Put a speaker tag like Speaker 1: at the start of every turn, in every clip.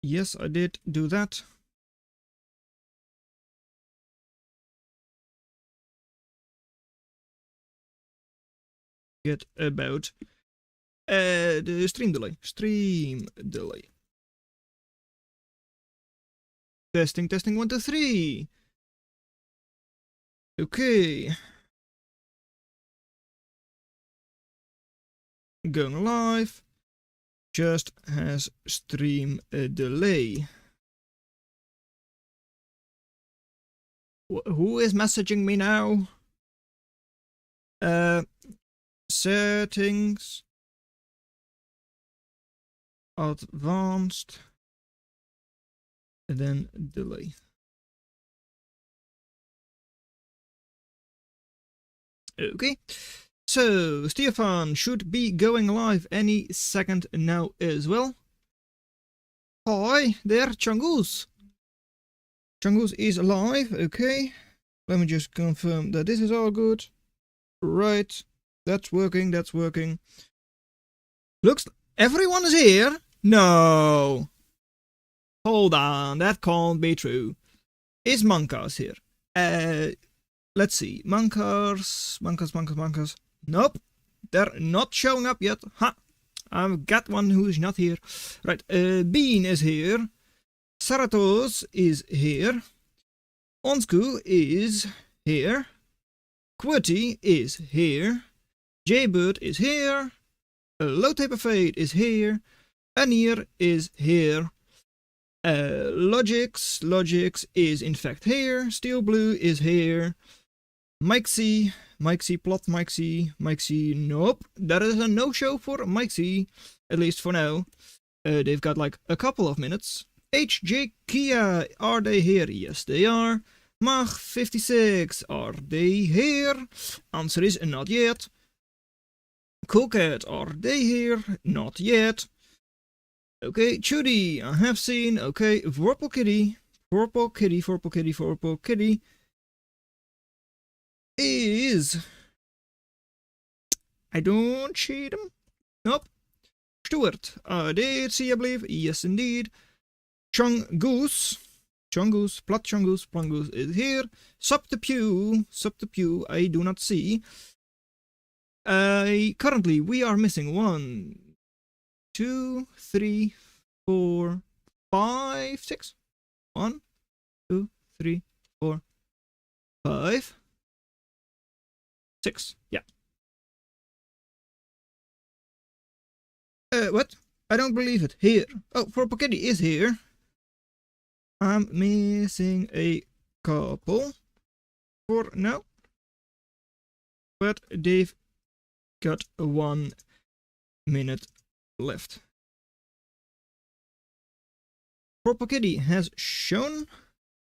Speaker 1: Yes, I did do that. Get about the stream delay. Stream delay. Testing, testing, 1, 2, 3. Okay. Going live. Just has stream delay. Who is messaging me now? Settings. Advanced. And then delay. Okay. So, Stefan should be going live any second now as well. Hi there, Changus. Changus is live, okay. Let me just confirm that this is all good. Right, that's working, that's working. Looks, everyone is here? No. Hold on, that can't be true. Is Monkas here? Let's see. Monkas. Nope. They're not showing up yet. Ha! I've got one who's not here. Right, Bean is here. Saratos is here. Onsku is here. Qwerty is here. Jaybird is here. Low Taper Fade is here. Anir is here. Logix is in fact here. Steel Blue is here. Mikesy, Plot Mikesy, nope. That is a no-show for Mikesy, at least for now. They've got like a couple of minutes. HJ Kia, are they here? Yes, they are. Mach56, are they here? Answer is not yet. Coolcat, are they here? Not yet. Okay, Chudy, I have seen. Okay, Vorpal Kitty is... I don't see them. Nope. Stuart, I did see, I believe. Yes, indeed. Chungoose, Plat Chungoose is here. Sub the pew, I do not see. Currently, we are missing 1, 2, 3, 4, 5, 6. 1, 2, 3, 4, 5, 6. Yeah. What? I don't believe it. Here. Oh, Purple Kitty is here. I'm missing a couple for now. But they've got 1 minute left. Purple Kitty has shown.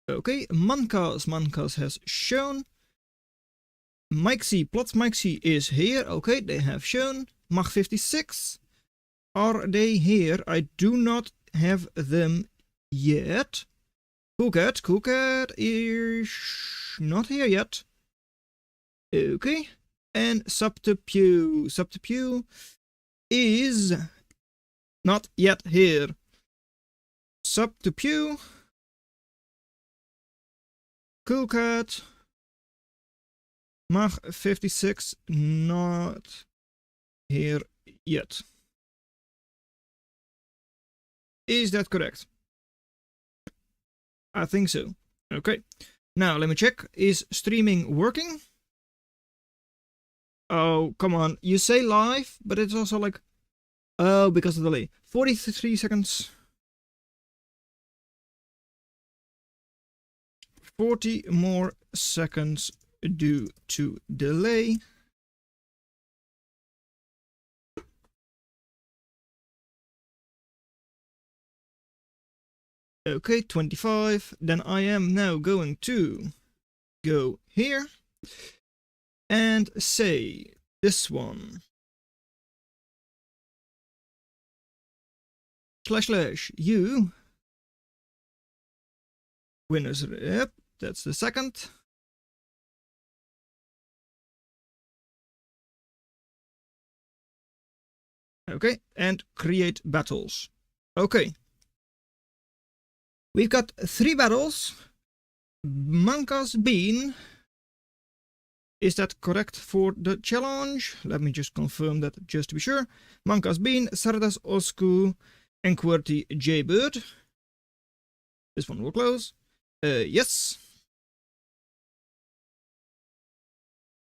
Speaker 1: Okay, Mankas has shown. Plot Mikesy is here. Okay, they have shown. Mach56. Are they here? I do not have them yet. Coolcat is not here yet. Okay. And Subterpew is not yet here. Subterpew. Coolcat. Mach56 not here yet. Is that correct? I think so. Okay. Now, let me check. Is streaming working? Oh, come on. You say live, but it's also like... Oh, because of the delay. 43 seconds. 40 more seconds due to delay. Okay, 25. Then I am now going to go here and say this one. / you. Winners, yep, that's the second. Okay, and create battles. Okay. We've got 3 battles. Manka's Bean. Is that correct for the challenge? Let me just confirm that just to be sure. Manka's Bean, Sardas Osku, and QWERTY Jaybird. This one will close. Yes.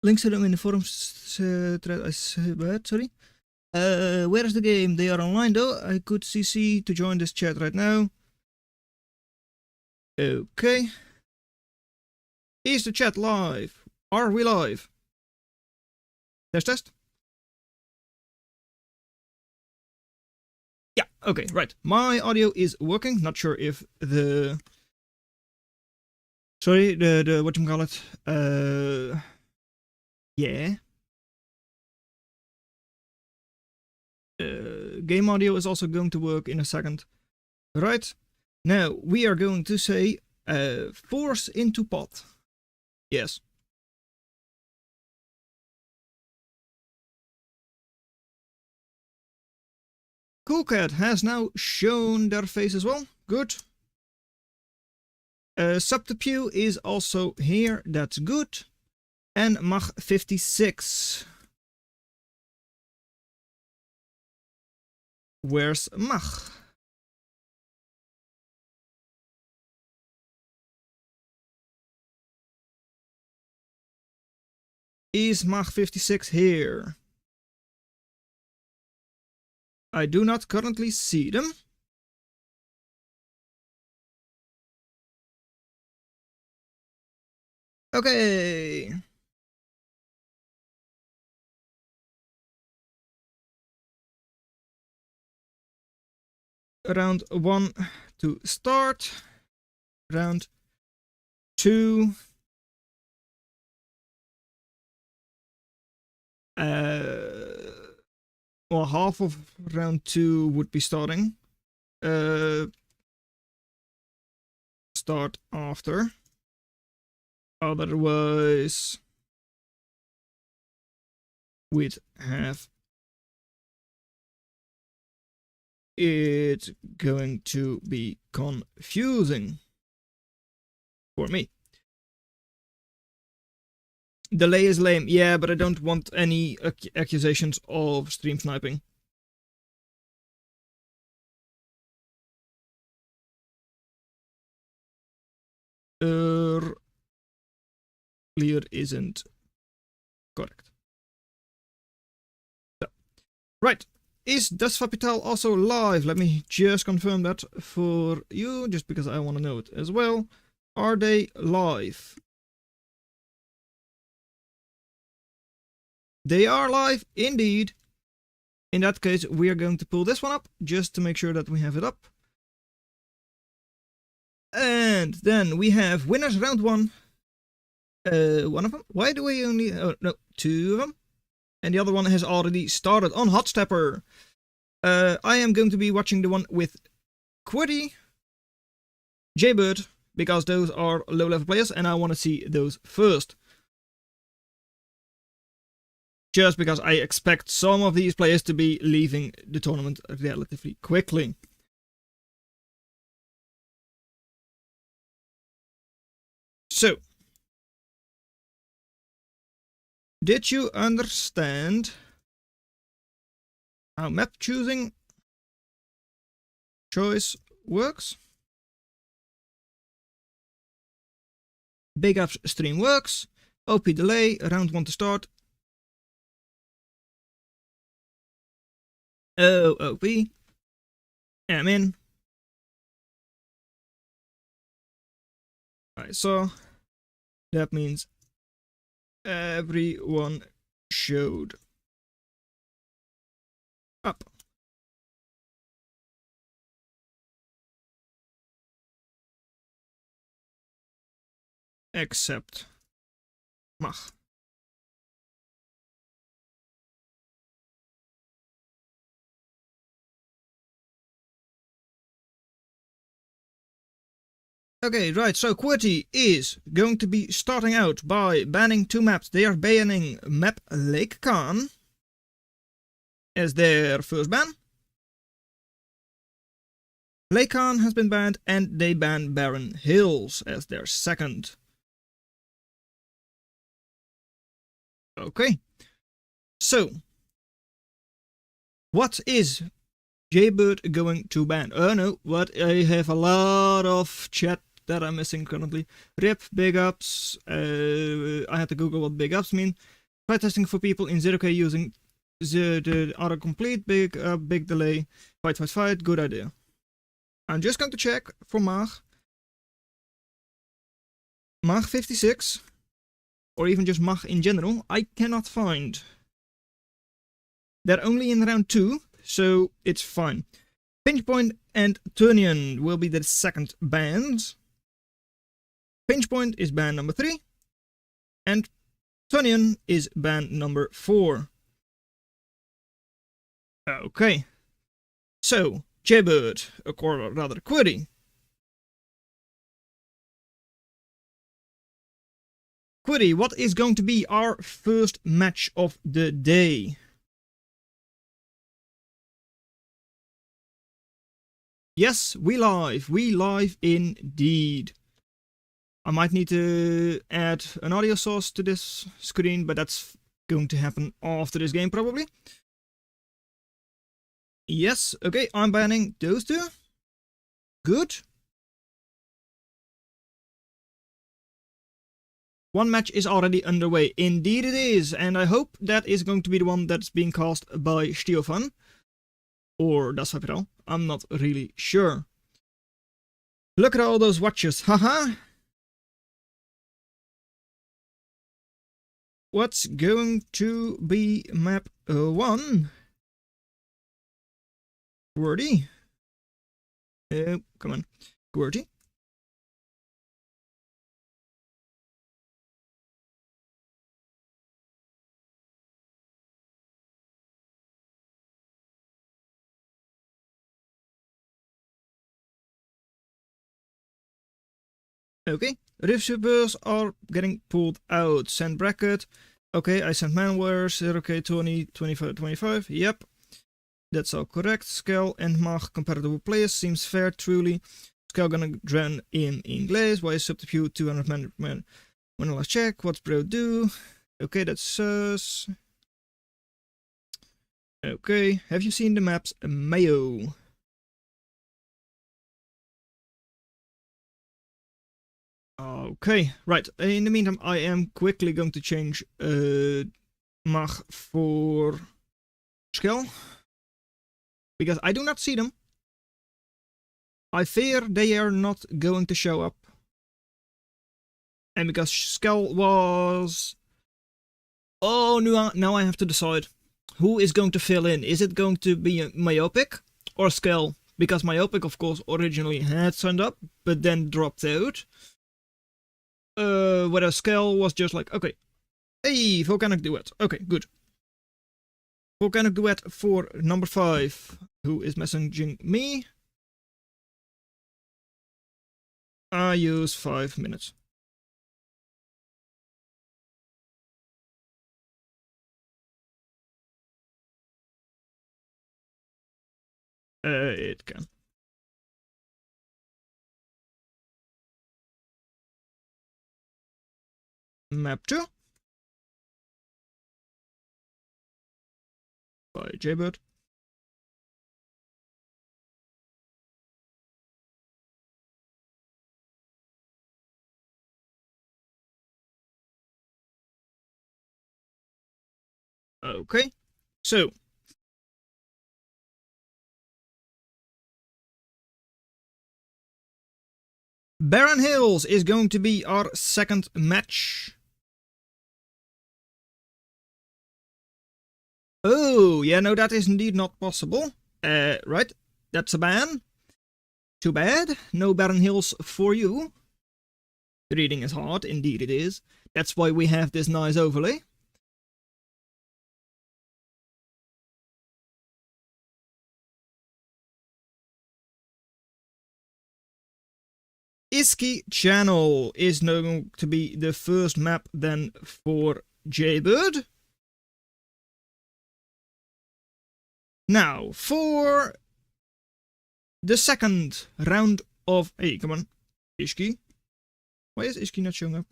Speaker 1: Links to them in the forums thread I said, sorry. Where is the game? They are online though. I could CC to join this chat right now. Okay. Is the chat live? Are we live? Test. Yeah, okay, right. My audio is working. Not sure if the... Sorry, the whatchamacallit. Yeah. Game audio is also going to work in a second. Right. Now, we are going to say force into pot. Yes. Cool Cat has now shown their face as well. Good. Subterpew is also here. That's good. And Mach 56. Where's Mach? Is Mach 56 here? I do not currently see them. Okay. Round 1 to start. Round 2. Well, half of round 2 would be starting. Start after. Otherwise, we'd have it going to be confusing for me. Delay is lame, yeah, but I don't want any accusations of stream sniping. Earlier isn't correct. So, right. Is Das Fapital also live? Let me just confirm that for you, just because I want to know it as well. Are they live? They are live, indeed. In that case, we are going to pull this one up, just to make sure that we have it up. And then we have winners round 1. One of them. Why do we only... Oh, no, 2 of them. And the other one has already started on Hotstepper. I am going to be watching the one with QWERTY, Jaybird, because those are low-level players, and I want to see those first. Just because I expect some of these players to be leaving the tournament relatively quickly. So, did you understand how map choosing choice works? Big Ups stream works. OP delay, round 1 to start. OP. I'm in. Alright, so that means everyone showed up. Except Mach. Okay, right, so QWERTY is going to be starting out by banning 2 maps. They are banning map Lake Khan as their first ban. Lacan has been banned, and they ban Barren Hills as their second. Okay. So, what is Jaybird going to ban? Oh no, what? I have a lot of chat that I'm missing currently. RIP, big ups. I had to Google what big ups mean. Try testing for people in 0k using the autocomplete, big delay. Fight, good idea. I'm just going to check for Mag 56, or even just Mag in general. I cannot find. They're only in round 2, so it's fine. Pinchpoint and Turnian will be the second bans. Pinchpoint is ban number 3, and Turnian is ban number 4. Okay, so Jaybird, or rather Query. Query, what is going to be our first match of the day? Yes, we live indeed. I might need to add an audio source to this screen, but that's going to happen after this game probably. Yes, okay, I'm banning those two. Good. One match is already underway. Indeed it is, and I hope that is going to be the one that's being cast by Stefan. Or Das Capital. I'm not really sure. Look at all those watches, haha. What's going to be map 1? QWERTY. Come on. QWERTY. Okay, riff supers are getting pulled out. Send bracket. Okay, I sent manware. 0k 20, 25, 25. Yep, that's all correct. Skel and Mag compatible players seems fair, truly. Skel gonna drain in English. Why substitute 200 man? When last check, what's bro do? Okay, that's sus. Okay, have you seen the maps Mayo? Okay, right. In the meantime, I am quickly going to change Mag for Skel. Because I do not see them. I fear they are not going to show up. And because Skel was... Oh, now I have to decide. Who is going to fill in? Is it going to be Myopic or Skel? Because Myopic, of course, originally had signed up, but then dropped out. Whereas Skel was just like, okay, hey, Volcanic Duet. Okay, good. Volcanic Duet for number 5. Who is messaging me? I use 5 minutes. It can. Map 2 by Jaybird. Okay, so Barren Hills is going to be our second match. Oh, yeah, no, that is indeed not possible. Right, that's a ban. Too bad, no Barren Hills for you. Reading is hard, indeed it is. That's why we have this nice overlay. Iski Channel is going to be the first map then for Jaybird. Now, for the second round of... Hey, come on. Ishki. Why is Ishki not showing up?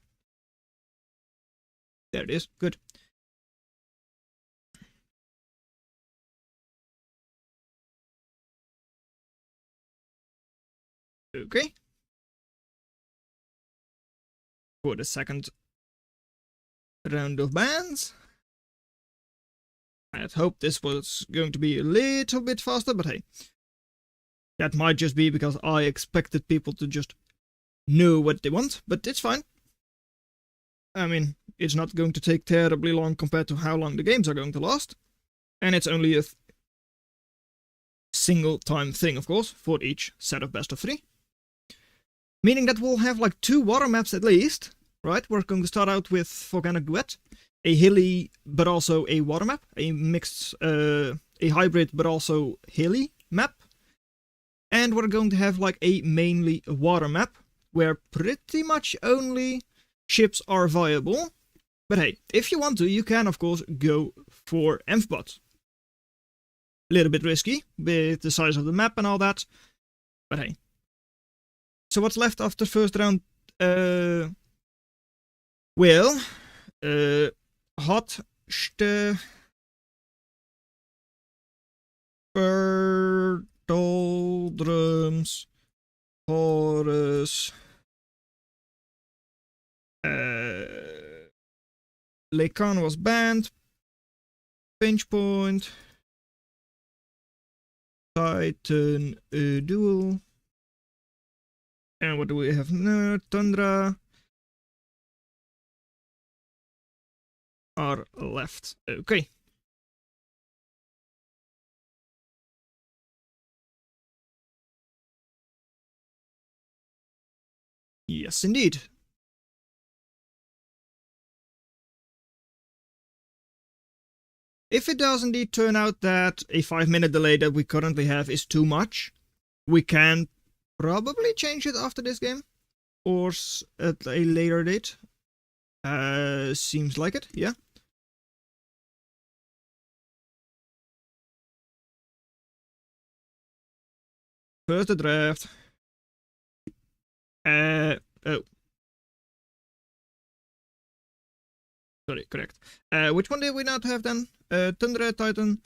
Speaker 1: There it is. Good. Okay. For the second round of bans. I had hoped this was going to be a little bit faster, but hey. That might just be because I expected people to just know what they want, but it's fine. I mean, it's not going to take terribly long compared to how long the games are going to last. And it's only a single time thing, of course, for each set of best of 3. Meaning that we'll have like 2 water maps at least, right? We're going to start out with Volcanic Duet, a hilly but also a water map, a mixed, a hybrid but also hilly map. And we're going to have like a mainly water map, where pretty much only ships are viable. But hey, if you want to, you can of course go for Amphbot. A little bit risky, with the size of the map and all that. But hey. So what's left after first round? Well, Hot Doldrums, Horus, Lekan was banned, Pinch Point, Titan Duel, and what do we have now? Tundra are left. Okay. Yes, indeed. If it does indeed turn out that a 5-minute delay that we currently have is too much, we can probably change it after this game, or at a later date. Seems like it, yeah. First the draft. Oh. Sorry, correct. Which one did we not have then? Tundra, Titan,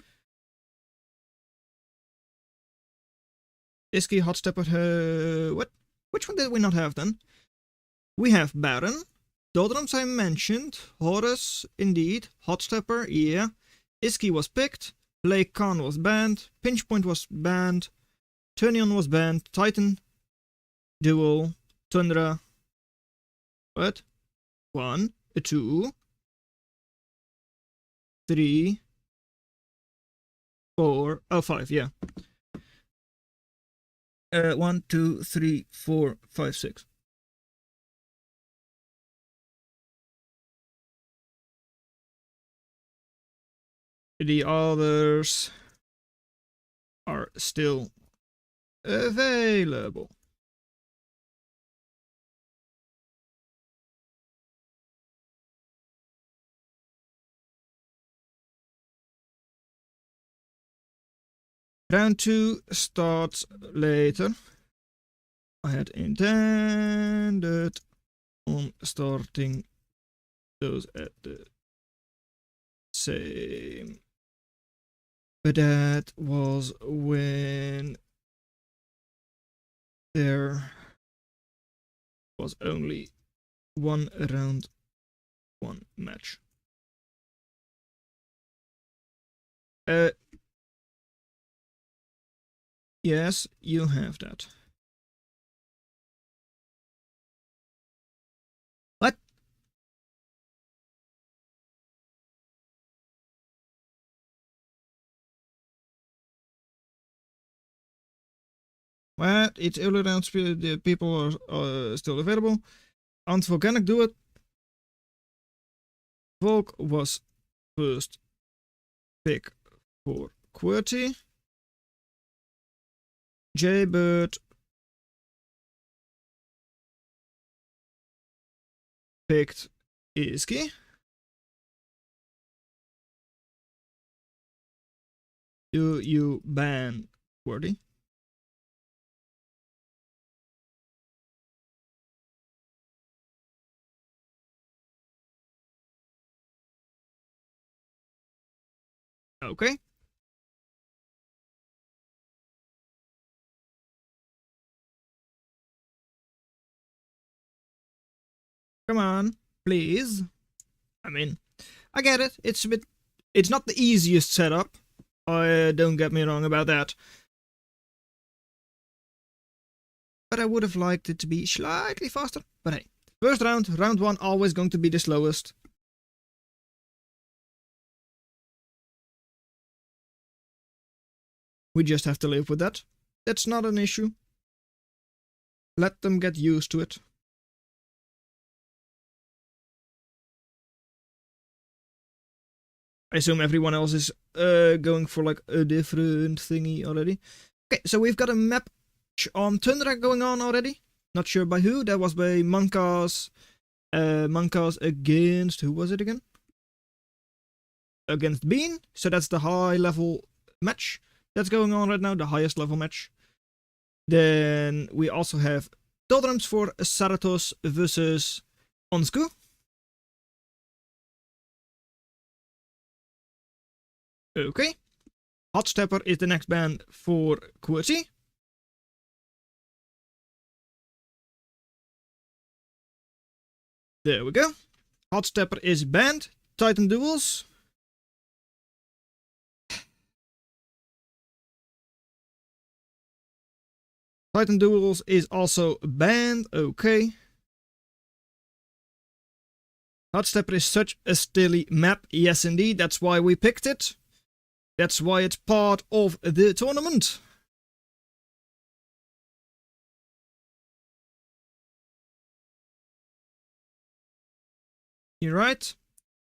Speaker 1: Iski, Hot Stepper, what? Which one did we not have then? We have Baron, Doldrums I mentioned, Horus, indeed, Hot Stepper, yeah, Iski was picked, Lake Khan was banned, Pinch Point was banned, Turnion was banned, Titan, Duel, Tundra, what? 1, 2, 3, 4, oh 5, yeah. 1, 2, 3, 4, 5, 6. The others are still available. Round 2 starts later. I had intended on starting those at the same, but that was when there was only 1 round, 1 match. Yes, you have that. What? Well, it's early rounds, the people are still available. On Volcanic Duet, Volk was first pick for QWERTY. Jaybird picked Iski. You ban QWERTY. Okay. Come on, please. I mean, I get it. It's a bit. It's not the easiest setup. Don't get me wrong about that. But I would have liked it to be slightly faster. But hey, first round, round 1, always going to be the slowest. We just have to live with that. That's not an issue. Let them get used to it. I assume everyone else is going for like a different thingy already. Okay, so we've got a map on Tundra going on already. Not sure by who. That was by Mankas. Mankas against, who was it again? Against Bean. So that's the high level match that's going on right now, the highest level match. Then we also have Doldrums for Saratos versus Onsku. Okay. Hot Stepper is the next band for QWERTY. There we go. Hot Stepper is banned. Titan Duels. Titan Duels is also banned. Okay. Hot Stepper is such a silly map. Yes, indeed. That's why we picked it. That's why it's part of the tournament. You're right.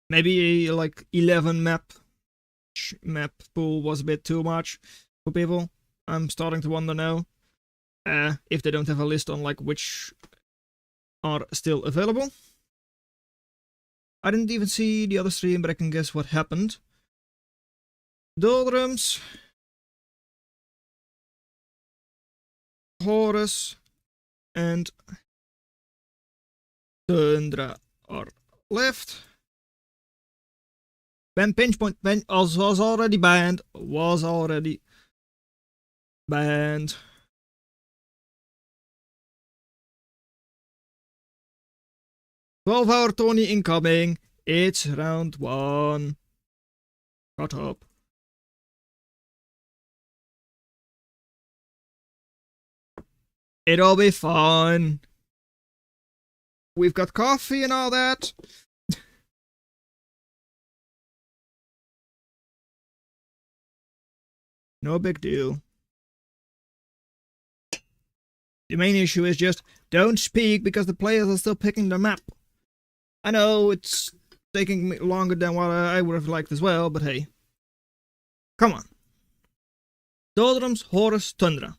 Speaker 1: Maybe a like 11 map pool was a bit too much for people. I'm starting to wonder now if they don't have a list on like which are still available. I didn't even see the other stream, but I can guess what happened. Doldrums, Horus, and Tundra are left. Pinch Point was already banned. Was already banned. "12-hour Tony incoming. It's round 1. Shut up. It'll be fun. We've got coffee and all that. No big deal. The main issue is just don't speak because the players are still picking the map. I know it's taking me longer than what I would have liked as well, but hey. Come on. Doldrums, Horus, Tundra.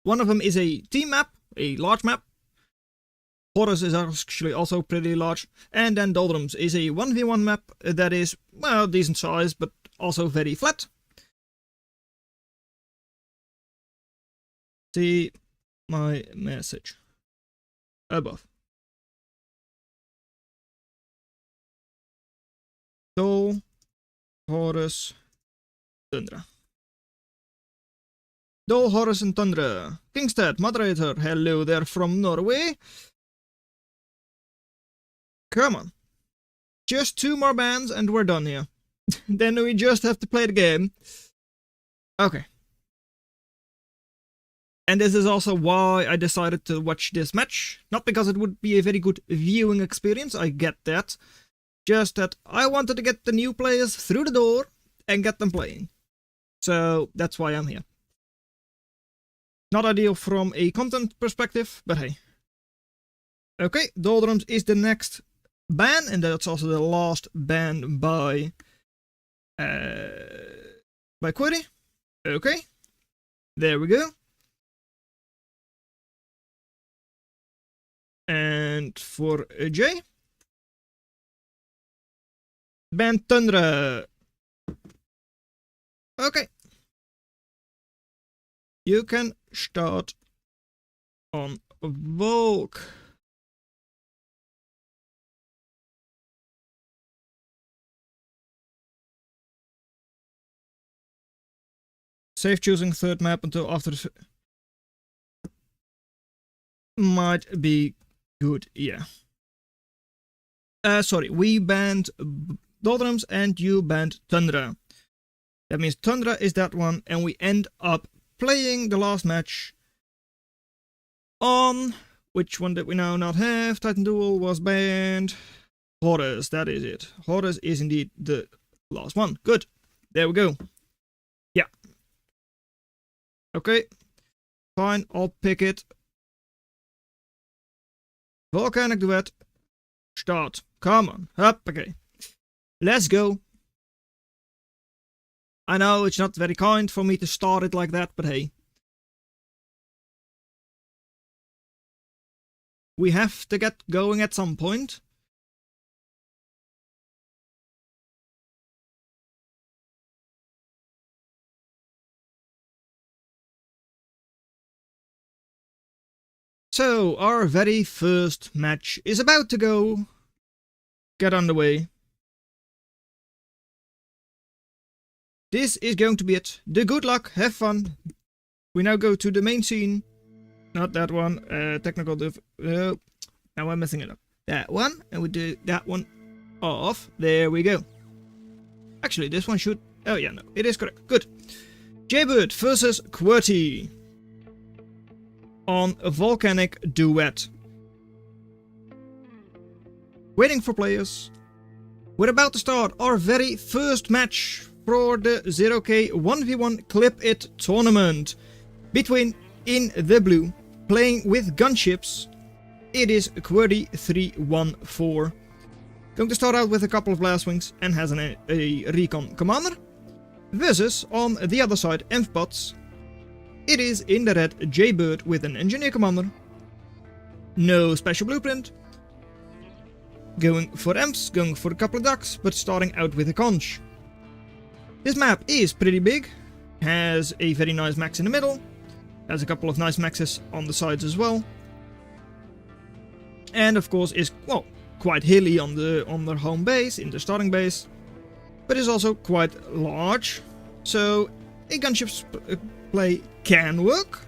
Speaker 1: One of them is a team map, a large map. Horus is actually also pretty large. And then Doldrums is a 1v1 map that is, well, decent size, but also very flat. See my message above. Dol, Horus, Tundra. Dol, Horus, and Tundra. Kingstead, moderator. Hello there from Norway. Come on. Just 2 more bands and we're done here. Then we just have to play the game. Okay. And this is also why I decided to watch this match. Not because it would be a very good viewing experience, I get that. Just that I wanted to get the new players through the door and get them playing. So that's why I'm here. Not ideal from a content perspective, but hey. Okay, Doldrums is the next ban, and that's also the last ban by QWERTY. Okay, there we go. And for J, ban Tundra. Okay, you can start on Volk. Save choosing third map until after might be good, yeah. Sorry, we banned Doldrums and you banned Tundra. That means Tundra is that one, and we end up playing the last match on... Which one did we now not have? Titan Duel was banned. Horus, that is it. Horus is indeed the last one. Good. There we go. Yeah. Okay. Fine, I'll pick it. Volcanic Duet. Start. Come on. Up. Okay. Let's go. I know it's not very kind for me to start it like that, but hey. We have to get going at some point. So, our very first match is about to go. Get underway. This is going to be it. The good luck, have fun. We now go to the main scene. Not that one, technical now I'm messing it up. That one, and we do that one off. There we go. Actually, this one should... Oh yeah, no, it is correct. Good. Jaybird versus QWERTY on a Volcanic Duet. Waiting for players. We're about to start our very first match for the 0K 1v1 Clip It tournament between, in the blue, playing with gunships, it is QWERTY 314. Going to start out with a couple of blast wings and has a recon commander. Versus, on the other side, Empbots. It is in the red Jaybird with an engineer commander. No special blueprint. Going for Emps, going for a couple of ducks, but starting out with a conch. This map is pretty big, has a very nice max in the middle, has a couple of nice maxes on the sides as well, and of course is, well, quite hilly on their home base, in the starting base, but is also quite large, so a gunship play can work.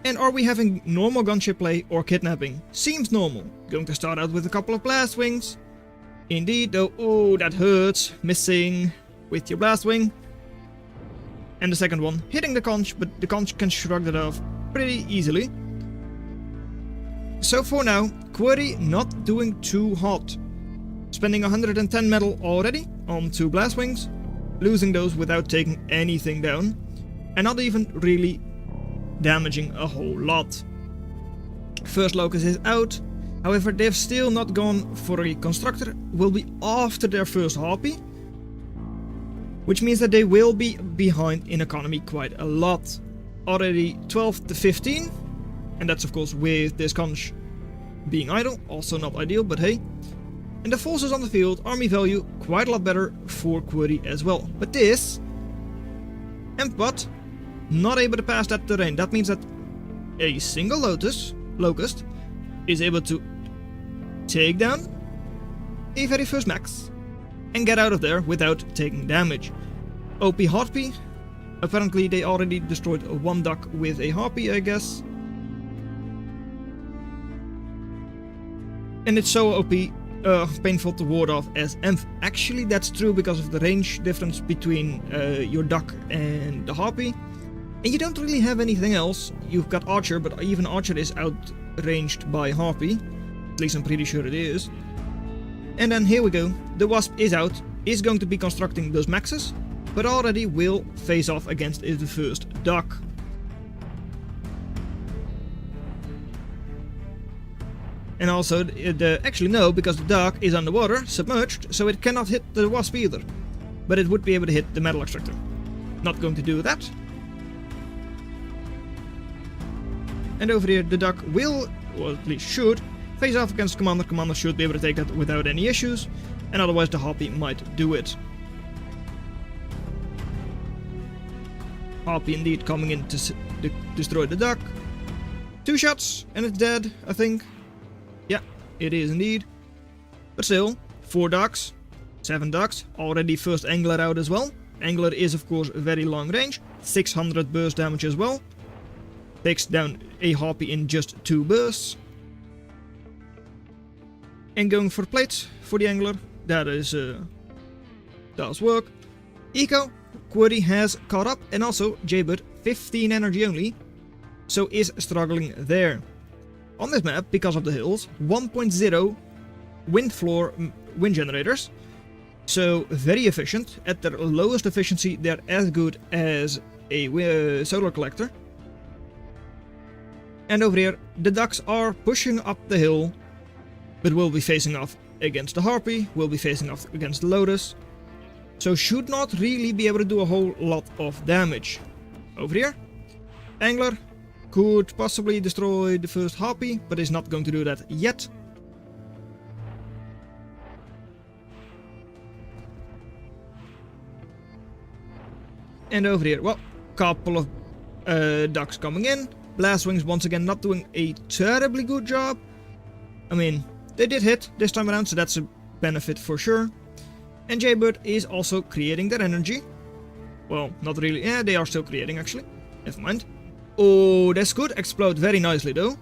Speaker 1: And are we having normal gunship play or kidnapping? Seems normal. Going to start out with a couple of blast wings. Indeed, though, oh, that hurts. Missing with your blast wing. And the second one hitting the conch, but the conch can shrug it off pretty easily. So for now, QWERTY not doing too hot. Spending 110 metal already on 2 blast wings, losing those without taking anything down, and not even really damaging a whole lot. First Locust is out, however they've still not gone for a constructor, will be after their first Harpy, which means that they will be behind in economy quite a lot. Already 12 to 15, and that's of course with this conch being idle, also not ideal, but hey. And the forces on the field, army value, quite a lot better for QWERTY as well. But this Empbot not able to pass that terrain. That means that a single Locust is able to take down a very first max and get out of there without taking damage. OP Harpy. Apparently they already destroyed one duck with a Harpy, I guess. And it's so OP, painful to ward off as Emph. Actually that's true because of the range difference between your duck and the Harpy. And you don't really have anything else. You've got Archer, but even Archer is outranged by Harpy. At least I'm pretty sure it is. And then here we go. The Wasp is out, is going to be constructing those maxes, but already will face off against the first duck. And also, actually no, because the duck is underwater, submerged, so it cannot hit the Wasp either. But it would be able to hit the Metal Extractor. Not going to do that. And over here the duck will, or at least should, face off against Commander. Commander should be able to take that without any issues, and otherwise the Harpy might do it. Harpy indeed coming in to destroy the duck. 2 shots and it's dead, I think. Yeah, it is indeed. But still, 4 ducks, 7 ducks, already first angler out as well, Angler is of course very long range, 600 burst damage as well. Takes down a Harpy in just 2 bursts. And going for plates for the Angler, that is does work. Eco, Query has caught up, and also Jaybird 15 energy only, so is struggling there. On this map, because of the hills, 1.0 wind floor wind generators, so very efficient. At their lowest efficiency, they're as good as a solar collector. And over here, the ducks are pushing up the hill, but will be facing off against the Harpy, will be facing off against the Lotus, so should not really be able to do a whole lot of damage. Over here, Angler could possibly destroy the first Harpy, but is not going to do that yet. And over here, well, couple of ducks coming in. Blast Wings once again not doing a terribly good job. I mean, they did hit this time around, so that's a benefit for sure. And Jaybird is also creating their energy. Well, not really. Yeah, they are still creating actually. Never mind. Oh, that's good. Explode very nicely though.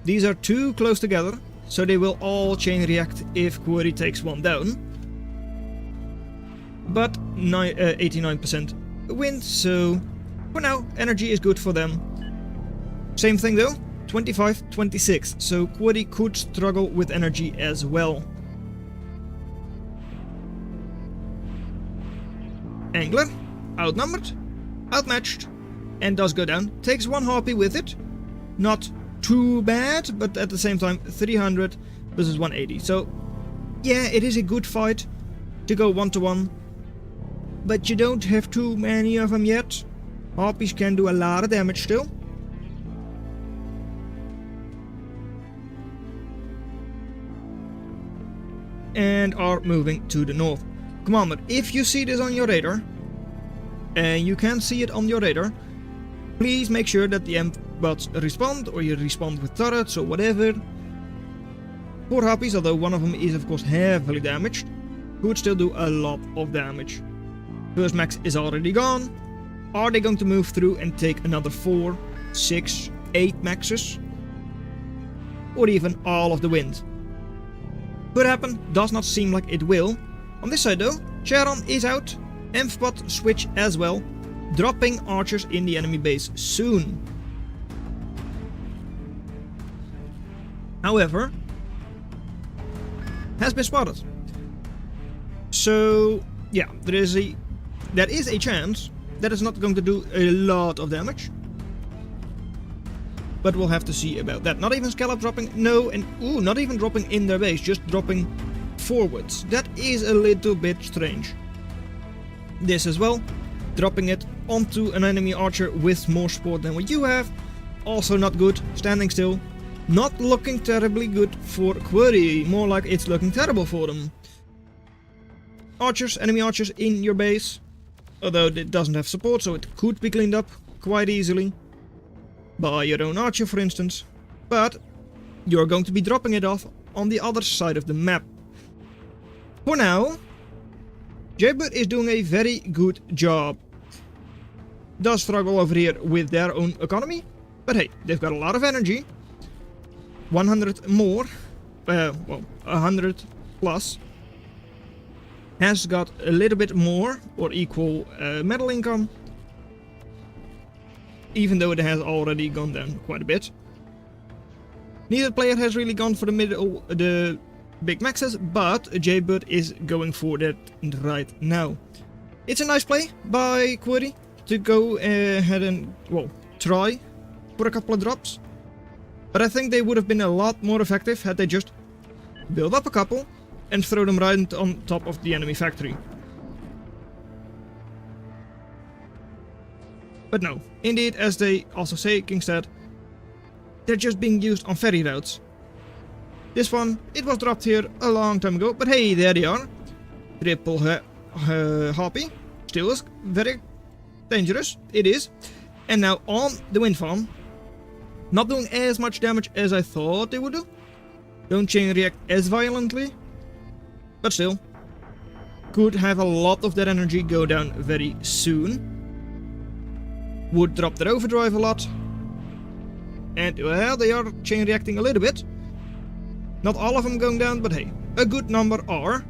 Speaker 1: These are too close together, so they will all chain react if Query takes one down. But 89% wind, so for now energy is good for them. Same thing though, 25-26, so Query could struggle with energy as well. Angler, outnumbered, outmatched, and does go down. Takes one Harpy with it. Not too bad, but at the same time 300 versus 180. So yeah, it is a good fight to go 1-to-1. But you don't have too many of them yet. Harpies can do a lot of damage still. And are moving to the north. Commander, if you see this on your radar, and you can see it on your radar, please make sure that the M-bots respond, or you respond with turrets or whatever. 4 Harpies, although one of them is of course heavily damaged, could still do a lot of damage. First max is already gone. Are they going to move through and take another 4, 6, 8 maxes? Or even all of the wind? Could happen, does not seem like it will. On this side though, Charon is out, Amphipods switch as well, dropping archers in the enemy base soon. However, has been spotted. So yeah, there is a chance that it's not going to do a lot of damage. But we'll have to see about that. Not even Scallop dropping, no, and ooh, not even dropping in their base, just dropping forwards. That is a little bit strange. This as well, dropping it onto an enemy archer with more support than what you have. Also not good, standing still. Not looking terribly good for Query, more like it's looking terrible for them. Archers, enemy archers in your base. Although it doesn't have support, so it could be cleaned up quite easily. By your own archer, for instance. But you're going to be dropping it off on the other side of the map. For now, Jaybird is doing a very good job. Does struggle over here with their own economy. But hey, they've got a lot of energy. 100 more. Well, 100 plus. Has got a little bit more or equal metal income. Even though it has already gone down quite a bit. Neither player has really gone for the big maxes, but Jaybird is going for that right now. It's a nice play by Query to go ahead and, well, try for a couple of drops. But I think they would have been a lot more effective had they just build up a couple and throw them right on top of the enemy factory. But no, indeed, as they also say, Kingstead, they're just being used on ferry routes. This one, it was dropped here a long time ago, but hey, there they are. Triple Harpy, still is very dangerous, it is. And now on the wind farm, not doing as much damage as I thought they would do. Don't chain react as violently, but still. could have a lot of that energy go down very soon. Would drop their overdrive a lot. And, well, they are chain reacting a little bit. Not all of them going down, but hey, a good number are.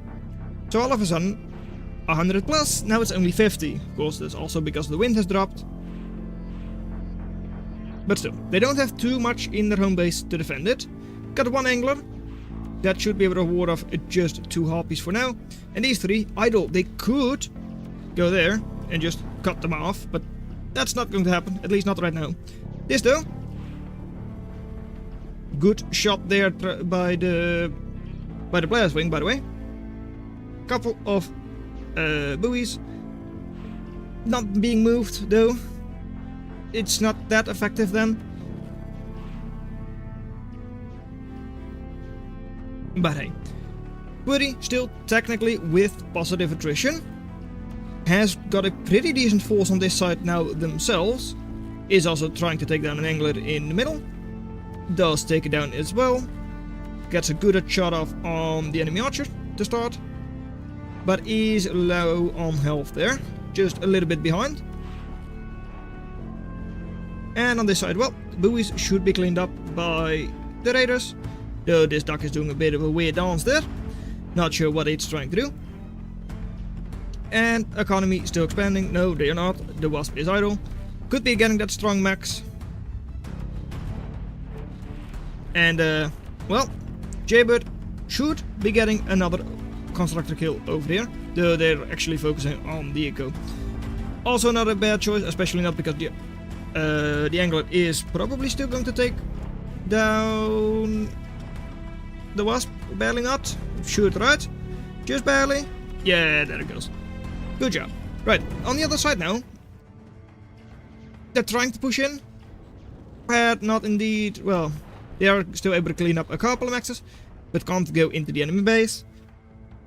Speaker 1: So all of a sudden, 100 plus, now it's only 50. Of course, that's also because the wind has dropped. But still, they don't have too much in their home base to defend it. Got one angler. That should be a reward of just 2 harpies for now. And these 3 idle. They could go there and just cut them off, but that's not going to happen, at least not right now. This though. Good shot there by the player's wing, by the way. Couple of buoys. Not being moved though. It's not that effective then. But hey, Woody still technically with positive attrition. Has got a pretty decent force on this side now themselves. Is also trying to take down an angler in the middle. Does take it down as well. Gets a good shot off on the enemy archer to start. But is low on health there. Just a little bit behind. And on this side, well, buoys should be cleaned up by the raiders. Though this duck is doing a bit of a weird dance there. Not sure what it's trying to do. And economy still expanding. No, they are not. The wasp is idle. Could be getting that strong max. And, well, Jaybird should be getting another constructor kill over there. Though they're actually focusing on the eco. Also not a bad choice, especially not because the angler is probably still going to take down the wasp. Barely not. Shoot right. Just barely. Yeah, there it goes. Good job. Right, on the other side now. They're trying to push in. But not indeed. Well, they are still able to clean up a couple of maxes. But can't go into the enemy base.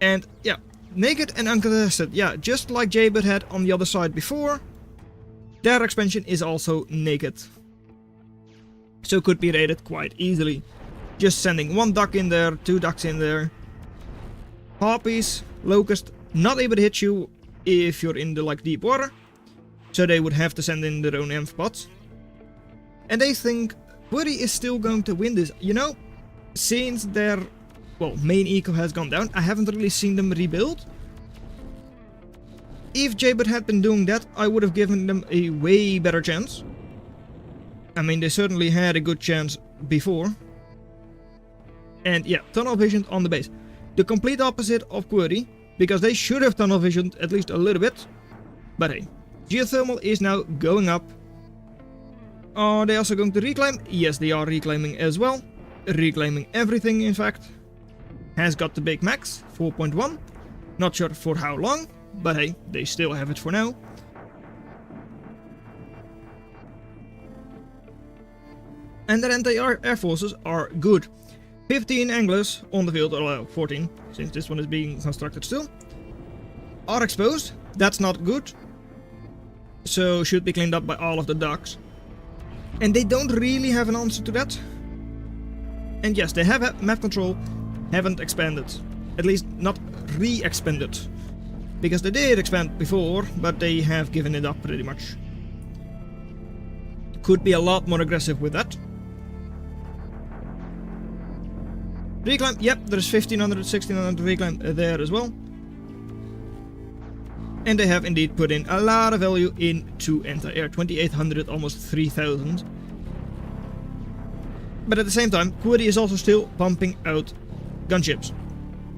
Speaker 1: And yeah, naked and uncontested. Yeah, just like Jaybird had on the other side before. Their expansion is also naked. So could be raided quite easily. Just sending 1 duck in there, 2 ducks in there. Harpies, locust, not able to hit you if you're in the deep water. So they would have to send in their own amphipods. And they think Woody is still going to win this. You know, since their main eco has gone down, I haven't really seen them rebuild. If Jaybird had been doing that, I would have given them a way better chance. I mean, they certainly had a good chance before. And yeah, tunnel visioned on the base. The complete opposite of Query, because they should have tunnel visioned at least a little bit. But hey, geothermal is now going up. Are they also going to reclaim? Yes, they are reclaiming as well. Reclaiming everything, in fact. Has got the big max, 4.1. Not sure for how long, but hey, they still have it for now. And their anti-air forces are good. 15 anglers on the field, or 14, since this one is being constructed still, are exposed. That's not good. So should be cleaned up by all of the ducks. And they don't really have an answer to that. And yes, they have map control, haven't expanded. At least not re-expanded. Because they did expand before, but they have given it up pretty much. Could be a lot more aggressive with that. Reclaim, yep, there's 1500, 1600 reclaim there as well. And they have indeed put in a lot of value into anti-air, 2800, almost 3000. But at the same time, Query is also still pumping out gunships.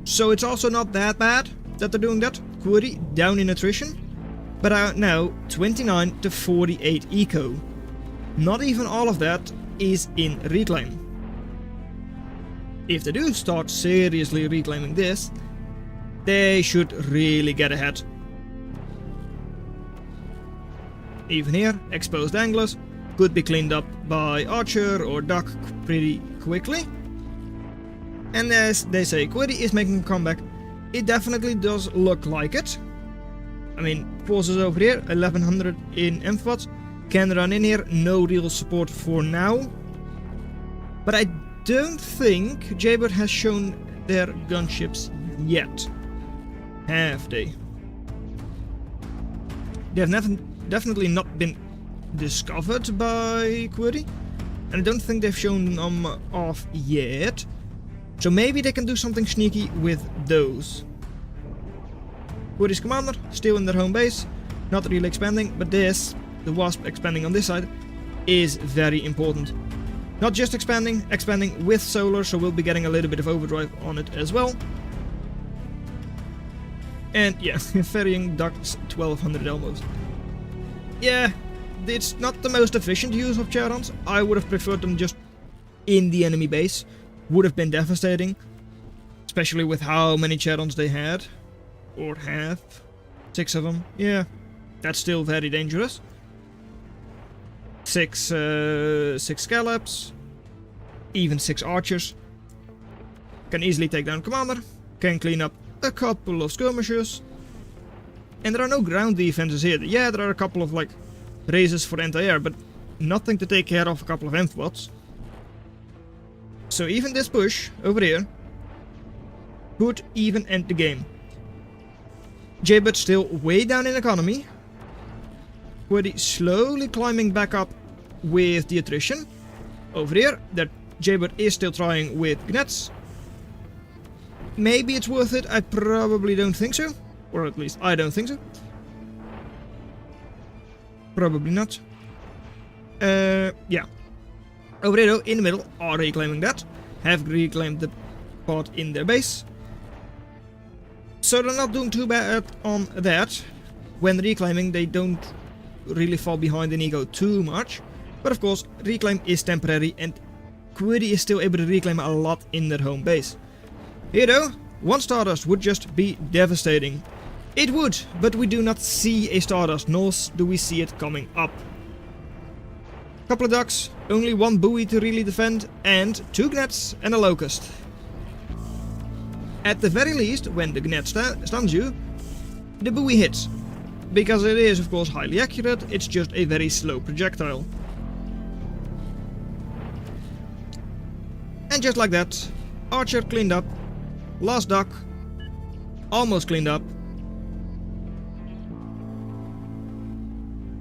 Speaker 1: So it's also not that bad that they're doing that. Query down in attrition, but now 29 to 48 eco. Not even all of that is in reclaim. If they do start seriously reclaiming this, they should really get ahead. Even here, exposed anglers could be cleaned up by archer or duck pretty quickly. And as they say, Query is making a comeback. It definitely does look like it. I mean, forces over here, 1100 in amphipods. Can run in here, no real support for now. But I don't think Jaybird has shown their gunships yet. have they? They have definitely not been discovered by QWERTY, and I don't think they've shown them off yet. So maybe they can do something sneaky with those. QWERTY's commander, still in their home base, not really expanding, but this, the Wasp expanding on this side, is very important. Not just expanding with solar, so we'll be getting a little bit of overdrive on it as well. And yeah, ferrying ducts 1200 almost. Yeah, it's not the most efficient use of Charons. I would have preferred them just in the enemy base. Would have been devastating. Especially with how many Charons they had. Or have. 6 of them. Yeah, that's still very dangerous. 6 scallops. Even 6 archers. Can easily take down commander. Can clean up a couple of skirmishers. And there are no ground defenses here. Yeah, there are a couple of like raises for anti-air, but nothing to take care of a couple of amphibots. So even this push over here could even end the game. Jaybird still way down in economy. QWERTY slowly climbing back up with the attrition. Over here, that Jaybird is still trying with Gnats. Maybe it's worth it, I probably don't think so. Or at least I don't think so. Probably not. Yeah. Over here though, in the middle, are reclaiming that. Have reclaimed the part in their base. So they're not doing too bad on that. When reclaiming, they don't really fall behind in eco too much. But of course, reclaim is temporary and QWERTY is still able to reclaim a lot in their home base. Here though, 1 Stardust would just be devastating. It would, but we do not see a Stardust, nor do we see it coming up. Couple of ducks, only 1 buoy to really defend, and 2 Gnats and a Locust. At the very least, when the Gnat stuns you, the buoy hits. Because it is of course highly accurate, it's just a very slow projectile. And just like that, Archer cleaned up, last duck, almost cleaned up.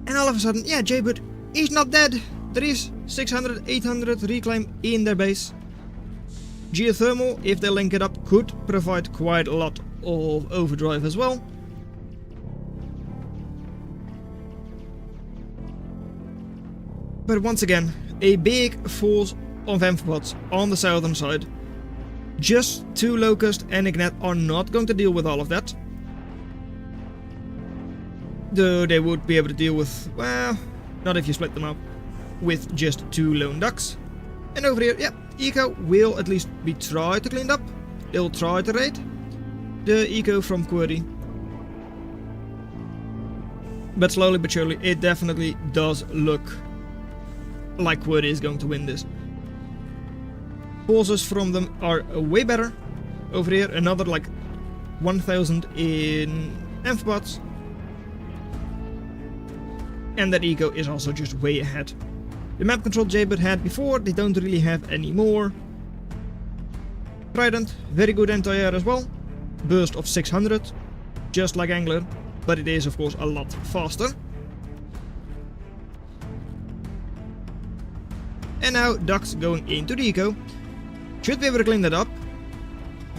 Speaker 1: And all of a sudden, yeah, Jaybird, he's not dead. There is 600, 800 reclaim in their base. Geothermal, if they link it up, could provide quite a lot of overdrive as well. But once again, a big force of amphibots on the southern side. Just 2 Locust and a Gnat are not going to deal with all of that. Though they would be able to deal with, well, not if you split them up, with just 2 lone ducks. And over here, yeah, eco will at least be tried to clean up. They'll try to raid the eco from QWERTY. But slowly but surely, it definitely does look like QWERTY is going to win this. Forces from them are way better. Over here, another like 1000 in amphibots. And that eco is also just way ahead. The map control Jaybird had before, they don't really have anymore. Trident, very good anti-air as well. Burst of 600, just like Angler, but it is of course a lot faster. And now ducks going into the eco. Should be able to clean that up.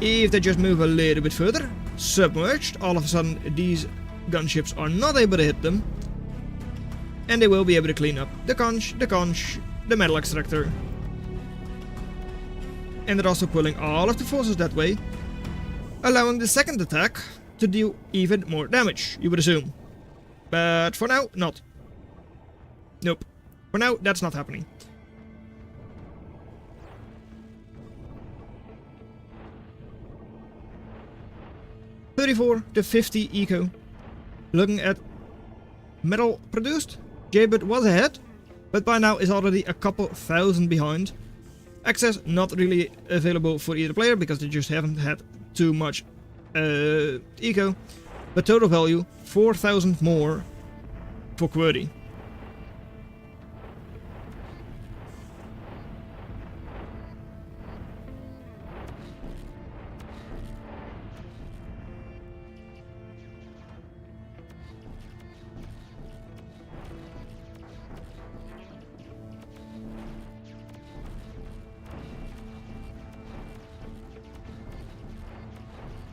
Speaker 1: If they just move a little bit further, submerged, all of a sudden these gunships are not able to hit them. And they will be able to clean up the conch, the metal extractor. And they're also pulling all of the forces that way, allowing the second attack to deal even more damage, you would assume. But for now, not. Nope. For now, that's not happening. $34 to $50 eco. Looking at metal produced, Jaybird was ahead, but by now is already a couple thousand behind. Access not really available for either player because they just haven't had too much eco. But total value 4,000 more for QWERTY.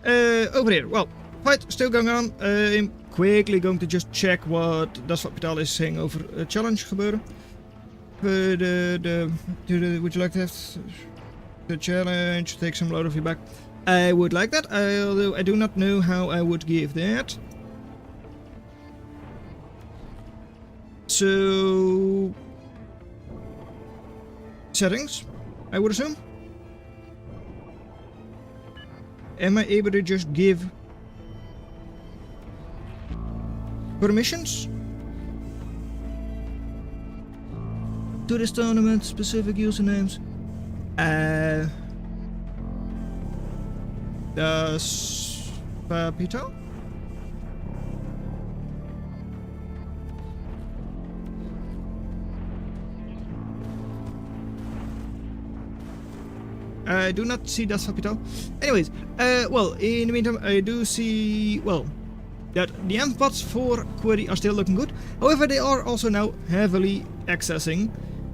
Speaker 1: Over here. Well, fight still going on. I'm quickly going to just check what Das Capital is saying over challenge gebeuren. Would you like to have the challenge? Take some load of your back. I would like that, although I do not know how I would give that. So... settings, I would assume. Am I able to just give permissions to this tournament, specific usernames? Das Papito? I do not see Das Capital. Anyways, well, in the meantime, I do see, well, that the endpots for Query are still looking good. However, they are also now heavily accessing,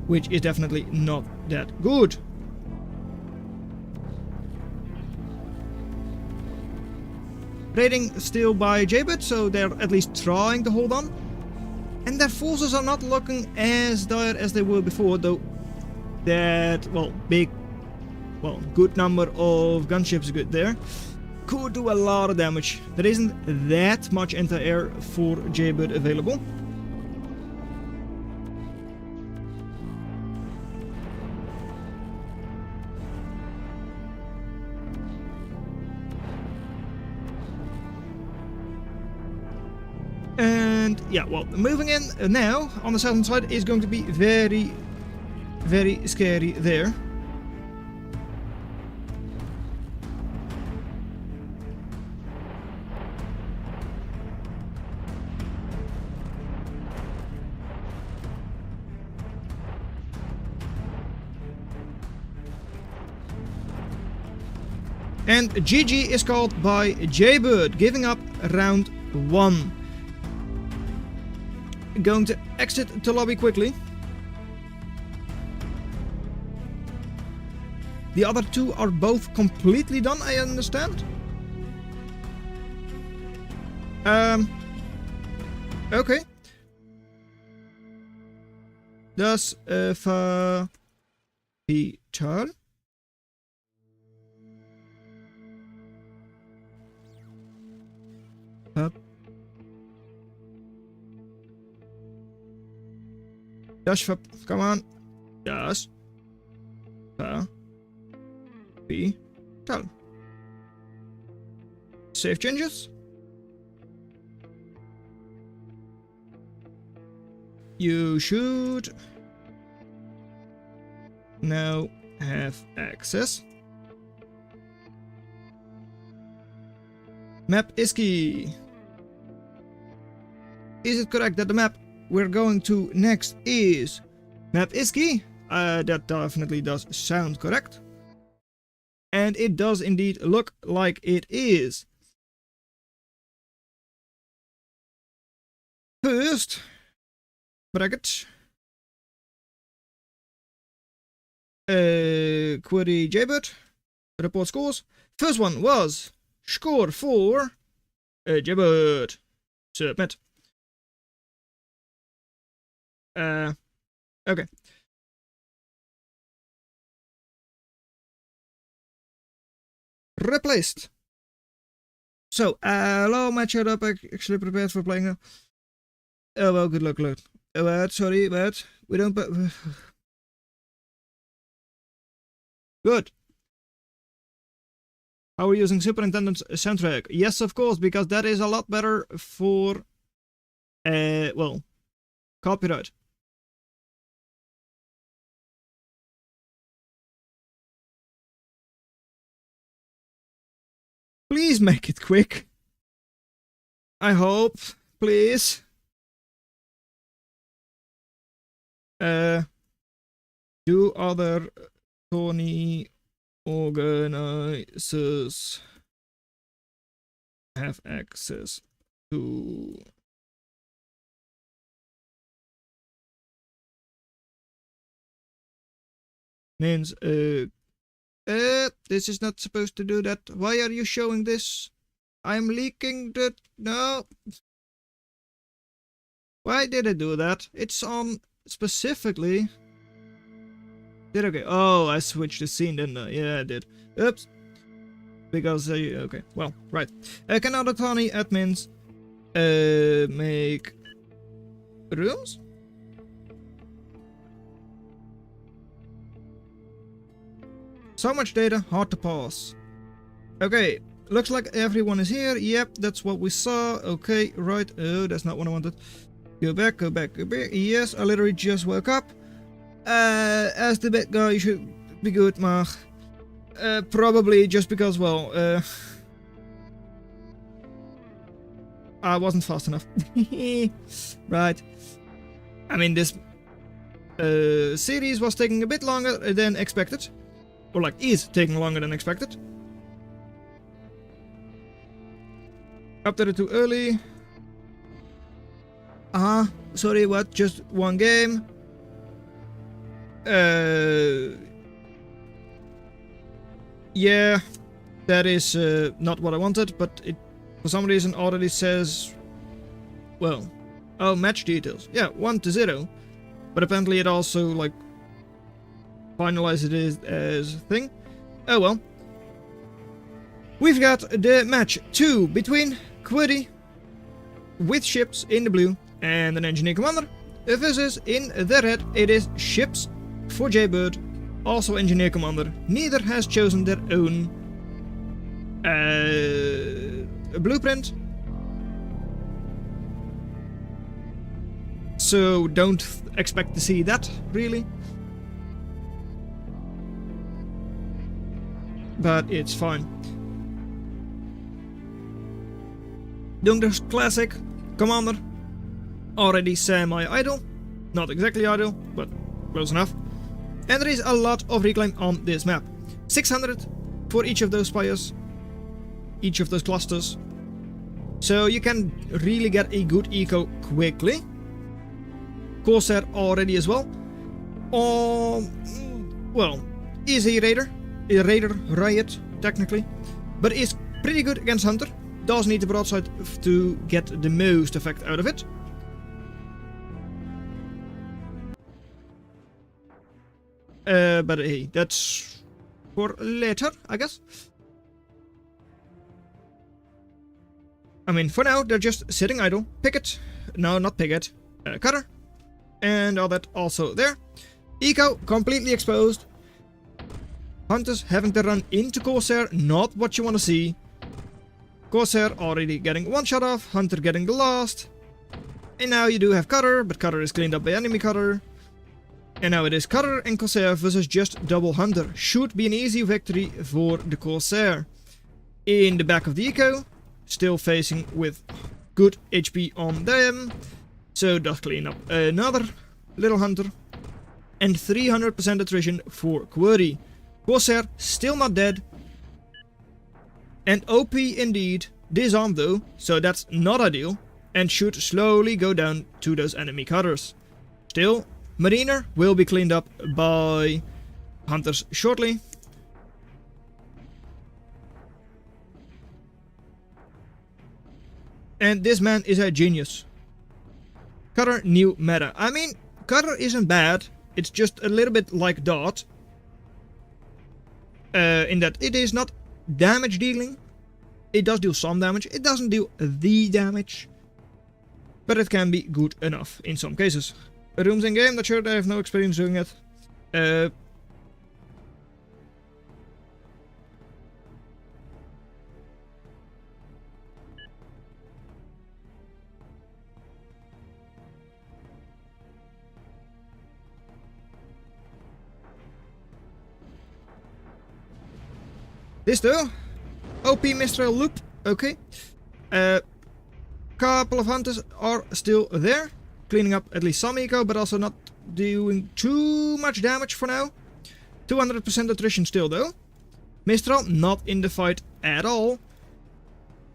Speaker 1: which is definitely not that good. Rating still by Jaybird, so they're at least trying to hold on. And their forces are not looking as dire as they were before, though that, well, good number of gunships good there. Could do a lot of damage. There isn't that much anti-air for Jaybird available. And yeah, well, moving in now on the southern side is going to be very, very scary there. And GG is called by Jaybird, giving up round 1. Going to exit the lobby quickly. The other two are both completely done, I understand. Okay. Das Capital. Come on. Das Capital. Save changes. You should now have access. Map is key. Is it correct that the map we're going to next is Map Iski? That definitely does sound correct. And it does indeed look like it is. First, bracket. Query Jaybird. Report scores. First one was score for Jaybird. Submit. Okay. Replaced. So, hello, match it up. Actually prepared for playing now. Oh, well, good luck, sorry, but we don't. Good. How are we using Superintendent's soundtrack? Yes, of course, because that is a lot better for, well, copyright. Please make it quick. I hope. Please. Do other Tony organizers have access to means This is not supposed to do that. Why are you showing this? I'm leaking the... No. Why did I do that? It's on specifically... Did I go? Oh, I switched the scene, didn't I? Yeah, I did. Oops. Because, okay, well, right. Can other tiny admins make rooms? So much data, hard to parse. Okay, looks like everyone is here. Yep, that's what we saw. Okay, right. Oh, that's not what I wanted. Go back, go back, go back. Yes, I literally just woke up. As the bad guy, you should be good, maar... probably just because, well, I wasn't fast enough. Right. I mean, this series was taking a bit longer than expected. Or like, is taking longer than expected. Updated too early. Sorry, what? Just one game? Yeah, that is not what I wanted, but it for some reason already says, well, oh, match details. Yeah, 1-0. But apparently it also, like, finalized it as a thing. Oh well. We've got the match 2 between Quiddy with ships in the blue and an engineer commander versus in the red it is ships for Jaybird, also engineer commander. Neither has chosen their own blueprint, so don't expect to see that really, but it's fine. Doing the classic commander, already semi-idle, not exactly idle, but close enough. And there is a lot of reclaim on this map. 600 for each of those spires, each of those clusters. So you can really get a good eco quickly. Corsair already as well. Well, is a raider riot technically, but is pretty good against Hunter. Does need the broadside to get the most effect out of it. But hey, that's for later, I guess. I mean, for now, they're just sitting idle. Picket. No, not Picket. Cutter. And all that also there. Eco completely exposed. Hunters having to run into Corsair. Not what you want to see. Corsair already getting one shot off. Hunter getting the last. And now you do have Cutter, but Cutter is cleaned up by enemy Cutter. And now it is Cutter and Corsair versus just double Hunter. Should be an easy victory for the Corsair. In the back of the eco, still facing with good HP on them. So does clean up another little Hunter. And 300% attrition for Query. Corsair still not dead. And OP indeed. Disarmed though, so that's not ideal. And should slowly go down to those enemy Cutters. Still, Mariner will be cleaned up by Hunters shortly. And this man is a genius. Cutter new meta. I mean, Cutter isn't bad. It's just a little bit like Dart. In that it is not damage dealing. It does deal some damage. It doesn't deal the damage. But it can be good enough in some cases. Rooms in game, not sure, I have no experience doing it. This though, OP Mistral loop, okay. Couple of hunters are still there, cleaning up at least some eco, but also not doing too much damage for now. 200% attrition still though. Mistral not in the fight at all.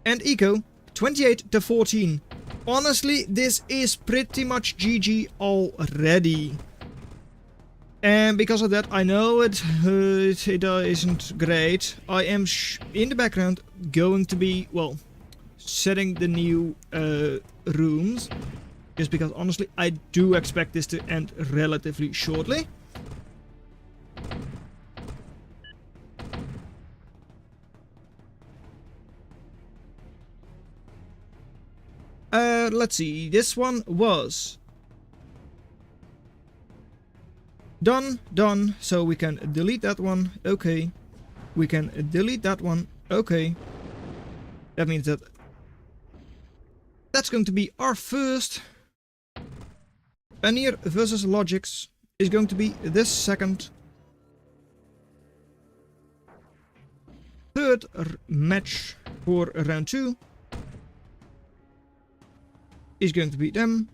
Speaker 1: And eco 28-14. Honestly, this is pretty much GG already. And because of that, I know it isn't great. I am in the background going to be, well, setting the new rooms. Just because, honestly, I do expect this to end relatively shortly. Let's see. This one was done. So we can delete that one. Okay. We can delete that one. Okay. That means that that's going to be our first. Anir versus Logix is going to be this second. Third match for round 2 is going to be them.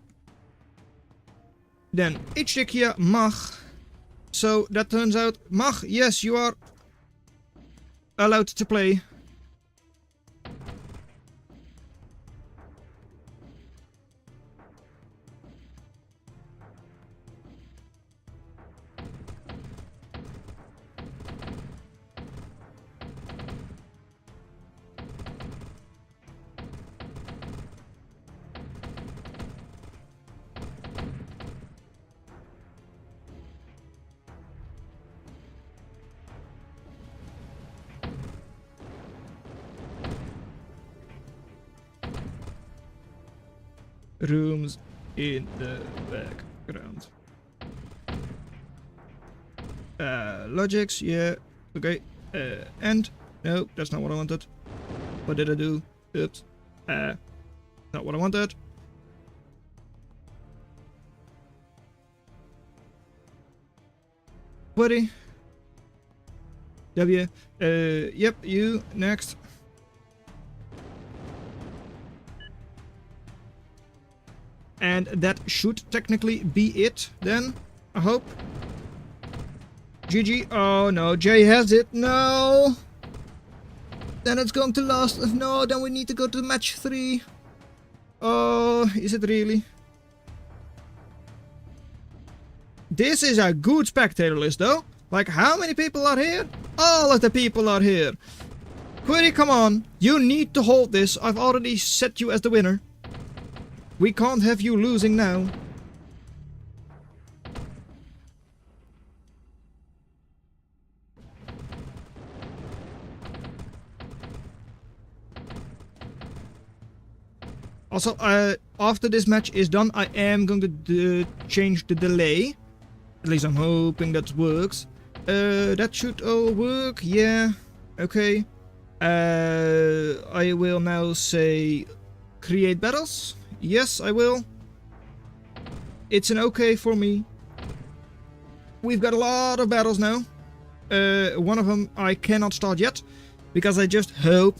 Speaker 1: Then Ichtikia Mag. So that turns out, Mag, yes, you are allowed to play. Rooms in the background. Logics, yeah, okay. And no, that's not what I wanted. What did I do? Oops. Not what I wanted. Buddy. W. Yep, you next. And that should technically be it then, I hope. GG. Oh no, Jay has it. No. Then it's going to last. No, then we need to go to match 3. Oh, is it really? This is a good spectator list though. Like, how many people are here? All of the people are here. Query, come on. You need to hold this. I've already set you as the winner. We can't have you losing now. Also, after this match is done, I am going to change the delay. At least I'm hoping that works. That should all work, yeah. Okay. I will now say create battles. Yes, I will. It's an okay for me. We've got a lot of battles now. One of them I cannot start yet, because I just hope.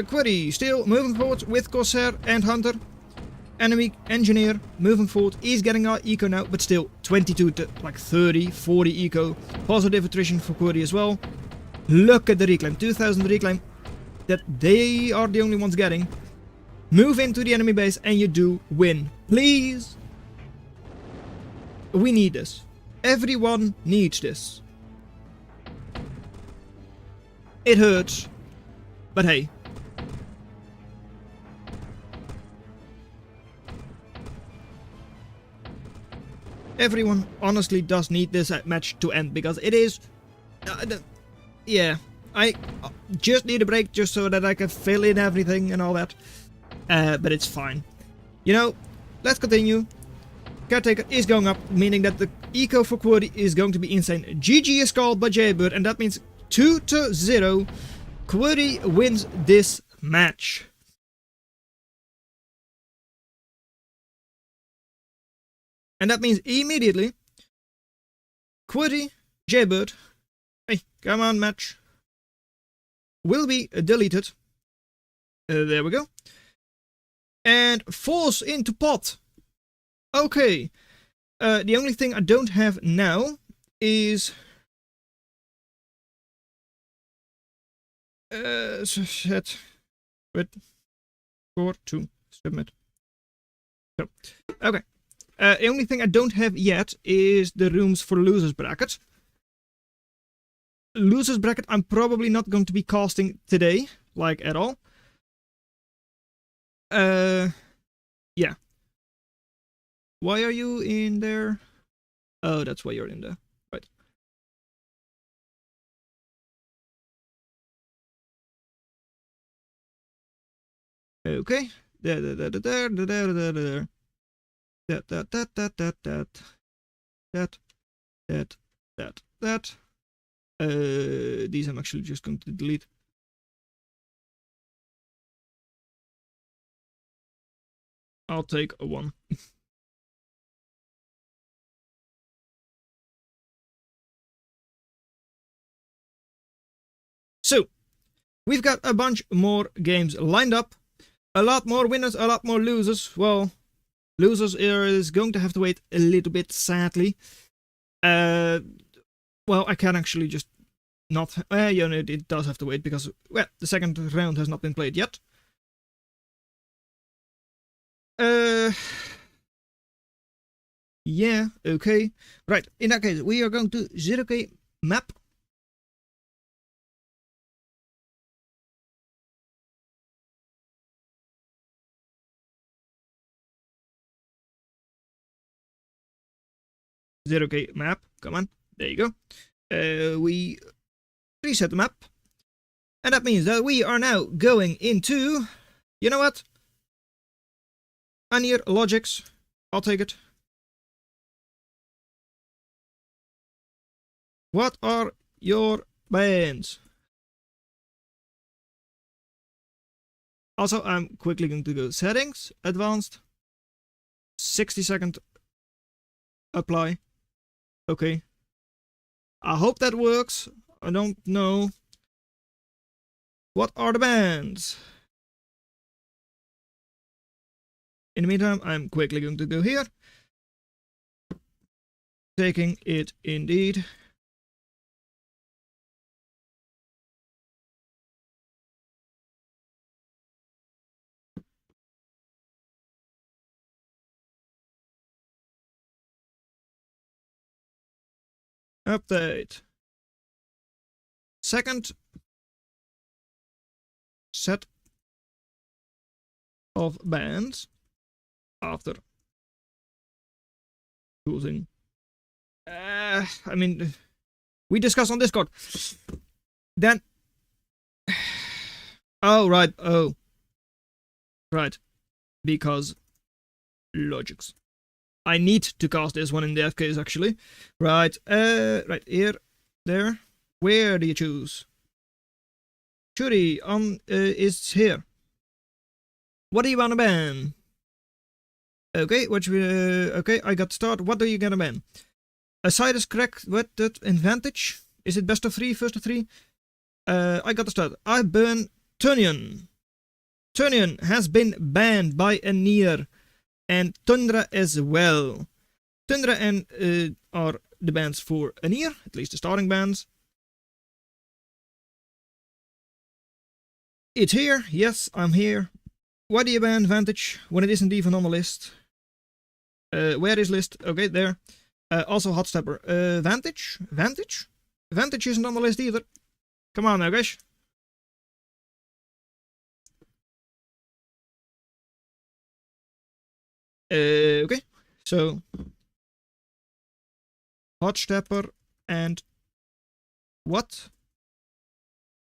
Speaker 1: Query, still moving forward with Corsair and Hunter. Enemy engineer moving forward. He's getting our eco now, but still 22 to like 30, 40 eco. Positive attrition for Query as well. Look at the reclaim, 2000 reclaim that they are the only ones getting. Move into the enemy base and you do win. Please. We need this. Everyone needs this. It hurts, but hey. Everyone honestly does need this match to end, because it is... yeah, I just need a break just so that I can fill in everything and all that. But it's fine. You know, let's continue. Caretaker is going up, meaning that the eco for Query is going to be insane. GG is called by Jaybird, and that means 2-0. Query wins this match. And that means immediately Query, Jaybird. Hey, come on, match. will be deleted. There we go. And force into pot. Okay. The only thing I don't have now is set with score to submit. So, okay. The only thing I don't have yet is the rooms for losers bracket. Losers bracket I'm probably not going to be casting today, like at all. Yeah. Why are you in there? Oh, that's why you're in there. Right. Okay. That. These I'm actually just going to delete. I'll take a 1. So, we've got a bunch more games lined up. A lot more winners, a lot more losers. Well, losers is going to have to wait a little bit, sadly. Well, I can actually just not... yeah, it does have to wait because, well, the second round has not been played yet. Yeah, okay. Right, in that case, we are going to 0k map. Zero K map, come on, there you go. We reset the map. And that means that we are now going into, you know what? Anir Logics, I'll take it. What are your bands? Also, I'm quickly going to go settings, advanced, 60-second apply. Okay. I hope that works. I don't know. What are the bands? In the meantime, I'm quickly going to go here. Taking it indeed. Update. Second set of bands after choosing. I mean, we discussed on Discord. Then. Oh, right. Oh. Right. Because logics. I need to cast this one in that case, actually. Right. Right here. There. Where do you choose? Shuri is here. What do you want to ban? Okay, okay, I got start. What do you gonna ban? Aside is correct. What that advantage? Is it best of 3, first of 3? I got to start. I burn Tunyon. Tunyon has been banned by Anir and Tundra as well. Tundra and are the bands for Anir, at least the starting bands. It's here. Yes, I'm here. Why do you ban Vantage when it isn't even on the list? Where is list? Okay, there. Also Hot Stepper. Vantage? Vantage? Vantage isn't on the list either. Come on now, guys. Okay. So Hot Stepper and what?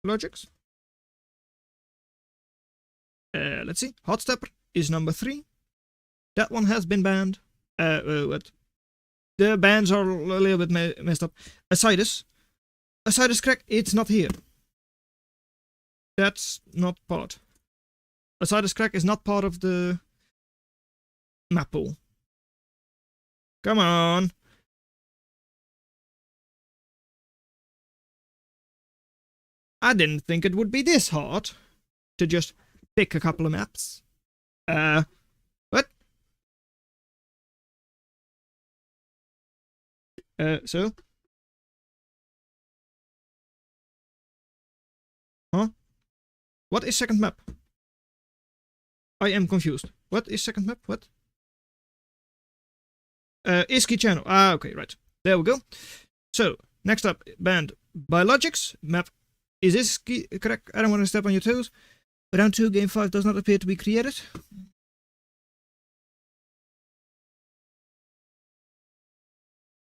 Speaker 1: Logics? Let's see. Hot Stepper is number 3. That one has been banned. What? The bans are a little bit messed up. Asidus crack, it's not here. That's not part. Asidus crack is not part of the map pool. Come on. I didn't think it would be this hard to just pick a couple of maps. What? So? Huh? What is second map? I am confused. What is second map? What? Iski channel. Ah, okay, right. There we go. So, next up, banned Biologics. Map is Iski correct? I don't want to step on your toes. Round 2, game 5 does not appear to be created.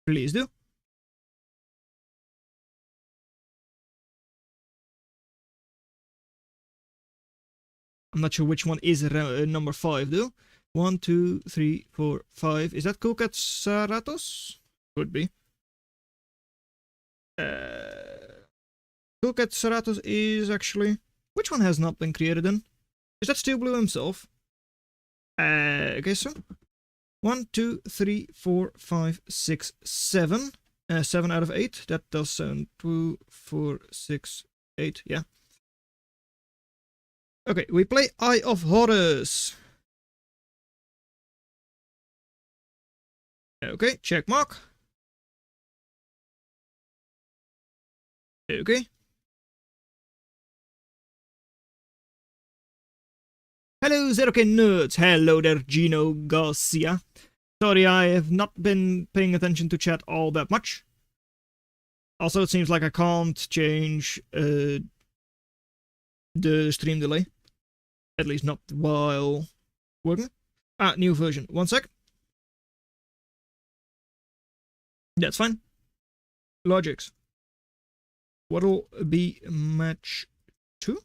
Speaker 1: Please do. I'm not sure which one is number 5 though. 1, 2, 3, 4, 5. Is that Kukat Saratos? Could be. Kukat Saratos is actually... Which one has not been created then? Is that Steel Blue himself? Okay, so 1, 2, 3, 4, 5, 6, 7. 7 out of 8. That does sound 2, 4, 6, 8. Yeah. Okay, we play Eye of Horus. Okay, check mark. Okay. Hello, Zeroke Nerds. Hello there, Gino Garcia. Sorry, I have not been paying attention to chat all that much. Also, it seems like I can't change the stream delay. At least not while working. Ah, new version. 1 sec. That's fine. Logics. What'll be match 2?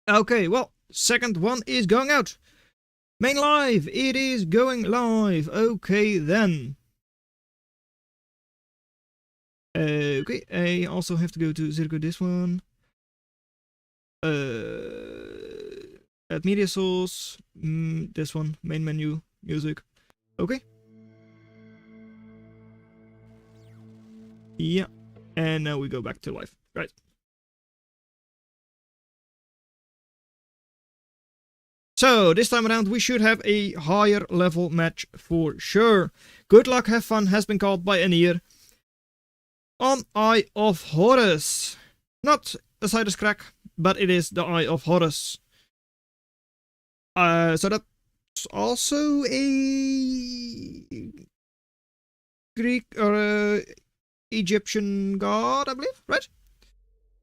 Speaker 1: Okay, well, second one is going out. Main live, it is going live. Okay, then. Okay, I also have to go to Zirko this one. Add media source. This one, main menu, music. Okay. Yeah, and now we go back to live. Right. So, this time around we should have a higher level match for sure. Good luck, have fun has been called by Anir. On Eye of Horus. Not a Sidus Crack, but it is the Eye of Horus. So that's also a Greek or Egyptian god, I believe, right?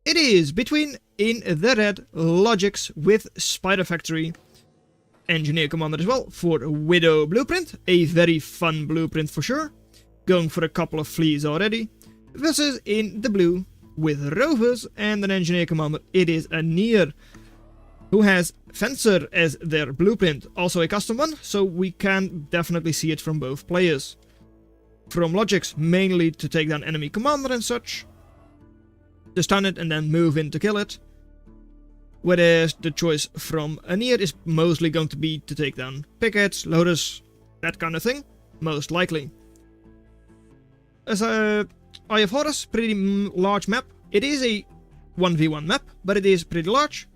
Speaker 1: It is between in the red Logics with Spider Factory. Engineer Commander as well for Widow Blueprint. A very fun blueprint for sure. Going for a couple of fleas already. Versus in the blue with Rovers and an Engineer Commander. It is Anir, who has Fencer as their blueprint. Also a custom one, so we can definitely see it from both players. From Logics, mainly to take down enemy commander and such. To stun it and then move in to kill it. Whereas the choice from Anir is mostly going to be to take down pickets, loaders, that kind of thing. Most likely. As Eye of Horus, pretty large map. It is a 1v1 map, but it is pretty large.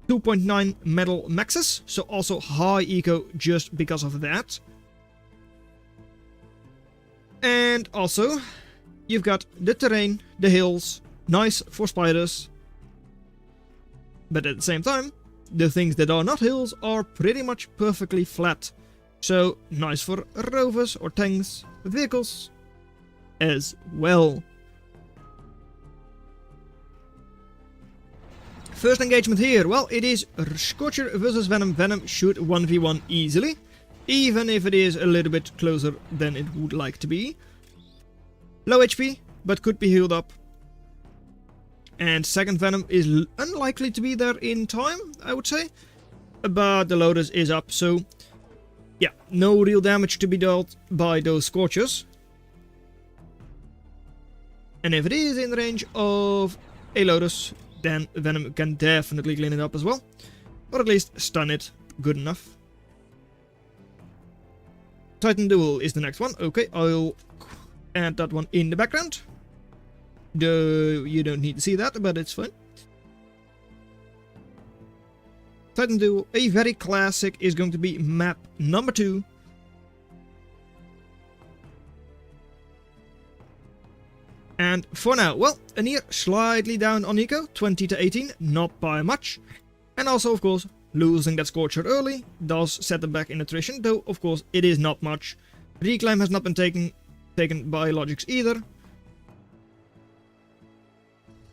Speaker 1: 2.9 metal maxes, so also high eco just because of that. And also, you've got the terrain, the hills, nice for spiders. But at the same time, the things that are not hills are pretty much perfectly flat. So, nice for rovers or tanks, vehicles as well. First engagement here, well, it is Scorcher versus Venom. Venom should 1v1 easily, even if it is a little bit closer than it would like to be. Low HP, but could be healed up. And second Venom is unlikely to be there in time, I would say. But the Lotus is up, so yeah, no real damage to be dealt by those Scorchers. And if it is in range of a Lotus, then Venom can definitely clean it up as well. Or at least stun it good enough. Titan Duel is the next one. Okay, I'll add that one in the background. Though you don't need to see that, but it's fine. Titan Duel, a very classic, is going to be map number 2. And for now, well, Anir slightly down on eco, 20 to 18, not by much. And also, of course, losing that Scorcher early does set them back in attrition, though, of course, it is not much. Reclaim has not been taken by Logix either.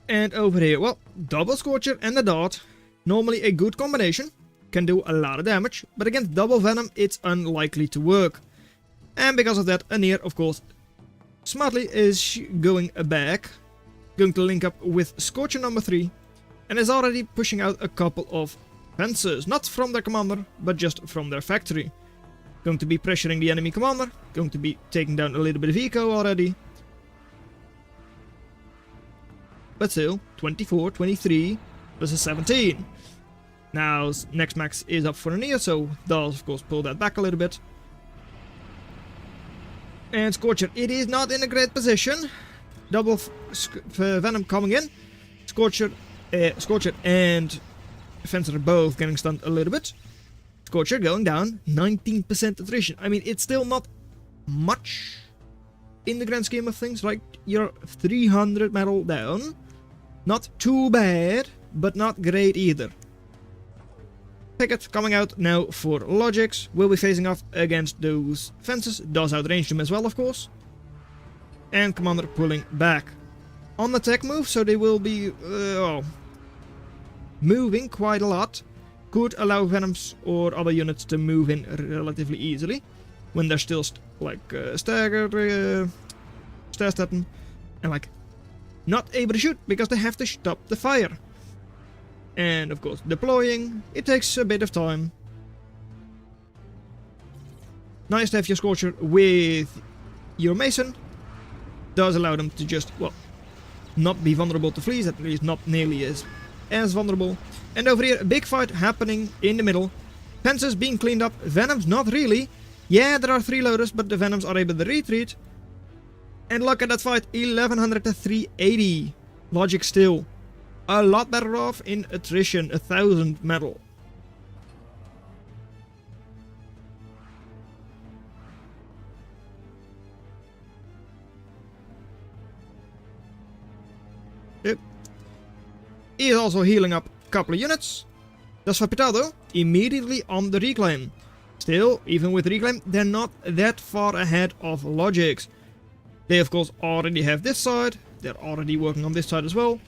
Speaker 1: And over here, well, double Scorcher and the Dart, normally a good combination, can do a lot of damage, but against double Venom, it's unlikely to work. And because of that, Anir, of course, smartly is going back, going to link up with Scorcher number 3, and is already pushing out a couple of fences, not from their commander, but just from their factory. Going to be pressuring the enemy commander, going to be taking down a little bit of eco already. But still, 24, 23, versus 17. Now, next max is up for Anir, so does of course pull that back a little bit. And Scorcher, it is not in a great position. Double Venom coming in. Scorcher and Fencer are both getting stunned a little bit. Scorcher going down, 19% attrition. I mean, it's still not much in the grand scheme of things, right? You're 300 metal down. Not too bad, but not great either. Picket coming out now for Logix. Will be facing off against those fences. Does outrange them as well, of course. And Commander pulling back. On the tech move, so they will be moving quite a lot. Could allow Venoms or other units to move in relatively easily. When they're still staggered, stair-stepping, and like not able to shoot because they have to stop the fire. And of course, deploying, it takes a bit of time. Nice to have your Scorcher with your Mason. Does allow them to just, well, not be vulnerable to fleas, at least not nearly as vulnerable. And over here, a big fight happening in the middle. Fences being cleaned up, Venoms not really. Yeah, there are 3 loaders, but the Venoms are able to retreat. And look at that fight, 1100 to 380. Logic still a lot better off in attrition, 1000 metal. Yep. He is also healing up a couple of units. That's for Pitado, immediately on the reclaim. Still, even with reclaim, they're not that far ahead of Logix. They of course already have this side, they're already working on this side as well.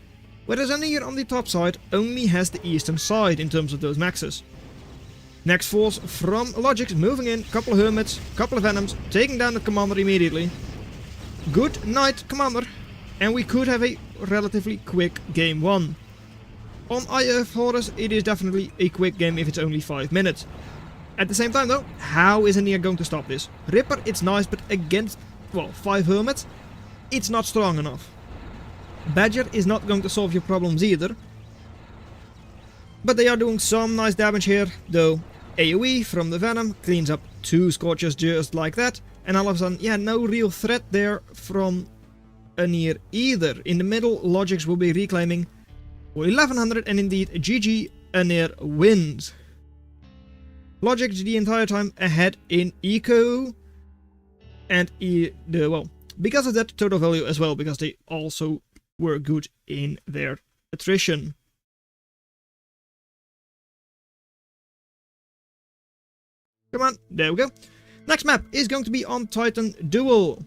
Speaker 1: Whereas Anir on the top side only has the eastern side in terms of those maxes. Next force from Logix moving in, couple of Hermits, couple of Venoms, taking down the commander immediately. Good night, commander. And we could have a relatively quick game 1. On IF Horus, it is definitely a quick game if it's only 5 minutes. At the same time though, how is Anir going to stop this? Ripper, it's nice, but against, well, 5 Hermits, it's not strong enough. Badger is not going to solve your problems either. But they are doing some nice damage here, though. AoE from the Venom cleans up 2 Scorchers just like that. And all of a sudden, yeah, no real threat there from Anir either. In the middle, Logix will be reclaiming for 1100, and indeed, GG, Anir wins. Logix the entire time ahead in eco. And well, because of that, total value as well, because they also were good in their attrition. Come on, there we go. Next map is going to be on Titan Duel.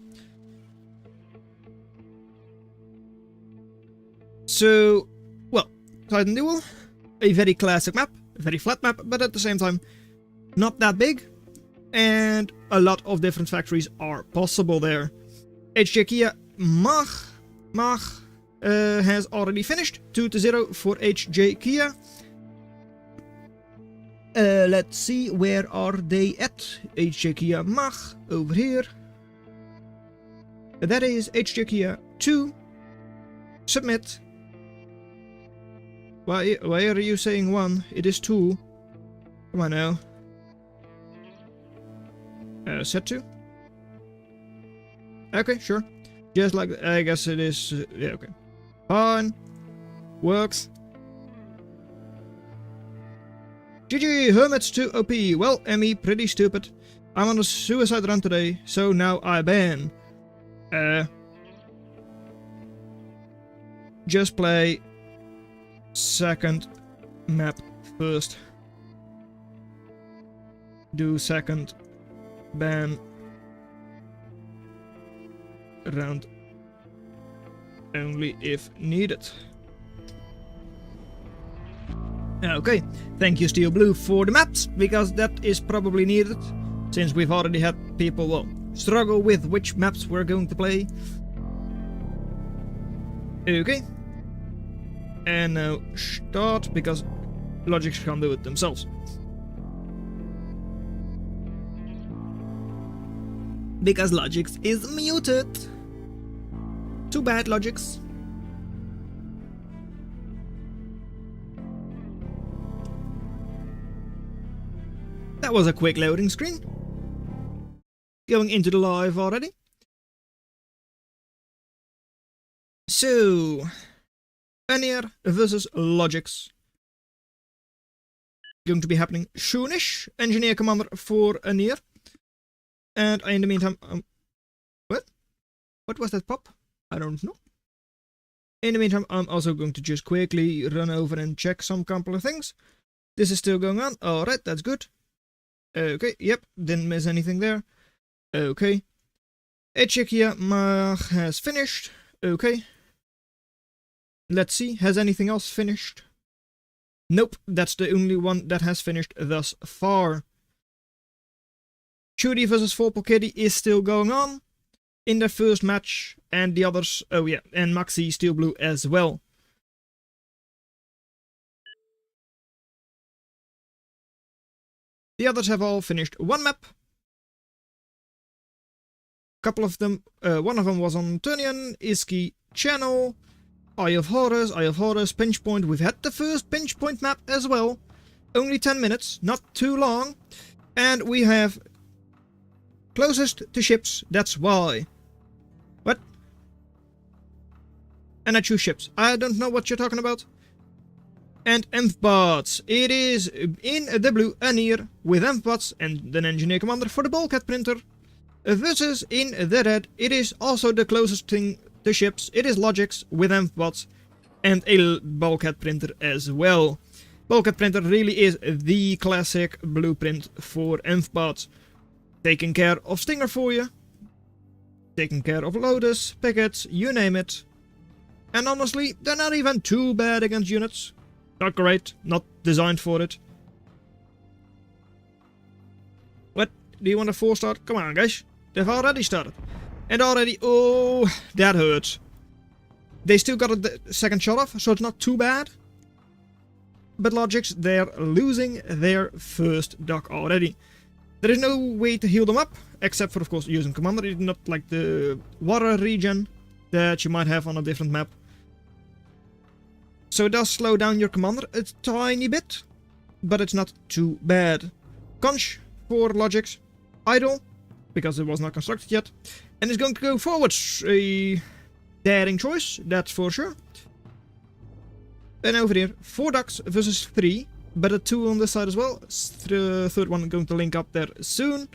Speaker 1: So, well, Titan Duel, a very classic map, a very flat map, but at the same time, not that big. And a lot of different factories are possible there. HJ Kia Mach has already finished. 2-0 for HJ Kia. Let's see, where are they at? HJ Kia Mach, over here. That is HJ Kia 2. Submit. Why are you saying 1? It is 2. Come on now. Set 2? Okay, sure. Just like, I guess it is, yeah, okay. Fine. Works. GG, Hermit's too OP. Well, Emmy, pretty stupid. I'm on a suicide run today, so now I ban. Just play second map first. Do second ban round only if needed. Okay, thank you Steel Blue for the maps, because that is probably needed, since we've already had people, well, struggle with which maps we're going to play. Okay. And now start, because Logics can't do it themselves. Because Logics is muted. Too bad, Logics. That was a quick loading screen. Going into the live already. So, Anir versus Logics. Going to be happening soonish. Engineer Commander for Anir. And in the meantime, what? What was that pop? I don't know. In the meantime, I'm also going to just quickly run over and check some couple of things. This is still going on. Alright, that's good. Okay, yep, didn't miss anything there. Okay. Echekia has finished. Okay. Let's see, has anything else finished? Nope, that's the only one that has finished thus far. Shuri versus Vorpal Kitty is still going on in their first match, and the others, oh yeah, and Maxi Steel Blue as well. The others have all finished one map. Couple of them, one of them was on Turnian, Iski Channel, Eye of Horus, Pinch Point. We've had the first Pinch Point map as well. Only 10 minutes, not too long. And we have closest to ships, that's why. What? And I choose ships. I don't know what you're talking about. And Emfbots. It is in the blue Anir with Emfbots and an Engineer Commander for the Bulkhead Printer. Versus in the red, it is also the closest thing to ships. It is Logics with Emfbots and a Bulkhead Printer as well. Bulkhead Printer really is the classic blueprint for Emfbots. Taking care of Stinger for you. Taking care of Lotus, Pickets, you name it. And honestly, they're not even too bad against units. Not great, not designed for it. What? Do you want a 4-star? Come on, guys. They've already started. And already, oh, that hurts. They still got a second shot off, so it's not too bad. But Logics, they're losing their first dock already. There is no way to heal them up, except for, of course, using Commander. It's not like the water regen that you might have on a different map. So it does slow down your Commander a tiny bit, but it's not too bad. Conch for Logics, idle, because it was not constructed yet, and is going to go forwards. A daring choice, that's for sure. And over here, 4 ducks versus 3, but a 2 on this side as well. Third one going to link up there soon.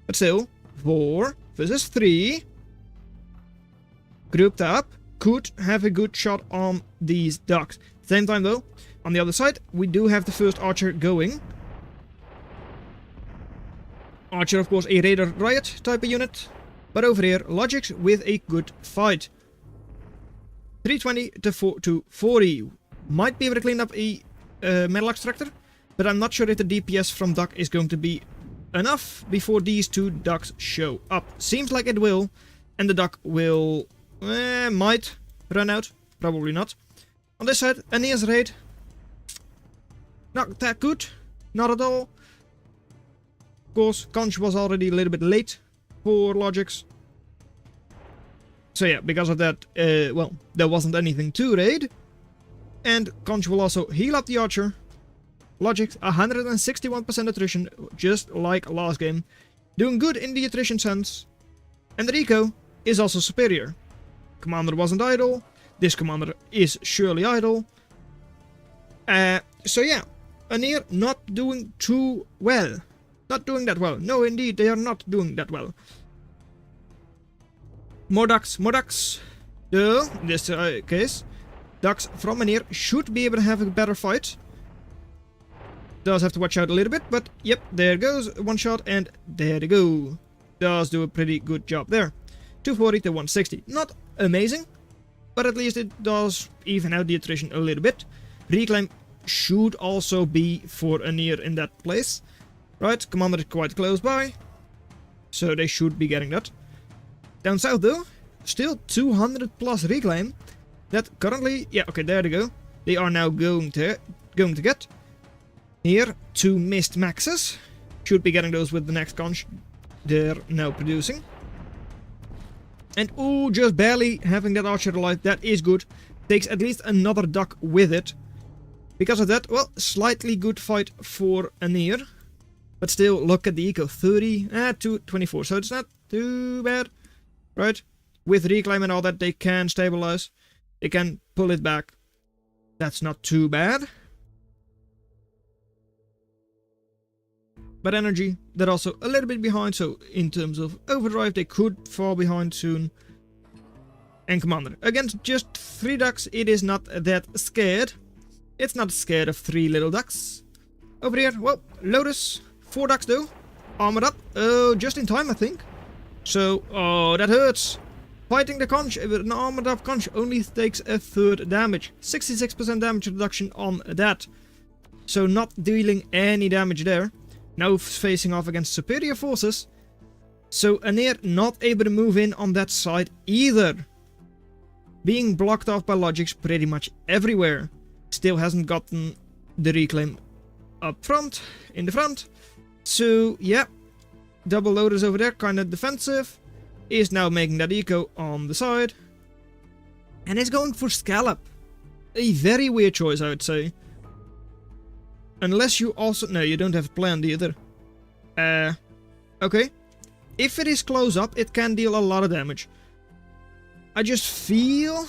Speaker 1: But still, 4 versus 3. Grouped up. Could have a good shot on these ducks. Same time though, on the other side, we do have the first archer going. Archer, of course, a Raider Riot type of unit. But over here, Logics with a good fight. 320 to 240. Might be able to clean up a metal extractor, but I'm not sure if the DPS from duck is going to be enough before these 2 ducks show up. Seems like it will, and the duck will... might run out. Probably not. On this side, Anir's raid. Not that good. Not at all. Of course, Conch was already a little bit late for Logics. So yeah, because of that, well, there wasn't anything to raid. And Conch will also heal up the archer. Logic, 161% attrition, just like last game. Doing good in the attrition sense. And the eco is also superior. Commander wasn't idle. This commander is surely idle. So yeah, Anir not doing too well. Not doing that well. No, indeed, they are not doing that well. More ducks, more ducks. In this case, ducks from Anir should be able to have a better fight. Does have to watch out a little bit, but yep, there goes one shot, and there they go. Does do a pretty good job there. 240 to 160. Not amazing, but at least it does even out the attrition a little bit. Reclaim should also be for Anir in that place. Right, commander is quite close by, so they should be getting that. Down south though, still 200 plus reclaim. That currently, yeah, okay, there they go. They are now going to get. Here, 2 missed maxes. Should be getting those with the next conch they're now producing. And ooh, just barely having that archer alive, that is good. Takes at least another duck with it. Because of that, well, slightly good fight for Anir. But still, look at the eco, 30 to 24, so it's not too bad. Right? With reclaim and all that, they can stabilize. They can pull it back. That's not too bad. But energy, they're also a little bit behind, so in terms of overdrive, they could fall behind soon. And commander, against just 3 ducks, it is not that scared. It's not scared of 3 little ducks. Over here, well, Lotus, 4 ducks though. Armored up, just in time I think. So, oh, that hurts. Fighting the conch with an armored up conch only takes a third damage. 66% damage reduction on that. So not dealing any damage there. Now facing off against superior forces. So Anir not able to move in on that side either. Being blocked off by logics pretty much everywhere. Still hasn't gotten the reclaim up front, in the front. So yeah, double loaders over there, kind of defensive. Is now making that eco on the side. And is going for scallop. A very weird choice, I would say. Unless you also... No, you don't have it planned either. Okay. If it is close up, it can deal a lot of damage. I just feel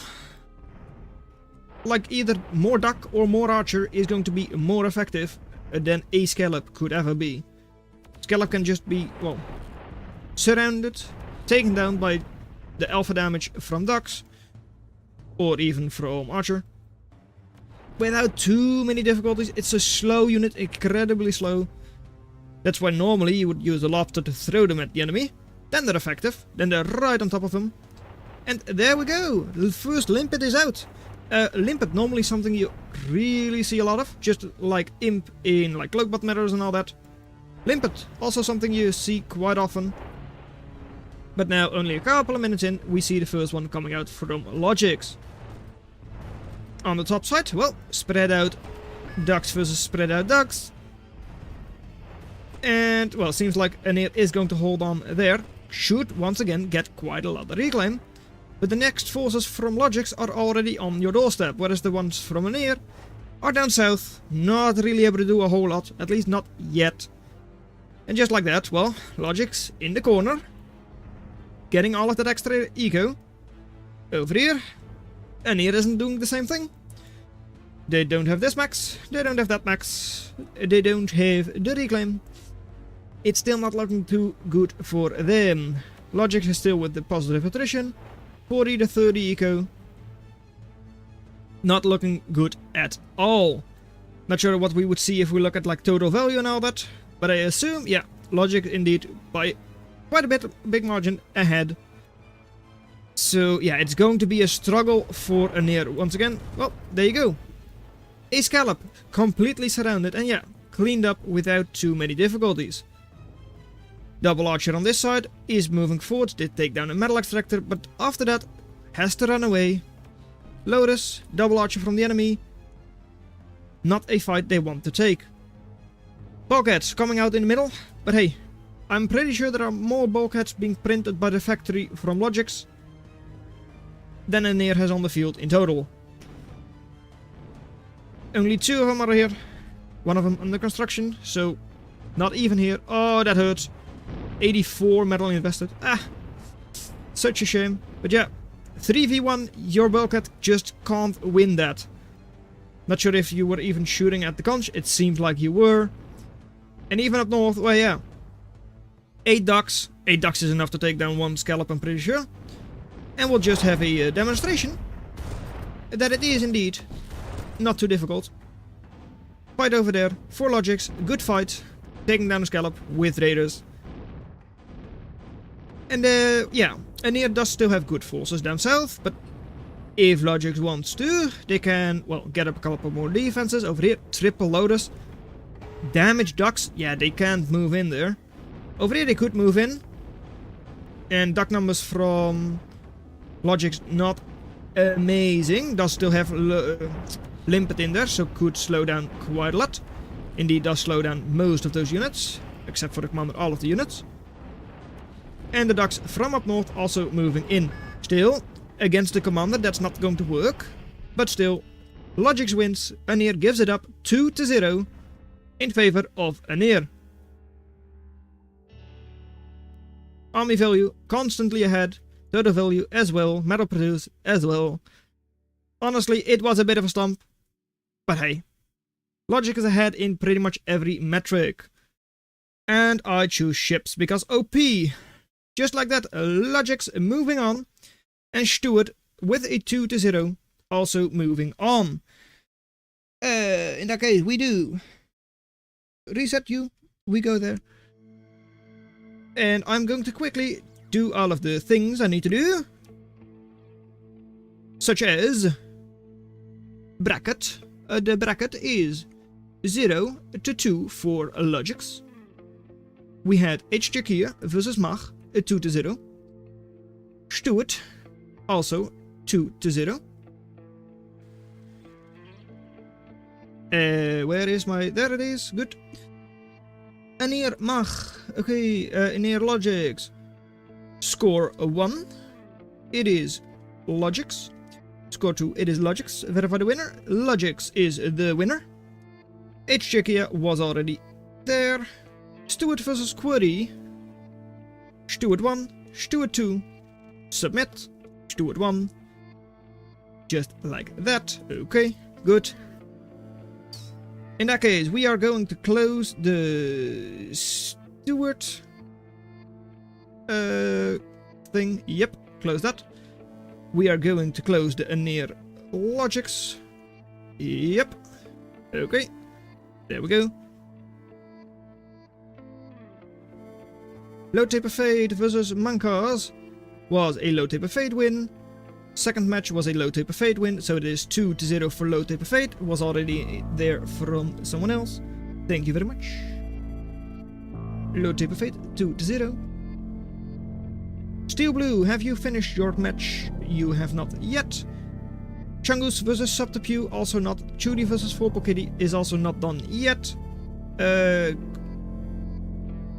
Speaker 1: like either more duck or more archer is going to be more effective than a scallop could ever be. Scallop can just be, well, surrounded, taken down by the alpha damage from ducks, or even from archer. Without too many difficulties. It's a slow unit, incredibly slow. That's why normally you would use a lobster to throw them at the enemy. Then they're effective, then they're right on top of them. And there we go, the first limpet is out. Limpet, normally something you really see a lot of, just like imp in like cloakbot matters and all that. Limpet, also something you see quite often. But now, only a couple of minutes in, we see the first one coming out from Logics. On the top side, well, spread out ducks versus spread out ducks. And, well, seems like Anir is going to hold on there. Should, once again, get quite a lot of reclaim. But the next forces from Logics are already on your doorstep, whereas the ones from Anir are down south, not really able to do a whole lot, at least not yet. And just like that, well, Logics in the corner, getting all of that extra eco. Over here, Anir isn't doing the same thing. They don't have this max, they don't have that max, they don't have the reclaim. It's still not looking too good for them. Logics is still with the positive attrition, 40 to 30 eco. Not looking good at all. Not sure what we would see if we look at like total value and all that, but I assume, yeah, Logic indeed by quite a bit, big margin ahead. So yeah, it's going to be a struggle for Anir once again. Well, there you go. A scallop, completely surrounded and yeah, cleaned up without too many difficulties. Double archer on this side is moving forward, did take down a metal extractor, but after that has to run away. Lotus, double archer from the enemy. Not a fight they want to take. Bulkheads coming out in the middle, but hey, I'm pretty sure there are more bulkheads being printed by the factory from Logics than Anir has on the field in total. Only 2 of them are here. 1 of them under construction, so not even here. Oh, that hurts. 84 metal invested. Ah, such a shame. But yeah, 3v1, your bulkhead just can't win that. Not sure if you were even shooting at the conch. It seemed like you were. And even up north, well, yeah. 8 ducks. 8 ducks is enough to take down 1 scallop, I'm pretty sure. And we'll just have a demonstration that it is indeed not too difficult. Fight over there, 4 logics, good fight, taking down a scallop with raiders. And yeah, Anir does still have good forces down south, but if logics wants to, they can, well, get up a couple more defenses over here. Triple loaders. Damage ducks, yeah, they can't move in there. Over here they could move in. And duck numbers from logics not amazing. Does still have limpet in there, so could slow down quite a lot. Indeed does slow down most of those units, except for the commander, all of the units. And the ducks from up north also moving in. Still, against the commander that's not going to work. But still, logics wins. Anir gives it up 2-0 in favor of Anir. Army value constantly ahead. Total value as well. Metal produced as well. Honestly, it was a bit of a stomp. But hey, logic is ahead in pretty much every metric. And I choose ships because OP. Just like that, logics moving on. And Stuart with a 2-0 also moving on. In that case, we do reset you. We go there. And I'm going to quickly do all of the things I need to do. Such as bracket. The bracket is 0 to 2 for logics. We had H. versus Mach, 2-0. Stuart, also 2-0. Where is my... There it is, good. Anir Mach, okay, Anir Logics. Score 1, it is Logics. Score 2, it is Logics. Verify the winner. Logics is the winner. H. was already there. Stuart versus Query. Stuart 1, Stuart 2. Submit. Stuart 1. Just like that. Okay, good. In that case, we are going to close the Stuart thing. Yep, close that. We are going to close the Anir Logics. Yep. Okay. There we go. Low Taper Fade versus Mankars was a Low Taper Fade win. Second match was a Low Taper Fade win, so it is 2-0 for Low Taper Fade. Was already there from someone else. Thank you very much. Low Taper Fade, 2-0. Steel Blue, have you finished your match? You have not yet. Chungus versus Subterpew, also not. Chudi versus Vorpal is also not done yet.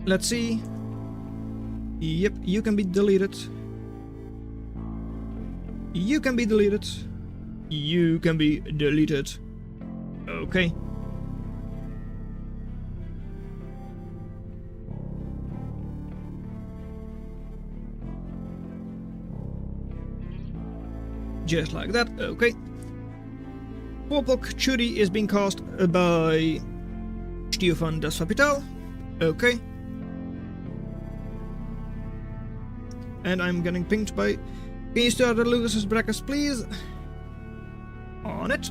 Speaker 1: Let's see. Yep, you can be deleted. You can be deleted. You can be deleted. Okay. Just like that, okay. Vorpal Chudi is being cast by Stefan Das Capital. Okay. And I'm getting pinged by... Can you start the Lucas's brackets, please? On it.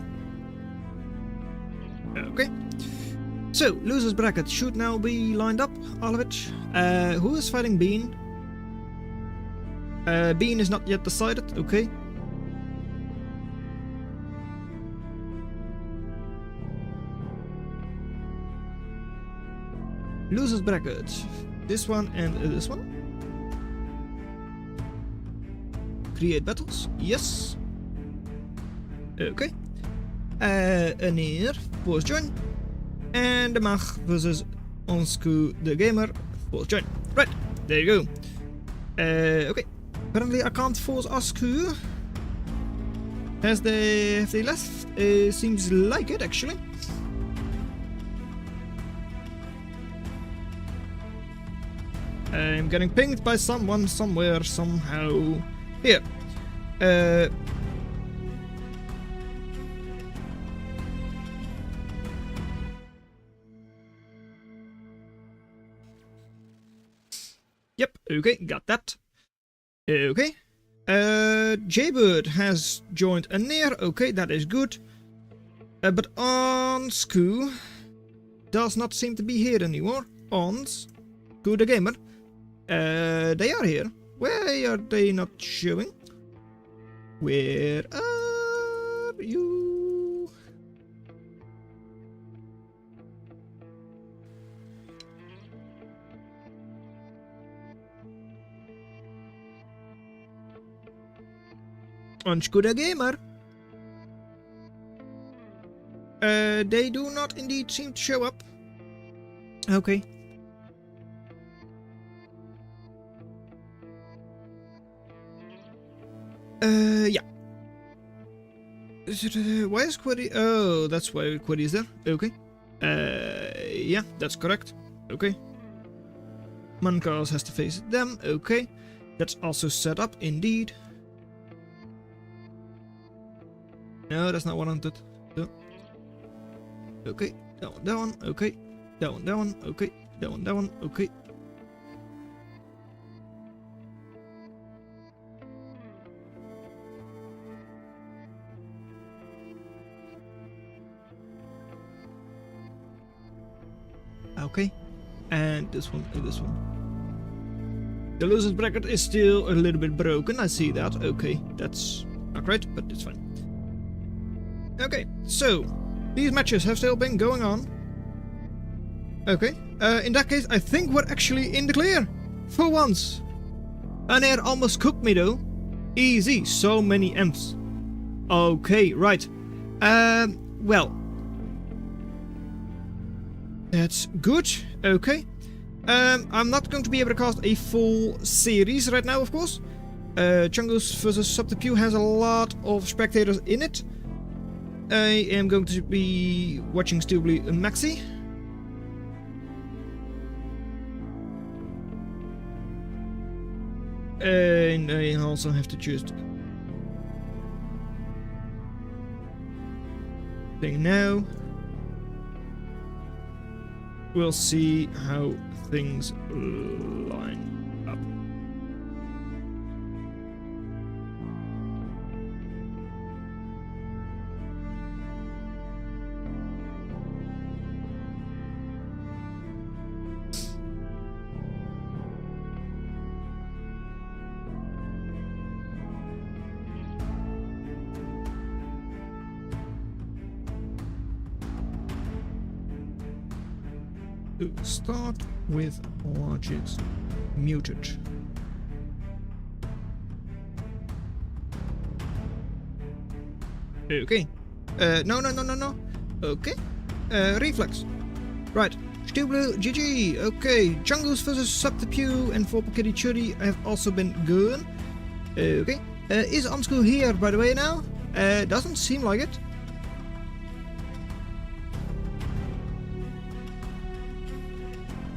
Speaker 1: Okay. So, Lucas's bracket should now be lined up, all of it. Who is fighting Bean? Bean is not yet decided, okay. Lucas's bracket. This one and this one. Create battles, yes. Okay. Anir, force join. And the Mach versus Onsku the Gamer, force join. Right, there you go. Okay. Apparently I can't force Asku. Have they left? Seems like it, actually. I'm getting pinged by someone somewhere, somehow. Here. Yep, okay, got that. Okay. Jaybird has joined a near. Okay, that is good. But Ansku does not seem to be here anymore. Ans, Good the gamer. They are here. Why are they not showing? Where are you? Good the gamer. They do not indeed seem to show up. Okay. Yeah. Is it, why is Quiddy? Oh, that's why Quiddy is there. Okay. Yeah, that's correct. Okay. Mancos has to face them. Okay. That's also set up, indeed. No, that's not what I wanted. No. Okay. That one. Okay. That one. Okay. That one. Okay. Okay, and this one, and this one. The losers bracket is still a little bit broken, I see that. Okay, that's not right, but it's fine. Okay, so, these matches have still been going on. Okay, in that case, I think we're actually in the clear. For once. Anair almost cooked me though. Easy, so many M's. Okay, right. Well. That's good. Okay. I'm not going to be able to cast a full series right now, of course. Chungus vs Subterfuge has a lot of spectators in it. I am going to be watching Steel Blue Maxi. And I also have to choose thing now. We'll see how things line up. To start with logics muted. Okay. No. Okay. Reflex. Right. Steel Blue, GG. Okay. Chungus vs Subterfuge and for Kitty Churi have also been good. Okay. Is Amsku here, by the way, now? Doesn't seem like it.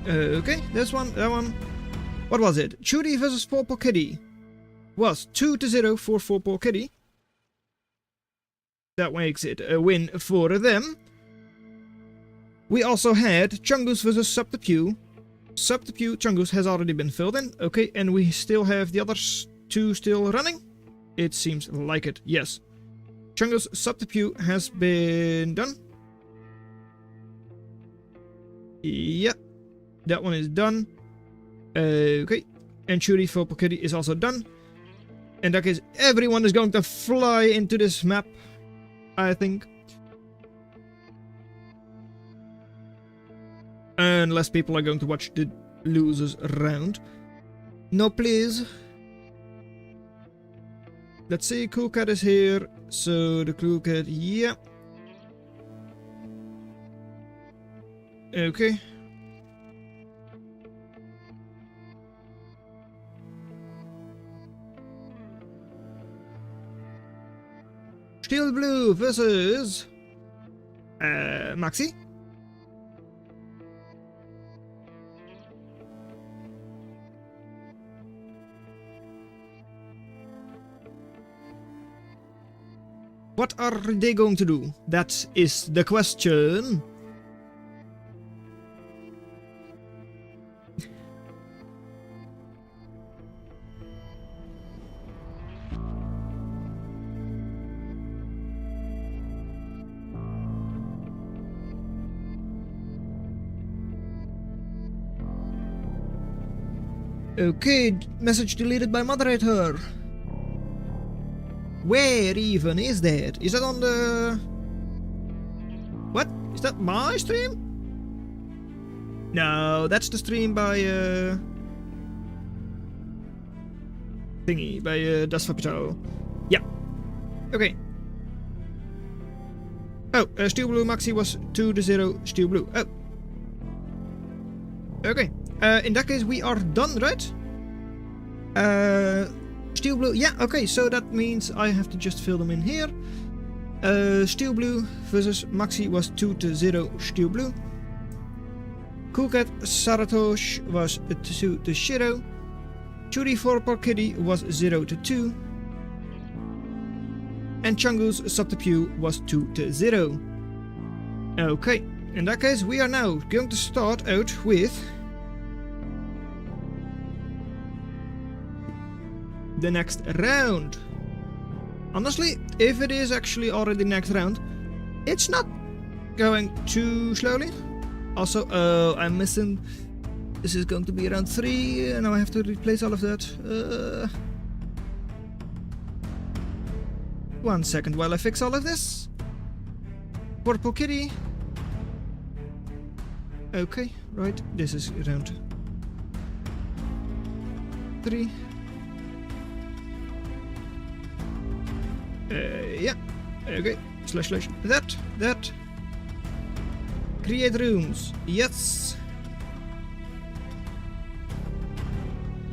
Speaker 1: Okay, this one, that one. What was it? Churi versus 4-Paw Kitty was 2-0 for 4-Paw Kitty. That makes it a win for them. We also had Chungus versus Subterfuge. Subterfuge Chungus has already been filled in. Okay, and we still have the other two still running. It seems like it, yes. Chungus Subterfuge has been done. Yep. That one is done. Okay. And Churi for Kitty is also done. In that case, everyone is going to fly into this map, I think. Unless people are going to watch the losers round. No, please. Let's see, Cool Cat is here. So the Cool Cat, yeah. Okay. Steel Blue versus Maxi. What are they going to do? That is the question. Okay, message deleted by moderator. Where even is that? Is that on the... What? Is that my stream? No, that's the stream by thingy, by Dasvapito. Yeah. Okay. Oh, Steel Blue Maxi was 2-0 Steel Blue. Oh. Okay. In that case, we are done, right? Steel Blue, yeah, okay, so that means I have to just fill them in here. Steel Blue versus Maxi was 2-0 Steel Blue. Cool Cat Saratosh was 2-0. Churi for Kitty was 0-2. And Chungus Subterpew was 2-0. Okay, in that case, we are now going to start out with the next round. Honestly, if it is actually already next round, it's not going too slowly. Also, I'm missing... This is going to be round 3, and now I have to replace all of that. 1 second while I fix all of this. Purple Kitty. Okay, right, this is round 3. Yeah, okay, slash that. Create rooms, yes.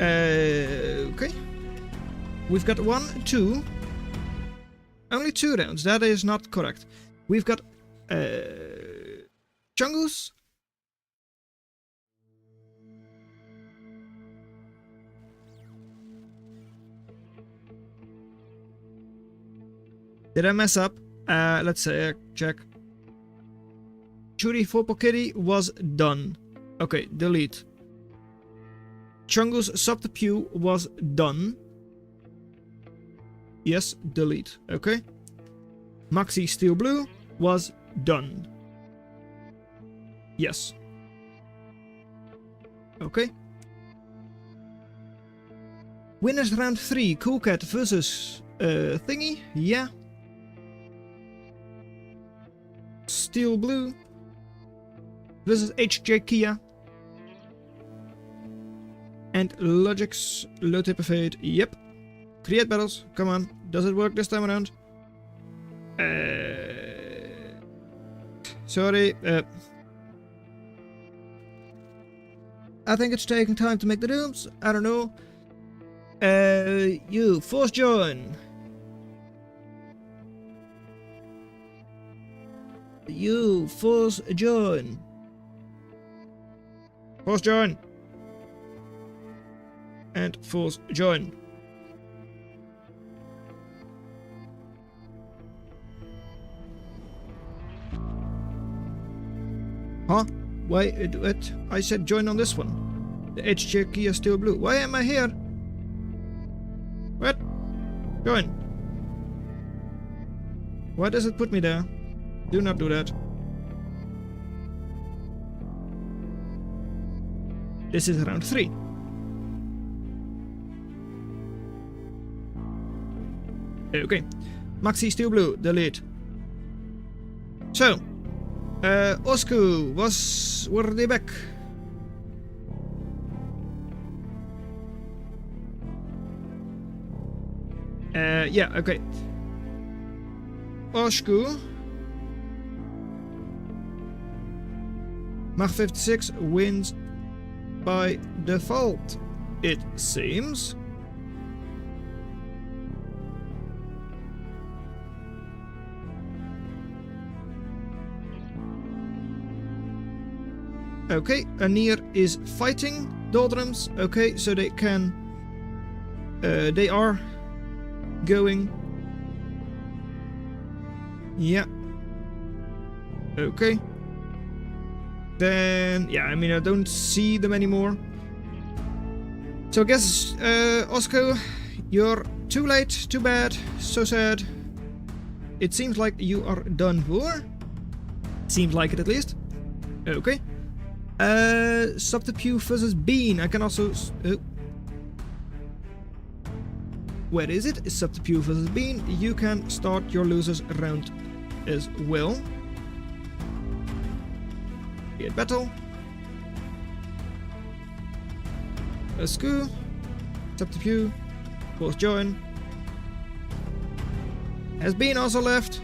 Speaker 1: Okay. We've got 1, 2. Only 2 rounds, that is not correct. We've got Chungus. Did I mess up? Let's say check. Churi for Kitty was done. Okay, delete. Chungus Subterpew was done. Yes, delete. Okay. Maxi Steel Blue was done. Yes. Okay. Winners round 3. Cool Cat versus thingy. Yeah. Steel Blue versus HJ Kia. And Logic's Low Taper Fade. Yep. Create battles. Come on. Does it work this time around? Sorry. I think it's taking time to make the rooms. I don't know. You force join. You force join. Force join. And force join. Huh? Why? What? I said join on this one. The HJ key is still blue. Why am I here? What? Join. Why does it put me there? Do not do that. This is round 3. Okay. Maxi Steel Blue, delete. So, Osku were they back? Yeah, okay. Osku. Mach 56 wins by default, it seems. Okay, Anir is fighting doldrums. Okay, so they can... they are going... Yeah. Okay. Then, yeah, I mean, I don't see them anymore. So I guess, Osko, you're too late, too bad, so sad. It seems like you are done for. Seems like it at least. Okay. Subterfuge versus Bean. I can also... where is it? Subterfuge versus Bean. You can start your losers round as well. Be at battle. Asku. Subterfuge. Both join. Has Bean also left?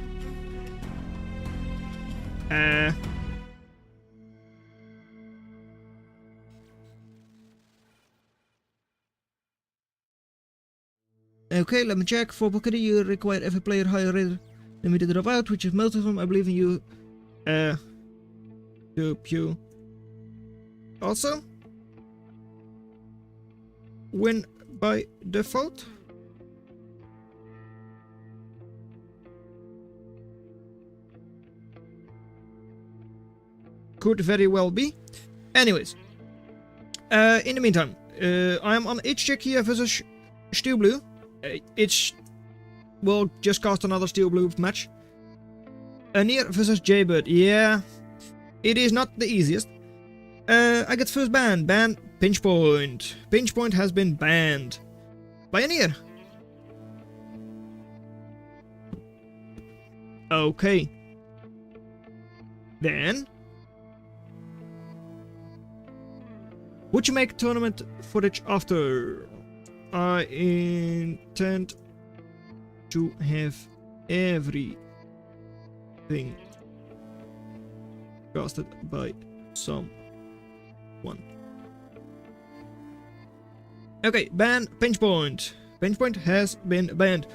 Speaker 1: Okay, let me check. For Bokadi, you require every player higher rated than me to drop out, which is most of them. I believe in you. To Pew. Also, win by default. Could very well be. Anyways, in the meantime, I am on H-Check here versus Steel Blue. It will just cast another Steel Blue match. Anir versus Jaybird. Yeah, it is not the easiest. I get first ban. Ban Pinch Point. Pinch Point has been banned by Anir. Okay. Then, would you make tournament footage after? I intend to have everything casted by someone. Okay, ban Pinch Point. Pinch Point has been banned.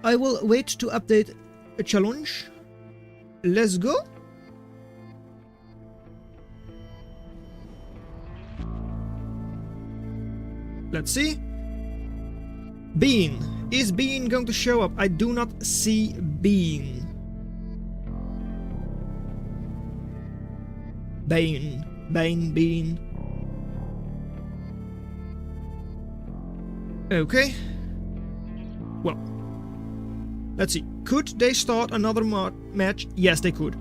Speaker 1: I will wait to update a challenge. Let's go. Let's see. Bean. Is Bean going to show up? I do not see Bean. Bean. Okay. Well. Let's see. Could they start another match? Yes, they could.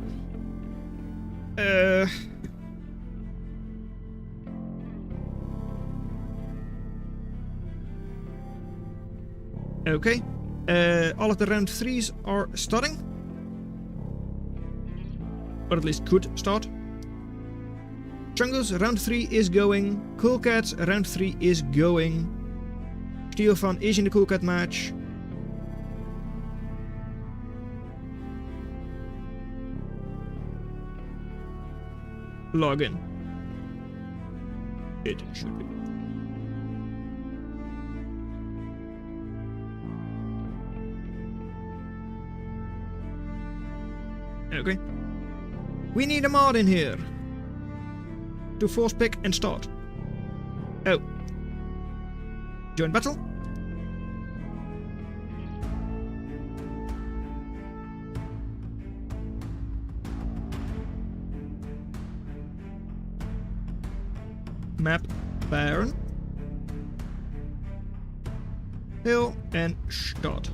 Speaker 1: Okay. All of the round 3s are starting. Or at least could start. Chungus, round 3 is going. Cool Cat, round 3 is going. Steelfan is in the Cool Cat match. Login. It should be. Okay. We need a mod in here to force pick and start. Oh. Join battle. Map Baron. Hill and start.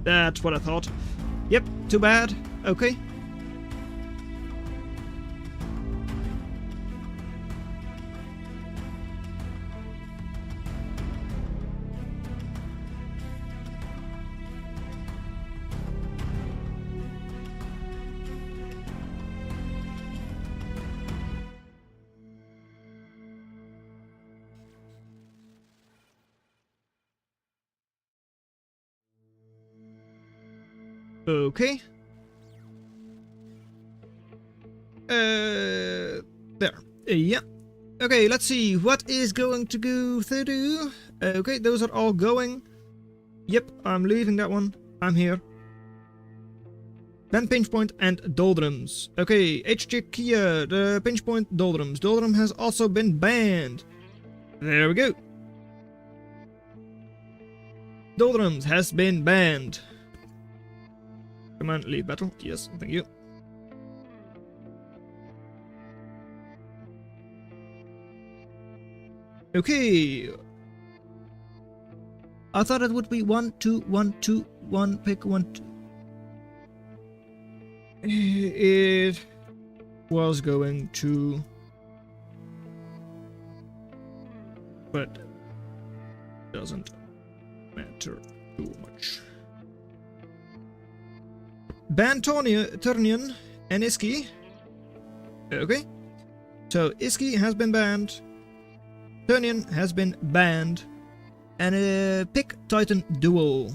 Speaker 1: That's what I thought. Yep, too bad. Okay. Okay. There. Yeah. Okay, let's see. What is going to go through? Okay, those are all going. Yep, I'm leaving that one. I'm here. Ban Pinch Point and Doldrums. Okay, HJ Kia, the Pinch Point Doldrums. Doldrum has also been banned. There we go. Doldrums has been banned. Come on, leave battle. Yes, thank you. Okay. I thought it would be 1, 2, 1, 2, 1, pick 1, 2. It was going to, but doesn't matter too much. Ban Turnian and Iski. Okay. So Iski has been banned. Turnian has been banned. And pick Titan Duel.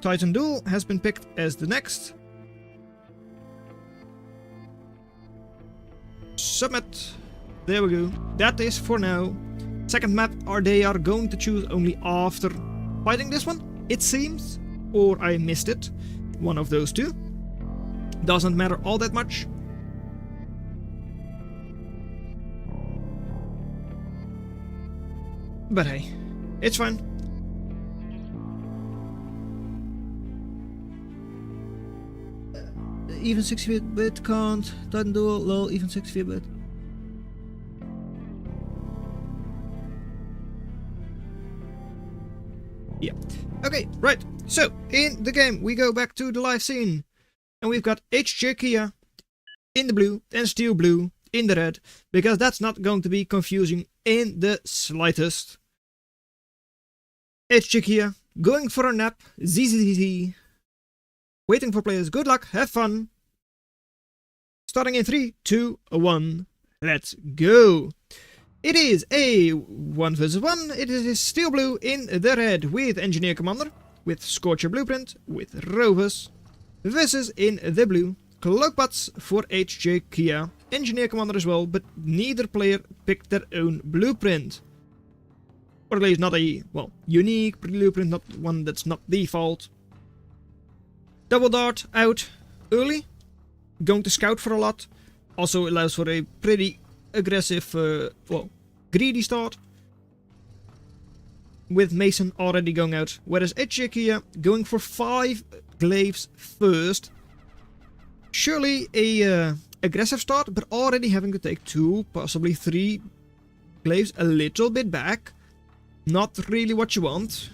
Speaker 1: Titan Duel has been picked as the next. Submit. There we go. That is for now. Second map, they are going to choose only after fighting this one, it seems. Or I missed it. One of those two. Doesn't matter all that much. But hey, it's fine. Even 64-bit can't. Titan Duel, lol, even 64-bit. Yeah. Okay, right. So, in the game, we go back to the live scene. And we've got HJ Kia in the blue and Steel Blue in the red. Because that's not going to be confusing in the slightest. HJ Kia going for a nap. ZZZ. Waiting for players. Good luck. Have fun. Starting in 3, 2, 1. Let's go. It is a 1 vs 1. It is Steel Blue in the red with Engineer Commander, with Scorcher Blueprint, with Rovers, versus in the blue Cloakbots for HJ Kia. Engineer Commander as well, but neither player picked their own blueprint. Or at least not a, well, unique blueprint, not one that's not default. Double Dart out early. Going to scout for a lot. Also allows for a pretty aggressive, well, greedy start. With Mason already going out. Whereas HJ Kia going for 5 glaives first. Surely a aggressive start, but already having to take 2, possibly 3 glaives a little bit back. Not really what you want.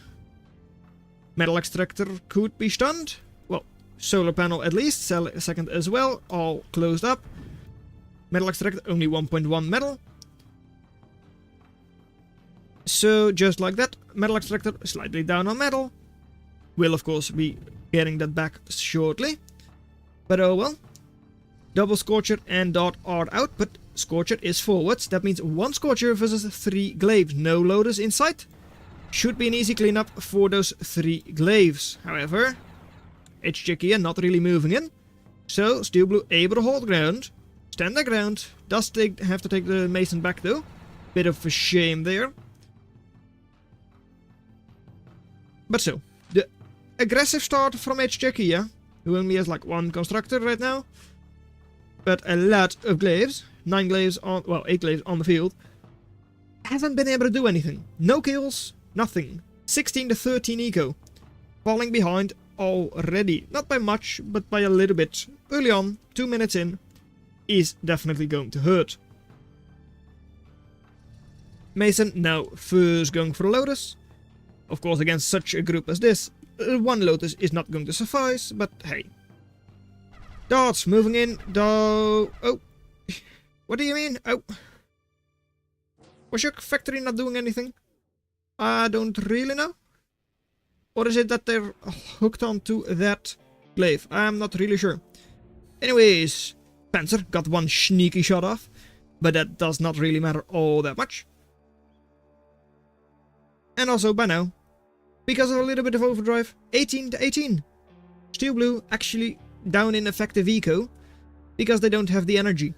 Speaker 1: Metal Extractor could be stunned. Well, Solar Panel at least, second as well, all closed up. Metal Extractor only 1.1 metal. So just like that, Metal Extractor slightly down on metal. Will of course be getting that back shortly. But oh well. Double Scorcher and Dart are out, but Scorcher is forwards. That means 1 Scorcher versus 3 glaives. No loaders in sight. Should be an easy cleanup for those 3 glaives. However, HJ Kia not really moving in. So Steel Blue able to hold ground. Stand their ground. Does have to take the Mason back though. Bit of a shame there. But so, the aggressive start from HJ Kia, who only has like 1 constructor right now. But a lot of glaives. 9 glaives on, well, 8 glaives on the field. Haven't been able to do anything. No kills, nothing. 16 to 13 eco. Falling behind already. Not by much, but by a little bit. Early on, 2 minutes in, is definitely going to hurt. Mason now first going for a Lotus. Of course, against such a group as this, 1 Lotus is not going to suffice, but hey. Darts moving in, though. Oh. What do you mean? Oh. Was your factory not doing anything? I don't really know. Or is it that they're hooked onto that glaive? I'm not really sure. Anyways, Panzer got 1 sneaky shot off, but that does not really matter all that much. And also by now, because of a little bit of overdrive, 18 to 18. Steel Blue actually down in effective eco, because they don't have the energy.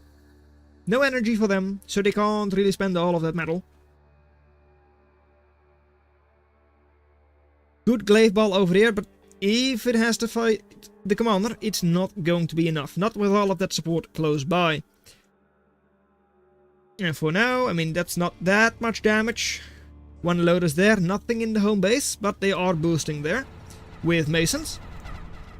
Speaker 1: No energy for them, so they can't really spend all of that metal. Good glaive ball over here, but if it has to fight the commander, it's not going to be enough. Not with all of that support close by. And for now, I mean, that's not that much damage. One Lotus there, nothing in the home base, but they are boosting there with Masons.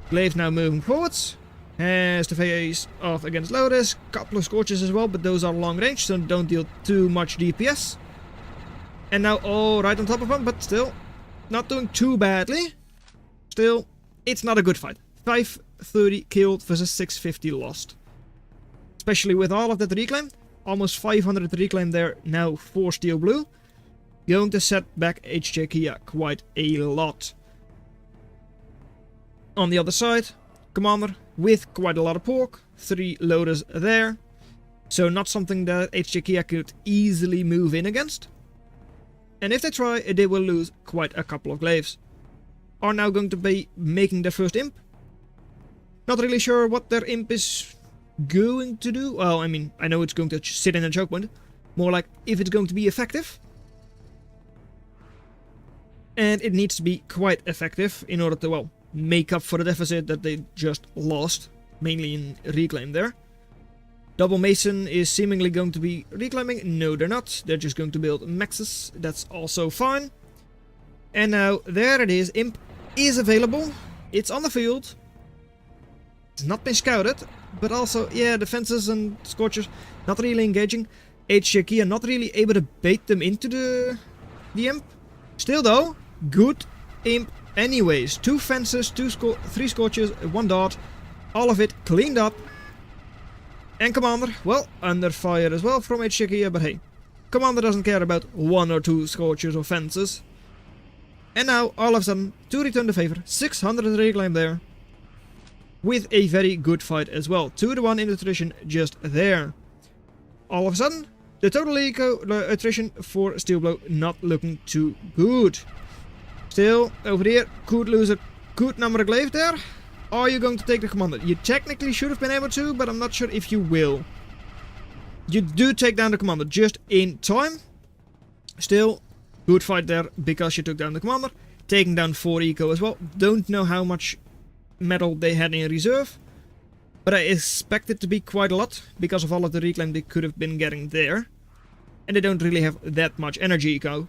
Speaker 1: Glaive now moving forwards. Has to face off against Lotus. Couple of Scorches as well, but those are long range, so don't deal too much DPS. And now all right on top of him, but still not doing too badly. Still, it's not a good fight. 530 killed versus 650 lost. Especially with all of that reclaim. Almost 500 reclaim there now for Steel Blue. Going to set back HJ Kia quite a lot. On the other side, Commander with quite a lot of pork. 3 Lotus there. So not something that HJ Kia could easily move in against. And if they try, they will lose quite a couple of glaives. Are now going to be making their first imp. Not really sure what their imp is going to do. Well, I mean, I know it's going to sit in a choke point. More like if it's going to be effective. And it needs to be quite effective in order to, well, make up for the deficit that they just lost. Mainly in reclaim there. Double Mason is seemingly going to be reclaiming. No, they're not. They're just going to build Maxes. That's also fine. And now, there it is. Imp is available. It's on the field. It's not been scouted. But also, yeah, defenses and Scorchers not really engaging. HJ Kia not really able to bait them into the Imp. Still though, good Imp anyways. 2 fences, 3 Scorchers, 1 dart. All of it cleaned up. And Commander, well, under fire as well from HJ Kia, but hey. Commander doesn't care about 1 or 2 Scorchers or fences. And now, all of a sudden, to return the favor, 600 reclaim there. With a very good fight as well. 2-1 in attrition just there. All of a sudden, the total eco attrition for Steel Blue not looking too good. Still, over here, could lose a good number of glaive there. Are you going to take the commander? You technically should have been able to, but I'm not sure if you will. You do take down the commander just in time. Still, good fight there because you took down the commander. Taking down 4 eco as well. Don't know how much metal they had in reserve. But I expect it to be quite a lot because of all of the reclaim they could have been getting there. And they don't really have that much energy eco.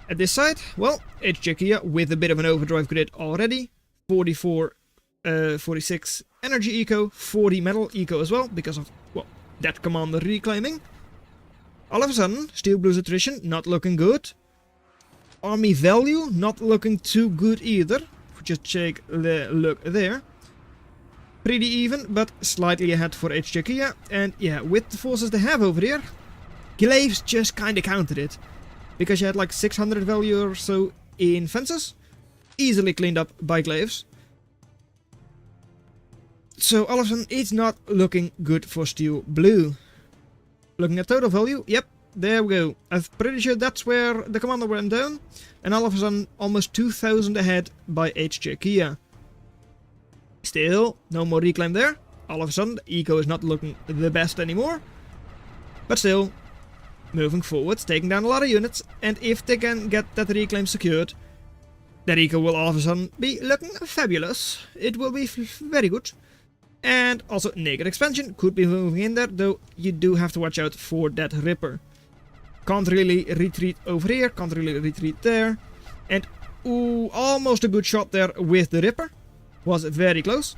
Speaker 1: At this side, well, HJ Kia with a bit of an overdrive grid already. 44, 46 energy eco, 40 metal eco as well, because of, well, that commander reclaiming. All of a sudden, Steel Blue's attrition not looking good. Army value not looking too good either. Just take the look there. Pretty even, but slightly ahead for HJ Kia. And yeah, with the forces they have over here, glaives just kinda countered it. Because you had like 600 value or so in fences. Easily cleaned up by glaives. So all of a sudden it's not looking good for Steel Blue. Looking at total value, yep, there we go. I'm pretty sure that's where the commander went down. And all of a sudden almost 2000 ahead by HJ Kia. Still, no more reclaim there. All of a sudden, eco is not looking the best anymore. But still, moving forwards, taking down a lot of units. And if they can get that reclaim secured, that eco will all of a sudden be looking fabulous. It will be very good. And also, Naked Expansion could be moving in there, though you do have to watch out for that Ripper. Can't really retreat over here, can't really retreat there. And, ooh, almost a good shot there with the Ripper. Was very close.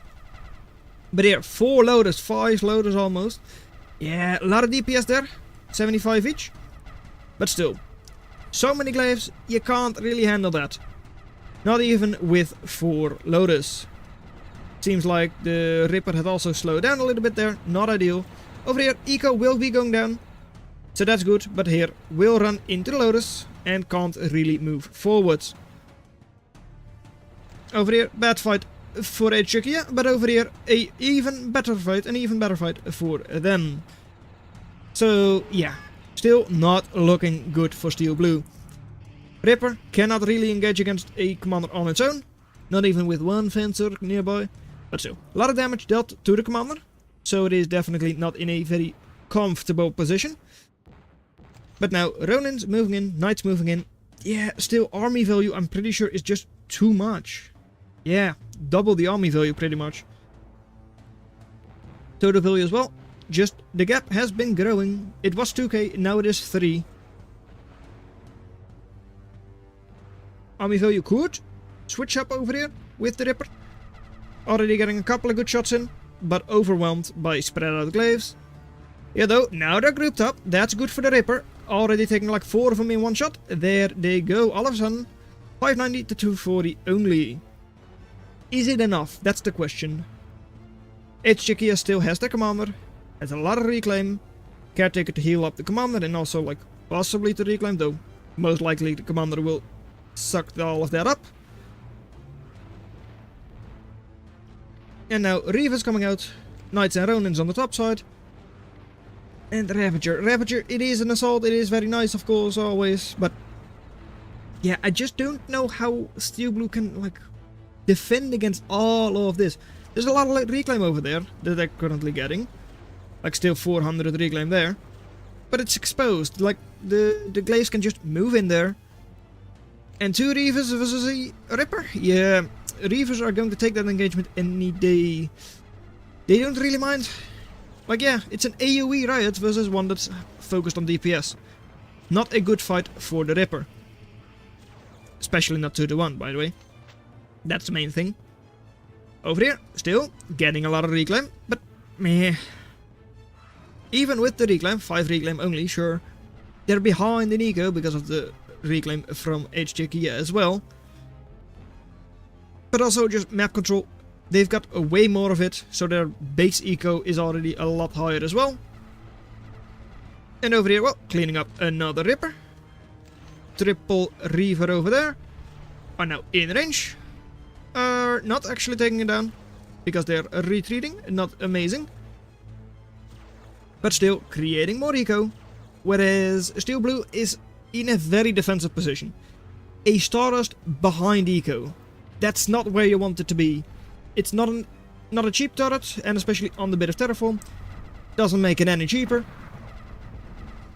Speaker 1: But here, 4 Lotus, 5 Lotus almost. Yeah, a lot of DPS there. 75 each. But still, so many glaives, you can't really handle that. Not even with 4 Lotus. Seems like the Ripper had also slowed down a little bit there. Not ideal. Over here, eco will be going down. So that's good. But here, will run into the Lotus. And can't really move forwards. Over here, bad fight for HJ Kia, but over here an even better fight for them. So yeah, still not looking good for Steel Blue. Ripper cannot really engage against a commander on its own, not even with 1 fencer nearby, but still, a lot of damage dealt to the commander, so it is definitely not in a very comfortable position. But now Ronin's moving in, Knights moving in. Yeah, still army value I'm pretty sure is just too much. Yeah, double the army value pretty much. Total value as well. Just the gap has been growing. It was 2k, now it is 3. Army value could switch up over here with the Ripper. Already getting a couple of good shots in, but overwhelmed by spread out glaives. Yeah, though, now they're grouped up. That's good for the Ripper. Already taking like 4 of them in one shot. There they go. All of a sudden, 590 to 240 only. Is it enough? That's the question. HJK still has their commander. Has a lot of reclaim. Caretaker to heal up the commander and also like possibly to reclaim, though most likely the commander will suck all of that up. And now Reaver's coming out. Knights and Ronins on the top side. And Ravager. Ravager, it is an assault. It is very nice, of course, always. But yeah, I just don't know how Steel Blue can like defend against all of this. There's a lot of reclaim over there that they're currently getting. Like still 400 reclaim there. But it's exposed. Like the glaives can just move in there. And 2 Reavers versus a Ripper? Yeah, Reavers are going to take that engagement any day. They don't really mind. Like yeah, it's an AoE riot versus one that's focused on DPS. Not a good fight for the Ripper. Especially not 2-1, by the way. That's the main thing. Over here, still getting a lot of reclaim, but meh. Even with the reclaim, 5 reclaim only, sure. They're behind in eco because of the reclaim from HJK as well. But also just map control. They've got way more of it, so their base eco is already a lot higher as well. And over here, well, cleaning up another Ripper. Triple Reaver over there. Are now in range. Are not actually taking it down, because they're retreating, not amazing. But still creating more eco. Whereas Steel Blue is in a very defensive position. A Stardust behind eco. That's not where you want it to be. It's not a cheap turret, and especially on the bit of Terraform, doesn't make it any cheaper.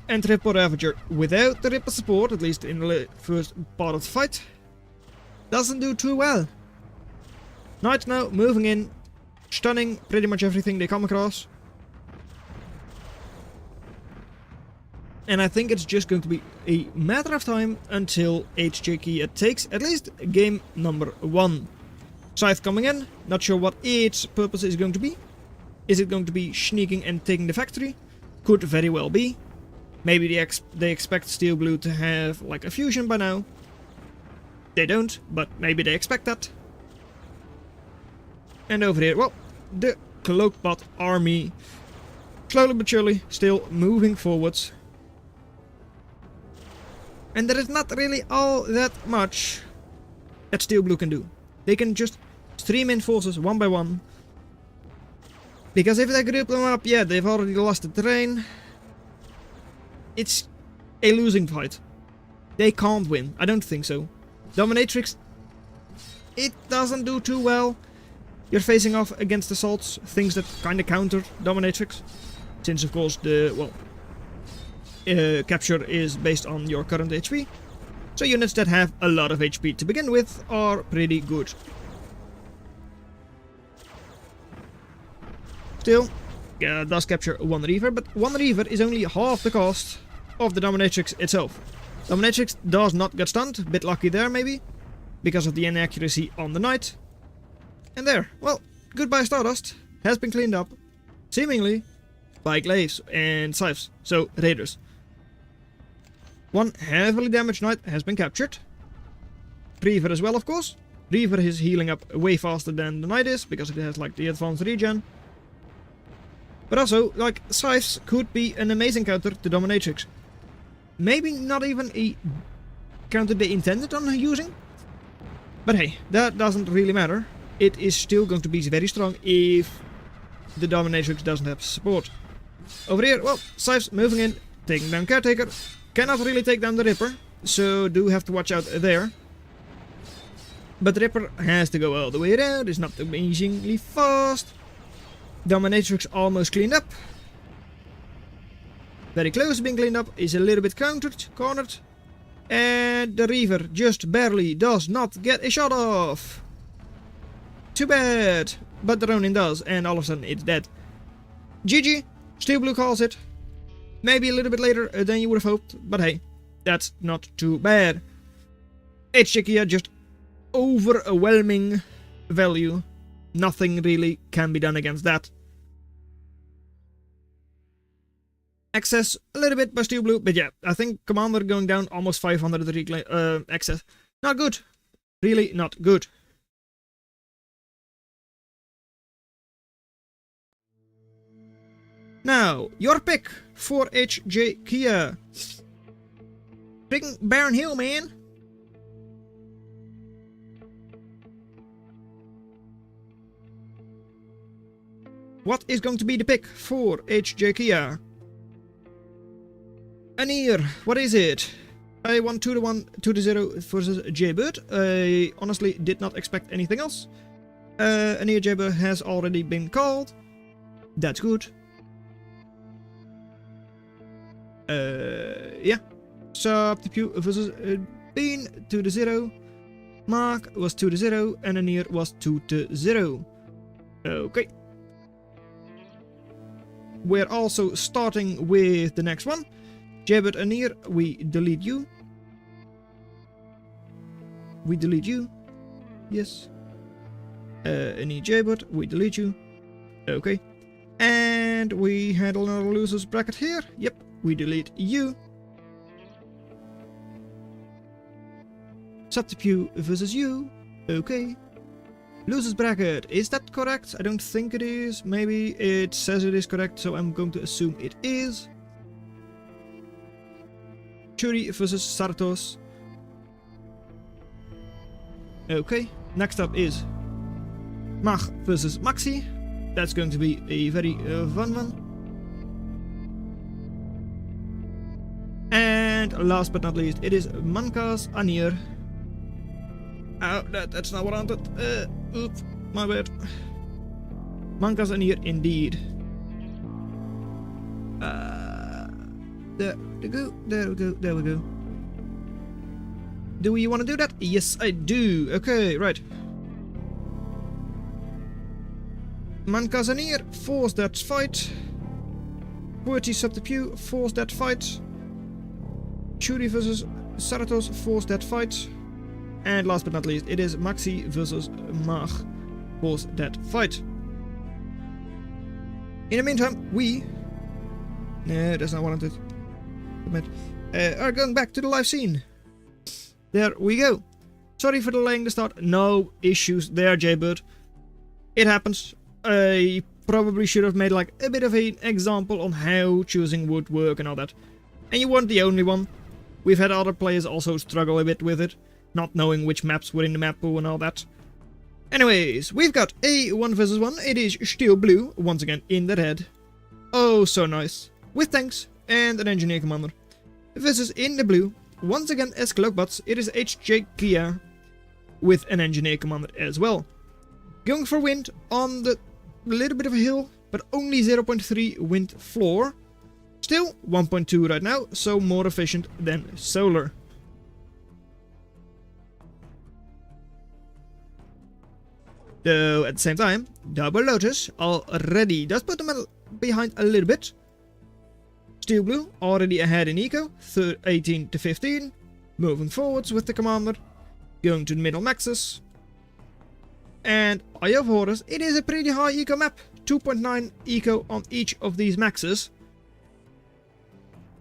Speaker 1: And Triple Ravager without the Ripper support, at least in the first part of the fight, doesn't do too well. Knights now moving in, stunning pretty much everything they come across. And I think it's just going to be a matter of time until HJK takes at least game number 1. Scythe coming in, not sure what its purpose is going to be. Is it going to be sneaking and taking the factory? Could very well be. Maybe they expect Steel Blue to have like a fusion by now. They don't, but maybe they expect that. And over here, well, the Cloakbot army, slowly but surely, still moving forwards. And there is not really all that much that Steel Blue can do. They can just stream in forces one by one. Because if they group them up, yeah, they've already lost the terrain. It's a losing fight. They can't win. I don't think so. Dominatrix, it doesn't do too well. You're facing off against assaults, things that kind of counter Dominatrix. Since, of course, the, well, capture is based on your current HP. So units that have a lot of HP to begin with are pretty good. Still, does capture 1 Reaver, but 1 Reaver is only half the cost of the Dominatrix itself. Dominatrix does not get stunned, a bit lucky there maybe, because of the inaccuracy on the Knight. And there, well, goodbye Stardust, has been cleaned up, seemingly, by glaives and scythes, so raiders. 1 heavily damaged Knight has been captured. Reaver as well, of course. Reaver is healing up way faster than the Knight is, because it has like the advanced regen. But also, like, scythes could be an amazing counter to Dominatrix. Maybe not even a counter they intended on using. But hey, that doesn't really matter. It is still going to be very strong if the Dominatrix doesn't have support. Over here, well, scythes moving in, taking down Caretaker. Cannot really take down the Ripper, so do have to watch out there. But the Ripper has to go all the way around, it's not amazingly fast. Dominatrix almost cleaned up. Very close to being cleaned up, is a little bit cornered. And the Reaver just barely does not get a shot off. Too bad. But the Ronin does, and all of a sudden it's dead. GG. Steel Blue calls it. Maybe a little bit later than you would have hoped, but hey, that's not too bad. HJK just overwhelming value. Nothing really can be done against that. Excess a little bit by Steel Blue, but yeah, I think Commander going down almost 500 excess. Not good. Really not good. Now, your pick for HJ Kia. Freaking Baron Hill, man. What is going to be the pick for HJ Kia? Anir, what is it? I won 2-1, 2-0 versus Jaybird. I honestly did not expect anything else. Anir Jaybird has already been called. That's good. Yeah. Subtipu versus Bean 2-0. Mark was 2-0 and Anir was 2-0. Okay. We're also starting with the next one. Jaybird Anir, we delete you. We delete you. Yes. Anir Jaybird, we delete you. Okay. And we handle another losers bracket here. Yep, we delete you. Subtipu versus you. Okay. Losers bracket, is that correct? I don't think it is. Maybe it says it is correct, so I'm going to assume it is. Churi versus Sartos. Okay, next up is Mach versus Maxi. That's going to be a very fun one. And last but not least, it is Mankas Anir. Oh, that's not what I wanted. Oops, my bad. Mankas Anir indeed. There we go, there we go, there we go. Do we want to do that? Yes, I do. Okay, right. Mankas Anir, force that fight. Qwerty Subtipu, force that fight. Churi versus Saratos, force that fight. And last but not least, it is Maxi versus Mach, force that fight. In the meantime, we... No, that's not what I wanted. Are going back to the live scene. There we go. Sorry for delaying the start. No issues there, Jaybird. It happens. I probably should have made like a bit of an example on how choosing would work and all that. And you weren't the only one. We've had other players also struggle a bit with it, not knowing which maps were in the map pool and all that. Anyways, we've got a 1 versus 1. It is Steel Blue, once again in the red. Oh, so nice. With tanks and an engineer commander. Versus in the blue, once again as Cloakbots, it is HJ Kia with an engineer commander as well. Going for wind on the little bit of a hill, but only 0.3 wind floor. Still 1.2 right now, so more efficient than solar. Though at the same time, Double Lotus already does put them behind a little bit. Steel Blue already ahead in eco, 18 to 15. Moving forwards with the commander. Going to the middle maxes. And Eye of Horus, it is a pretty high eco map. 2.9 eco on each of these maxes.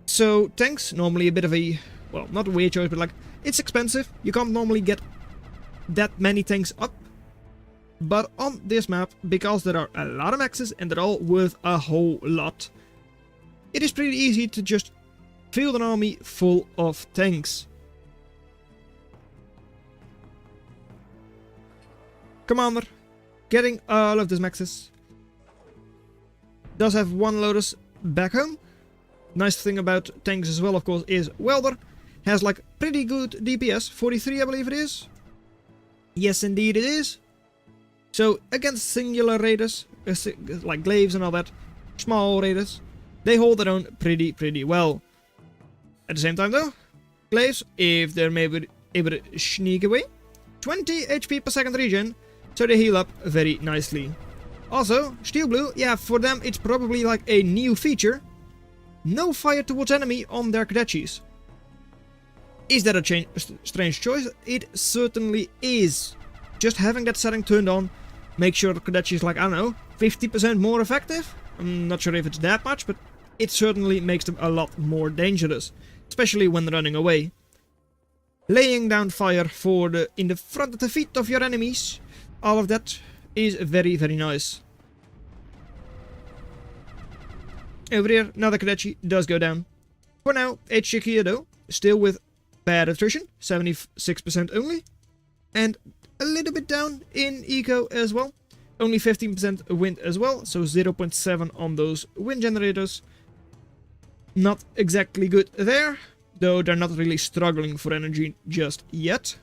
Speaker 1: So tanks, normally a bit of a, well, not a weird choice, but like, it's expensive. You can't normally get that many tanks up. But on this map, because there are a lot of maxes and they're all worth a whole lot, it is pretty easy to just field an army full of tanks. Commander, getting all of these maxes. Does have one Lotus back home. Nice thing about tanks as well, of course, is Welder has like pretty good DPS, 43 I believe it is. Yes, indeed it is. So against singular raiders, like glaives and all that, small raiders, they hold their own pretty well. At the same time though, Glaives, if they're maybe able to sneak away. 20 HP per second regen, so they heal up very nicely. Also, Steel Blue, yeah, for them it's probably like a new feature. No fire towards enemy on their Kadechis. Is that a strange choice? It certainly is. Just having that setting turned on makes your Kadechis like, I don't know, 50% more effective? I'm not sure if it's that much, but it certainly makes them a lot more dangerous. Especially when running away. Laying down fire in the front of the feet of your enemies. All of that is very, very nice. Over here, another Kadechi does go down. For now, HJK though, still with bad attrition, 76% only. And a little bit down in eco as well. Only 15% wind as well, so 0.7 on those wind generators. Not exactly good there, though they're not really struggling for energy just yet.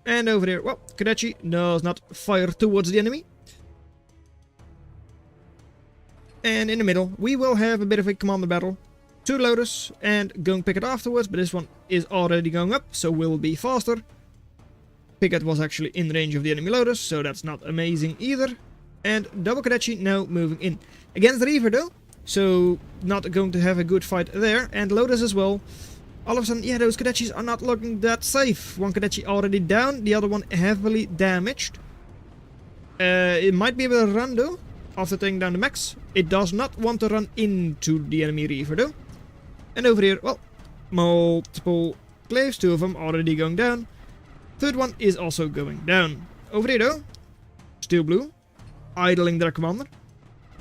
Speaker 1: And over here, well, Kadechi does not fire towards the enemy. And in the middle, we will have a bit of a commander battle. 2 loaders, and going Picket afterwards, but this one is already going up, so will be faster. Picket was actually in range of the enemy loaders, so that's not amazing either. And double Kadechi now moving in. Against the Reaver though, so not going to have a good fight there, and loaders as well. All of a sudden, yeah, those Kadechis are not looking that safe. One Kadechi already down, the other one heavily damaged. It might be able to run though, after taking down the max. It does not want to run into the enemy Reaver though. And over here, well, multiple glaives, 2 of them already going down. Third one is also going down. Over here though, Steel Blue, idling their commander.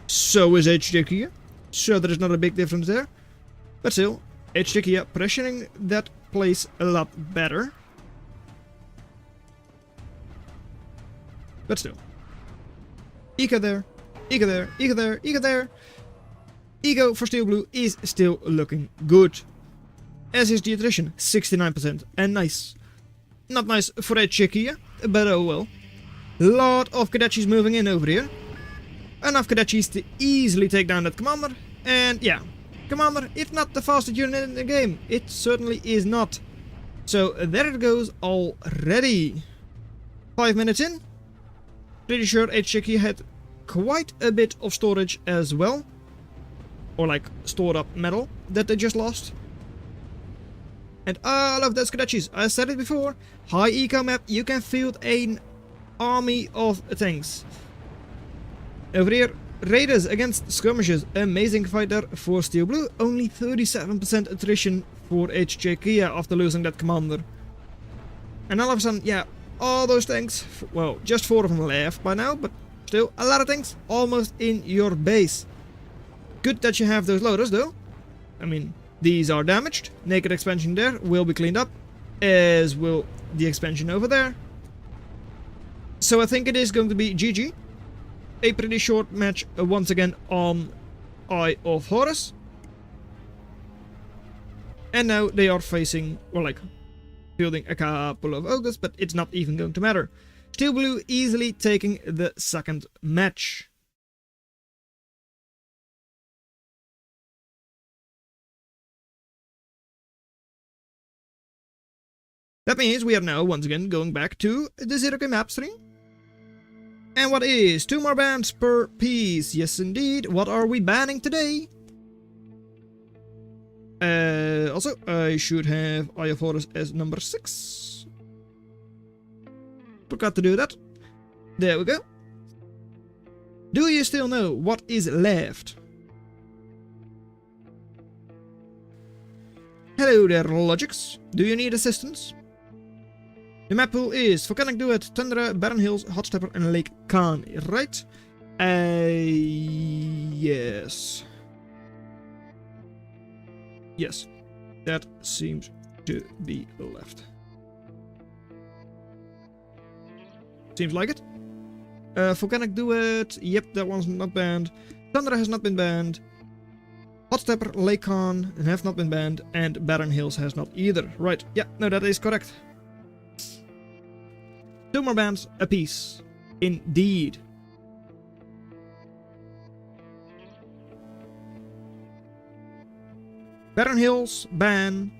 Speaker 1: So is HJK, so there is not a big difference there. But still, HJK pressuring that place a lot better. But still. Eco there, Eco there, Eco there, Eco there. Eco for Steel Blue is still looking good. As is the attrition, 69%. And nice. Not nice for HJK, but oh well. Lot of Kadechis moving in over here. Enough Kadechis to easily take down that commander. And yeah, commander, it's not the fastest unit in the game. It certainly is not. So there it goes already. 5 minutes in. Pretty sure HJK had quite a bit of storage as well. Or like stored up metal that they just lost. And all of those Kadechis, I said it before, high eco map, you can field an army of things. Over here, Raiders against Skirmishers, amazing fight there for Steel Blue, only 37% attrition for HJK after losing that commander. And all of a sudden, yeah, all those tanks, well, just 4 of them left by now, but still a lot of tanks almost in your base. Good that you have those loaders though. I mean, these are damaged. Naked expansion there will be cleaned up, as will the expansion over there. So I think it is going to be GG. A pretty short match once again on Eye of Horus. And now they are facing, or like, fielding a couple of ogres, but it's not even going to matter. Steel Blue easily taking the second match. That means we are now once again going back to the Zero-K map stream. And what is 2 more bans per piece? Yes indeed. What are we banning today? Also, I should have Eye of Horus as number 6. Forgot to do that. There we go. Do you still know what is left? Hello there, Logics. Do you need assistance? The map pool is Volcanic Duet, Tundra, Barren Hills, Hot Stepper and Lake Khan, right? Yes. Yes, that seems to be left. Seems like it. Volcanic Duet, yep, that one's not banned. Tundra has not been banned. Hot Stepper, Lake Khan have not been banned, and Barren Hills has not either. Right, yeah, no, that is correct. 2 more bans apiece. Indeed. Barren Hills, ban.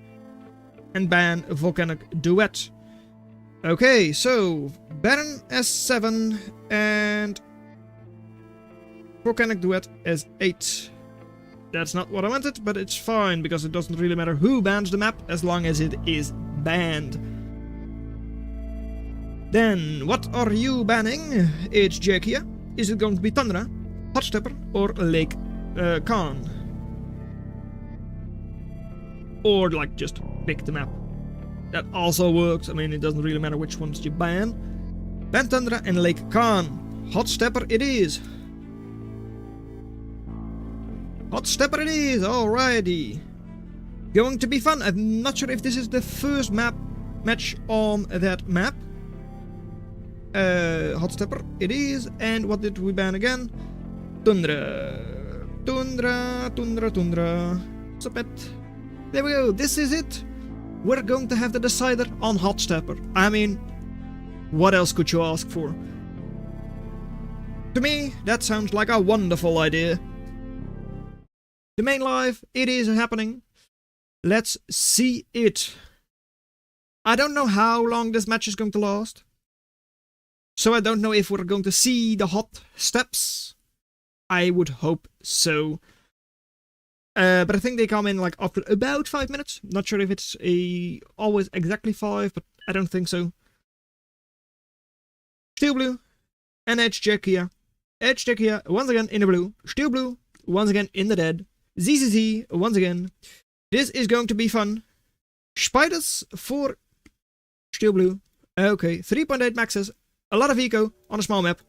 Speaker 1: And ban Volcanic Duet. Okay, so Barren S7 and Volcanic Duet S8. That's not what I wanted, but it's fine, because it doesn't really matter who bans the map, as long as it is banned. Then, what are you banning, HJ Kia? Is it going to be Tundra, Hot Stepper, or Lake Khan? Or, like, just pick the map. That also works. I mean, it doesn't really matter which ones you ban. Ban Tundra and Lake Khan. Hot Stepper it is. Hot Stepper it is, alrighty. Going to be fun. I'm not sure if this is the first match on that map. Hot Stepper it is. And what did we ban again? Tundra. Tundra. Stop it. There we go, this is it. We're going to have the decider on Hot Stepper. I mean, what else could you ask for? To me, that sounds like a wonderful idea. The main live, it is happening. Let's see it. I don't know how long this match is going to last. So I don't know if we're going to see the hot steps. I would hope so. But I think they come in like after about 5 minutes. Not sure if it's always exactly 5, but I don't think so. Steel Blue and Edge Kia. Edge Kia once again in the blue. Steel Blue once again in the red. ZZZ once again. This is going to be fun. Spiders for Steel Blue. Okay, 3.8 maxes. A lot of eco on a small map.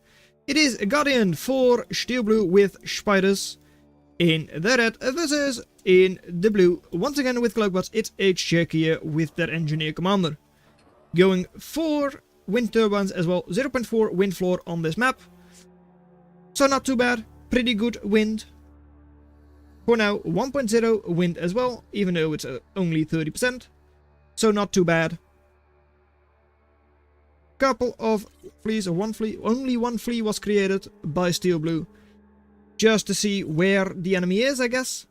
Speaker 1: It is a Guardian for Steel Blue with Spiders in the red versus in the blue. Once again with Cloakbots, it's HJ Kia with their Engineer Commander. Going for wind turbines as well. 0.4 wind floor on this map. So not too bad. Pretty good wind. For now, 1.0 wind as well, even though it's only 30%. So not too bad. Couple of fleas, or one flea. Only one flea was created by Steel Blue. Just to see where the enemy is, I guess.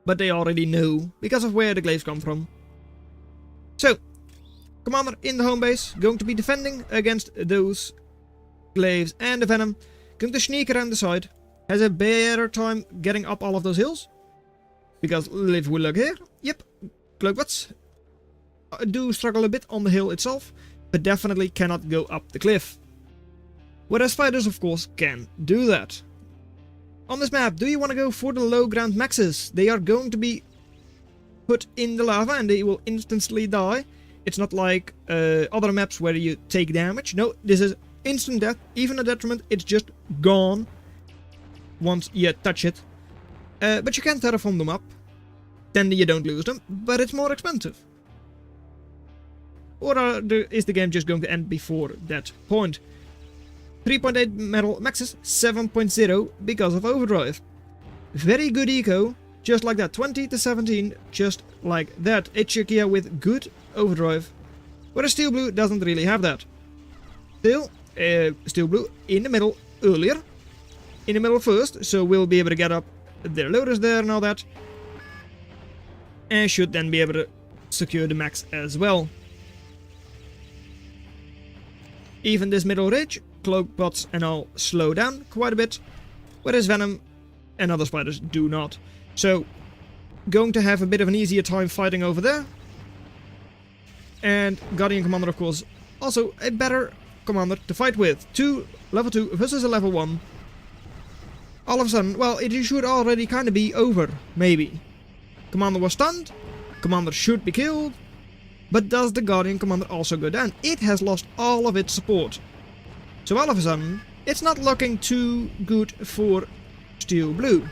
Speaker 1: But they already know, because of where the glaives come from. So, Commander in the home base, going to be defending against those glaives and the venom. Going to sneak around the side. Has a better time getting up all of those hills. Because if we look here, yep, Cloakbots do struggle a bit on the hill itself, but definitely cannot go up the cliff. Whereas fighters, of course, can do that. On this map, do you want to go for the low ground maxes? They are going to be put in the lava and they will instantly die. It's not like other maps where you take damage. No, this is instant death. Even a detriment, it's just gone once you touch it. But you can terraform them up. Then you don't lose them, but it's more expensive. Or is the game just going to end before that point? 3.8 metal maxes, 7.0 because of overdrive. Very good eco, just like that. 20 to 17, just like that. HJ with good overdrive. Whereas Steel Blue doesn't really have that. Still, Steel Blue in the middle earlier. In the middle first, so we'll be able to get up their loaders there and all that. And should then be able to secure the max as well. Even this middle ridge, Cloakbots and all slow down quite a bit, whereas Venom and other spiders do not. So, going to have a bit of an easier time fighting over there. And Guardian Commander, of course, also a better commander to fight with. Level 2 versus a level 1. All of a sudden, well, it should already kind of be over, maybe. Commander was stunned, Commander should be killed. But does the Guardian Commander also go down? It has lost all of its support. So all of a sudden, it's not looking too good for Steel Blue.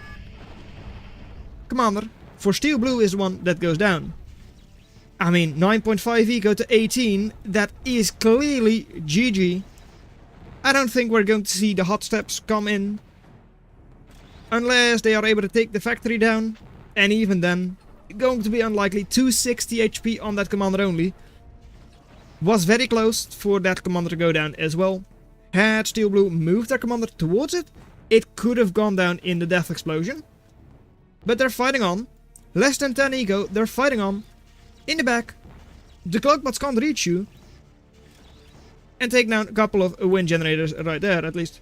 Speaker 1: Commander for Steel Blue is the one that goes down. I mean, 9.5 eco to 18, that is clearly GG. I don't think we're going to see the hot steps come in. Unless they are able to take the factory down. And even then, going to be unlikely. 260 HP on that commander only. Was very close for that commander to go down as well. Had Steel Blue moved their commander towards it, it could have gone down in the death explosion. But they're fighting on. Less than 10 eco, they're fighting on. In the back. The cloakbots can't reach you. And take down a couple of wind generators right there, at least.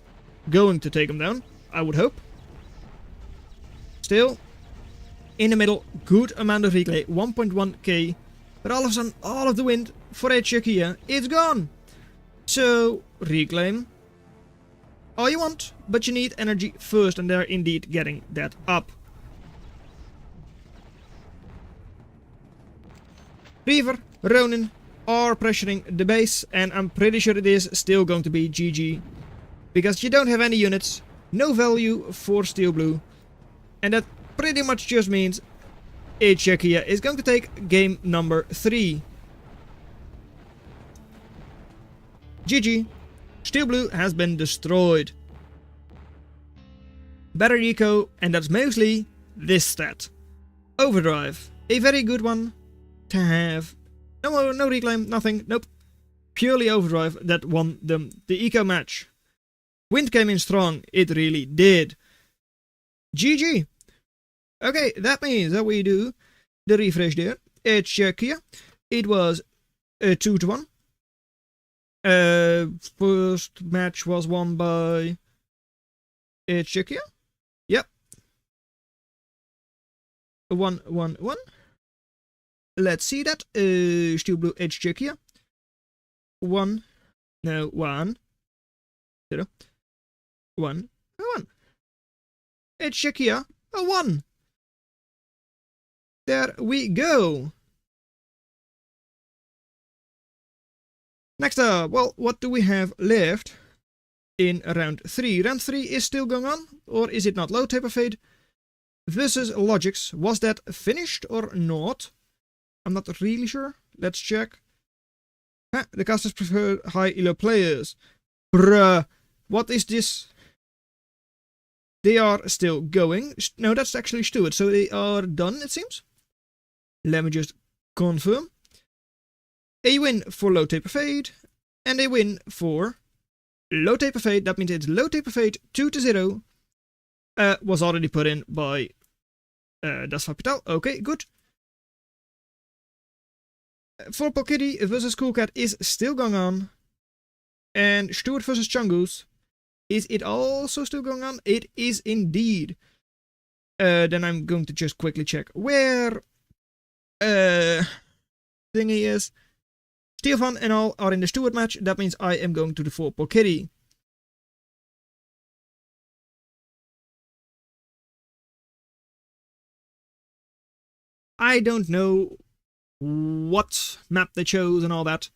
Speaker 1: Going to take them down, I would hope. Still, in the middle, good amount of reclay, 1.1k. But all of a sudden, all of the wind for a Czechia, it's gone. So, reclaim all you want, but you need energy first, and they're indeed getting that up. Reaver, Ronin are pressuring the base, and I'm pretty sure it is still going to be GG. Because you don't have any units, no value for Steel Blue, and that pretty much just means Czechia is going to take game number 3. GG. Steel Blue has been destroyed. Better eco, and that's mostly this stat. Overdrive. A very good one to have. No reclaim, nothing, nope. Purely overdrive that won them the eco match. Wind came in strong, it really did. GG. Okay, that means that we do the refresh there. It's Czechia. It was 2-1. First match was won by Czechia. Yep. 1-1-1. Let's see that. Steel Blue Czechia. 1. No, 1. 0. 1. 1. Czechia. A 1. There we go. Next up, well, what do we have left in round 3? Round 3 is still going on, or is it not? Low Taper Fade versus Logics. Was that finished or not? I'm not really sure. Let's check. The casters prefer high elo players. Bruh, what is this? They are still going. No, that's actually Stuart, so they are done, it seems. Let me just confirm. A win for Low Taper Fade, and a win for Low Taper Fade. That means it's Low Taper Fade 2-0. Was already put in by Das Capital. Okay, good. For Kitty versus Cool Cat is still going on. And Stuart versus Chungus. Is it also still going on? It is indeed. Then I'm going to just quickly check where thingy is. Stefan and all are in the Stuart match. That means I am going to the 4 Kitty. I don't know what map they chose and all that.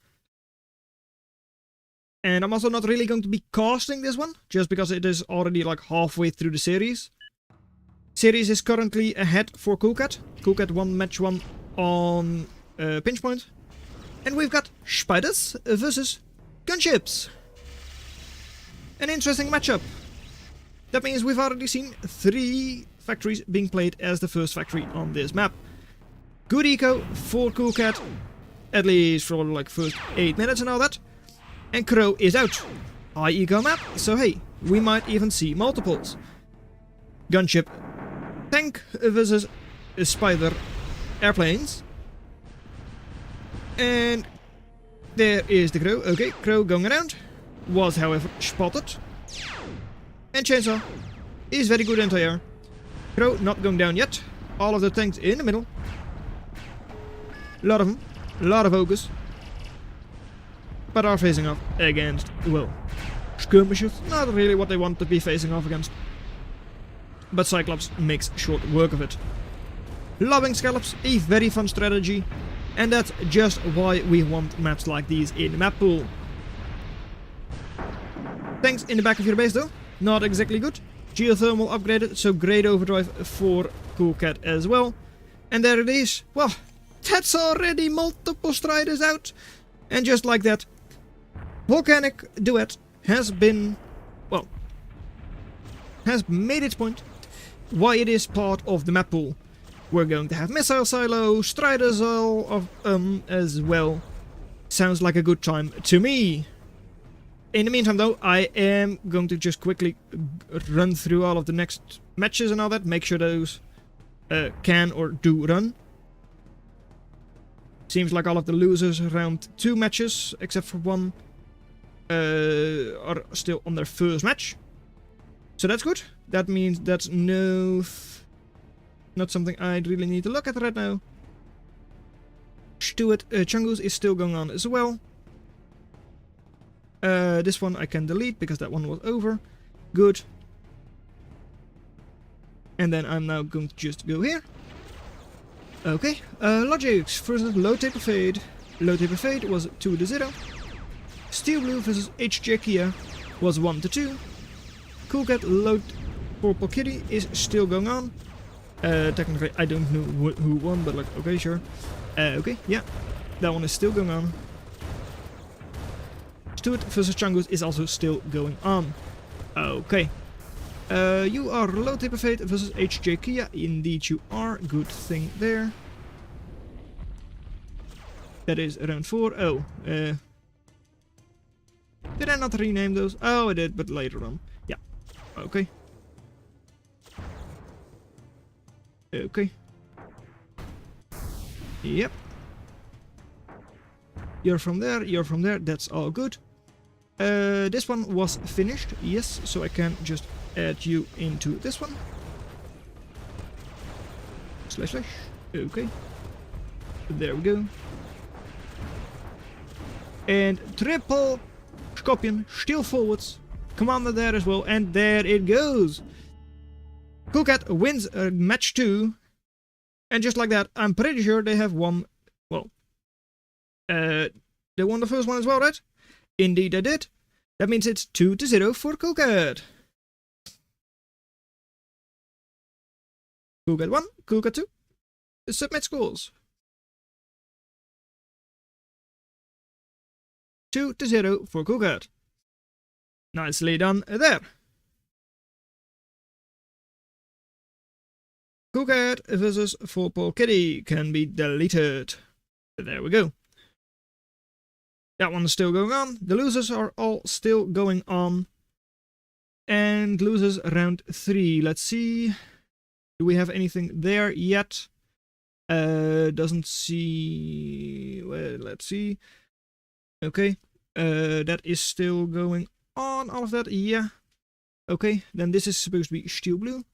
Speaker 1: And I'm also not really going to be casting this one, just because it is already like halfway through the series. Series is currently ahead for Coolcat. Coolcat won match 1 on pinch point. And we've got Spiders versus Gunships. An interesting matchup. That means we've already seen 3 factories being played as the first factory on this map. Good eco for Coolcat, at least for like first 8 minutes and all that. And Crow is out. High eco map, so hey, we might even see multiples. Gunship tank versus Spider airplanes. And there is the Crow. Okay, Crow going around. Was, however, spotted. And Chainsaw is very good anti-air. Crow not going down yet. All of the tanks in the middle. A lot of them. A lot of ogres. But are facing off against, well, skirmishes. Not really what they want to be facing off against. But Cyclops makes short work of it. Lobbing Scallops, a very fun strategy. And that's just why we want maps like these in the map pool. Tanks in the back of your base though, not exactly good. Geothermal upgraded, so great overdrive for Coolcat as well. And there it is. Well, that's already multiple striders out. And just like that, Volcanic Duet has been, well, has made its point why it is part of the map pool. We're going to have Missile Silo, Striders all of as well. Sounds like a good time to me. In the meantime though, I am going to just quickly run through all of the next matches and all that. Make sure those can or do run. Seems like all of the losers around 2 matches, except for one, are still on their first match. So that's good. That means that's not something I'd really need to look at right now. Stuart Chungus is still going on as well. This one I can delete because that one was over. Good. And then I'm now going to just go here. Okay, Logics versus Low Taper Fade. Low Taper Fade was 2-0. Steel Blue versus HJ Kia was 1-2. Cool Cat Low Purple Kitty is still going on. Technically I don't know who won, but like, okay, sure. Okay, yeah, that one is still going on. Stuart versus Chungus is also still going on. Okay. You are Low Taper Fade versus HJ Kia. Indeed you are. Good thing there. That is round 4. Oh, did I not rename those? Oh, I did, but later on. Yeah. Okay. Okay. Yep. You're from there, that's all good. This one was finished, yes, so I can just add you into this one. Slash slash. Okay. There we go. And triple Scorpion, still forwards. Commander there as well, and there it goes. Cool Cat wins match 2. And just like that, I'm pretty sure they have won. Well, they won the first one as well, right? Indeed they did. That means it's 2-0 for Cool Cat. Cool Cat 1, Cool Cat 2. Submit scores. 2-0 for Cool Cat. Nicely done there. Cool Cat versus Purple Kitty can be deleted. There we go. That one is still going on. The losers are all still going on. And losers round 3. Let's see. Do we have anything there yet? Doesn't see. Well, let's see. Okay. That is still going on. All of that. Yeah. Okay. Then this is supposed to be Steel Blue,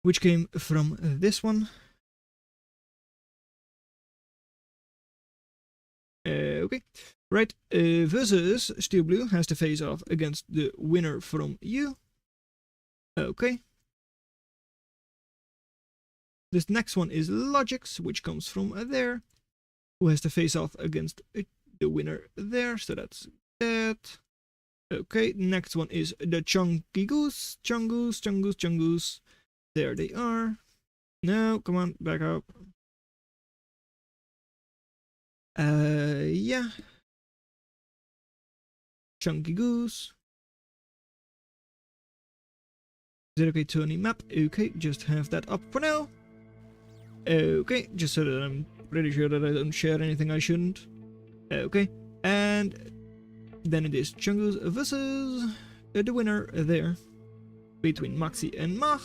Speaker 1: which came from this one. Okay, right, versus Steel Blue has to face off against the winner from you. Okay. This next one is Logix, which comes from there, who has to face off against the winner there, so that's that. Okay, next one is the Chunky Goose, Chungoose. There they are. No, come on, back up. Yeah. Chunky Goose. Okay, Tony map. Okay, just have that up for now. Okay, just so that I'm pretty sure that I don't share anything I shouldn't. Okay, and then it is Chungus versus the winner there between Maxi and Mach.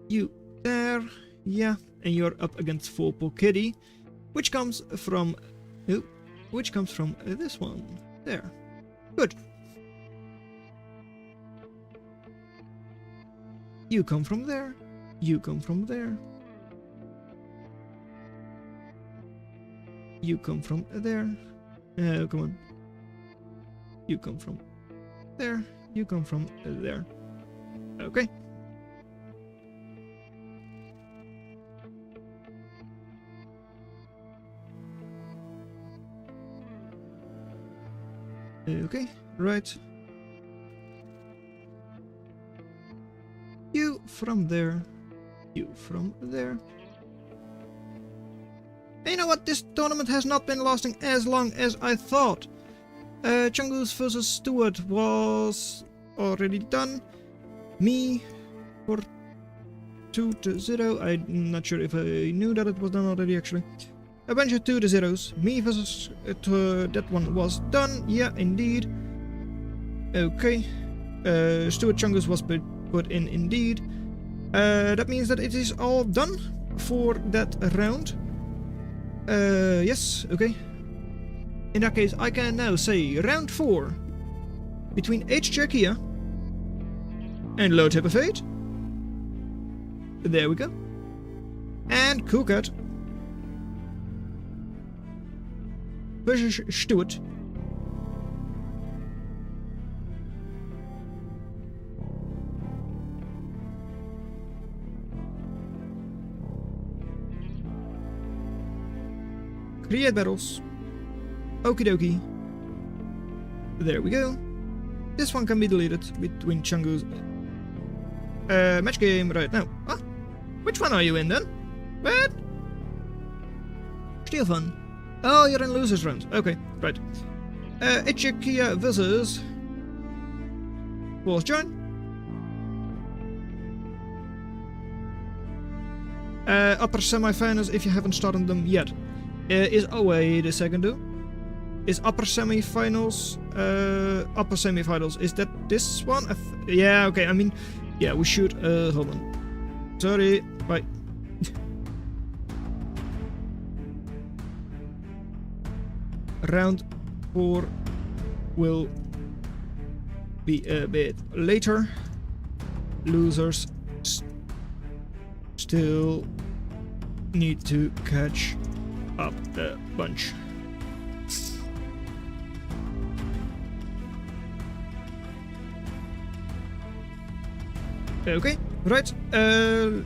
Speaker 1: You there, yeah, and you're up against Purple Kitty, which comes from this one there. Good. You come from there. You come from there. You come from there. Come on. You come from there. You come from there. Okay. Okay, right. You from there. You from there. And you know what? This tournament has not been lasting as long as I thought. Chungus versus Stuart was already done. Me for 2-0. I'm not sure if I knew that it was done already actually. A bunch of 2-0s. Me versus that one was done. Yeah, indeed. Okay. Stuart Chungus was put in indeed. That means that it is all done for that round. Yes, okay. In that case, I can now say round 4 between H-Cherkia and Low Tip of Fate. There we go. And Coolcat versus Stuart. Create battles. Okie dokie. There we go. This one can be deleted between Chungus. Match game right now. Ah, which one are you in then? What? Steel Fun. Oh, you're in losers round. Okay, right. Ichikia versus Force Join. Upper semifinals if you haven't started them yet. Wait a second though. Is upper semifinals, is that this one? Yeah, okay, I mean, yeah, we should, hold on. Sorry, bye. Round 4 will be a bit later. Losers still need to catch up a bunch. Okay, right.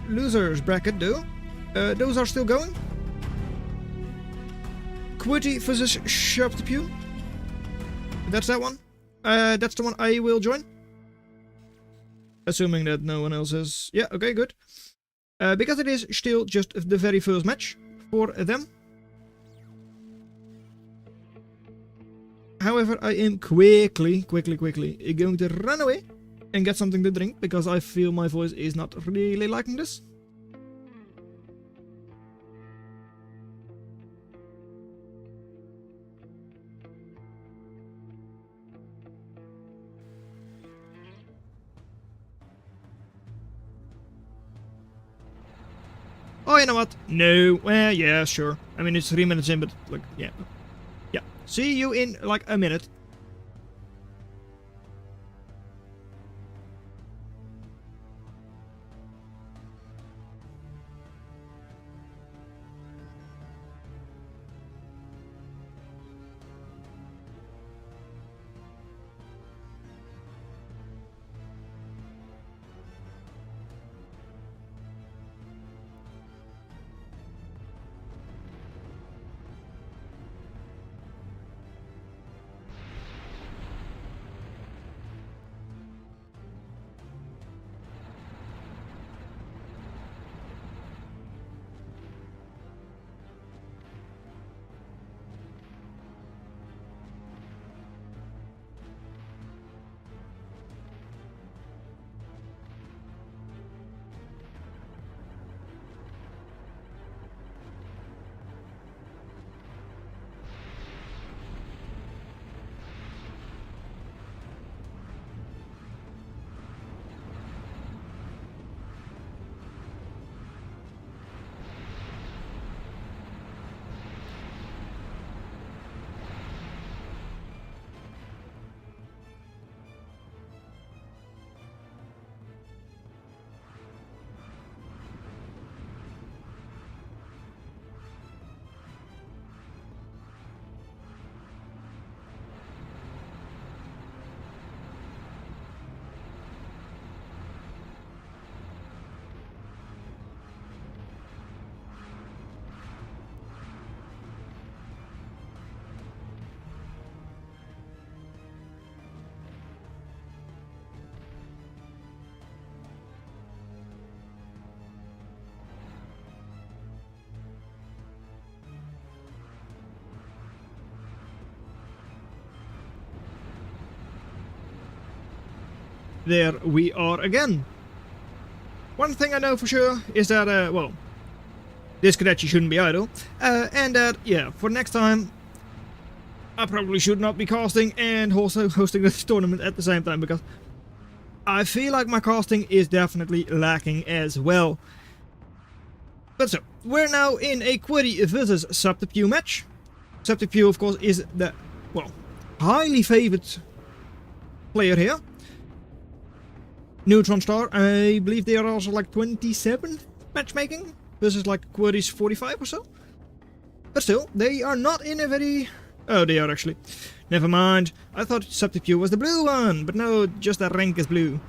Speaker 1: Losers bracket though. Those are still going. Quitty versus Sharp the Pew. That's that one. That's the one I will join. Assuming that no one else is. Yeah, okay, good. Because it is still just the very first match for them. However, I am quickly going to run away and get something to drink, because I feel my voice is not really liking this. Oh, you know what? No. Well, yeah, sure. I mean, it's 3 minutes in, but, like, yeah. Yeah. See you in, like, a minute. There we are again. One thing I know for sure is that, well, this Kadechi shouldn't be idle. And that, yeah, for next time, I probably should not be casting and also hosting this tournament at the same time, because I feel like my casting is definitely lacking as well. But so, we're now in a Query versus Subterfuge match. Subterfuge, of course, is the, well, highly favored player here. Neutron Star, I believe they are also like 27th matchmaking, versus like Query's 45 or so. But still, they are not in a very... Oh, they are actually. Never mind. I thought Subterfuge was the blue one, but no, just that rank is blue.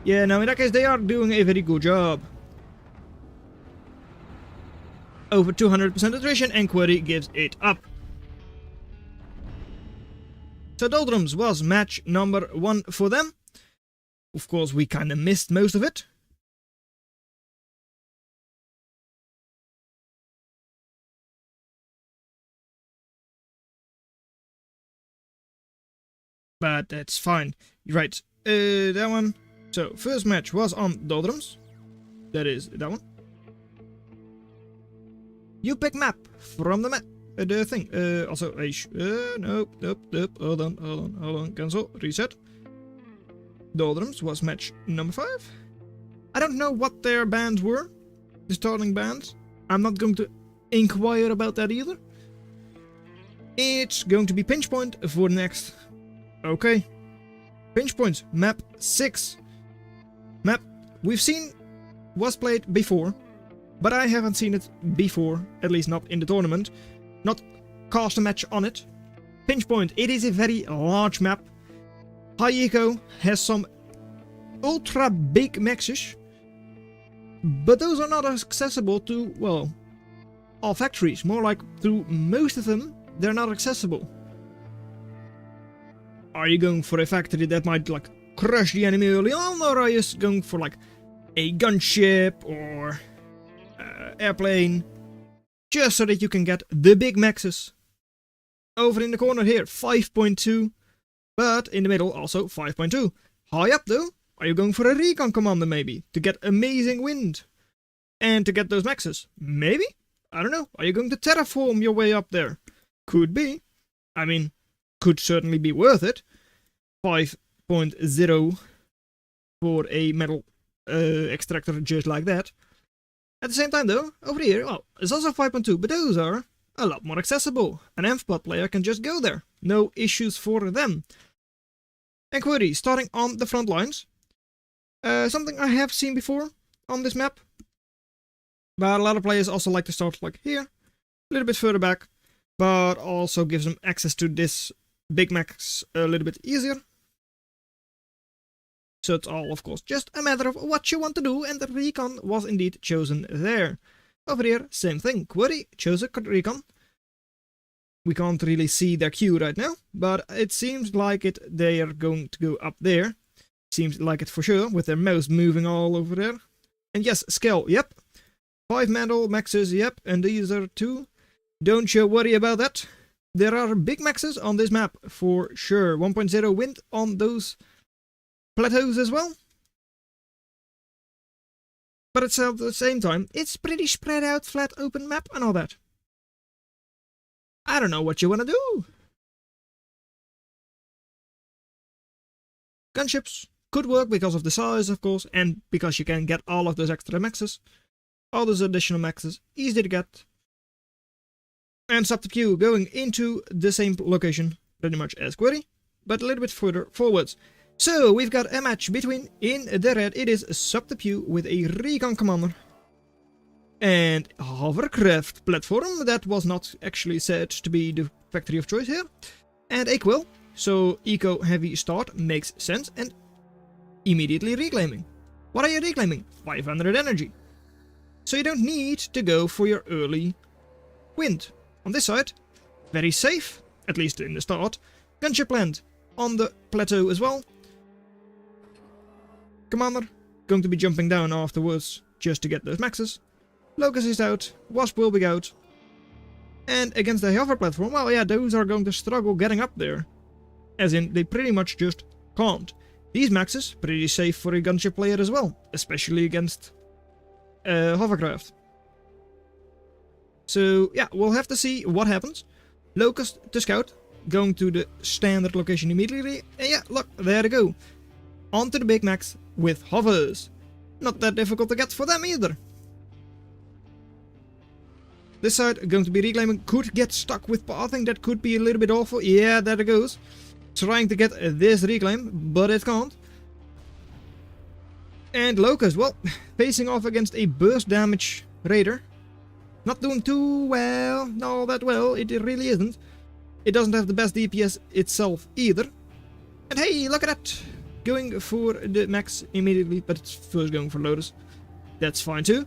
Speaker 1: Yeah, no, in that case, they are doing a very good job. Over 200% attrition, and Query gives it up. So Doldrums was match number 1 for them. Of course, we kinda missed most of it. But that's fine. Right, that one. So, first match was on Doldrums. That is that one. You pick map from the map. The thing. Also, nope. Hold on. Cancel. Reset. Doldrums was match number 5. I don't know what their bands were. The starting bands. I'm not going to inquire about that either. It's going to be pinch point for next. Okay. Pinch points. Map 6. Map we've seen was played before. But I haven't seen it before, at least not in the tournament. Not cast a match on it. Pinch point, it is a very large map. High Eco has some ultra big maxes. But those are not accessible to, well, all factories. More like through most of them, they're not accessible. Are you going for a factory that might like crush the enemy early on? Or are you going for like a gunship or... airplane, just so that you can get the big maxes. Over in the corner here, 5.2, but in the middle also 5.2. High up though, are you going for a recon commander maybe, to get amazing wind? And to get those maxes? Maybe? I don't know, are you going to terraform your way up there? Could be. I mean, could certainly be worth it. 5.0 for a metal extractor just like that. At the same time though, over here, well, it's also 5.2, but those are a lot more accessible. An Amphbot player can just go there. No issues for them. And Query, starting on the front lines. Something I have seen before on this map. But a lot of players also like to start like here, a little bit further back. But also gives them access to this big max a little bit easier. So it's all, of course, just a matter of what you want to do, and the recon was indeed chosen there. Over here, same thing. Query chose a recon. We can't really see their queue right now, but it seems like they are going to go up there. Seems like it for sure, with their mouse moving all over there. And yes, scale, yep. 5 metal maxes, yep, and these are 2. Don't you worry about that. There are big maxes on this map, for sure. 1.0 wind on those plateaus as well. But it's at the same time, it's pretty spread out, flat open map and all that. I don't know what you want to do. Gunships could work because of the size, of course, and because you can get all of those extra maxes. All those additional maxes, easy to get. And Subterfuge going into the same location, pretty much as Query, but a little bit further forwards. So, we've got a match between, in the red, it is Subterfuge with a recon commander. And hovercraft platform, that was not actually said to be the factory of choice here. And a quill, so eco-heavy start makes sense, and immediately reclaiming. What are you reclaiming? 500 energy. So you don't need to go for your early wind. On this side, very safe, at least in the start. Gunship land on the plateau as well. Commander, going to be jumping down afterwards just to get those maxes. Locust is out, Wasp will be out. And against the hover platform, well yeah, those are going to struggle getting up there. As in, they pretty much just can't. These maxes, pretty safe for a gunship player as well, especially against hovercraft. So yeah, we'll have to see what happens. Locust to scout, going to the standard location immediately. And yeah, look, there they go. onto the big max with hovers. Not that difficult to get for them either. This side going to be reclaiming, could get stuck with pathing, that could be a little bit awful. Yeah, there it goes. Trying to get this reclaim, but it can't. And Locust, well, facing off against a burst damage raider. Not doing too well, not that well, it really isn't. It doesn't have the best DPS itself either. And hey, look at that! Going for the max immediately, but it's first going for Lotus. That's fine too.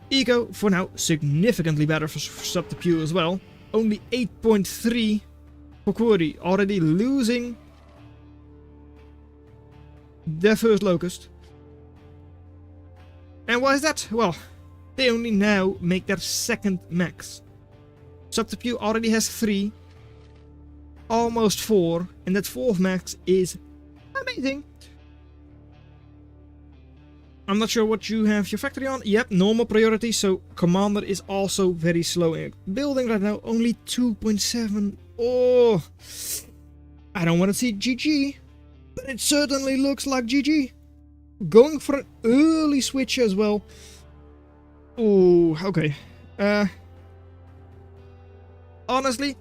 Speaker 1: Eco, for now, significantly better for Subterfuge as well. Only 8.3 for Quarry, already losing their first Locust. And why is that? Well, they only now make their second max. Subterfuge already has 3, almost 4, and that fourth max is amazing. I'm not sure what you have your factory on. Yep, normal priority, so Commander is also very slow in building right now. Only 2.7. Oh, I don't want to see GG, but it certainly looks like GG. Going for an early switch as well. Oh, okay. Honestly,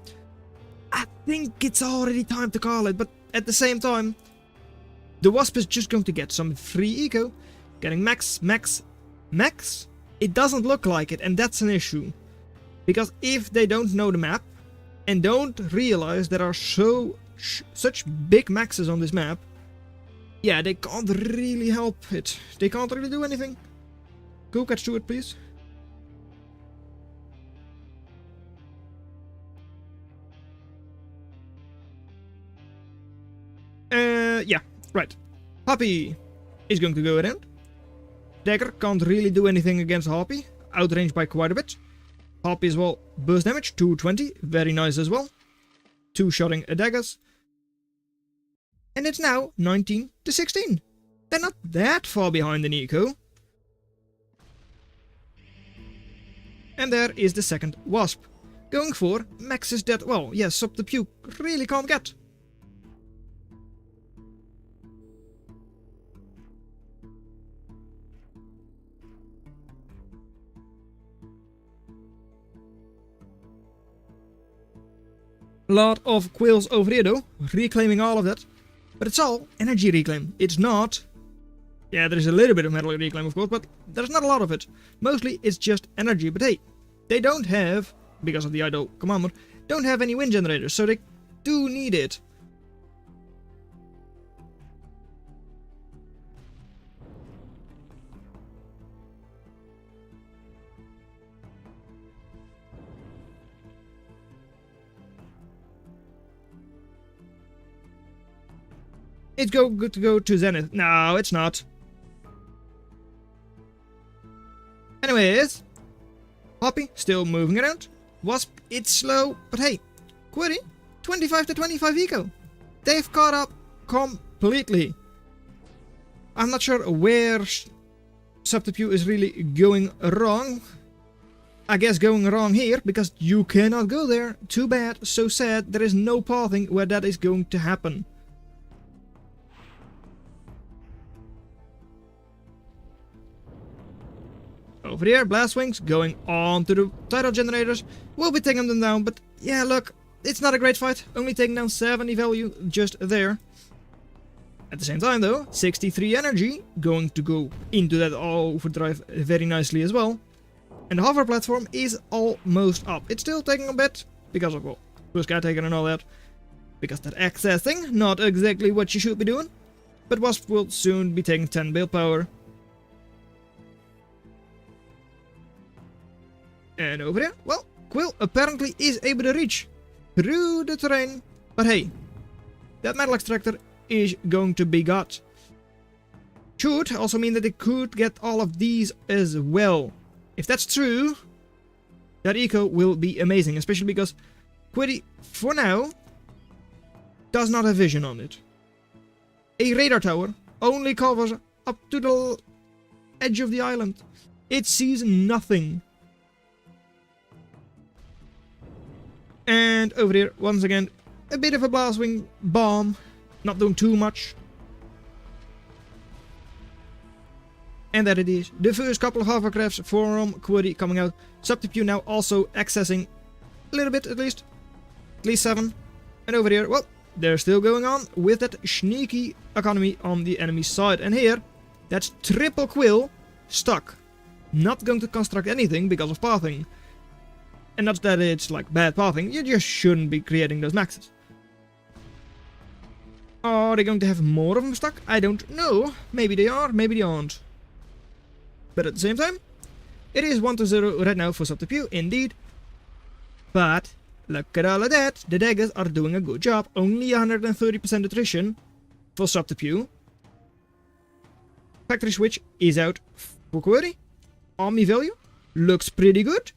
Speaker 1: I think it's already time to call it, but at the same time, the Wasp is just going to get some free eco. Getting max. It doesn't look like it, and that's an issue. Because if they don't know the map, and don't realize there are such big maxes on this map, yeah, they can't really help it. They can't really do anything. Go catch to it, please. Yeah, right. Hoppy is going to go around. Dagger can't really do anything against Hoppy. Outranged by quite a bit. Hoppy as well. Burst damage, 220. Very nice as well. 2-shotting daggers. And it's now 19 to 16. They're not that far behind in eco. And there is the second Wasp. Going for maxes that, well, yes, Subterfuge really can't get. Lot of quills over here though, reclaiming all of that. But it's all energy reclaim. It's not... Yeah, there's a little bit of metal reclaim of course, but there's not a lot of it. Mostly it's just energy, but hey, they don't have, because of the idle commander, don't have any wind generators, so they do need it. It's good to go to Zenith. No, it's not. Anyways, Hoppy still moving around. Wasp, it's slow, but hey, Query, 25 to 25 eco. They've caught up completely. I'm not sure where Subterfuge is really going wrong. I guess going wrong here, because you cannot go there. Too bad, so sad, there is no pathing where that is going to happen. Over here, Blast Wings going on to the tidal generators. We'll be taking them down, but yeah, look, it's not a great fight. Only taking down 70 value just there. At the same time though, 63 energy going to go into that overdrive very nicely as well. And the hover platform is almost up. It's still taking a bit, because of, well, first guy taking and all that. Because that accessing, not exactly what you should be doing. But Wasp will soon be taking 10 build power. And over here, well, Quill apparently is able to reach through the terrain. But hey, that metal extractor is going to be got. Should also mean that they could get all of these as well. If that's true, that eco will be amazing, especially because Quiddy, for now, does not have vision on it. A radar tower only covers up to the edge of the island. It sees nothing. And over here, once again, a bit of a Blastwing bomb. Not doing too much. And there it is. The first couple of hovercrafts from Query coming out. Subterfuge now also accessing a little bit at least 7. And over here, well, they're still going on with that sneaky economy on the enemy side. And here, that's triple quill stuck. Not going to construct anything because of pathing. And not that it's like bad pathing, you just shouldn't be creating those maxes. Are they going to have more of them stuck? I don't know. Maybe they are, maybe they aren't. But at the same time, it is 1-0 right now for Subterfuge, indeed. But look at all of that. The daggers are doing a good job. Only 130% attrition for Subterfuge. Factory switch is out for Query. Army value looks pretty good.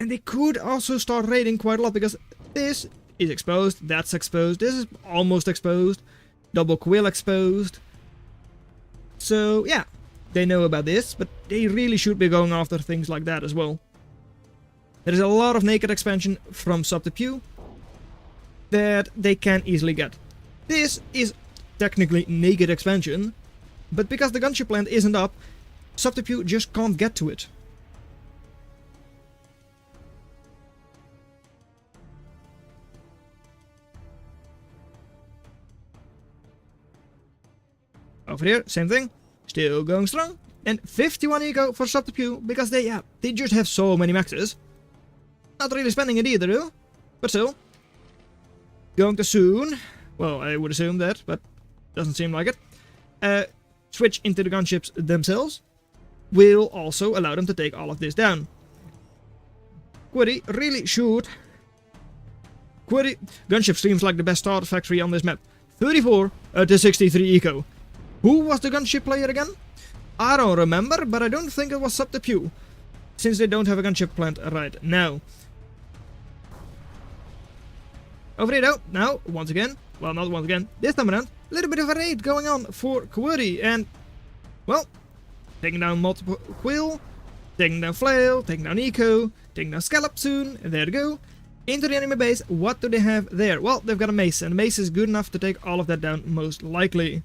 Speaker 1: And they could also start raiding quite a lot because this is exposed, that's exposed, this is almost exposed, double quill exposed. So yeah, they know about this, but they really should be going after things like that as well. There is a lot of naked expansion from Subterfuge that they can easily get. This is technically naked expansion, but because the gunship land isn't up, Subterfuge just can't get to it. Over here, same thing, still going strong, and 51 eco for Subterfuge because they just have so many maxes. Not really spending it either, though, but still. Going to soon, well, I would assume that, but doesn't seem like it. Switch into the gunships themselves will also allow them to take all of this down. Query really should. Query gunship seems like the best starter factory on this map. 34 to 63 eco. Who was the gunship player again? I don't remember, but I don't think it was Subterfuge, since they don't have a gunship plant right now. Over here though, now, once again, well not once again, this time around, a little bit of a raid going on for Query, and, well, taking down multiple quill, taking down flail, taking down eco, taking down scallop soon, and there they go. Into the enemy base, what do they have there? Well, they've got a mace, and the mace is good enough to take all of that down, most likely.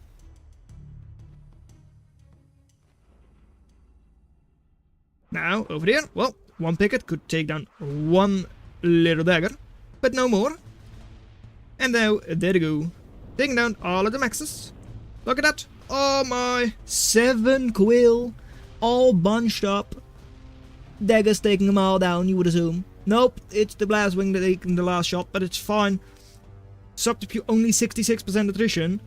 Speaker 1: Now, over here, well, one picket could take down one little dagger, but no more. And now, there they go. Taking down all of the maxes. Look at that. Oh my. 7 quill. All bunched up. Daggers taking them all down, you would assume. Nope, it's the Blastwing that taking the last shot, but it's fine. Subterfuge only 66% attrition.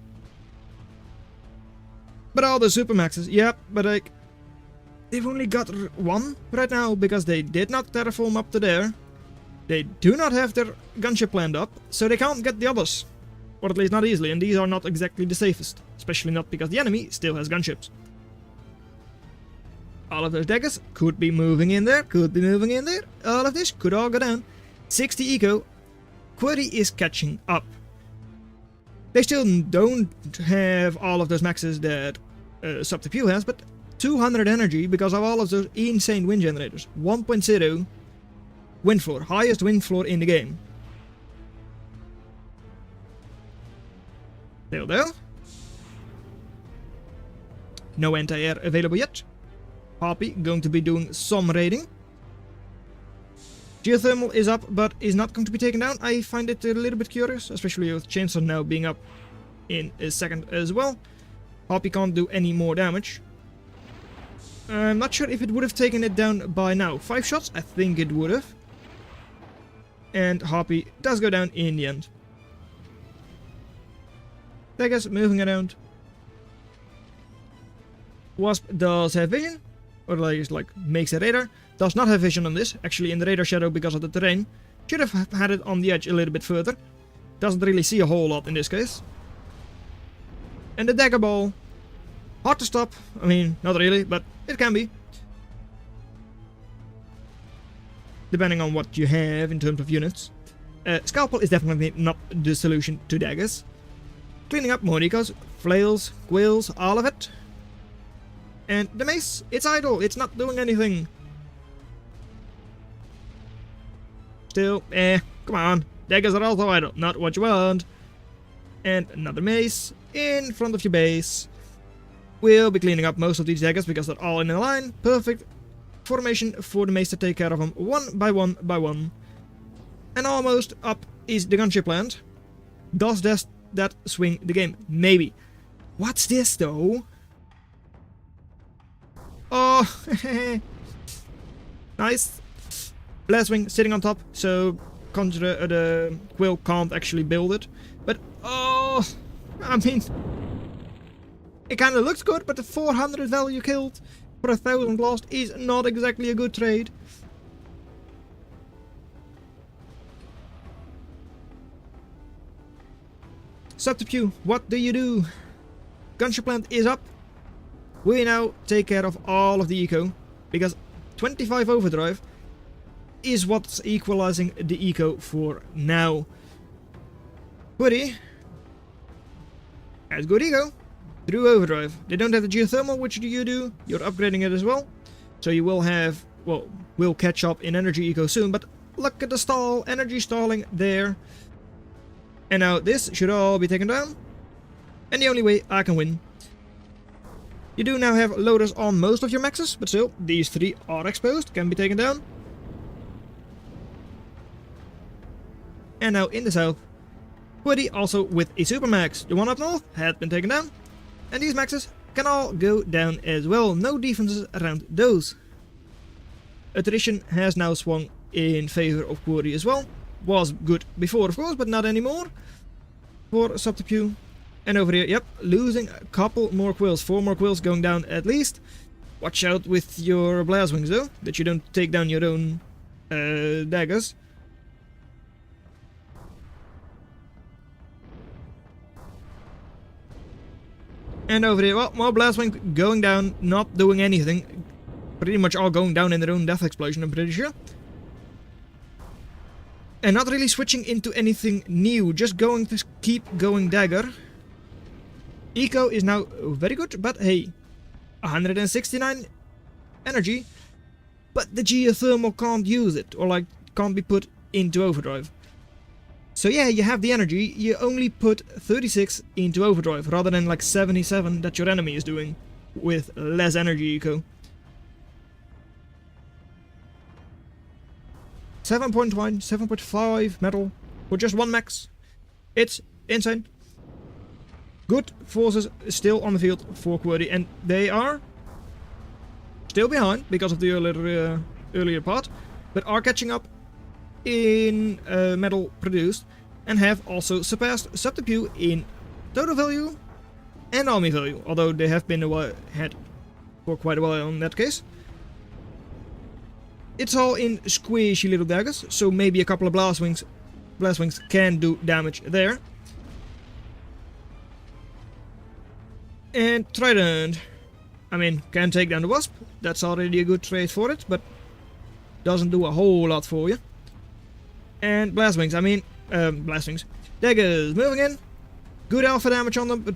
Speaker 1: But all the super maxes, yep, but like, they've only got one right now because they did not terraform up to there. They do not have their gunship planned up, so they can't get the others. Or at least not easily, and these are not exactly the safest. Especially not because the enemy still has gunships. All of those daggers could be moving in there, All of this could all go down. 60 eco. Query is catching up. They still don't have all of those maxes that Subterfuge has, but 200 energy because of all of those insane wind generators. 1.0 wind floor, highest wind floor in the game. There. No anti-air available yet. Harpy going to be doing some raiding. Geothermal is up, but is not going to be taken down. I find it a little bit curious, especially with Chainsaw now being up in a second as well. Harpy can't do any more damage. I'm not sure if it would have taken it down by now. 5 shots? I think it would have. And Harpy does go down in the end. Daggers moving around. Wasp does have vision, or like makes a radar. Does not have vision on this, actually in the radar shadow because of the terrain. Should have had it on the edge a little bit further. Doesn't really see a whole lot in this case. And the dagger ball. Hard to stop. I mean, not really, but it can be. Depending on what you have in terms of units. Scalpel is definitely not the solution to daggers. Cleaning up more ecos, flails, quills, all of it. And the mace, it's idle, it's not doing anything. Still, come on. Daggers are also idle, not what you want. And another mace in front of your base. We'll be cleaning up most of these daggers because they're all in a line. Perfect formation for the mace to take care of them one by one by one. And almost up is the gunship land. Does that swing the game? Maybe. What's this though? Oh, nice. Blastwing sitting on top, so the Quill can't actually build it. But oh, I mean, it kind of looks good, but the 400 value killed for 1000 lost is not exactly a good trade. Subterfuge, what do you do? Gunship plant is up. We now take care of all of the eco, because 25 overdrive is what's equalizing the eco for now. Woody has good eco through overdrive. They don't have the geothermal, which do you do? You're upgrading it as well. So you will have, well, we'll catch up in energy eco soon, but look at the stall, energy stalling there. And now this should all be taken down. And the only way I can win. You do now have loaders on most of your maxes, but still, these three are exposed, can be taken down. And now in the south, Woody also with a super max. The one up north had been taken down. And these maxes can all go down as well. No defenses around those. Attrition has now swung in favor of Woody as well. Was good before, of course, but not anymore for Subterfuge. And over here, yep, losing a couple more quills. 4 more quills going down at least. Watch out with your blastwings though, that you don't take down your own daggers. And over here, well, more blastwing going down, not doing anything. Pretty much all going down in their own death explosion, I'm pretty sure. And not really switching into anything new, just going to keep going dagger. Eco is now very good, but hey, 169 energy, but the geothermal can't use it, or like can't be put into overdrive. So yeah, you have the energy, you only put 36 into overdrive, rather than like 77 that your enemy is doing, with less energy eco. 7.1, 7.5 metal for just one max. It's insane. Good forces still on the field for Quirdy, and they are still behind because of the earlier part, but are catching up in metal produced and have also surpassed Subterfuge in total value and army value, although they have been ahead for quite a while in that case. It's all in squishy little daggers, so maybe a couple of blastwings can do damage there. And Trident, I mean, can take down the Wasp. That's already a good trade for it, but doesn't do a whole lot for you. And Blastwings, I mean, Blastwings. Daggers moving in. Good alpha damage on them, but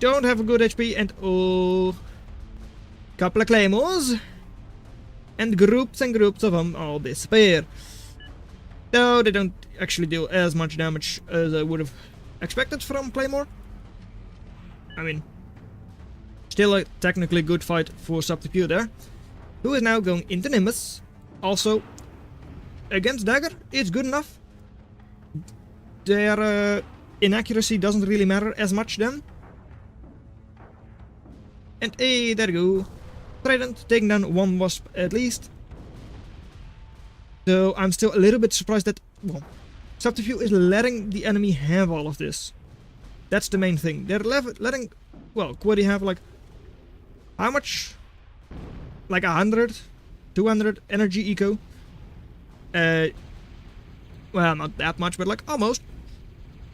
Speaker 1: don't have a good HP. And oh, couple of Claymores. And groups of them all disappear. Though they don't actually deal as much damage as I would have expected from Claymore. I mean, still a technically good fight for Subterfuge there. Who is now going into Nimbus. Also, against Dagger, it's good enough. Their inaccuracy doesn't really matter as much then. And hey, there you go. Trident taking down one Wasp at least. So I'm still a little bit surprised that, well, Subterfuge is letting the enemy have all of this. That's the main thing. They're letting, well, Quiddy have like, how much? Like 100, 200 energy eco. Well, not that much, but like almost.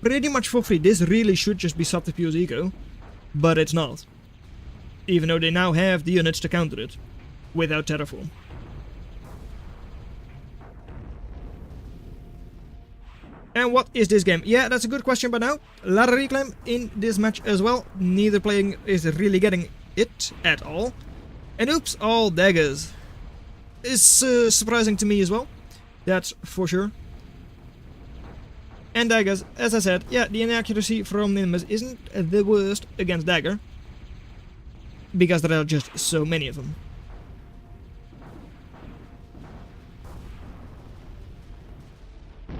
Speaker 1: Pretty much for free. This really should just be Subterfuge eco, but it's not. Even though they now have the units to counter it, without Terraform. And what is this game? Yeah, that's a good question by now. A lot of reclaim in this match as well. Neither playing is really getting it at all. And oops, all daggers. Is surprising to me as well. That's for sure. And daggers, as I said, yeah, the inaccuracy from Nimbus isn't the worst against dagger. because there are just so many of them.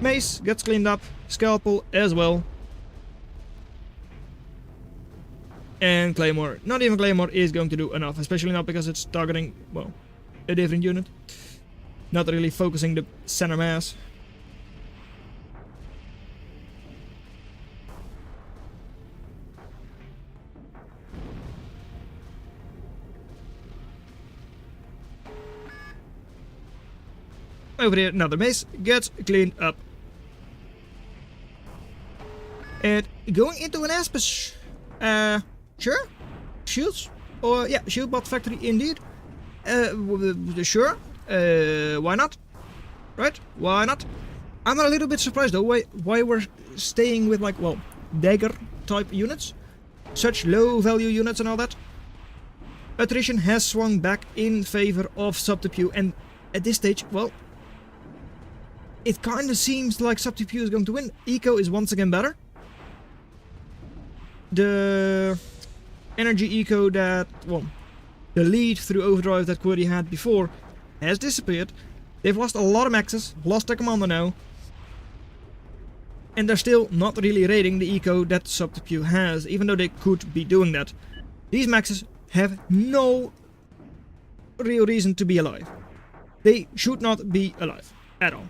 Speaker 1: Mace gets cleaned up, Scalpel as well. And Claymore. Not even Claymore is going to do enough, especially not because it's targeting, well, a different unit. Not really focusing the center mass. Over here, another mace gets cleaned up. And going into an Aspis. Sure. Shields. Or, yeah, shield bot factory indeed. Sure. Why not? Right? Why not? I'm a little bit surprised though why we're staying with like, well, dagger type units. Such low value units and all that. Attrition has swung back in favor of Subterfuge, and at this stage, well, it kind of seems like Subterfuge is going to win. Eco is once again better. The energy eco that, well, the lead through overdrive that Query had before has disappeared. They've lost a lot of maxes, lost their commander now. And they're still not really raiding the eco that Subterfuge has, even though they could be doing that. These maxes have no real reason to be alive. They should not be alive at all.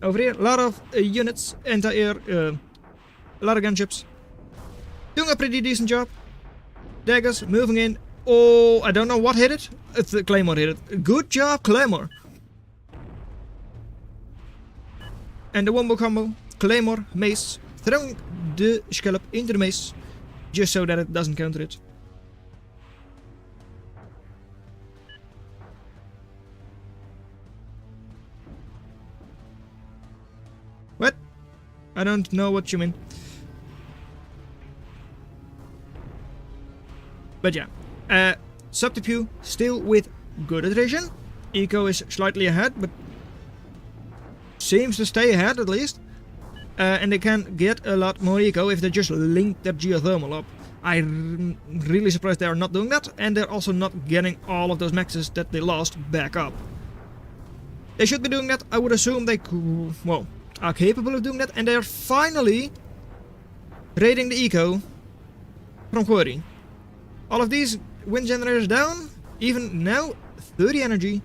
Speaker 1: Over here, a lot of units, anti-air, a lot of gunships. Doing a pretty decent job. Daggers moving in. Oh, I don't know what hit it. The Claymore hit it. Good job, Claymore. And the wombo combo. Claymore, mace. Throwing the scallop into the mace. Just so that it doesn't counter it. What? I don't know what you mean. But yeah, Subterfuge still with good attrition. Eco is slightly ahead, but seems to stay ahead at least. And they can get a lot more eco if they just link their geothermal up. I'm really surprised they are not doing that, and they're also not getting all of those maxes that they lost back up. They should be doing that. I would assume they could, well, are capable of doing that, and they are finally raiding the eco from Query. All of these wind generators down, even now 30 energy.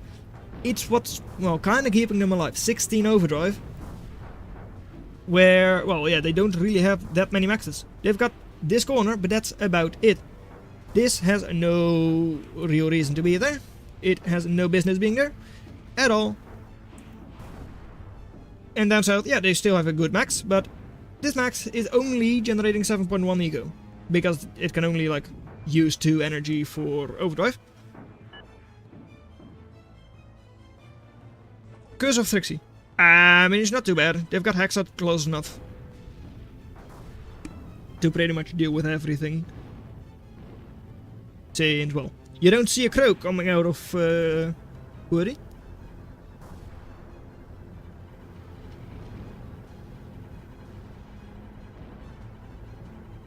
Speaker 1: It's what's, well, kind of keeping them alive. 16 overdrive, where, well, yeah, they don't really have that many maxes. They've got this corner, but that's about it. This has no real reason to be there. It has no business being there at all. And down south, yeah, they still have a good max, but this max is only generating 7.1 eco, because it can only, like, use 2 energy for overdrive. Curse of Thrixie. I mean, it's not too bad. They've got Hexat close enough to pretty much deal with everything. And, well, you don't see a crow coming out of Query.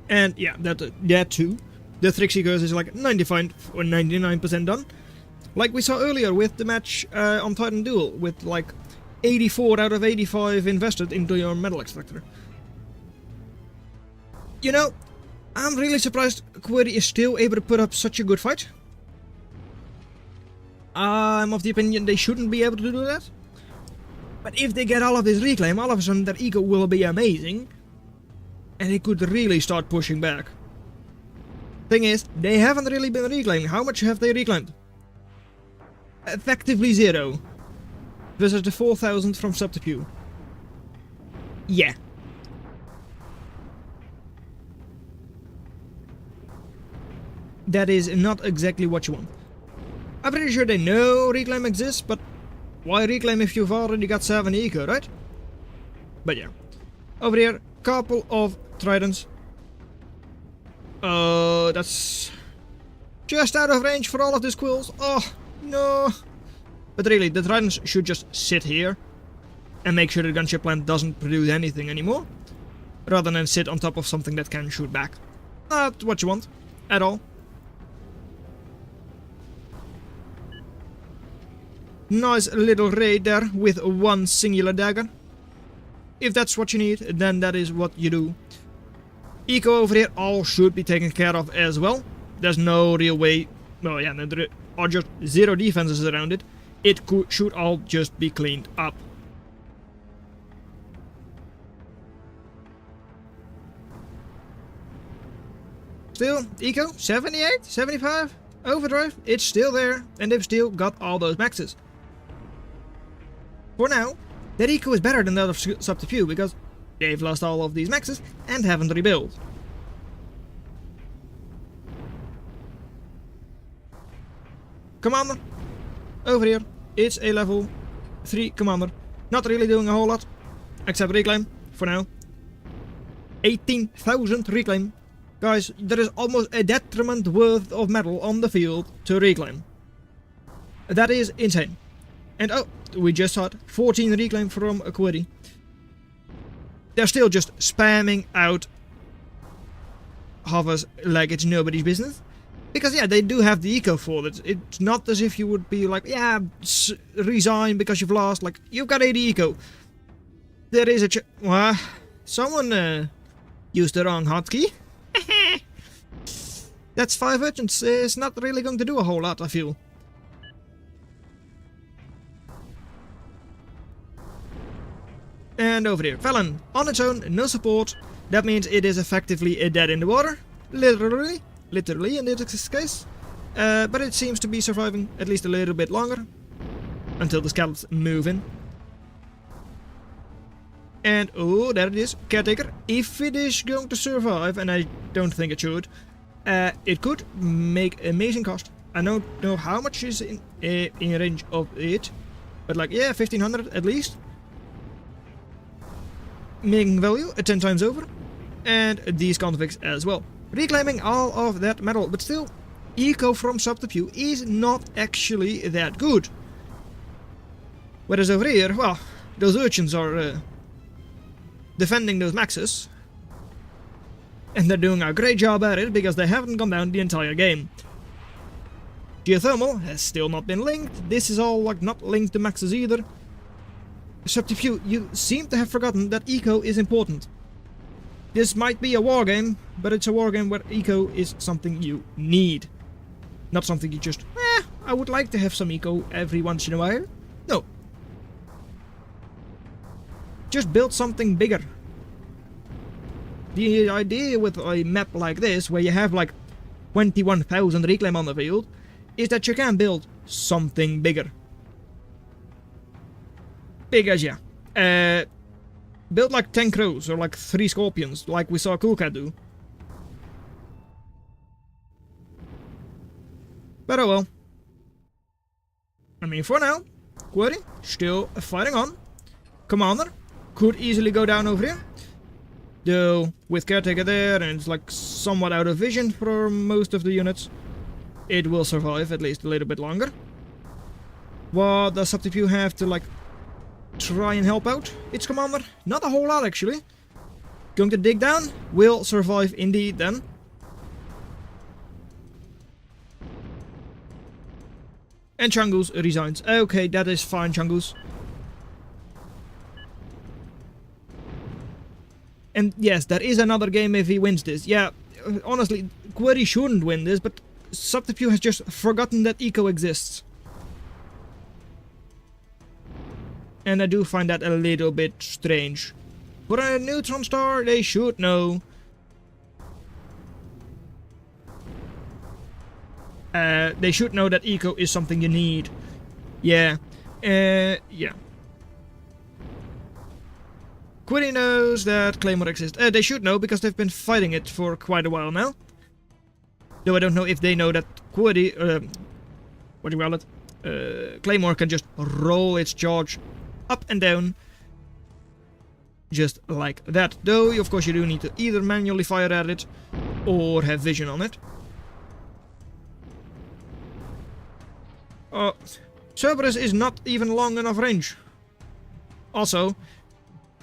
Speaker 1: And yeah, that too. The Thrixie curse is like 95 or 99% done. Like we saw earlier with the match on Titan Duel, with like 84 out of 85 invested into your metal extractor. You know, I'm really surprised Query is still able to put up such a good fight. I'm of the opinion they shouldn't be able to do that. But if they get all of this reclaim, all of a sudden their eco will be amazing. And they could really start pushing back. Thing is, they haven't really been reclaiming. How much have they reclaimed? Effectively 0. Versus the 4,000 from Subterfuge. Yeah. That is not exactly what you want. I'm pretty sure they know reclaim exists, but why reclaim if you've already got 7 eco, right? But yeah. Over here, couple of tridents. That's just out of range for all of these quills. Oh, no. But really, the tridents should just sit here and make sure the gunship plant doesn't produce anything anymore. rather than sit on top of something that can shoot back. Not what you want, at all. Nice little raid there with one singular dagger. If that's what you need, then that is what you do. Eco over here all should be taken care of as well. There's no real way... Well, yeah, there are just zero defenses around it. It should all just be cleaned up. Still, Eco, 78, 75, Overdrive, it's still there, and they've still got all those maxes. For now, that Eco is better than that of Subterfuge, because they've lost all of these maxes and haven't rebuilt. Commander, over here, it's a level 3 commander. Not really doing a whole lot, except reclaim, for now. 18,000 reclaim. Guys, there is almost a detriment worth of metal on the field to reclaim. That is insane. And oh, we just had 14 reclaim from a query. They're still just spamming out hovers like it's nobody's business. Because yeah, they do have the eco for it. It's not as if you would be like, yeah, resign because you've lost. Like, you've got 80 eco. There is a well, someone used the wrong hotkey. That's 5 urchins. It's not really going to do a whole lot, I feel. And over here, Felon, on its own, no support. That means it is effectively dead in the water. Literally in this case. But it seems to be surviving at least a little bit longer. Until the scouts move in. And oh, there it is, Caretaker. If it is going to survive, and I don't think it should, it could make amazing cost. I don't know how much is in range of it, but like, yeah, 1500 at least. Making value 10 times over. And these convicts as well. Reclaiming all of that metal, but still, eco from Subterfuge is not actually that good. Whereas over here, well, those urchins are defending those maxes. And they're doing a great job at it because they haven't gone down the entire game. Geothermal has still not been linked. This is all like not linked to maxes either. Subterfuge, you seem to have forgotten that eco is important. This might be a war game, but it's a war game where eco is something you need. Not something you just, I would like to have some eco every once in a while. No. Just build something bigger. The idea with a map like this, where you have like 21,000 reclaim on the field, is that you can build something bigger. Big as yeah. Build like 10 crows or like 3 scorpions, like we saw Coolcat do. But oh well. I mean, for now, Query still fighting on. Commander could easily go down over here. Though, with Caretaker there, and it's like somewhat out of vision for most of the units, it will survive at least a little bit longer. What does Subterfuge have to like try and help out its commander? Not a whole lot actually. Going to dig down, will survive indeed then. And Changus resigns. Okay, that is fine, Changus. And yes, there is another game if he wins this. Yeah, honestly, Query shouldn't win this, but Subterfuge has just forgotten that eco exists. And I do find that a little bit strange. For a neutron star, they should know. They should know that eco is something you need. Yeah. Yeah. Query knows that Claymore exists. They should know because they've been fighting it for quite a while now. Though I don't know if they know that Query, what do you call it? Claymore can just roll its charge up and down. Just like that. Though, of course, you do need to either manually fire at it or have vision on it. Cerberus is not even long enough range. Also,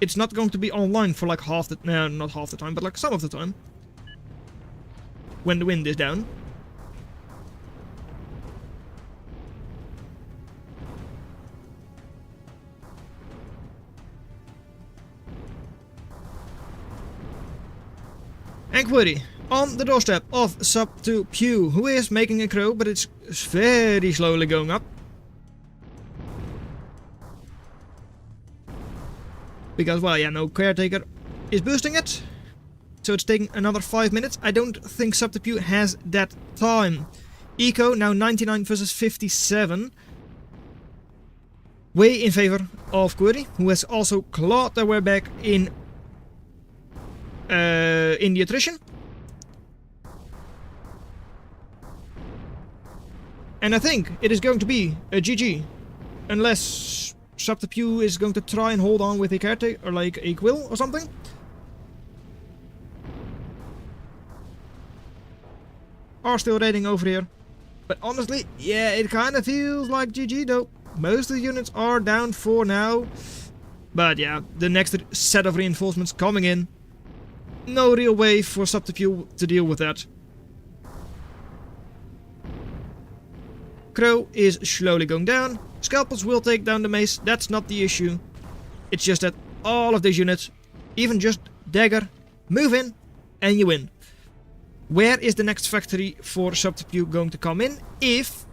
Speaker 1: it's not going to be online for like half the... No, not half the time, but like some of the time. When the wind is down. And Query, on the doorstep of Sub to Pew, who is making a crow, but it's very slowly going up. Because, well, yeah, no caretaker is boosting it. So it's taking another 5 minutes. I don't think Sub to Pew has that time. Eco, now 99 versus 57. Way in favor of Query, who has also clawed their way back in the attrition. And I think it is going to be a GG. Unless Sub to Pew is going to try and hold on with a caretaker, or like a quill or something. Are still raiding over here. But honestly, yeah, it kind of feels like GG though. Most of the units are down for now. But yeah, the next set of reinforcements coming in. No real way for Sub to Pew to deal with that. Crow is slowly going down. Scalpels will take down the mace, that's not the issue. It's just that all of these units, even just dagger, move in and you win. Where is the next factory for Sub to Pew going to come in if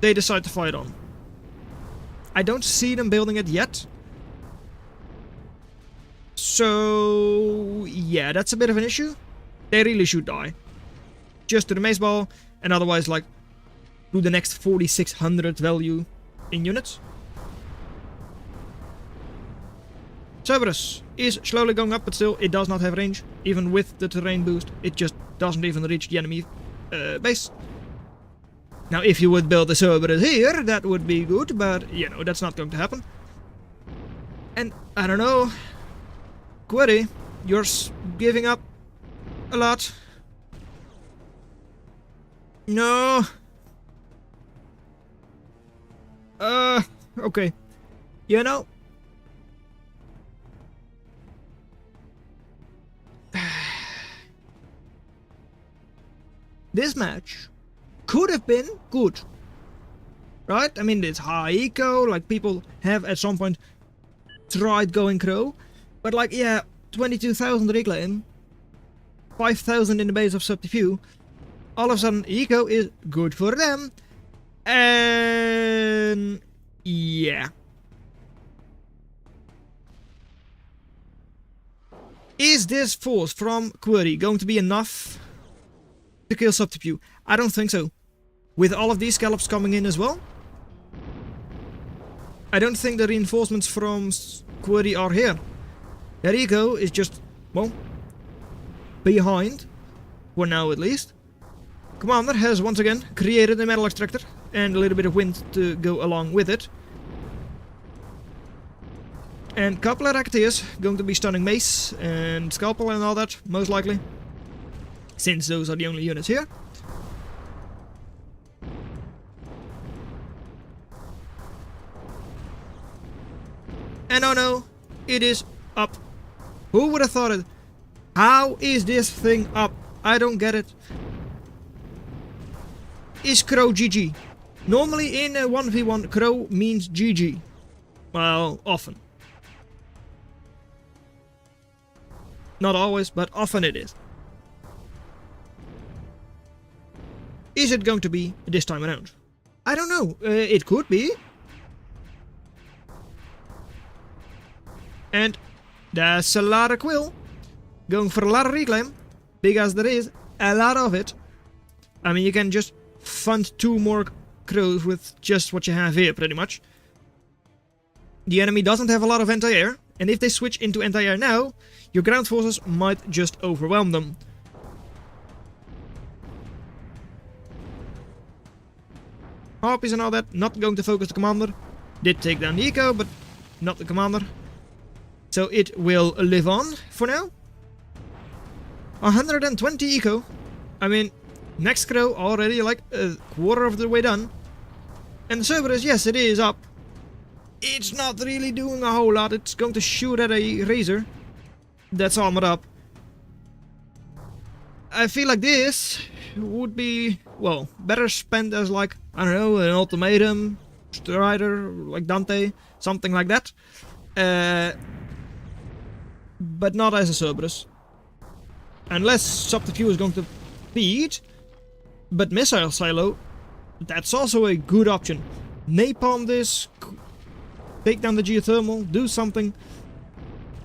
Speaker 1: they decide to fight on? I don't see them building it yet. So yeah, that's a bit of an issue. They really should die. Just to the mace ball, and otherwise like do the next 4600 value in units. Cerberus is slowly going up, but still it does not have range. Even with the terrain boost, it just doesn't even reach the enemy base. Now if you would build a Cerberus here, that would be good, but you know, that's not going to happen. And I don't know, Query, you're giving up a lot. No. Okay. You know, this match could have been good, right? I mean, it's high eco, like people have at some point tried going crow, but like, yeah, 22,000 reclaim, 5,000 in the base of Sub to Pew, all of a sudden eco is good for them, and yeah. Is this force from Query going to be enough to kill Sub to Pew? I don't think so. With all of these scallops coming in as well, I don't think the reinforcements from Query are here. Their eco is just, well, behind, for now at least. Commander has once again created a metal extractor and a little bit of wind to go along with it. And couple of Racketeers going to be stunning mace and scalpel and all that, most likely. Since those are the only units here. And oh no, it is up. Who would have thought it? How is this thing up? I don't get it. Is Crow GG? Normally in a 1v1, Crow means GG. Well, often. Not always, but often it is. Is it going to be this time around? I don't know. It could be. And there's a lot of quill. Going for a lot of reclaim. Because there is a lot of it. I mean, you can just fund 2 more crows with just what you have here, pretty much. The enemy doesn't have a lot of anti-air. And if they switch into anti-air now, your ground forces might just overwhelm them. Harpies and all that, not going to focus the commander. Did take down the eco, but not the commander. So it will live on for now. 120 eco. I mean, next crow already like a quarter of the way done. And the Cerberus, yes, it is up. it's not really doing a whole lot. It's going to shoot at a razor that's armored up. I feel like this would be, well, better spent as like, I don't know, an ultimatum strider, like Dante, something like that. But not as a Cerberus. Unless Subterfuge is going to feed, but Missile Silo, that's also a good option. Napalm this, take down the geothermal, do something.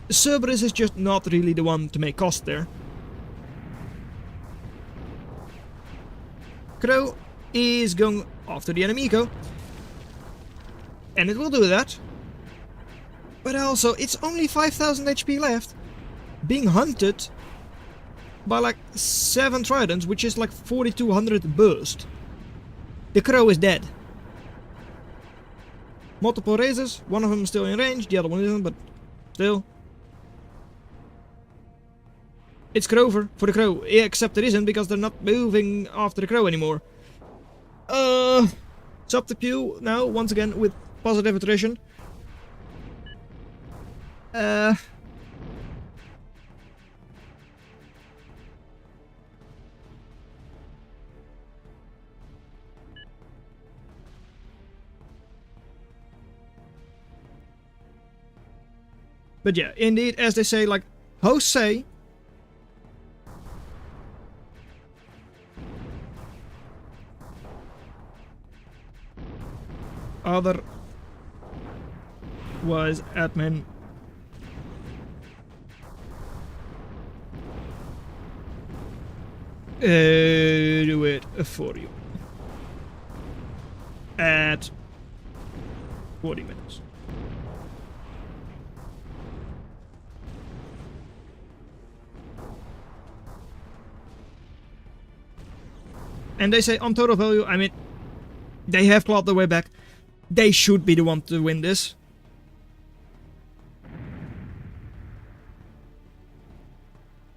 Speaker 1: Cerberus is just not really the one to make cost there. Crow is going after the enemy eco, and it will do that. But also, it's only 5000 HP left, being hunted by like 7 tridents, which is like 4200 burst. The crow is dead. Multiple razors, one of them is still in range, the other one isn't, but still. It's Crover for the crow, except it isn't because they're not moving after the crow anymore. Subterfuge now, once again, with positive attrition. But yeah, indeed, as they say, like hosts say, otherwise admin do it for you at 40 minutes. And they say on total value, I mean, they have clawed their way back. They should be the one to win this.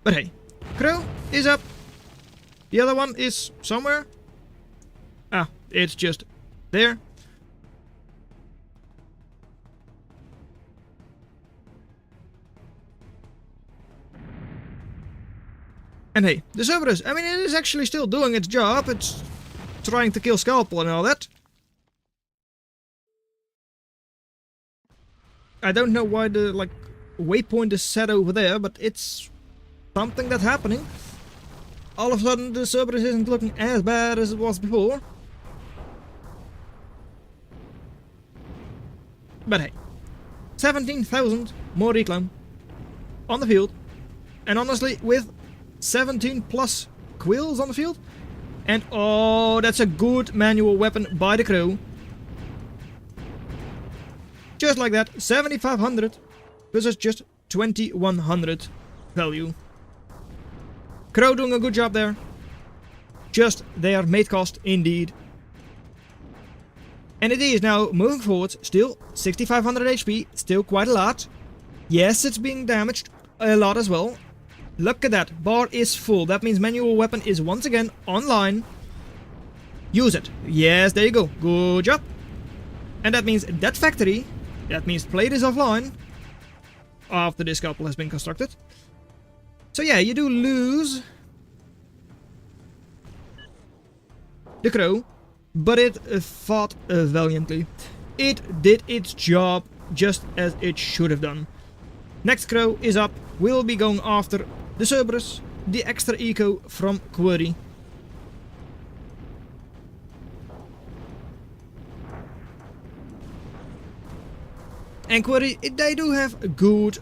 Speaker 1: But hey, Crow is up. The other one is somewhere. Ah, it's just there. And hey, the Cerberus, I mean, it is actually still doing its job. It's trying to kill Scalpel and all that. I don't know why the, like, waypoint is set over there, but it's something that's happening. All of a sudden, the Cerberus isn't looking as bad as it was before. But hey, 17,000 more reclaim on the field. And honestly, with 17 plus quills on the field. And oh, that's a good manual weapon by the Crow. Just like that, 7,500 versus just 2,100 value. Crow doing a good job there. Just their mate cost indeed. And it is now moving forward, still 6,500 HP, still quite a lot. Yes, it's being damaged a lot as well. Look at that, bar is full. That means manual weapon is once again online. Use it. Yes, there you go. Good job. And that means that factory, that means plate is offline after this couple has been constructed. So yeah, you do lose the Crow, but it fought valiantly. It did its job just as it should have done. Next Crow is up. We'll be going after the Cerberus, the extra eco from Query. And Query, they do have good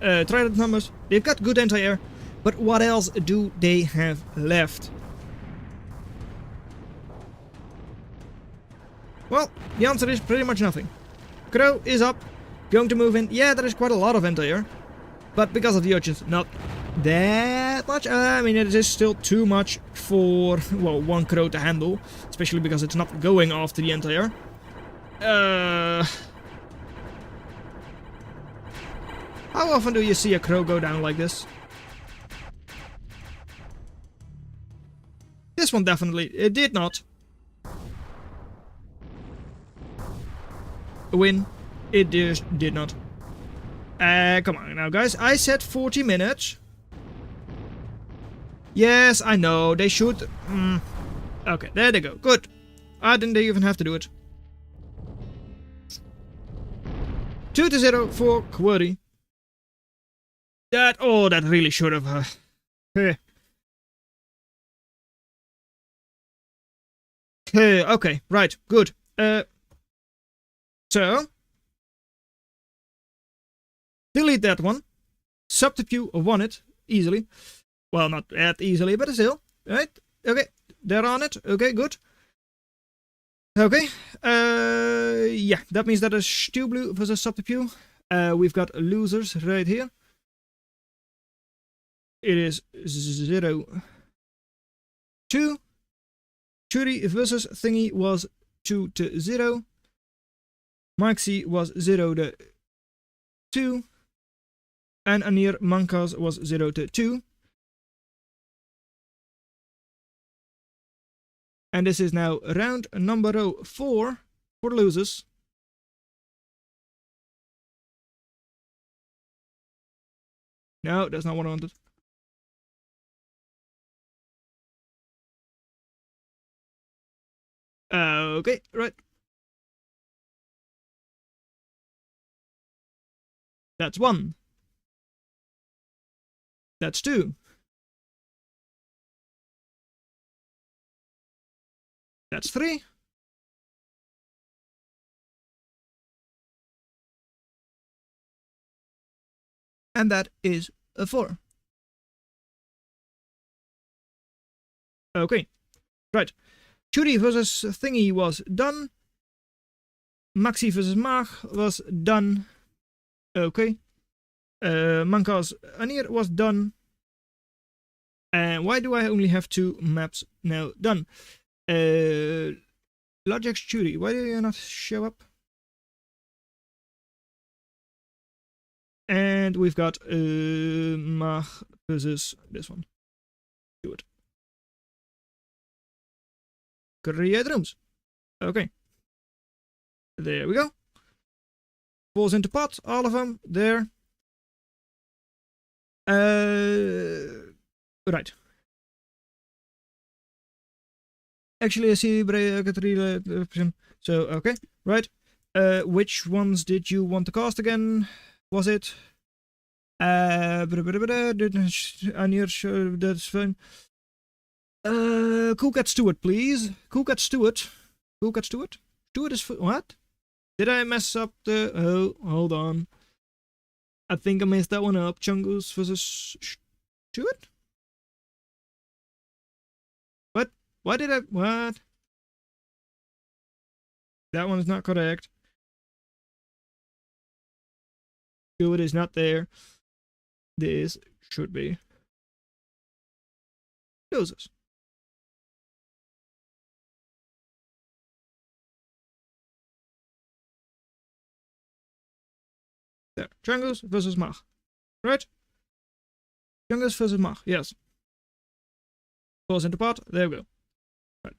Speaker 1: trident numbers, they've got good anti-air, but what else do they have left? Well, the answer is pretty much nothing. Crow is up, going to move in. Yeah, there is quite a lot of anti-air, but because of the urchins, not that much. I mean, it is still too much for, well, one Crow to handle, especially because it's not going after the anti-air. How often do you see a Crow go down like this? This one definitely, it did not. A win It just did not. Come on now, guys. I said 40 minutes. Yes, I know. They should... Okay, there they go. Good. I didn't even have to do it. 2-0 for Query. That really should have... Okay, right, good. So... delete that one. Subterfuge won it easily. Well, not that easily, but still. Right? Okay, they're on it. Okay, good. Okay, yeah, that means that is Steel Blue versus Subterfuge. We've got losers right here. It is 0-2. Churi versus Thingy was 2-0. Maxi was 0-2. And Anir Mankas was 0-2. And this is now round number 4 for losers. No, that's not what I wanted. Okay, right. That's 1. That's 2. That's 3. And that is a 4. Okay, right. Churi versus Thingy was done. Maxi versus Mag was done. Okay. Mankas Anir was done. And why do I only have 2 maps now done? Logix Churi, why do you not show up? And we've got Mag versus this one. Do it. Create rooms. Okay. There we go. Falls into pot, all of them. There. Right. Actually, I see I got the so, okay. Right. Which ones did you want to cast again? Was it? That's fine. Cool Cat Stewart, please. Cool Cat Stewart. Cool Cat Stewart? Stewart is... What? Did I mess up the... Oh, hold on. I think I messed that one up. Chungus versus... Stewart? What? Why did I... What? That one is not correct. Stewart is not there. This should be... Losers. There. Chungus versus Mag. Right? Chungus versus Mag. Yes. Falls into pot. There we go. Right.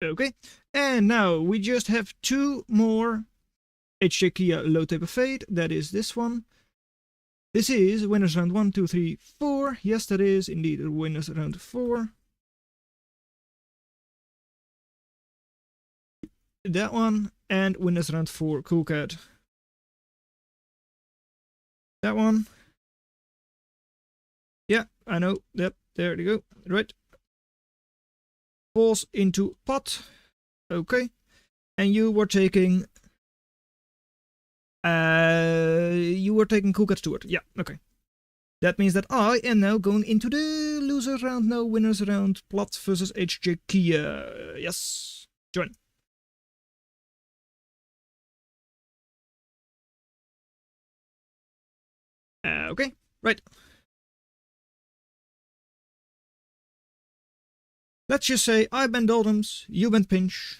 Speaker 1: Okay, and now we just have 2 more HJ Kia Low Taper Fade. That is this one. This is winners round 1, 2, 3, 4. Yes, that is indeed winners round 4. That one, and winners round 4, Cool Cat. That one. Yeah, I know. Yep, there you go. Right. Falls into pot. Okay. And you were taking... Cool Cat Stewart. Yeah, okay. That means that I am now going into the losers round, no winners round. Plot versus HJ Kia. Yes. Join. Okay, right. Let's just say I banned Doldrums, you banned Pinch.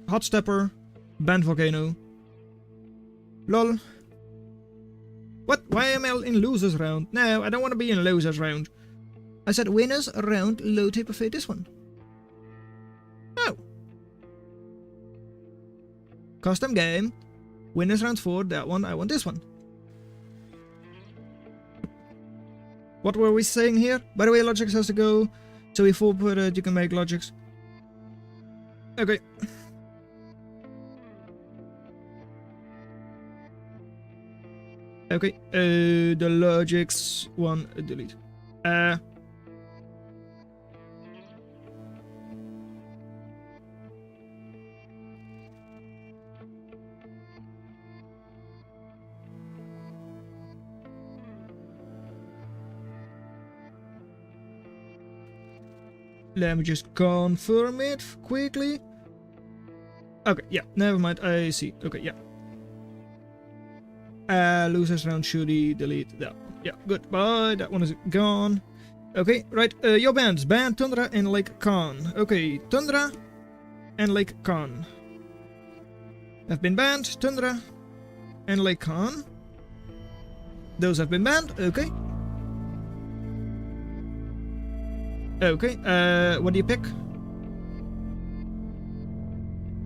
Speaker 1: Hot Stepper, banned Volcano. Lol. What? Why am I in losers round? No, I don't want to be in losers round. I said winners round, low tip of fate, this one. Oh. Custom game. Winners round 4, that one, I want this one. What were we saying here? By the way, Logix has to go. So if you put it, you can make Logix. Okay. Okay, the Logix one, delete. Let me just confirm it quickly. Okay, yeah, never mind, I see. Okay, yeah. Losers round, shooty, delete that one. Yeah, goodbye, that one is gone. Okay, right, your bands. Ban Tundra and Lake Khan. Okay, Tundra and Lake Khan have been banned. Tundra and Lake Khan. Those have been banned, okay. Okay, what do you pick?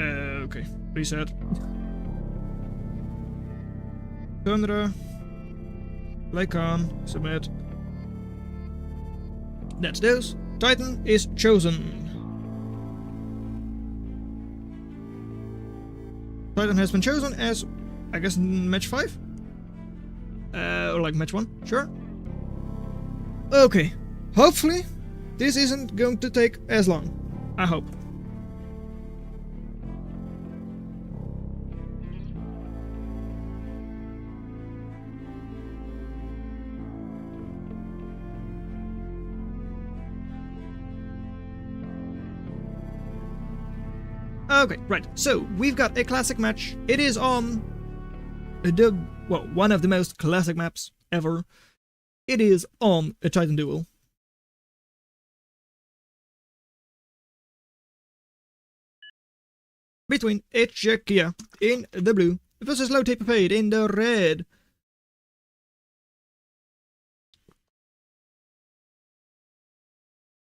Speaker 1: Okay, reset. Tundra, Lake Khan, submit. That's those. Titan is chosen. Titan has been chosen as, I guess, match 5? Or like match 1, sure. Okay, hopefully this isn't going to take as long. I hope. Okay, right, so we've got a classic match. It is on the, well, one of the most classic maps ever. It is on a Titan duel. Between HJ Kia in the blue versus Low Taper Paid in the red.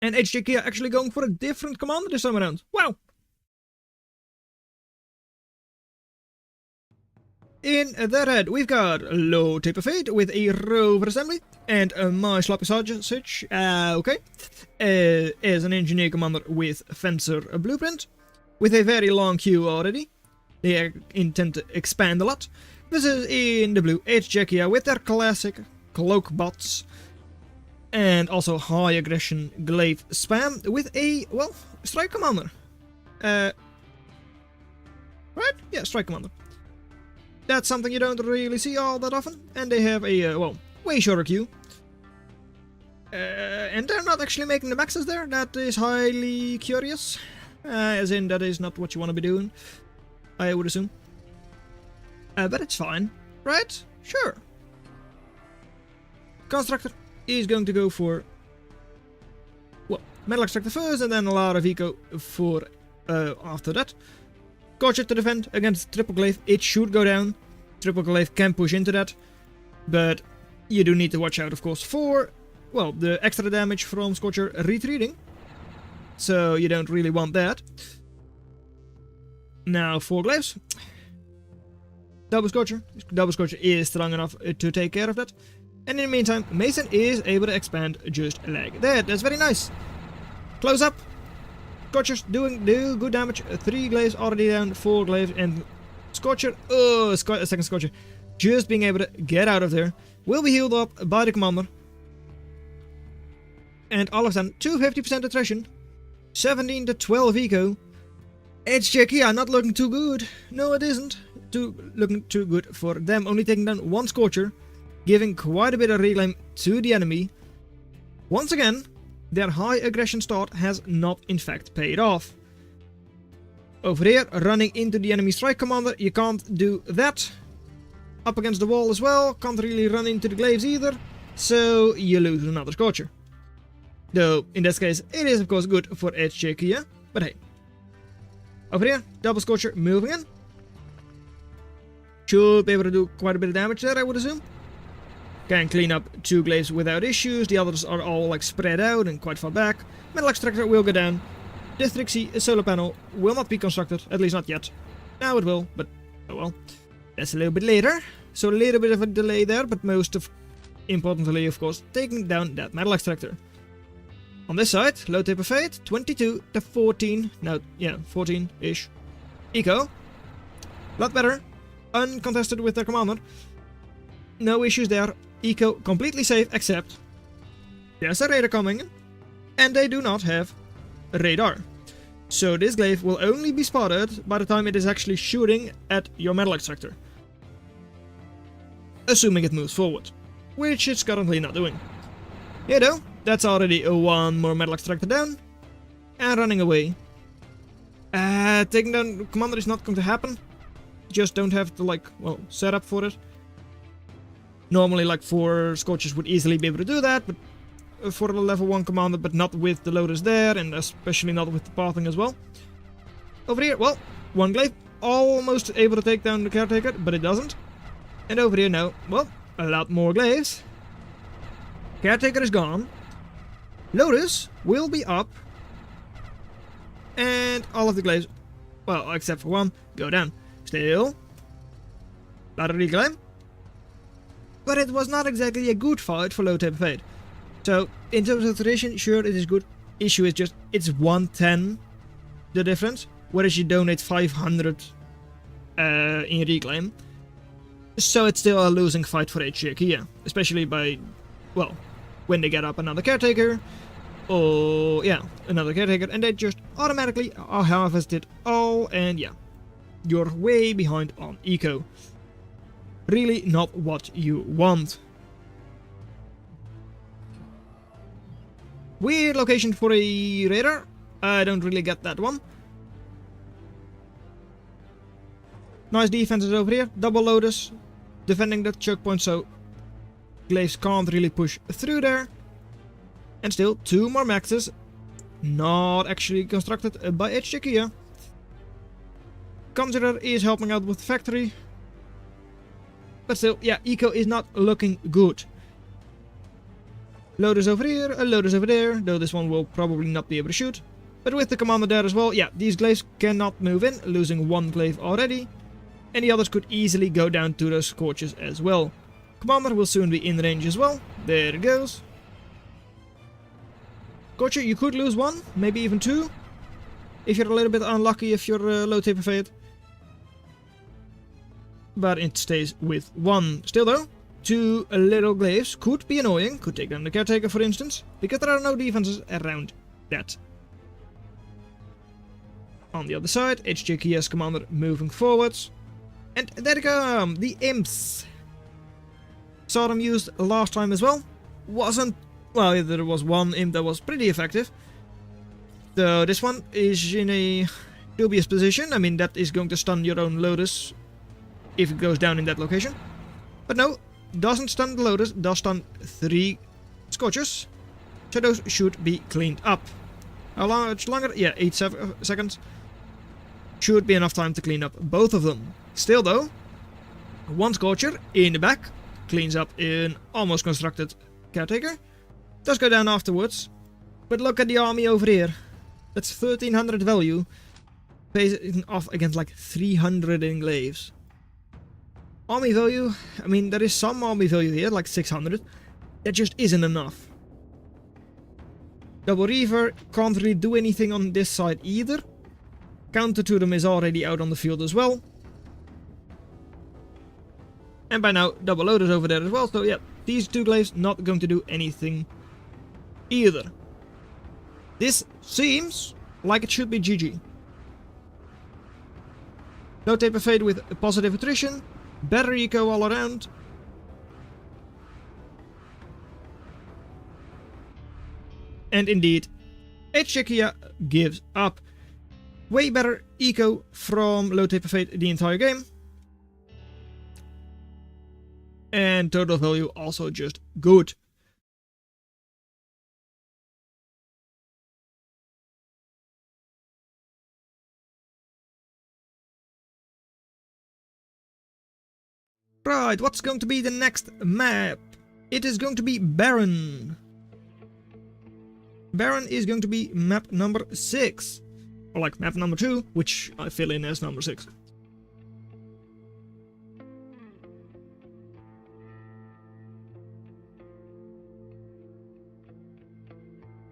Speaker 1: And HJ Kia actually going for a different commander this time around. Wow! In the red, we've got Low Taper Fade with a rover assembly and my sloppy sausage, okay, as an engineer commander with fencer blueprint, with a very long queue already. They intend to expand a lot. This is in the blue HJ Kia with their classic cloak bots and also high aggression glaive spam with a, well, strike commander. Right? Yeah, strike commander. That's something you don't really see all that often, and they have a, well, way shorter queue. And they're not actually making the maxes there, that is highly curious. As in, that is not what you want to be doing, I would assume. But it's fine, right? Sure. Constructor is going to go for, well, Metal Extractor first, and then a lot of eco for after that. Scorcher to defend against Triple Glaive, it should go down. Triple Glaive can push into that, but you do need to watch out, of course, for, well, the extra damage from Scorcher retreating. So you don't really want that. Now 4 Glaives. Double Scorcher. Double Scorcher is strong enough to take care of that. And in the meantime, Mason is able to expand just like that. That's very nice. Close up. Scorchers do good damage. 3 Glaives already down, 4 Glaives, and Scorcher, a second Scorcher, just being able to get out of there, will be healed up by the commander. And all of a sudden, 250% attrition, 17 to 12 eco. HJ Kia not looking too good. No, it isn't. looking too good for them. Only taking down one Scorcher, giving quite a bit of reclaim to the enemy. Once again, their high aggression start has not in fact paid off. Over here, running into the enemy strike commander, you can't do that. Up against the wall as well, can't really run into the glaives either, so you lose another Scorcher. Though, in this case, it is of course good for HJK, but hey. Over here, double Scorcher moving in. Should be able to do quite a bit of damage there, I would assume. Can clean up 2 glaives without issues, the others are all like spread out and quite far back. Metal Extractor will go down. The Trixie solar panel will not be constructed, at least not yet. Now it will, but oh well. That's a little bit later, so a little bit of a delay there, but most importantly, of course, taking down that Metal Extractor. On this side, low tip of fate, 22 to 14, no, yeah, 14-ish. Eco, lot better, uncontested with their commander. No issues there, Eco completely safe, except there's a radar coming, and they do not have radar. So this glaive will only be spotted by the time it is actually shooting at your Metal Extractor. Assuming it moves forward, which it's currently not doing. Yeah though, that's already one more Metal Extractor down, and running away. Taking down the commander is not going to happen. Just don't have the, like, well, setup for it. Normally, like, 4 Scorchers would easily be able to do that, but for the level 1 commander, but not with the loaders there, and especially not with the pathing as well. Over here, well, 1 glaive, almost able to take down the Caretaker, but it doesn't. And over here now, well, a lot more glaives. Caretaker is gone. Lotus will be up. And all of the glaives, well, except for 1, go down. Still, lot of reclaim. But it was not exactly a good fight for low tip fate. So, in terms of tradition, sure, it is good. Issue is just, it's 110, the difference. Whereas you donate 500 in reclaim. So it's still a losing fight for HJK, especially by, well, when they get up another Caretaker. Or, yeah, another Caretaker, and they just automatically harvested all, and yeah. You're way behind on eco. Really not what you want. Weird location for a radar. I don't really get that one. Nice defenses over here. Double loaders. Defending that choke point, so glaives can't really push through there. And still 2 more maxes. Not actually constructed by HJK. Conjurer is helping out with the factory. But still, yeah, eco is not looking good. Loaders over here, loaders over there, though this one will probably not be able to shoot. But with the commander there as well, yeah, these glaives cannot move in, losing 1 glaive already. And the others could easily go down to those Scorches as well. Commander will soon be in range as well. There it goes. Scorcher, you could lose 1, maybe even 2. If you're a little bit unlucky, if you're low tip of fate. But it stays with 1. Still though, 2 little glaives could be annoying, could take down the Caretaker for instance, because there are no defenses around that. On the other side, HJK's commander moving forwards. And there they come, the imps. Saw them used last time as well. Wasn't, well, there was 1 imp that was pretty effective. So this one is in a dubious position. I mean, that is going to stun your own loaders if it goes down in that location. But no, doesn't stun the loaders, does stun 3 Scorchers. So those should be cleaned up. How long? It's longer? Yeah, 8 seconds. Should be enough time to clean up both of them. Still though, 1 Scorcher in the back cleans up an almost constructed Caretaker. Does go down afterwards. But look at the army over here. That's 1300 value. Facing off against like 300 in glaives. Army value, I mean, there is some army value here, like 600. That just isn't enough. Double Reaver can't really do anything on this side either. Counter to them is already out on the field as well. And by now, double loaders over there as well. So yeah, these 2 glaives not going to do anything either. This seems like it should be GG. Low taper fade with positive attrition. Better eco all around. And indeed, HJ Kia gives up. Way better eco from low taper fade the entire game. And total value also just good. Right, what's going to be the next map? It is going to be Baron. Baron is going to be map number 6. Or like map number 2, which I fill in as number 6.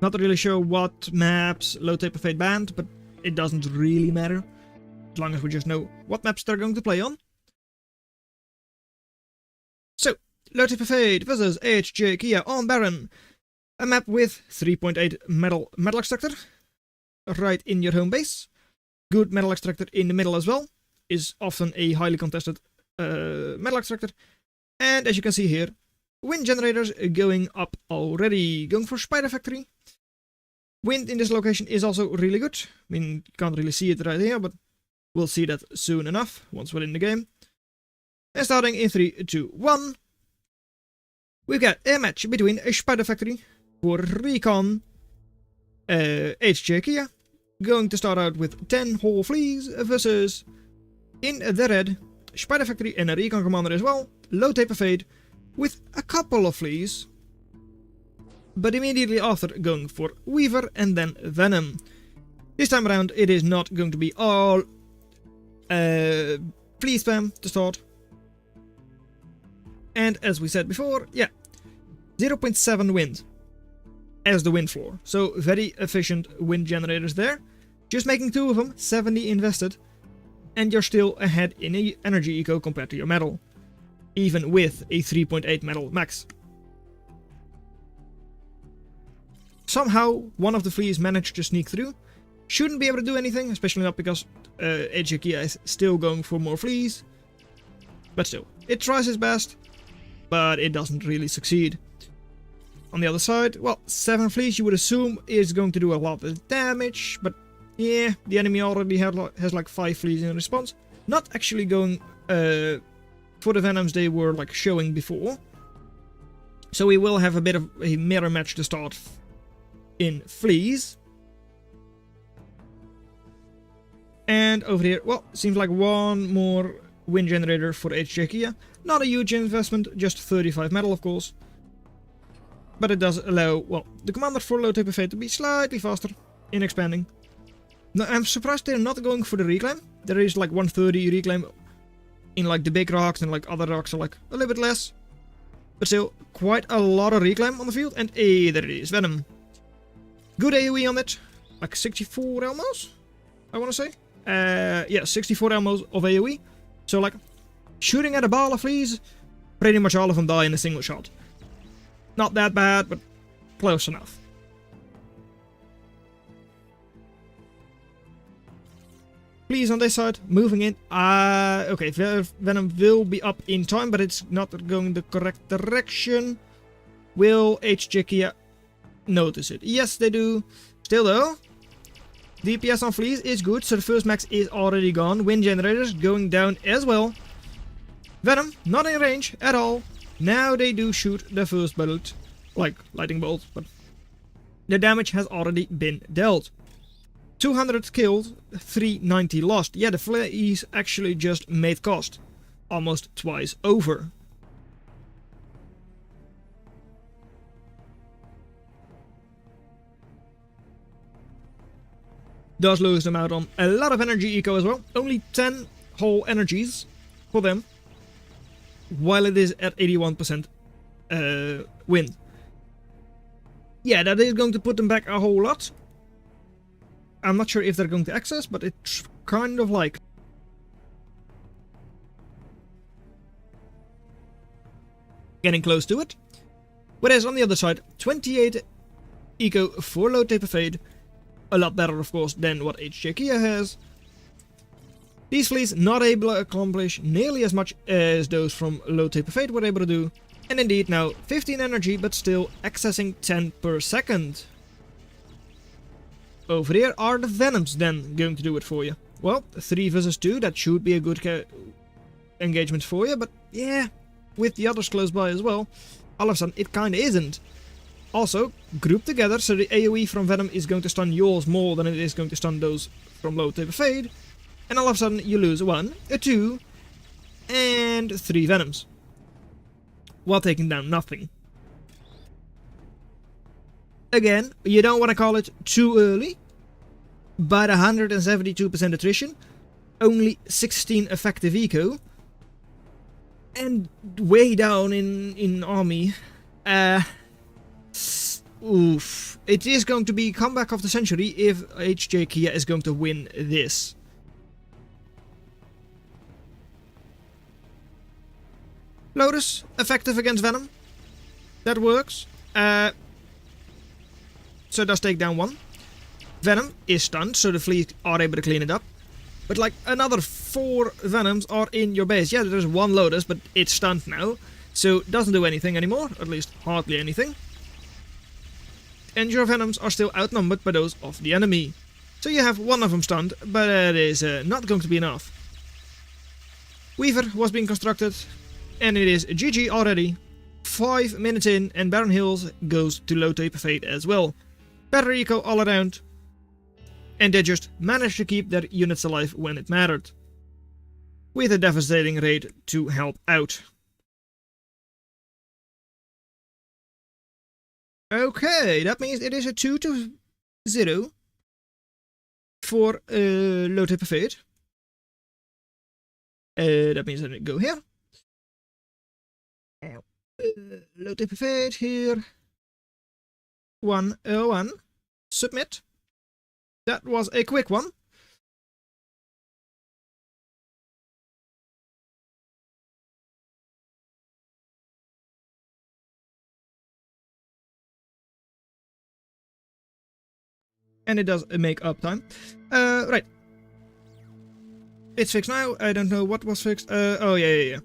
Speaker 1: Not really sure what maps low taper fade banned, but it doesn't really matter. As long as we just know what maps they're going to play on. So, low taper fade versus HJ Kia on Baron. A map with 3.8 metal extractor. Right in your home base. Good metal extractor in the middle as well. Is often a highly contested metal extractor. And as you can see here, wind generators going up already. Going for Spider Factory. Wind in this location is also really good. I mean, you can't really see it right here, but we'll see that soon enough, once we're in the game. And starting in 3, 2, 1. We've got a match between a Spider Factory for Recon HJ Kia. Going to start out with 10 whole fleas versus, in the red, Spider Factory and a Recon Commander as well. Low taper fade with a couple of fleas. But immediately after going for Weaver and then Venom. This time around it is not going to be all flea spam to start. And as we said before, yeah, 0.7 wind as the wind floor. So very efficient wind generators there. Just making 2 of them, 70 invested. And you're still ahead in energy eco compared to your metal. Even with a 3.8 metal max. Somehow, one of the fleas managed to sneak through. Shouldn't be able to do anything, especially not because HJ Kia is still going for more fleas. But still, it tries its best, but it doesn't really succeed. On the other side, well, 7 fleas you would assume is going to do a lot of damage, but yeah, the enemy already has like 5 fleas in response. Not actually going for the Venoms they were like showing before. So we will have a bit of a mirror match to start in fleas. And over here, well, seems like one more wind generator for HJ Kia. Not a huge investment, just 35 metal of course. But it does allow, well, the commander for low taper fade to be slightly faster in expanding. Now, I'm surprised they're not going for the reclaim. There is like 130 reclaim in like the big rocks, and like other rocks are like a little bit less. But still, quite a lot of reclaim on the field. And hey, there it is, Venom. Good AoE on it. Like 64 Elmos, I want to say. Yeah, 64 Elmos of AoE. So like, shooting at a ball of fleas, pretty much all of them die in a single shot. Not that bad, but close enough. Fleas on this side, moving in. Okay, Venom will be up in time, but it's not going the correct direction. Will HJ Kia notice it? Yes, they do. Still though, DPS on fleas is good, so the first max is already gone. Wind generators going down as well. Venom, not in range at all. Now they do shoot the first bullet, like lightning bolt, but the damage has already been dealt. 200 killed, 390 lost. Yeah, the fleas actually just made cost. Almost twice over. Does lose them out on a lot of energy eco as well. Only 10 whole energies for them. While it is at 81% wind. Yeah, that is going to put them back a whole lot. I'm not sure if they're going to access, but it's kind of like... getting close to it. Whereas on the other side, 28 eco for low taper fade. A lot better, of course, than what HJ Kia has. These fleets not able to accomplish nearly as much as those from Low Taper Fate were able to do, and indeed now 15 energy but still accessing 10 per second. Over here are the Venoms then going to do it for you. Well, 3 versus 2, that should be a good engagement for you, but yeah, with the others close by as well, all of a sudden it kinda isn't. Also, grouped together, so the AoE from Venom is going to stun yours more than it is going to stun those from Low Taper Fade, and all of a sudden you lose a 1, a 2, and 3 Venoms, while taking down nothing. Again, you don't want to call it too early, but 172% attrition, only 16 effective eco, and way down in army. Oof. It is going to be comeback of the century if HJ Kia is going to win this. Lotus, effective against Venom. That works. So it does take down 1. Venom is stunned, so the fleet are able to clean it up. But like another 4 Venoms are in your base. Yeah, there's 1 Lotus, but it's stunned now. So it doesn't do anything anymore, at least hardly anything. And your Venoms are still outnumbered by those of the enemy. So you have 1 of them stunned, but it is not going to be enough. Weaver was being constructed, and it is GG already. 5 minutes in, and Baron Hills goes to Low Taper Fate as well. Better eco all around. And they just managed to keep their units alive when it mattered. With a devastating raid to help out. Okay, that means it is a 2-0 for Low Taper Fate. That means that I go here. Low Taper Fate here. 1-1. Submit. That was a quick one. And it does make uptime. Right. It's fixed now. I don't know what was fixed. Oh, yeah.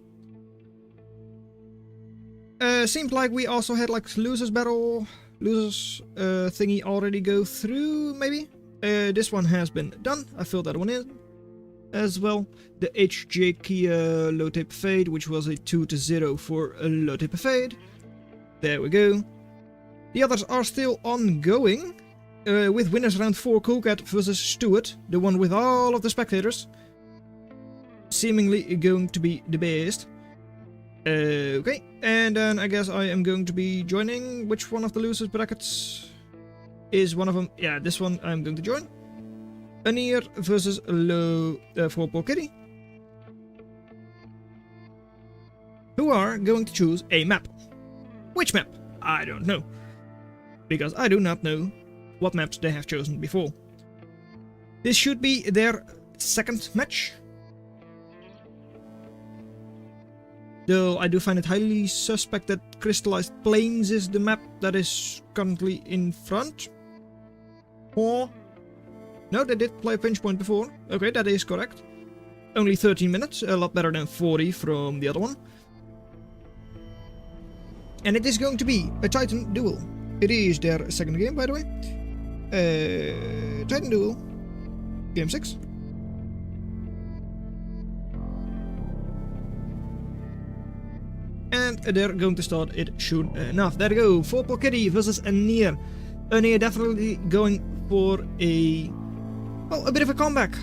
Speaker 1: Seemed like we also had like losers battle, losers thingy already go through, maybe? This one has been done. I filled that one in as well. The HJ Kia Low Taper Fade, which was a 2-0 for a Low Taper Fade. There we go. The others are still ongoing. With winners round 4 Coolcat versus Stuart, the one with all of the spectators. Seemingly going to be the best. Okay, and then I guess I am going to be joining. Which one of the losers brackets is one of them? Yeah, this one I'm going to join. Anir versus Low for Poor Kitty. Who are going to choose a map. Which map? I don't know. Because I do not know what maps they have chosen before. This should be their second match. Though I do find it highly suspect that Crystallized Plains is the map that is currently in front. Or... no, they did play Pinch Point before. Okay, that is correct. Only 13 minutes, a lot better than 40 from the other one. And it is going to be a Titan duel. It is their second game, by the way. Titan duel. Game 6. And they're going to start it soon enough. There we go. Vorpal Kitty versus Anir. Anir definitely going for a... well, a bit of a comeback.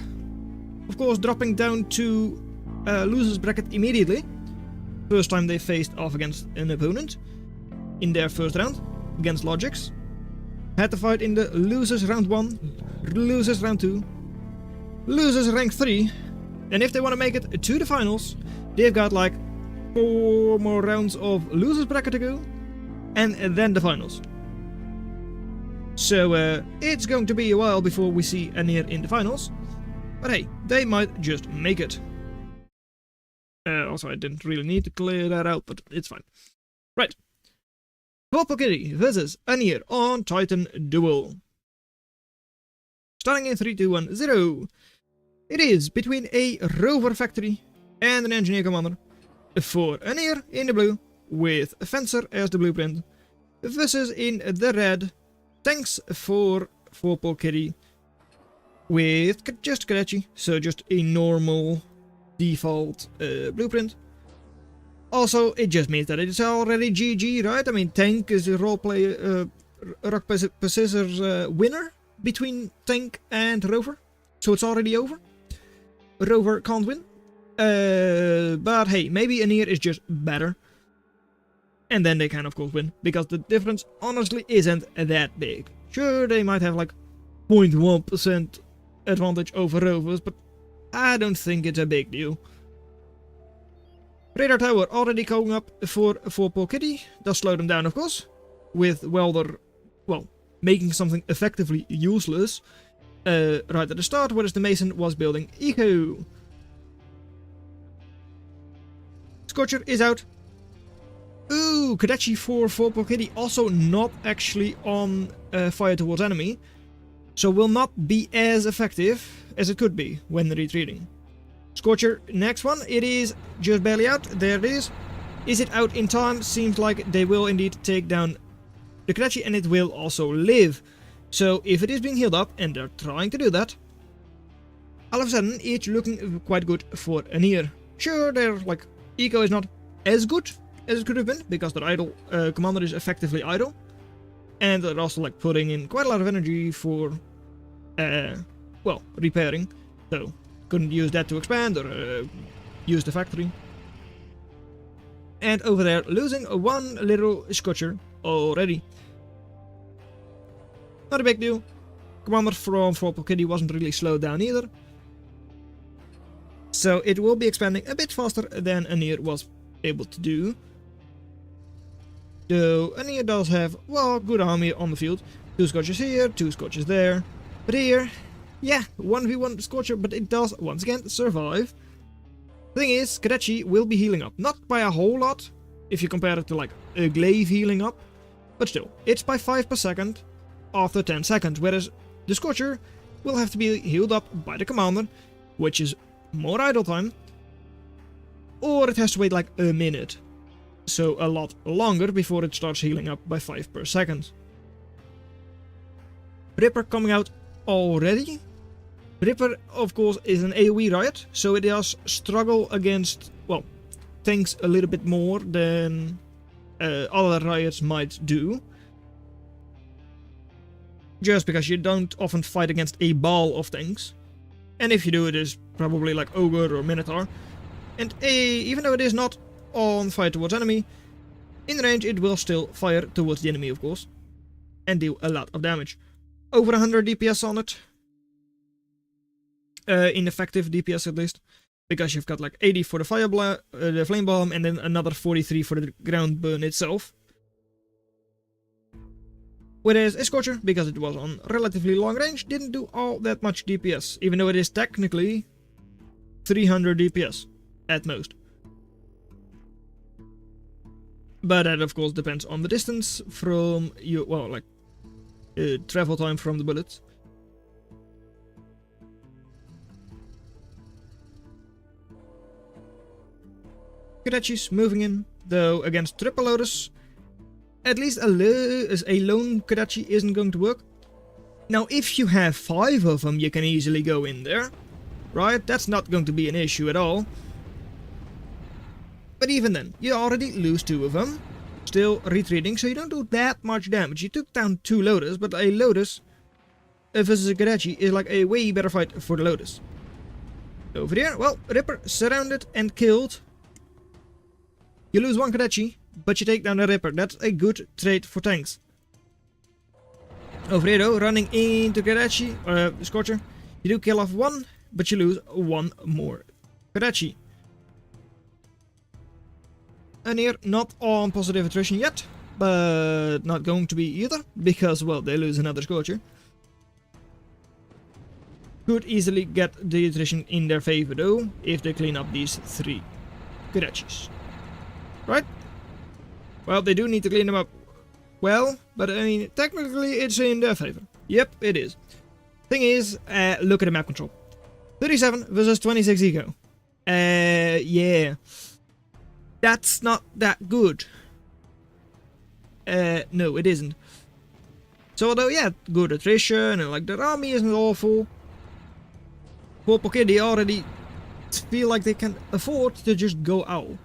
Speaker 1: Of course, dropping down to losers bracket immediately. First time they faced off against an opponent in their first round against Logix. Had to fight in the losers round 1, losers round 2, losers rank 3. And if they want to make it to the finals, they've got like 4 more rounds of losers bracket to go, and then the finals. So it's going to be a while before we see Anir in the finals. But hey, they might just make it. Also, I didn't really need to clear that out, but it's fine. Right. Vorpal Kitty versus Anir on Titan Duel. Starting in 3, 2, 1, 0. It is between a rover factory and an engineer commander for Anir in the blue, with Fencer as the blueprint, versus in the red, tanks for Pole Kitty, with just Karachi, so just a normal default blueprint. Also, it just means that it's already GG, right? I mean, tank is a roleplay rock, paper, scissors winner between tank and rover, so it's already over. Rover can't win. But hey, maybe Anir is just better. And then they can of course win, because the difference honestly isn't that big. Sure, they might have like 0.1% advantage over rovers, but I don't think it's a big deal. Radar tower already going up for Pole Kitty. Does slow them down of course, with Welder, well, making something effectively useless right at the start, whereas the Mason was building Eco. Scorcher is out. Ooh, Kadachi for Pole Kitty also not actually on fire towards enemy, so will not be as effective as it could be when retreating. Scorcher, next one, it is just barely out, there it is. Is it out in time? Seems like they will indeed take down the Kadachi, and it will also live. So if it is being healed up, and they're trying to do that, all of a sudden it's looking quite good for Anir. Sure, their like eco is not as good as it could have been, because their idle commander is effectively idle, and they're also like putting in quite a lot of energy for well, repairing, so couldn't use that to expand or use the factory. And over there losing one little Scorcher already. Not a big deal. Commander from Pole Kitty wasn't really slowed down either, so it will be expanding a bit faster than Anir was able to do. Though Anir does have, well, good army on the field. 2 Scorchers here, 2 Scorchers there. But here, yeah, 1v1 Scorcher, but it does once again survive. Thing is, Kadachi will be healing up. Not by a whole lot, if you compare it to like a glaive healing up, but still, it's by 5 per second after 10 seconds, whereas the Scorcher will have to be healed up by the commander, which is more idle time, or it has to wait like a minute, so a lot longer before it starts healing up by 5 per second. Ripper coming out already. Ripper, of course, is an AoE riot, so it does struggle against, well, tanks a little bit more than other riots might do. Just because you don't often fight against a ball of tanks. And if you do, it is probably like Ogre or Minotaur. And even though it is not on fire towards enemy, in range it will still fire towards the enemy, of course, and deal a lot of damage. Over 100 DPS on it. In effective DPS at least, because you've got like 80 for the flame bomb, and then another 43 for the ground burn itself. Whereas a Scorcher, because it was on relatively long range, didn't do all that much DPS, even though it is technically 300 DPS at most. But that of course depends on the distance from you, well, like travel time from the bullets. Kadachi's moving in, though against triple loaders, at least a lone Kadachi isn't going to work. Now if you have 5 of them, you can easily go in there, right? That's not going to be an issue at all. But even then, you already lose 2 of them, still retreating, so you don't do that much damage. You took down 2 loaders, but a Lotus versus a Kadachi is like a way better fight for the Lotus. Over here, well, Ripper surrounded and killed. You lose 1 Kadachi, but you take down the Ripper. That's a good trade for tanks. Over here though, running into Kadachi, Scorcher, you do kill off 1, but you lose 1 more Kadachi. Anir not on positive attrition yet, but not going to be either, because, well, they lose another Scorcher. Could easily get the attrition in their favor though, if they clean up these 3 Kadachis. Right? Well, they do need to clean them up well, but I mean, technically it's in their favor. Yep, it is. Thing is, look at the map control. 37 versus 26 eco. Yeah. That's not that good. No, it isn't. So although, yeah, good attrition and like their army isn't awful, they already feel like they can afford to just go Owl.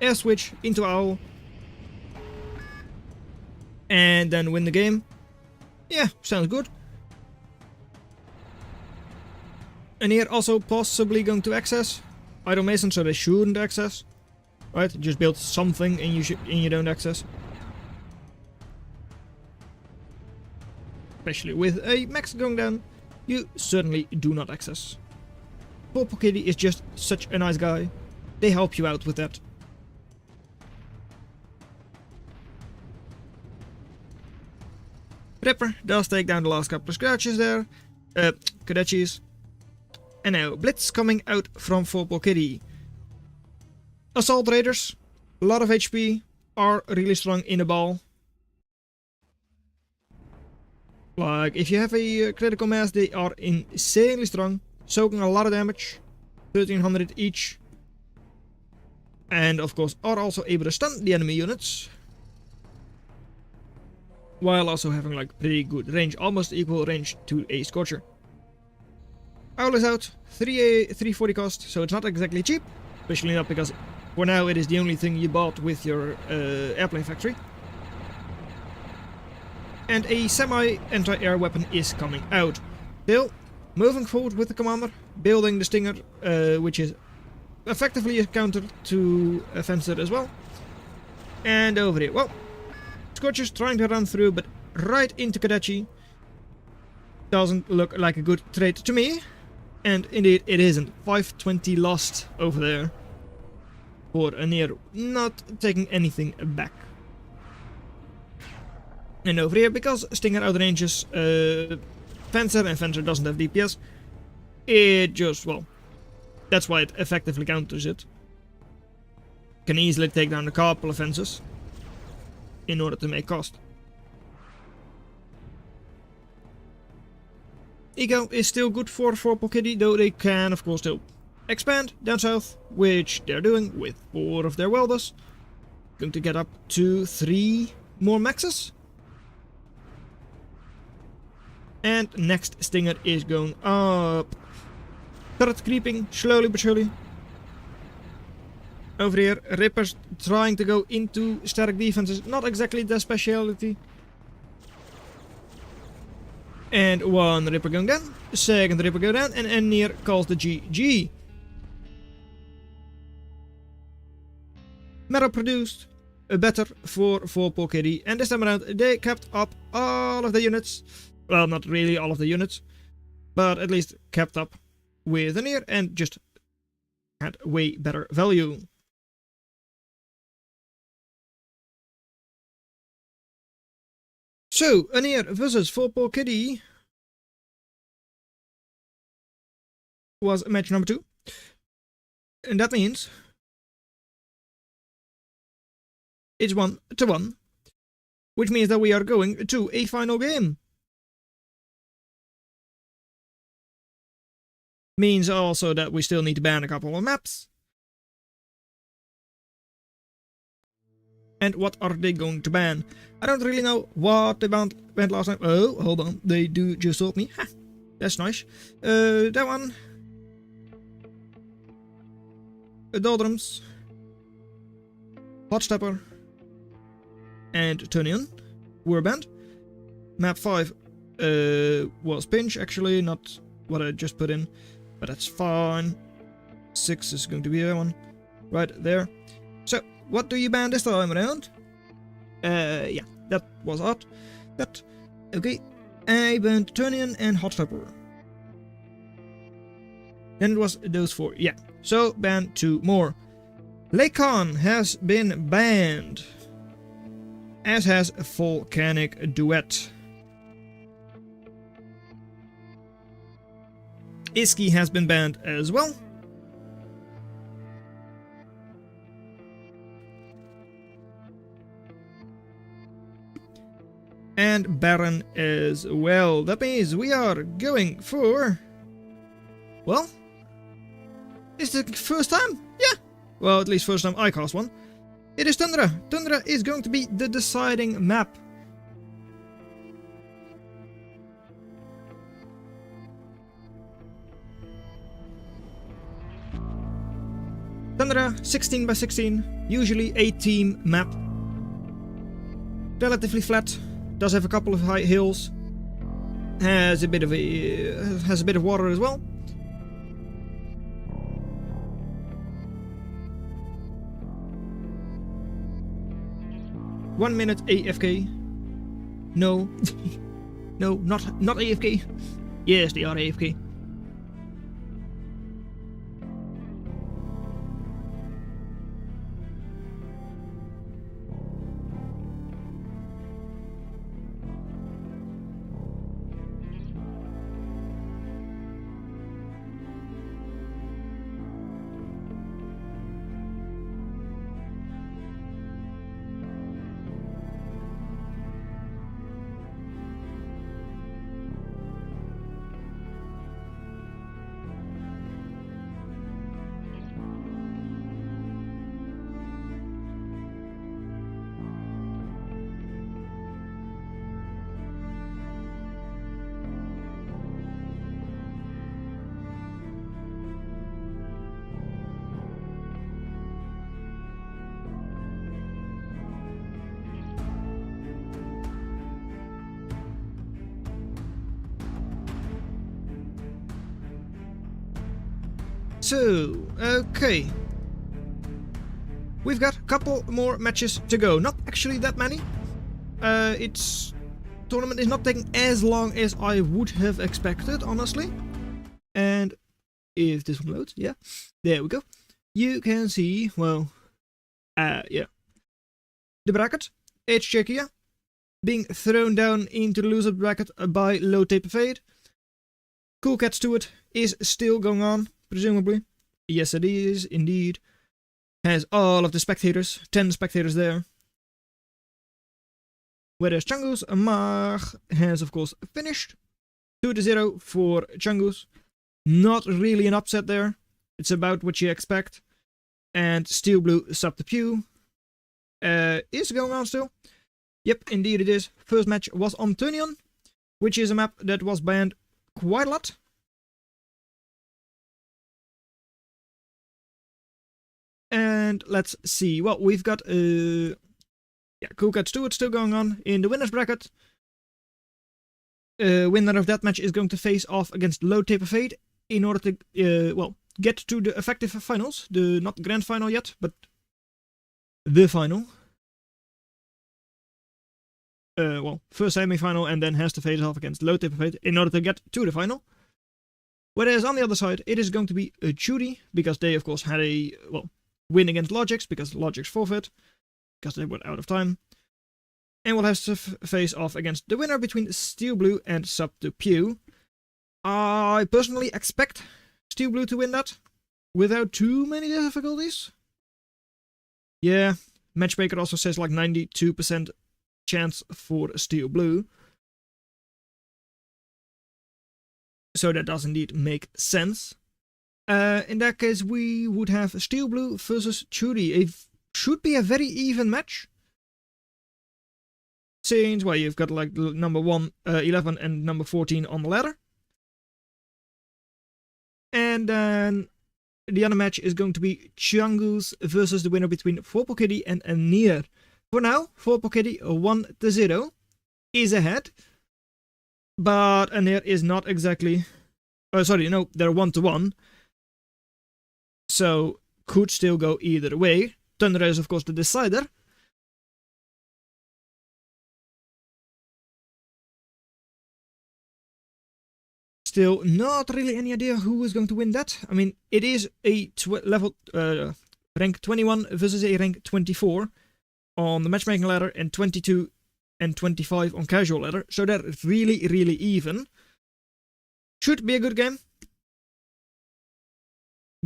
Speaker 1: Air switch into Owl. And then win the game. Yeah, sounds good. And here also possibly going to access Idle Mason, so they shouldn't access. Right, just build something and you don't access. Especially with a max going down, you certainly do not access. Purple Kitty is just such a nice guy. They help you out with that. Ripper does take down the last couple of scratches there. Kadechis. And now Blitz coming out from Purple Kitty. Assault Raiders, a lot of HP, are really strong in a ball. Like, if you have a critical mass, they are insanely strong, soaking a lot of damage, 1300 each. And of course are also able to stun the enemy units, while also having like pretty good range, almost equal range to a Scorcher. Owl is out, 340 cost, so it's not exactly cheap, especially not because for now it is the only thing you bought with your airplane factory. And a semi-anti-air weapon is coming out. Still, moving forward with the commander, building the Stinger, which is effectively a counter to a Fencer as well. And over here, well, Scorcher's trying to run through, but right into Kadechi. Doesn't look like a good trade to me. And indeed, it isn't. 520 lost over there. For Anir, not taking anything back. And over here, because Stinger outranges Fencer and Fencer doesn't have DPS, it just, well, that's why it effectively counters it. Can easily take down a couple of fences in order to make cost. Ego is still good for Purple Kitty, though they can of course still expand down south, which they're doing with 4 of their welders. Going to get up to 3 more maxes. And next Stinger is going up. Turret creeping slowly but surely. Over here, Ripper's trying to go into static defenses, not exactly their speciality. And one Ripper going down, second Ripper go down, and Anir calls the GG. Metal produced, better for Purple Kitty, and this time around they kept up all of the units. Well, not really all of the units, but at least kept up with Anir and just had way better value. So, Anir versus Purple Kitty was match number 2. And that means it's 1-1, which means that we are going to a final game. Means also that we still need to ban a couple of maps. And what are they going to ban? I don't really know what they banned last time. Oh, hold on. They do just told me. Ha! That's nice. That one. Doldrums. Hot Stepper. And Tunian were banned. Map 5 was Pinch, actually, not what I just put in. But that's fine. 6 is going to be that one. Right there. So, what do you ban this time around? Yeah, that was odd. That, okay. I banned Turnian and Hot Stepper. Then it was those 4, yeah. So, ban 2 more. Lakon has been banned. As has Volcanic Duet. Iski has been banned as well. And Baron as well. That means we are going for, well, Is it the first time? Yeah. Well, at least first time I cast one. It is Tundra. Tundra is going to be the deciding map. Tundra 16 by 16, usually a team map. Relatively flat, does have a couple of high hills. Has a bit of water as well. One minute AFK. No. No, not AFK. Yes, they are AFK. So, okay. We've got a couple more matches to go. Not actually that many. Tournament is not taking as long as I would have expected, honestly. And if this one loads, yeah, there we go. You can see, well, yeah, the bracket. It's Czechia being thrown down into the loser bracket by Low Taper Fade. Cool Cat Stewart is still going on, presumably. Yes, it is, indeed. Has all of the spectators, 10 spectators there. Whereas Changus Mar has, of course, finished. 2-0 for Changus. Not really an upset there. It's about what you expect. And Steel Blue Sub the Pew is going on still. Yep, indeed it is. First match was on Turnion, which is a map that was banned quite a lot. And let's see. Well, we've got Cool Cat Stewart still going on in the winners bracket. Winner of that match is going to face off against Low Taper Fade in order to well, get to the effective finals. The not grand final yet, but the final. Well, first semi-final and then has to face off against Low Taper Fade in order to get to the final. Whereas on the other side, it is going to be Judy, because they of course had a, well, win against Logix, because Logix forfeit, because they were out of time. And will have to face off against the winner between Steel Blue and Sub to Pew. I personally expect Steel Blue to win that, without too many difficulties. Yeah, Matchmaker also says like 92% chance for Steel Blue. So that does indeed make sense. In that case, we would have Steel Blue versus Judy. It should be a very even match. Since, well, you've got like number 11 and number 14 on the ladder. And then the other match is going to be Changus versus the winner between Vorpal and Nier. For now, Vorpal 1-0 is ahead. But Nier is not exactly... sorry, no, they're 1-1. So, could still go either way. Tundra is, of course, the decider. Still, not really any idea who is going to win that. I mean, it is a rank 21 versus a rank 24 on the matchmaking ladder, and 22 and 25 on casual ladder. So that is really, really even. Should be a good game.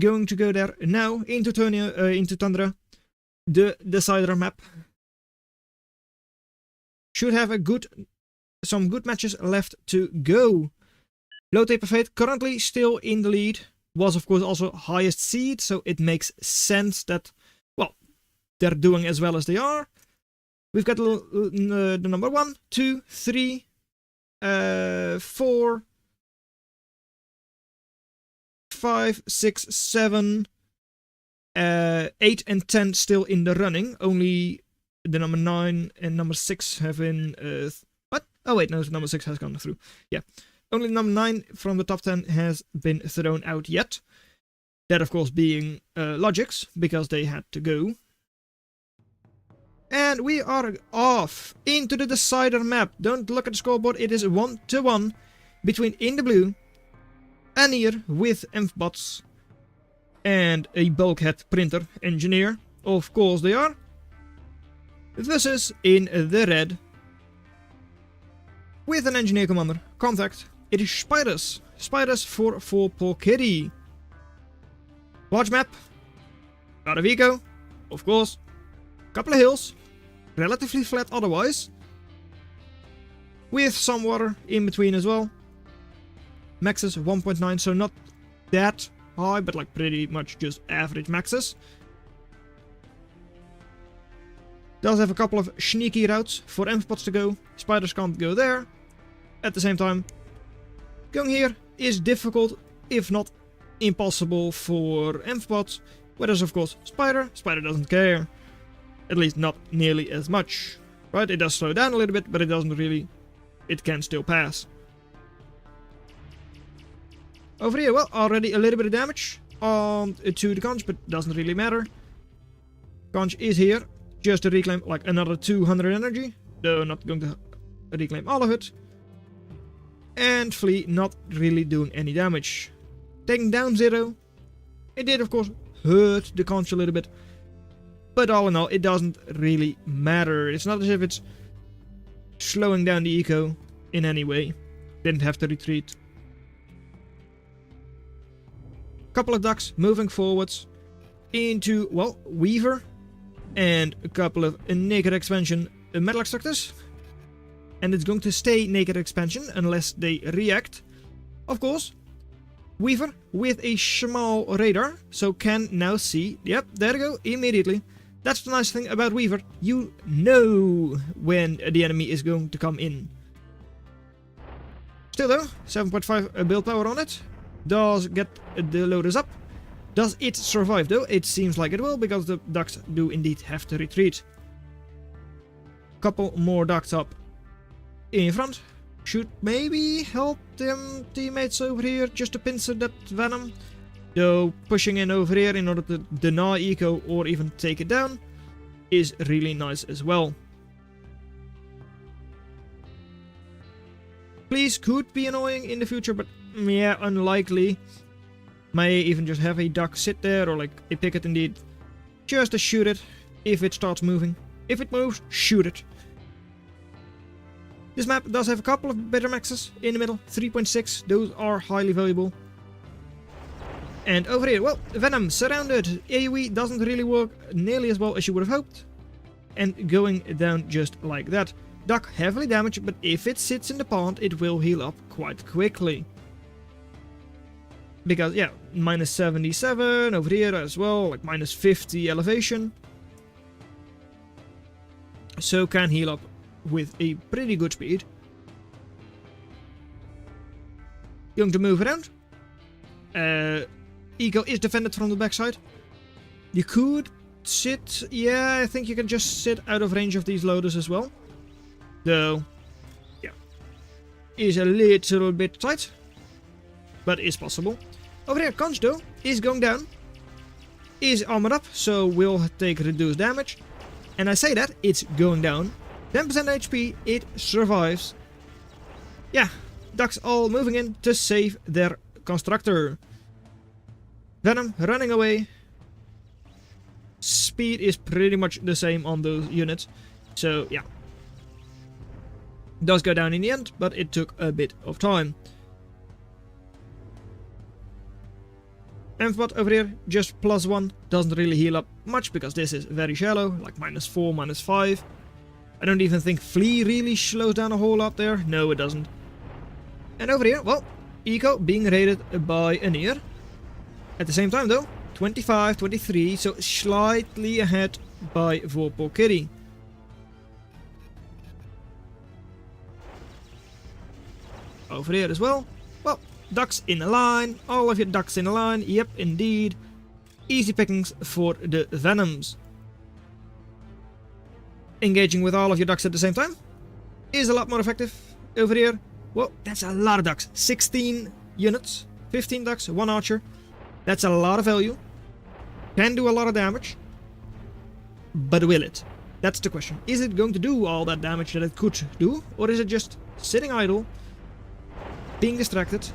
Speaker 1: Going to go there now into Tundra, the decider map. Should have some good matches left to go. Low Taper Fade currently still in the lead. was of course also highest seed, so it makes sense that, well, they're doing as well as they are. We've got the number 1, 2, 3, 4, 5, 6, 7, 8 and 10 still in the running. Only the number 9 and number 6 have been... what? Oh wait, no, number 6 has gone through. Yeah. Only number 9 from the top 10 has been thrown out yet. That of course being Logic's, because they had to go. And we are off into the decider map. Don't look at the scoreboard, it is 1-1 between In the Blue, Anir with Mbots, and a bulkhead printer engineer. Of course they are. Versus In the Red, with an engineer commander. Contact. It is Spiders. Spiders for Paul Kitty. Large map. Out of eco. Of course. Couple of hills. Relatively flat otherwise. With some water in between as well. Maxes 1.9, so not that high, but like pretty much just average maxes. Does have a couple of sneaky routes for M-spots to go. Spiders can't go there. At the same time, going here is difficult, if not impossible for M-spots. Whereas of course Spider doesn't care. At least not nearly as much. Right, it does slow down a little bit, but it doesn't really... it can still pass. Over here, well, already a little bit of damage to the conch, but doesn't really matter. Conch is here, just to reclaim like another 200 energy, though not going to reclaim all of it. And Flea not really doing any damage. Taking down 0. It did of course hurt the conch a little bit, but all in all it doesn't really matter. It's not as if it's slowing down the eco in any way. Didn't have to retreat. Couple of ducks moving forwards into, well, Weaver, and a couple of naked expansion metal extractors. And it's going to stay naked expansion unless they react. Of course, Weaver with a small radar, so can now see, yep, there we go, immediately. That's the nice thing about Weaver, you know when the enemy is going to come in. Still though, 7.5 build power on it. Does get the loaders up. Does it survive though? It seems like it will, because the ducks do indeed have to retreat. Couple more ducks up in front. Should maybe help them teammates over here just to pincer that venom. Though pushing in over here in order to deny eco or even take it down is really nice as well. Please could be annoying in the future, but yeah, unlikely. May even just have a duck sit there, or like a picket indeed, just to shoot it if it starts moving. If it moves, shoot it. This map does have a couple of better maxes in the middle, 3.6, those are highly valuable. And over here, well, Venom surrounded. AoE doesn't really work nearly as well as you would have hoped. And going down just like that. Duck heavily damaged, but if it sits in the pond, it will heal up quite quickly. Because, yeah, minus 77 over here as well, like minus 50 elevation. So can heal up with a pretty good speed. Going to move around. Eco is defended from the backside. You could sit, yeah, I think you can just sit out of range of these loaders as well. Though, yeah, is a little bit tight, but is possible. Over here, Conch though, is going down. Is armored up, so will take reduced damage. And I say that, it's going down. 10% HP, it survives. Yeah, ducks all moving in to save their constructor. Venom running away. Speed is pretty much the same on those units. So, yeah. Does go down in the end, but it took a bit of time. Amphibot over here, just +1, doesn't really heal up much because this is very shallow, like -4, -5. I don't even think Flea really slows down a whole lot there. No, it doesn't. And over here, well, Eco being raided by Anir. At the same time though, 25, 23, so slightly ahead by for poor kitty. Over here as well. Well, ducks in a line. All of your ducks in a line. Yep, indeed. Easy pickings for the Venoms. Engaging with all of your ducks at the same time is a lot more effective. Over here, well, that's a lot of ducks. 16 units, 15 ducks, 1 archer. That's a lot of value. Can do a lot of damage. But will it? That's the question. Is it going to do all that damage that it could do? Or is it just sitting idle, being distracted,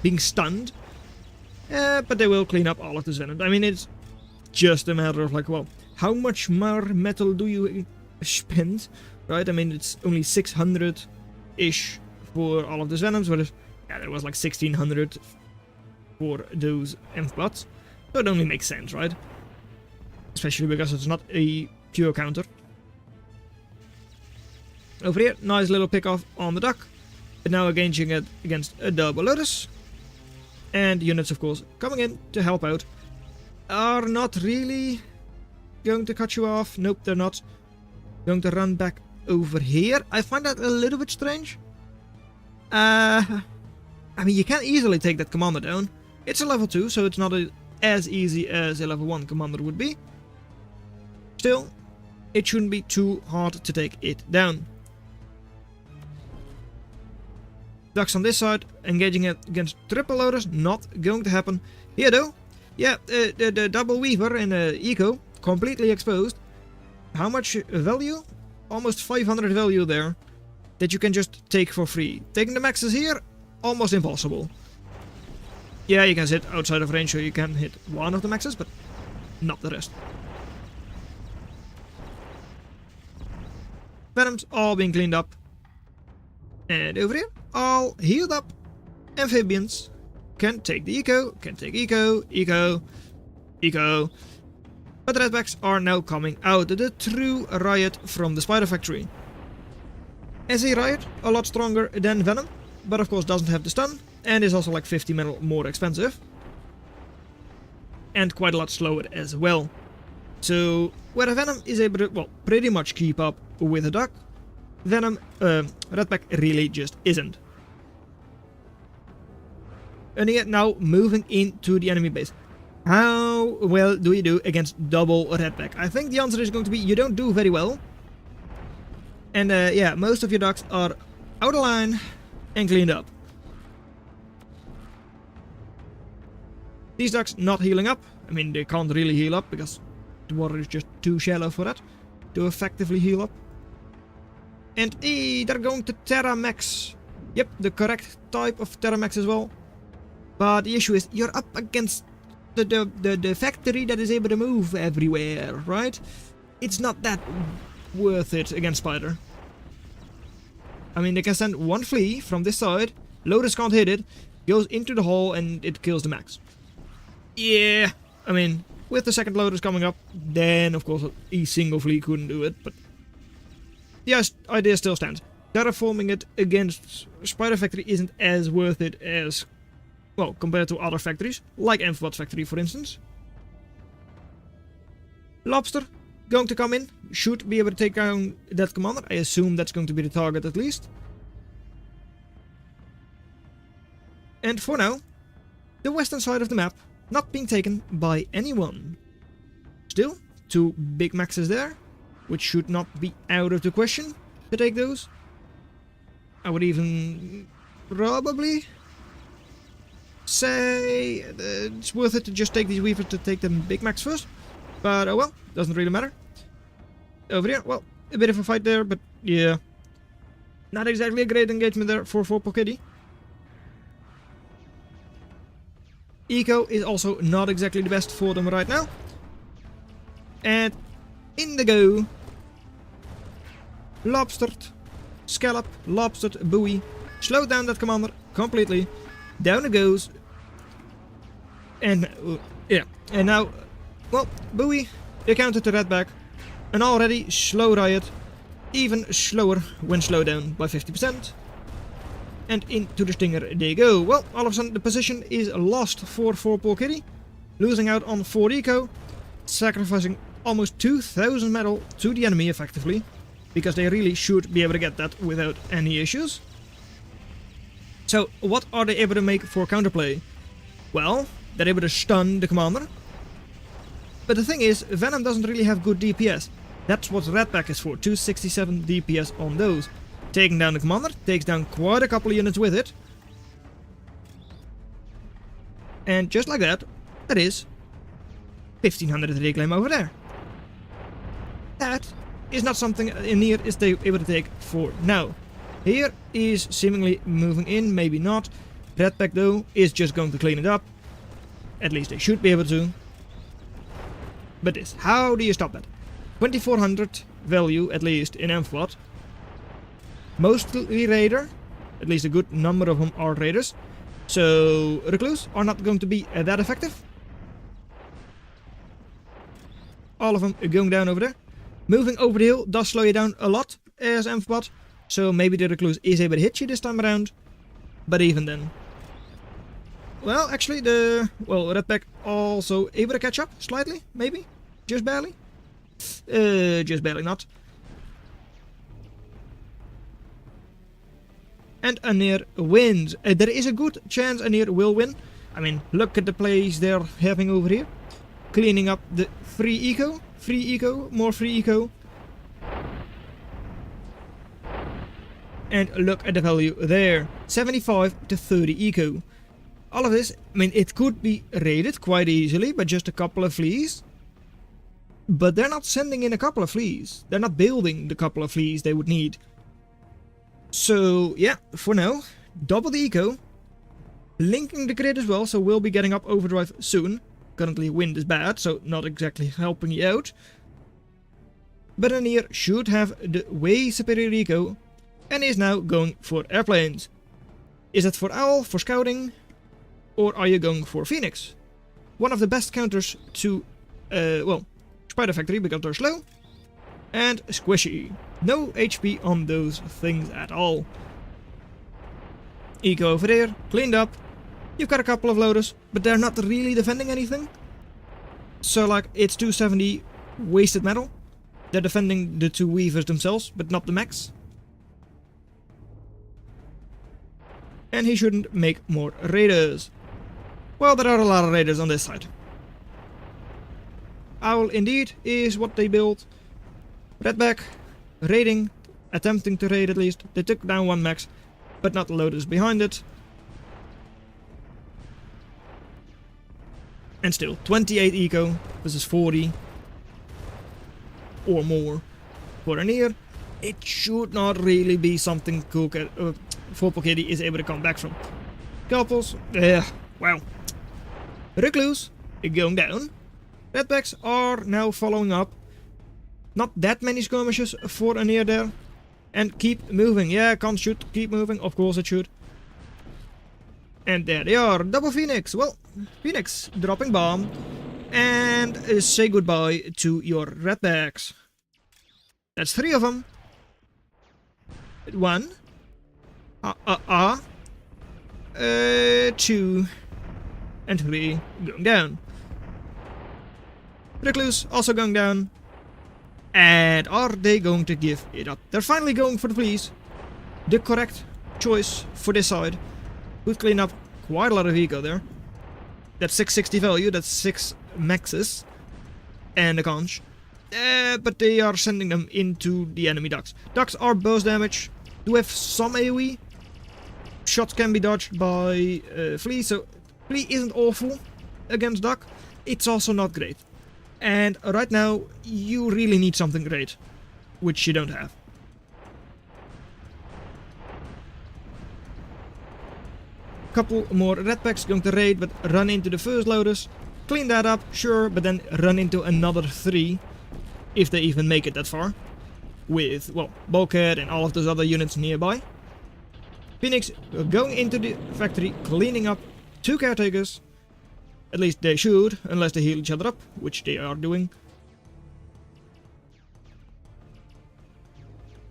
Speaker 1: being stunned? But they will clean up all of this venom. I mean, it's just a matter of like, well, how much more metal do you spend? Right? I mean, it's only 600-ish for all of these venoms, whereas yeah, there was like 1600 for those bots. So it only makes sense, right? Especially because it's not a pure counter. Over here, nice little pick off on the duck. But now engaging it against a double lotus. And units, of course, coming in to help out. Are not really going to cut you off. Nope, they're not. Going to run back over here. I find that a little bit strange. I mean, you can easily take that commander down. It's a level 2, so it's not as easy as a level 1 commander would be. Still, it shouldn't be too hard to take it down. Ducks on this side, engaging it against triple loaders, not going to happen. Here though, yeah, the double weaver in eco, completely exposed. How much value? Almost 500 value there, that you can just take for free. Taking the maxes here, almost impossible. Yeah, you can sit outside of range, so you can hit one of the maxes, but not the rest. Venoms all being cleaned up. And over here, all healed up amphibians can take the eco, can take eco, eco, eco. But the redbacks are now coming out. The true riot from the spider factory. As a riot, a lot stronger than Venom, but of course doesn't have the stun, and is also like 50 metal more expensive. And quite a lot slower as well. So, where a Venom is able to, well, pretty much keep up with a duck, Venom, Redback really just isn't. And yet now moving into the enemy base. How well do we do against double Redback? I think the answer is going to be you don't do very well. And yeah, most of your ducks are out of line and cleaned up. These ducks not healing up. I mean, they can't really heal up because the water is just too shallow for that to effectively heal up. And they're going to Terramax. Yep, the correct type of Terramax as well. But the issue is you're up against the factory that is able to move everywhere, right? It's not that worth it against Spider. I mean, they can send one flea from this side, Lotus can't hit it, goes into the hole and it kills the max. Yeah, I mean, with the second Lotus coming up, then of course a single flea couldn't do it, but yes, idea still stands. Terraforming it against Spider Factory isn't as worth it as, well, compared to other factories, like Amphibot Factory for instance. Lobster, going to come in, should be able to take down that commander. I assume that's going to be the target at least. And for now, the western side of the map not being taken by anyone. Still, 2 big maxes there, which should not be out of the question to take those. I would even probably say it's worth it to just take these weavers to take them big max first. But oh well, doesn't really matter. Over here, well, a bit of a fight there, but yeah. Not exactly a great engagement there for Pokiddy. Eco is also not exactly the best for them right now. And in the go. Lobstered, Scallop, Lobstered, Buoy. Slow down that commander completely. Down it goes. And yeah, and now, well, Buoy, they countered the Redback. An already slow riot, even slower when slowed down by 50%. And into the Stinger they go. Well, all of a sudden the position is lost for poor Kitty. losing out on 4 eco, sacrificing almost 2000 metal to the enemy effectively, because they really should be able to get that without any issues. So what are they able to make for counterplay? Well, they're able to stun the commander. But the thing is, Venom doesn't really have good DPS. That's what Redback is for, 267 DPS on those. Taking down the commander, takes down quite a couple of units with it. And just like that, that is 1500 reclaim over there. That is not something Anir is able to take for now. Here is seemingly moving in, maybe not. Redback though is just going to clean it up. At least they should be able to. But this, how do you stop that? 2400 value at least in Amphiplot. Mostly Raider, at least a good number of them are Raiders. So Recluse are not going to be that effective. All of them are going down over there. Moving over the hill does slow you down a lot as Amphiplot. So maybe the Recluse is able to hit you this time around. But even then. Well, actually Redback also able to catch up slightly, maybe? Just barely? Just barely not. And Anir wins. There is a good chance Anir will win. I mean, look at the plays they're having over here. Cleaning up the free eco, more free eco. And look at the value there. 75 to 30 eco. All of this, I mean, it could be raided quite easily by just a couple of fleas. But they're not sending in a couple of fleas. They're not building the couple of fleas they would need. So, yeah, for now, double the eco. Linking the grid as well, so we'll be getting up overdrive soon. Currently wind is bad, so not exactly helping you out. But Anir should have the way superior eco. And is now going for airplanes. Is that for Owl, for scouting? Or are you going for Phoenix? One of the best counters to, Spider Factory because they're slow. And squishy. No HP on those things at all. Eco over there, cleaned up. You've got a couple of loaders, but they're not really defending anything. So like, it's 270 wasted metal. They're defending the 2 weavers themselves, but not the mechs. And he shouldn't make more raiders. Well, there are a lot of raiders on this side. Owl indeed is what they built. Redback, raiding, attempting to raid at least. They took down 1 max, but not loaders behind it. And still, 28 eco versus 40 or more for Anir. It should not really be something cool for Pokedi is able to come back from. Couples, wow. Recluse, going down. Redbacks are now following up. Not that many skirmishes for Anir there. And keep moving. Yeah, can't shoot, keep moving. Of course it should. And there they are. Double Phoenix. Well, Phoenix dropping bomb. And say goodbye to your Redbacks. That's 3 of them. 1. 2. And 3 going down. Recluse also going down. And are they going to give it up? They're finally going for the fleas. The correct choice for this side. Would clean up quite a lot of eco there. That's 660 value, that's 6 maxes. And a conch. But they are sending them into the enemy ducks. Ducks are burst damage. Do have some AoE. Shots can be dodged by Flea, so Flea isn't awful against Duck. It's also not great. And right now, you really need something great, which you don't have. Couple more Redbacks going to raid, but run into the first loaders. Clean that up, sure, but then run into another 3, if they even make it that far. With, well, Bulkhead and all of those other units nearby. Phoenix going into the factory, cleaning up 2 caretakers. At least they should, unless they heal each other up, which they are doing.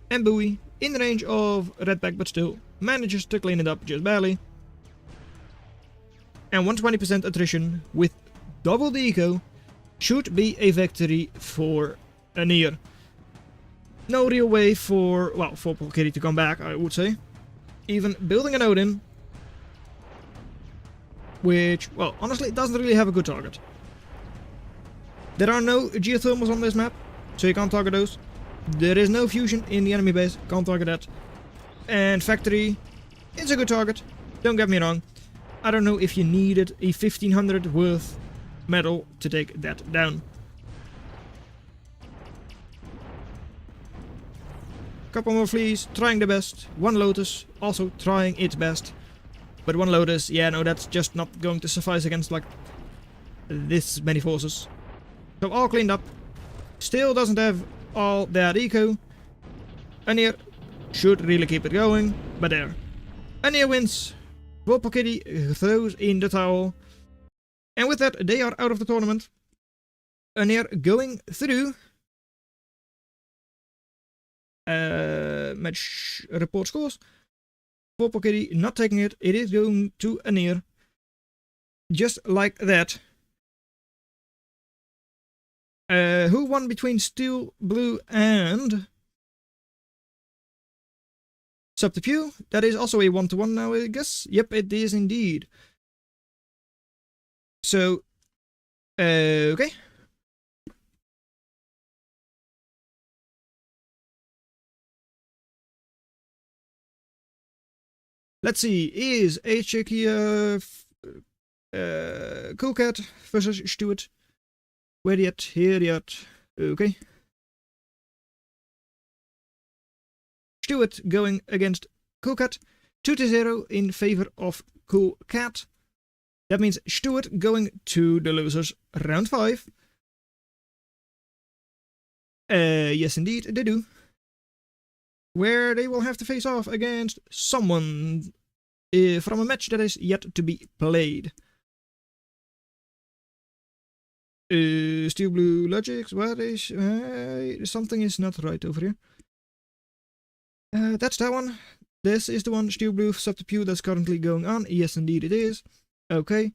Speaker 1: And Bowie, in range of Redback, but still manages to clean it up just barely. And 120% attrition with double the eco should be a victory for Anir. No real way for, well, for Polkiri to come back, I would say. Even building an Odin, which, well, honestly, doesn't really have a good target. There are no geothermals on this map, so you can't target those. There is no fusion in the enemy base, can't target that. And factory, it's a good target, don't get me wrong. I don't know if you needed a 1500 worth metal to take that down. Couple more fleas, trying the best. One Lotus, also trying its best. But one Lotus, yeah, no, that's just not going to suffice against, like, this many forces. So all cleaned up. Still doesn't have all that eco. Anir should really keep it going, but there. Anir wins. Wolpokitty throws in the towel. And with that, they are out of the tournament. Anir going through. Match report scores. Wolpokitty not taking it. It is going to Anir. Just like that. Who won between Steel Blue and Subterpew? That is also a 1-to-1 now, I guess. Yep, it is indeed. So, okay. Let's see, is HK Cool Cat versus Stuart? Where yet? Here yet. Okay. Stuart going against Cool Cat. 2-0 in favor of Cool Cat. That means Stuart going to the losers round 5. Yes indeed, they do. Where they will have to face off against someone from a match that is yet to be played. Steel Blue Logics, what is... something is not right over here. That's that one. This is the one, Steel Blue Subterpew, that's currently going on. Yes, indeed it is. Okay.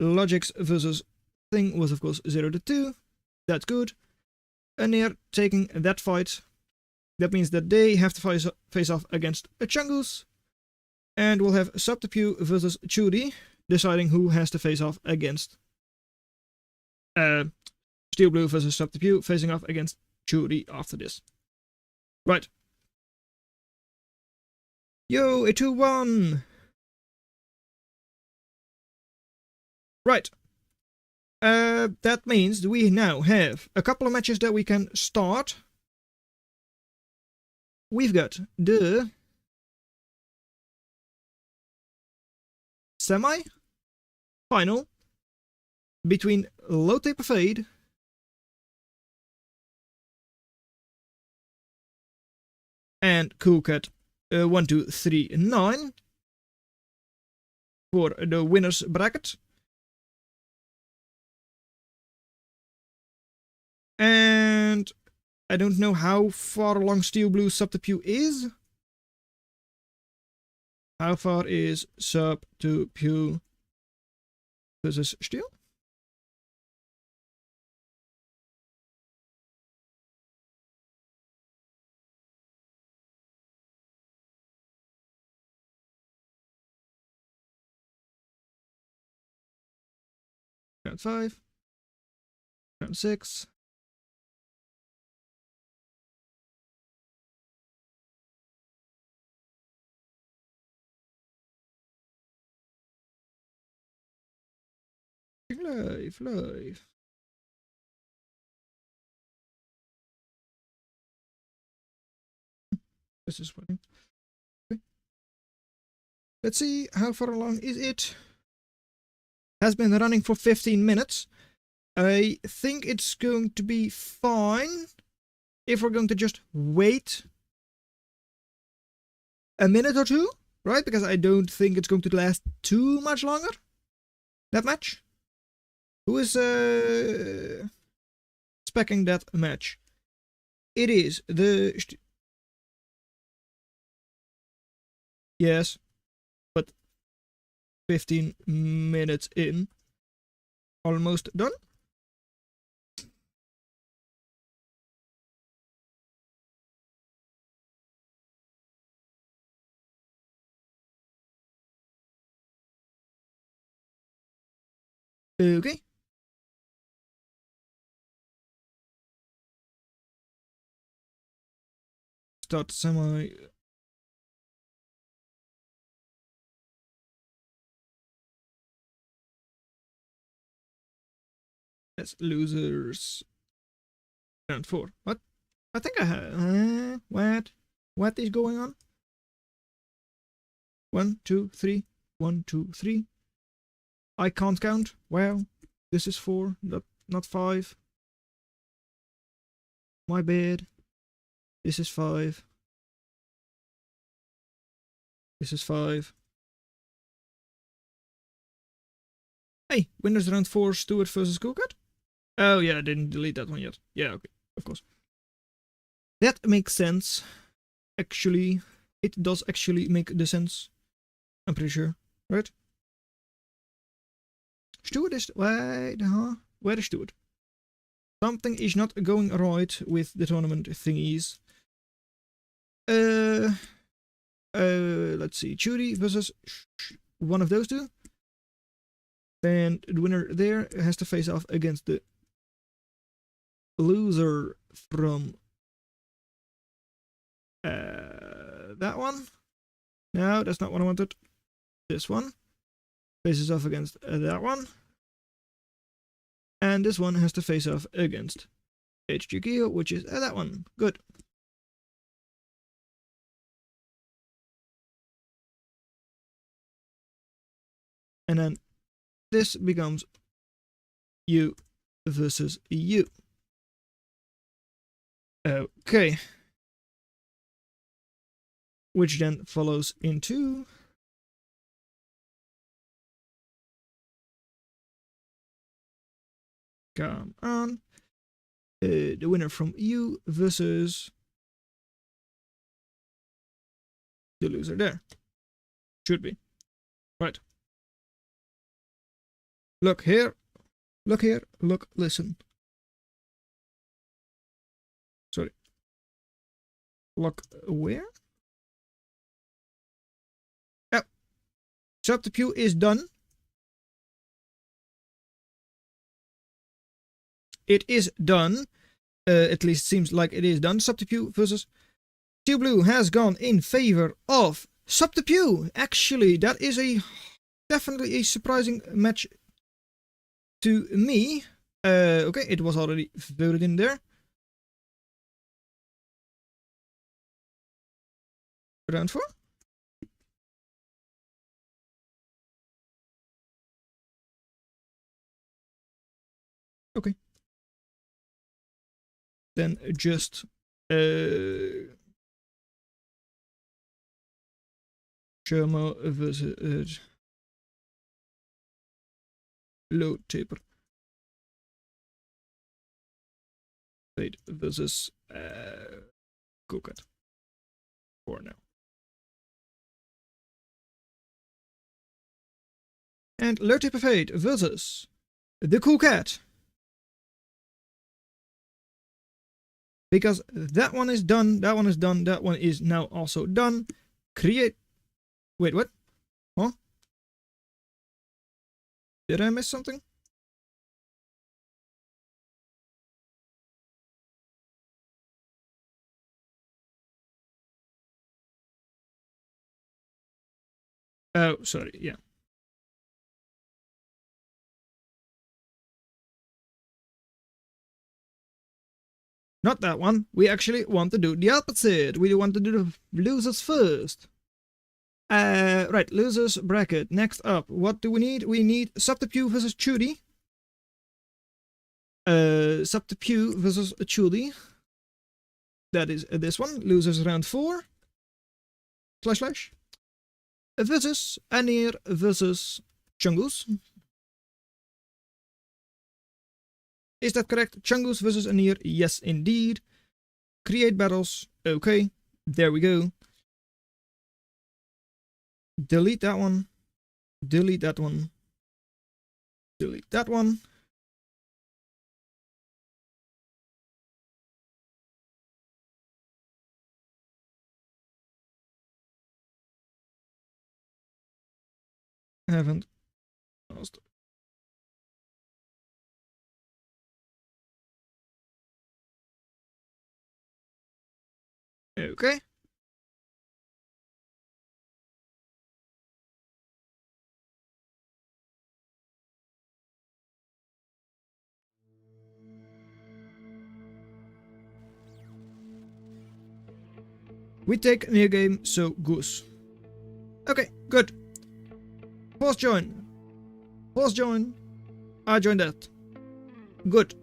Speaker 1: Logics versus Thing was, of course, 0-2. That's good. Anir taking that fight. That means that they have to face off against a Chungus. And we'll have Subterpew versus Chudi, deciding who has to face off against Steel Blue versus Subterpew, facing off against Chudi after this. Right. Yo, a 2-1! Right. That means we now have a couple of matches that we can start. We've got the semi-final between Low Taper Fade and Cool Cat 1, 2, 3, 9 for the winners bracket. And I don't know how far along Steel Blue Subterpew is. How far is Subterpew versus Steel? Round 5. Round 6. Live. This is funny. Okay. Let's see how far along is it. Has been running for 15 minutes. I think it's going to be fine if we're going to just wait a minute or two, right? Because I don't think it's going to last too much longer. That match. Who is speccing that match? It is the... Yes, but 15 minutes in. Almost done. Okay. Start semi. That's losers. Round 4. What? I think I have. What? What is going on? 1, 2, 3. 1, 2, 3. I can't count. Wow. This is 4, not 5. My bad. This is 5. This is 5. Hey, winners round 4, Stewart versus Coolcat. Oh yeah, I didn't delete that one yet. Yeah, okay, of course. That makes sense. Actually, it does actually make the sense. I'm pretty sure, right? Stewart is... Wait, huh? Where is Stewart? Something is not going right with the tournament thingies. Let's see. Judy versus one of those two. Then the winner there has to face off against the loser from that one. No, that's not what I wanted. This one faces off against that one. And this one has to face off against HG Kyo, which is that one. Good. And then this becomes you versus you. Okay. Which then follows into... Come on. The winner from you versus the loser there. Should be. Right. Look here. Look here. Look, listen. Sorry. Look where? Oh. Subterfuge is done. It is done. At least seems like it is done. Subterfuge versus Steel Blue has gone in favor of Subterfuge. Actually, that is definitely a surprising match to me. Okay, it was already voted in there. Round 4. Okay. Then just Sherma versus Load Taper. Fade versus Coolcat. For now. And Load Taper Fade versus the Coolcat. Because that one is done, that one is done, that one is now also done. Create... Wait, what? Huh? Did I miss something? Oh, sorry, yeah. Not that one. We actually want to do the opposite. We want to do the losers first. Right, losers bracket. Next up, what do we need? We need Subterfuge versus Judy. Subterfuge versus Judy. That is this one. Losers round 4. // Versus Anir versus Chungus. Is that correct? Chungus versus Anir. Yes, indeed. Create battles. Okay, there we go. Delete that one. Delete that one. Delete that one. Haven't lost. Okay. We take a new game, so goose. Okay, good. Force join. Force join. I joined that. Good.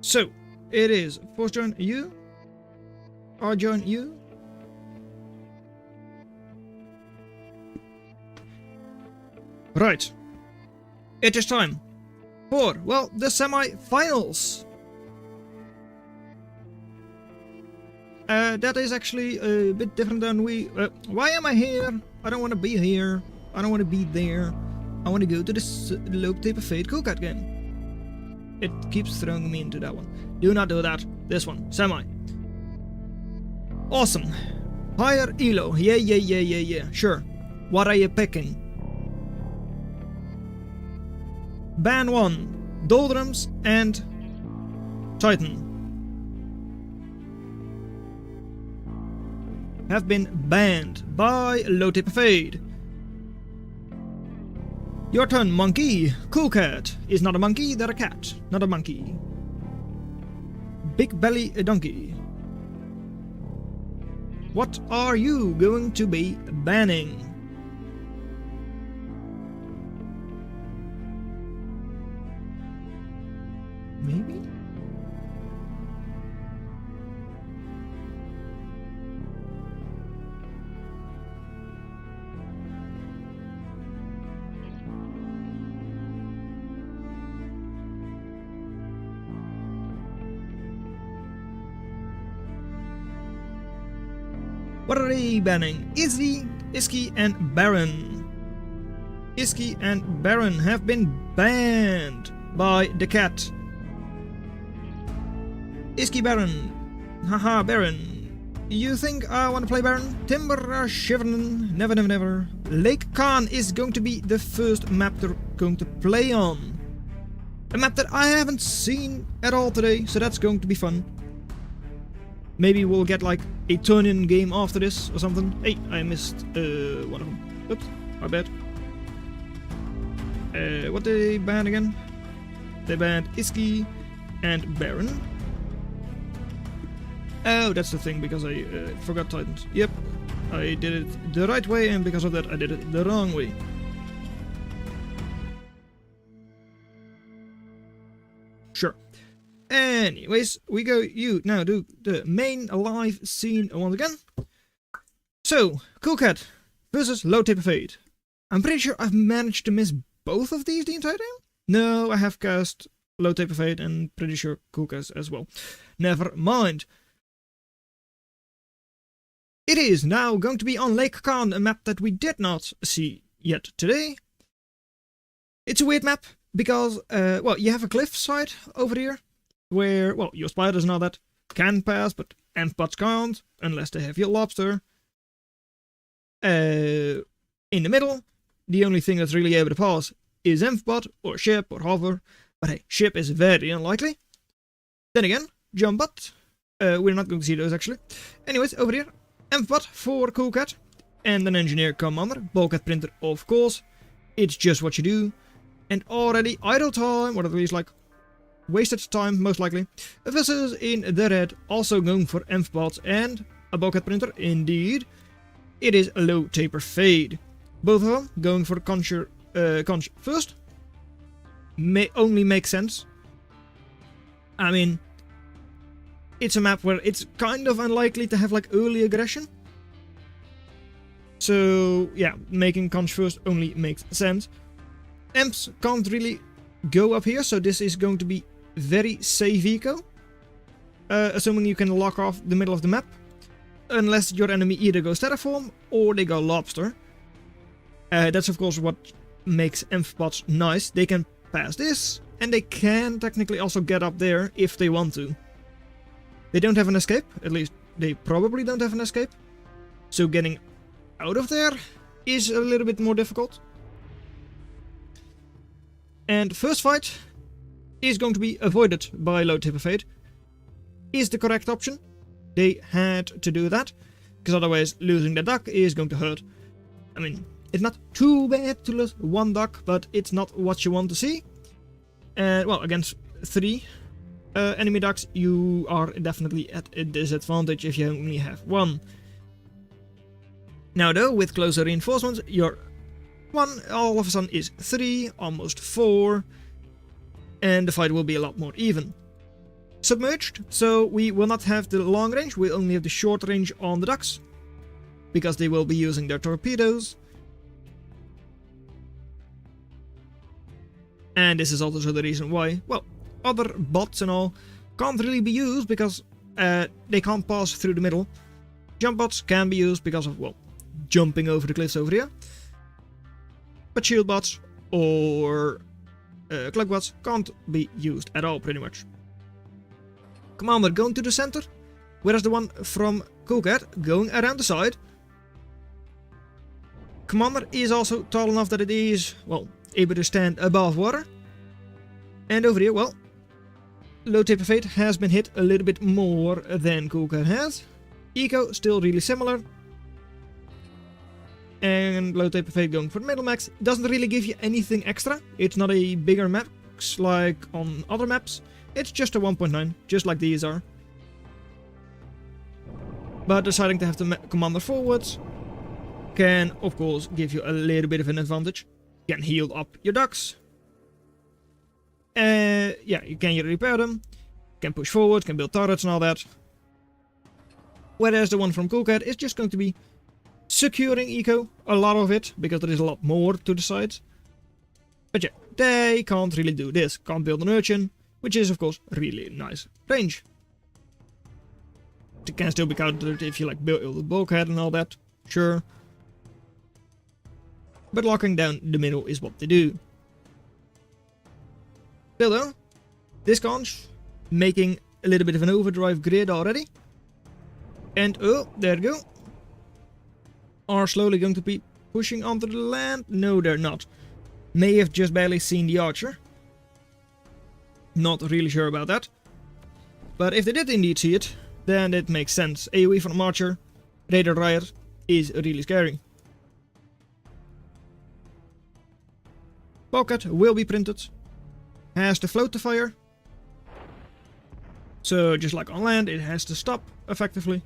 Speaker 1: So, it is force join you. I join you. Right. It is time for, well, the semi-finals. That is actually a bit different than we... why am I here? I don't want to be here. I don't want to be there. I want to go to this Lope Tape of Fate Coolcat game. It keeps throwing me into that one. Do not do that. This one. Semi. Awesome. Higher elo. Yeah. Sure. What are you picking? Ban 1. Doldrums and Titan have been banned by Low Tape of Fade. Your turn, monkey. Coolcat is not a monkey, they're a cat, not a monkey. Big belly a donkey. What are you going to be banning? Maybe? What are they banning? Iski and Baron. Iski and Baron have been banned by the cat. Iski Baron. Haha, Baron. You think I want to play Baron? Timber Shivern. Never. Lake Khan is going to be the first map they're going to play on. A map that I haven't seen at all today, so that's going to be fun. Maybe we'll get like a turn-in game after this or something. Hey, I missed one of them. Oops, my bad. What did they ban again? They banned Iski and Baron. Oh, that's the thing, because I forgot Titans. Yep, I did it the right way, and because of that I did it the wrong way. Sure. Anyways, we go, you now do the main live scene once again. So, Coolcat versus Low Tape of Fate. I'm pretty sure I've managed to miss both of these the entire time. No, I have cast Low Tape of Fate and pretty sure Coolcat as well. Never mind. It is now going to be on Lake Khan, a map that we did not see yet today. It's a weird map because, well, you have a cliff side over here, where, well, your spiders and all that can pass, but ampbots can't, unless they have your lobster. In the middle, the only thing that's really able to pass is ampbot, or ship, or hover, but hey, ship is very unlikely. Then again, jumbot, we're not going to see those actually. Anyways, over here, ampbot for Coolcat, and an engineer commander, bulkhead printer of course. It's just what you do. And already idle time, or at least like wasted time, most likely. Versus in the red, also going for Bots and a bulkhead printer. Indeed, it is a low taper fade. Both of them going for conch first. May only make sense. I mean, it's a map where it's kind of unlikely to have like early aggression. So yeah, making conch first only makes sense. Emps can't really go up here, so this is going to be very safe eco. Assuming you can lock off the middle of the map. Unless your enemy either goes Terraform or they go Lobster. That's of course what makes Bots nice. They can pass this, and they can technically also get up there if they want to. They don't have an escape, at least they probably don't have an escape. So getting out of there is a little bit more difficult. And first fight is going to be avoided by low taper fade. Is the correct option. They had to do that, because otherwise losing the duck is going to hurt. I mean, it's not too bad to lose one duck, but it's not what you want to see. And well, against 3 enemy ducks, you are definitely at a disadvantage if you only have 1. Now though, with closer reinforcements, your 1 all of a sudden is 3, almost 4, and the fight will be a lot more even. Submerged, so we will not have the long range, we only have the short range on the ducks, because they will be using their torpedoes. And this is also the reason why, well, other bots and all can't really be used because they can't pass through the middle. Jump bots can be used because of, well, jumping over the cliffs over here. But shield bots or cloak bots can't be used at all, pretty much. Commander going to the center, whereas the one from Coolcat going around the side. Commander is also tall enough that it is, well, able to stand above water. And over here, well, low taper fade has been hit a little bit more than Coolcat has. Eco still really similar. And low taper fade going for middle max doesn't really give you anything extra. It's not a bigger max like on other maps. It's just a 1.9, just like these are. But deciding to have the commander forwards can, of course, give you a little bit of an advantage. You can heal up your ducks. Yeah, you can repair them. Can push forward, can build turrets and all that. Whereas the one from Coolcat is just going to be securing eco, a lot of it, because there is a lot more to the sides. But yeah, they can't really do this. Can't build an urchin, which is of course really nice range. It can still be countered if you like build the bulkhead and all that, sure. But locking down the middle is what they do. Still though, this conch making a little bit of an overdrive grid already. And oh, there you go. Are slowly going to be pushing onto the land? No, they're not. May have just barely seen the archer. Not really sure about that. But if they did indeed see it, then it makes sense. AoE from archer, Raider Riot is really scary. Pocket will be printed. Has to float the fire. So just like on land, it has to stop effectively.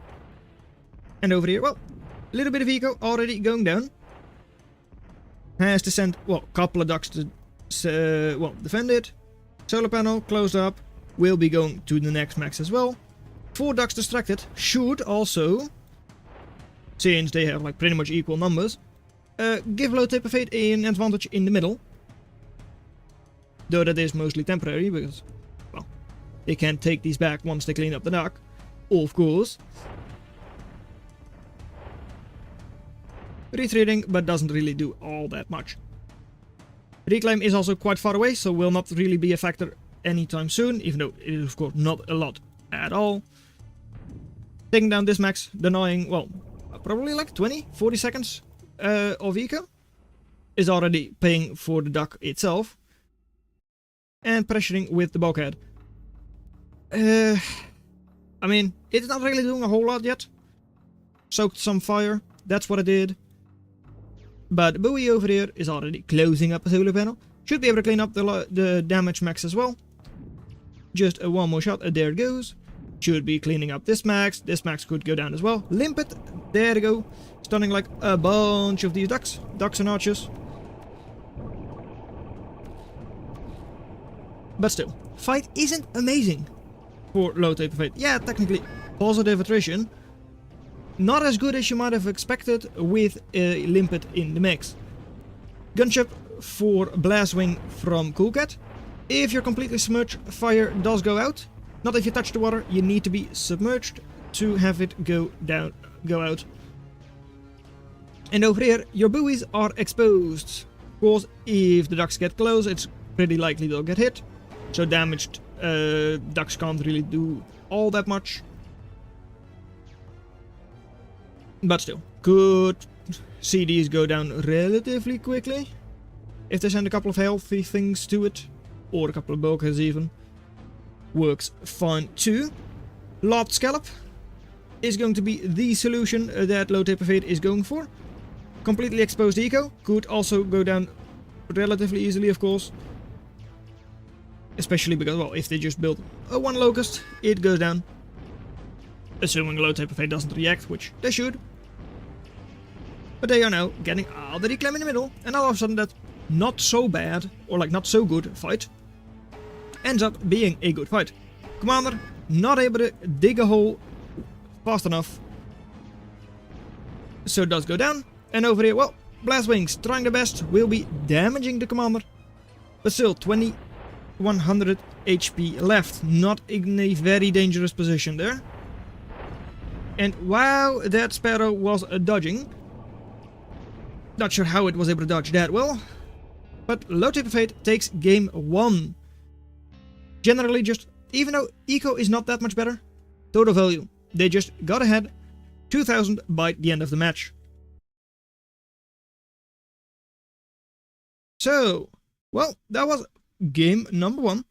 Speaker 1: And over here, well, a little bit of eco already going down. Has to send, well, a couple of ducks to, well, defend it. Solar panel closed up. Will be going to the next max as well. 4 ducks distracted should also, since they have like pretty much equal numbers, give low taper fade an advantage in the middle. Though that is mostly temporary because, well, they can take these back once they clean up the dock, of course. Retreating, but doesn't really do all that much. Reclaim is also quite far away, so will not really be a factor anytime soon, even though it is of course not a lot at all. Taking down this max, denying, well, probably like 20-40 seconds of eco, is already paying for the duck itself. And pressuring with the bulkhead. I mean, it's not really doing a whole lot yet. Soaked some fire, that's what it did. But Bowie over here is already closing up a solar panel. Should be able to clean up the damage max as well. Just one more shot, there it goes. Should be cleaning up this max. This max could go down as well. Limpet, there they go. Stunning like a bunch of these ducks. Ducks and archers. But still, fight isn't amazing for low taper fate. Yeah, technically positive attrition. Not as good as you might have expected with a Limpet in the mix. Gunship for Blastwing from Coolcat. If you're completely submerged, fire does go out. Not if you touch the water, you need to be submerged to have it go out. And over here, your buoys are exposed. Of course, if the ducks get close, it's pretty likely they'll get hit. So damaged ducks can't really do all that much. But still, could see these go down relatively quickly. If they send a couple of healthy things to it, or a couple of bulkheads even, works fine too. Lobbed Scallop is going to be the solution that low taper fate is going for. Completely exposed eco could also go down relatively easily, of course. Especially because, well, if they just build a one locust, it goes down. Assuming low taper fate doesn't react, which they should. But they are now getting all the reclaim in the middle, and all of a sudden that not so bad, or like not so good fight, ends up being a good fight. Commander not able to dig a hole fast enough, so it does go down. And over here, well, Blastwings trying their best, will be damaging the commander, but still 2100 HP left, not in a very dangerous position there. And wow, that Sparrow was dodging. Not sure how it was able to dodge that well, but low taper fate takes game 1. Generally just, even though eco is not that much better, total value, they just got ahead 2000 by the end of the match. So, well, that was game number 1.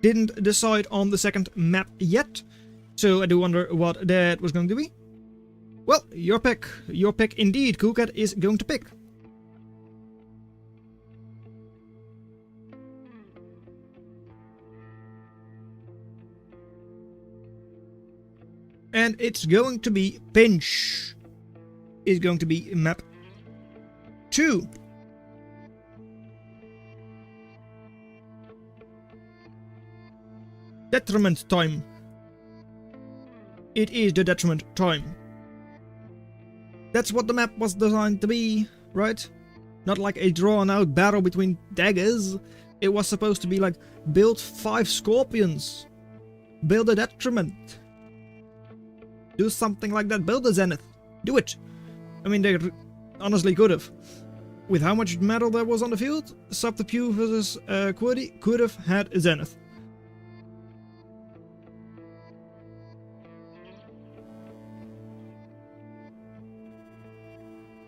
Speaker 1: Didn't decide on the second map yet, so I do wonder what that was going to be. Well, your pick indeed, Coolcat is going to pick. And it's going to be Pinch. Is going to be map 2. Detriment time. It is the detriment time. That's what the map was designed to be, right? Not like a drawn out battle between daggers. It was supposed to be like, build 5 scorpions. Build a detriment. Do something like that. Build a zenith. Do it. I mean, they honestly could have. With how much metal there was on the field, Subterpew versus Quirdy could have had a zenith.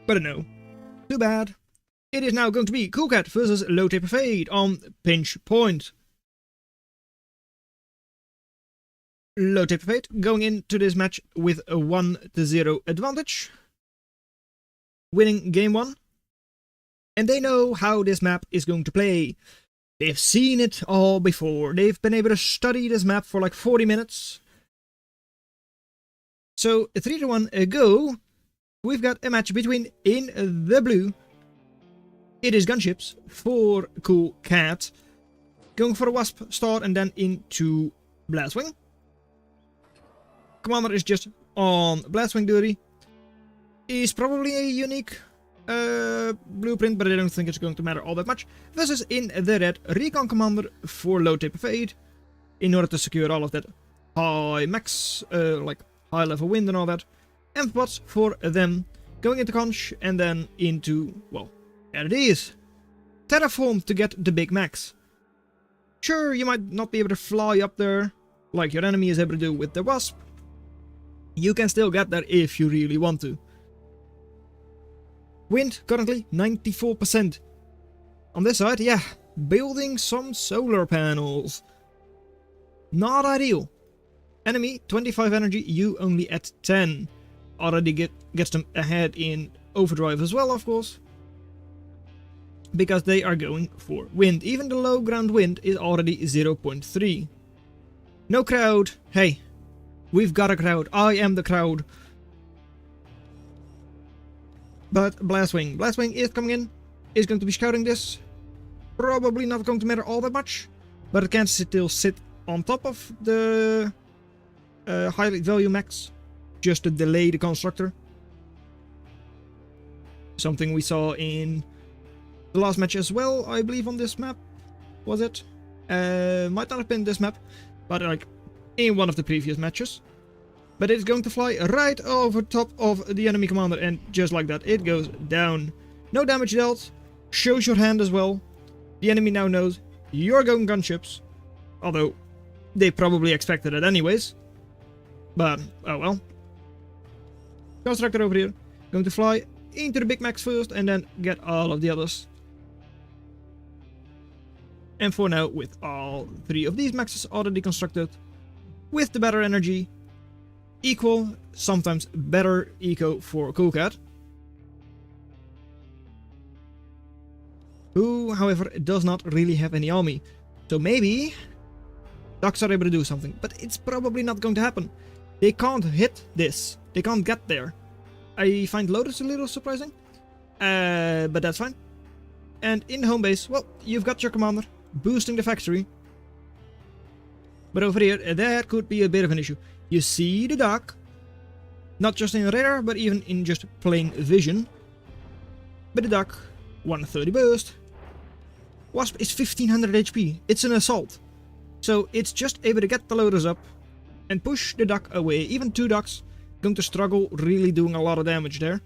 Speaker 1: But no. Too bad. It is now going to be Coolcat versus Low Taper Fate on Pinch Point. Low Taper Fate going into this match with a 1-0 advantage. Winning game 1. And they know how this map is going to play. They've seen it all before. They've been able to study this map for like 40 minutes. So 3-1 go. We've got a match between, in the blue, it is Gunships for Coolcat. Going for a Wasp start and then into Blastwing. Commander is just on Blastwing duty. Is probably a unique blueprint, but I don't think it's going to matter all that much. Versus in the red, Recon Commander for Low Taper Fate. In order to secure all of that high max, like high level wind and all that. Amphipods for them, going into Conch and then into, well, there it is. Terraform to get the big max. Sure, you might not be able to fly up there like your enemy is able to do with the Wasp. You can still get there if you really want to. Wind currently 94%. On this side, yeah, building some solar panels. Not ideal. Enemy 25 energy, you only at 10. Already gets them ahead in overdrive as well, of course. Because they are going for wind. Even the low ground wind is already 0.3. No crowd. Hey, we've got a crowd. I am the crowd. But Blastwing. Blastwing is coming in. Is going to be scouting this. Probably not going to matter all that much. But it can still sit on top of the highlight value max. Just to delay the constructor. Something we saw in the last match as well, I believe, on this map. Was it? Might not have been this map. But like in one of the previous matches. But it's going to fly right over top of the enemy commander, and just like that, it goes down. No damage dealt. Shows your hand as well. The enemy now knows you're going gunships. Although, they probably expected it anyways. But, oh well. Constructor over here. Going to fly into the big max first, and then get all of the others. And for now, with all 3 of these maxes already constructed, with the better energy, equal, sometimes better eco for Coolcat, who, however, does not really have any army. So maybe Ducks are able to do something, but it's probably not going to happen. They can't hit this. They can't get there. I find Lotus a little surprising, but that's fine. And in the home base, well, you've got your commander boosting the factory. But over here, that could be a bit of an issue. You see the duck, not just in radar, but even in just plain vision. But the duck, 130 burst. Wasp is 1500 HP. It's an assault. So it's just able to get the loaders up and push the duck away. Even 2 ducks going to struggle, really doing a lot of damage there.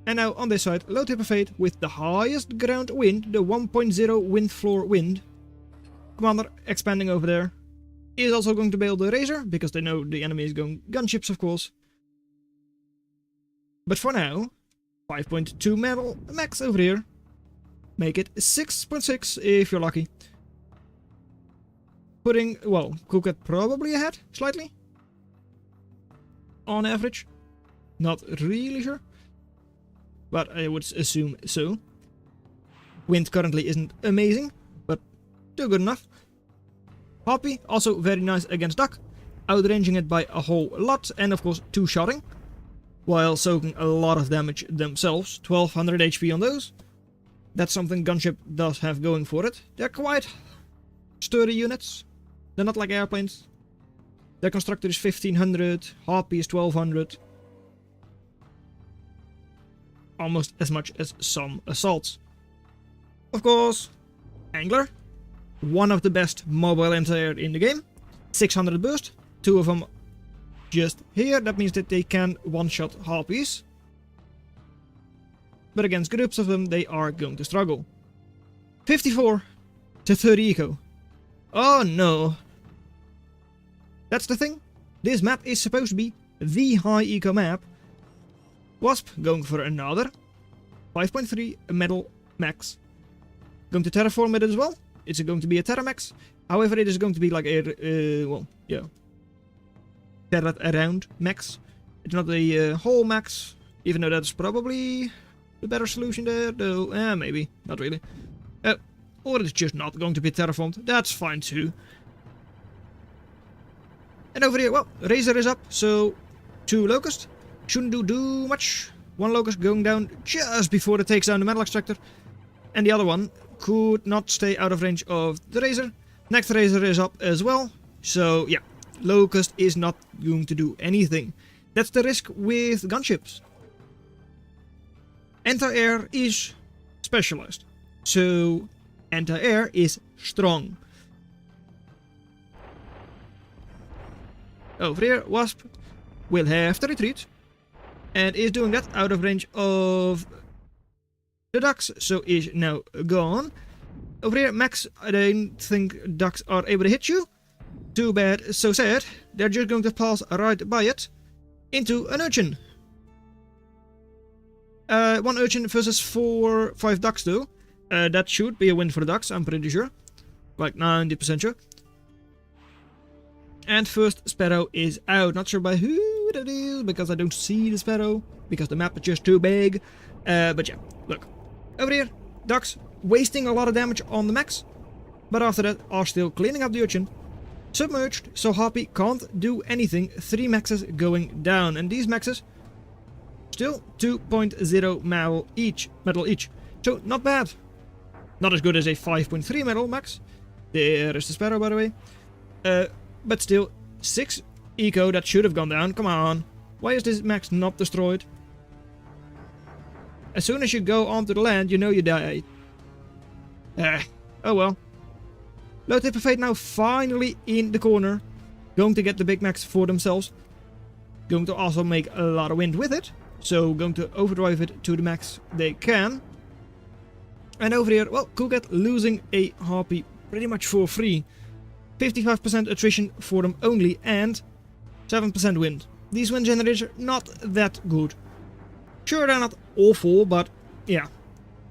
Speaker 1: And now on this side, Low Tip of Fate with the highest ground wind, the 1.0 wind floor wind. Commander expanding over there. Is also going to bail the Razor, because they know the enemy is going gunships, of course. But for now, 5.2 metal max over here. Make it 6.6 if you're lucky. Putting, well, Coolcat probably ahead, slightly. On average. Not really sure. But I would assume so. Wind currently isn't amazing, but still good enough. Hoppy, also very nice against Duck, outranging it by a whole lot, and of course 2-shotting, while soaking a lot of damage themselves, 1200 HP on those. That's something Gunship does have going for it. They're quite sturdy units, they're not like airplanes. Their constructor is 1500, Hoppy is 1200. Almost as much as some assaults. Of course, Angler. One of the best mobile anti-air in the game. 600 burst. 2 of them just here. That means that they can one-shot Harpies. But against groups of them, they are going to struggle. 54 to 30 eco. Oh no. That's the thing. This map is supposed to be the high eco map. Wasp going for another. 5.3 metal max. Going to terraform it as well. It's going to be a Terramax. However, it is going to be like a, well, yeah, Terra around max. It's not a whole max, even though that's probably the better solution there, though, maybe, not really. Or it's just not going to be terraformed, that's fine too. And over here, well, Razor is up, so 2 Locust. Shouldn't do much. 1 Locust going down just before it takes down the Metal Extractor. And the other one could not stay out of range of the Razor. Next Razor is up as well. So yeah, Locust is not going to do anything. That's the risk with gunships. Anti-air is specialized. So anti-air is strong. Over here, Wasp will have to retreat. And is doing that out of range of the ducks, so is now gone. Over here, Max, I don't think ducks are able to hit you. Too bad, so sad. They're just going to pass right by it. Into an urchin. 1 urchin versus 5 ducks though. That should be a win for the ducks, I'm pretty sure. Like 90% sure. And first sparrow is out. Not sure by who that is, because I don't see the sparrow, because the map is just too big. But yeah, look. Over here, ducks wasting a lot of damage on the mechs, but after that are still cleaning up the urchin. Submerged, so Harpy can't do anything. 3 maxes going down, and these maxes still 2.0 metal each. So not bad. Not as good as a 5.3 metal max. There is the sparrow, by the way. But still 6 eco that should have gone down. Come on. Why is this max not destroyed? As soon as you go onto the land, you know you die. Oh well. Low Tip of Fate now finally in the corner. Going to get the big max for themselves. Going to also make a lot of wind with it. So going to overdrive it to the max they can. And over here, well, Kugat losing a Harpy pretty much for free. 55% attrition for them only and 7% wind. These wind generators are not that good. Sure, they're not awful, but yeah.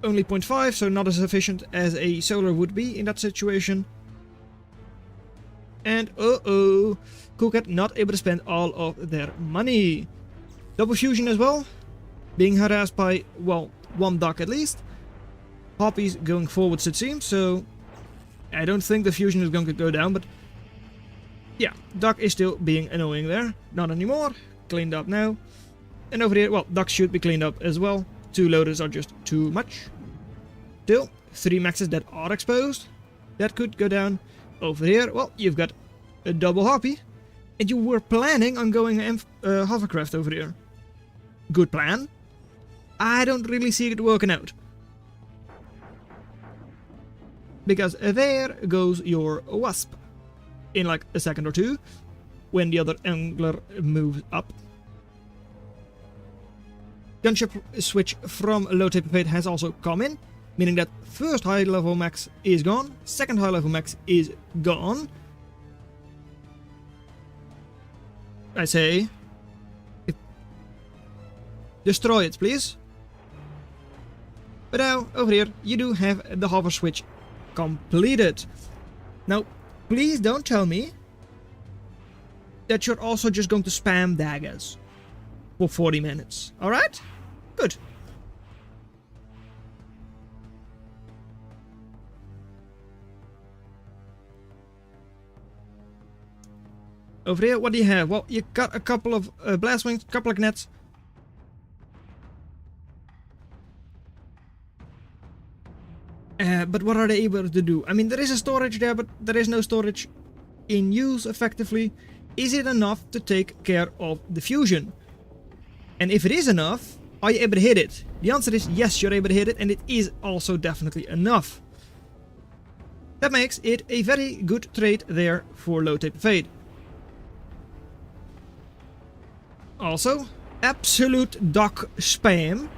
Speaker 1: Only 0.5, so not as efficient as a solar would be in that situation. And Kugat not able to spend all of their money. Double fusion as well. Being harassed by, well, 1 duck at least. Harpy's going forwards it seems, so I don't think the fusion is going to go down, but yeah, duck is still being annoying there. Not anymore. Cleaned up now. And over here, well, ducks should be cleaned up as well. 2 loaders are just too much. Still, 3 maxes that are exposed. That could go down. Over here, well, you've got a double Harpy. And you were planning on going hovercraft over here. Good plan. I don't really see it working out. Because there goes your wasp. In like a second or two. When the other angler moves up. Gunship switch from Low Tip of Fate has also come in. Meaning that first high level max is gone. Second high level max is gone. I say, destroy it, please. But now, over here, you do have the hover switch completed. Now, please don't tell me that you're also just going to spam daggers for 40 minutes. Alright? Good. Over here, what do you have? Well, you got a couple of blast wings, a couple of nets. But what are they able to do? I mean, there is a storage there, but there is no storage in use effectively. Is it enough to take care of the fusion? And if it is enough, are you able to hit it? The answer is yes, you're able to hit it, and it is also definitely enough. That makes it a very good trade there for Low Tip of Fate. Also, absolute duck spam.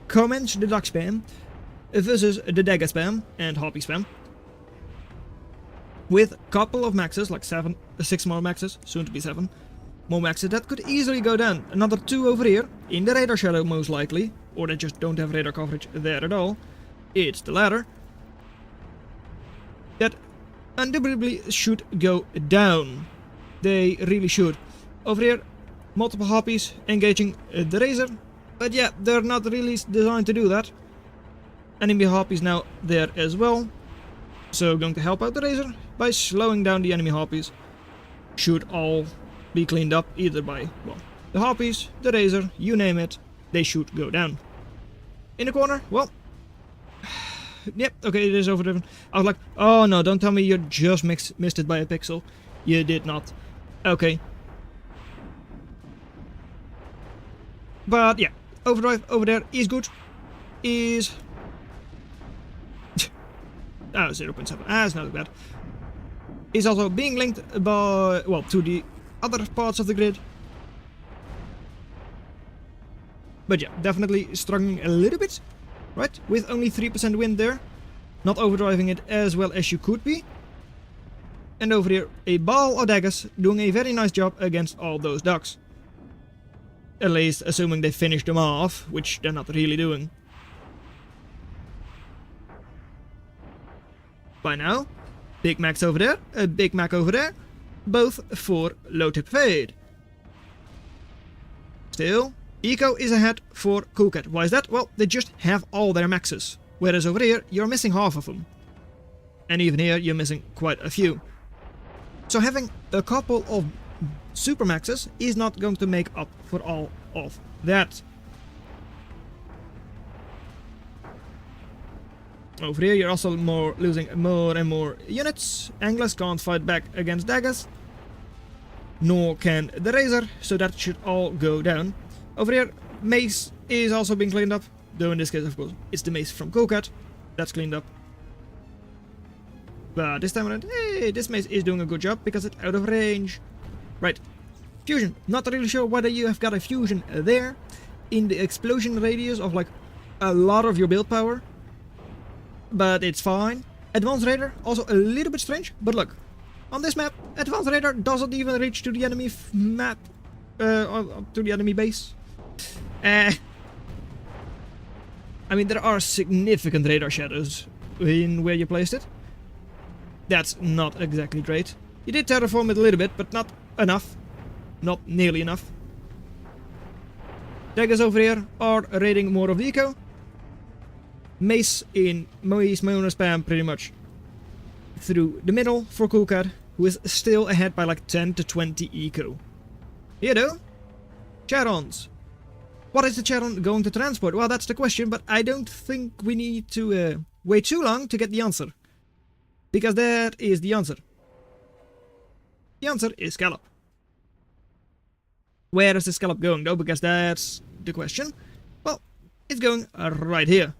Speaker 1: Comments the duck spam versus the dagger spam and Harpy spam. With a couple of maxes, like 6 more maxes, soon to be 7 more maxes, that could easily go down. Another 2 over here, in the radar shadow most likely, or they just don't have radar coverage there at all. It's the latter. That undoubtedly should go down. They really should. Over here, multiple Harpies engaging the Razor. But yeah, they're not really designed to do that. Enemy Harpies now there as well. So going to help out the Razor by slowing down the enemy Harpies. Should all be cleaned up either by, well, the Harpies, the Razor, you name it. They should go down. In the corner, well, yep, okay, it is overdriven. I was like, oh no, don't tell me you just missed it by a pixel. You did not. Okay. But yeah, overdrive over there is good. Is... oh, 0.7. Ah, it's not bad. Is also being linked by, well, to the other parts of the grid. But yeah, definitely struggling a little bit, right? With only 3% wind there. Not overdriving it as well as you could be. And over here, a ball of daggers doing a very nice job against all those ducks. At least, assuming they finish them off, which they're not really doing. By now, Big Mac's over there, a Big Mac over there. both for low tip fade. Still, Eco is ahead for Coolcat. Why is that? Well, they just have all their maxes. Whereas over here, you're missing half of them. And even here, you're missing quite a few. So having a couple of super maxes is not going to make up for all of that. Over here, you're also losing more and more units. Anglers can't fight back against daggers. Nor can the Razor, so that should all go down. Over here, Mace is also being cleaned up. Though in this case, of course, it's the Mace from Coolcat. That's cleaned up. But this time around, hey, this Mace is doing a good job because it's out of range. Right. Fusion. Not really sure whether you have got a fusion there. In the explosion radius of like a lot of your build power. But it's fine. Advanced Radar, also a little bit strange. But look, on this map, Advanced Radar doesn't even reach to the enemy map, to the enemy base. I mean, there are significant radar shadows in where you placed it. That's not exactly great. You did terraform it a little bit, but not enough. Not nearly enough. Daggers over here are raiding more of the eco. Mace in Moe's Mono spam pretty much through the middle for Coolcat, who is still ahead by like 10 to 20 eco. Here though, Charons. What is the Charon going to transport? Well, that's the question, but I don't think we need to wait too long to get the answer. Because that is the answer. The answer is Scallop. Where is the Scallop going though? Because that's the question. Well, it's going right here.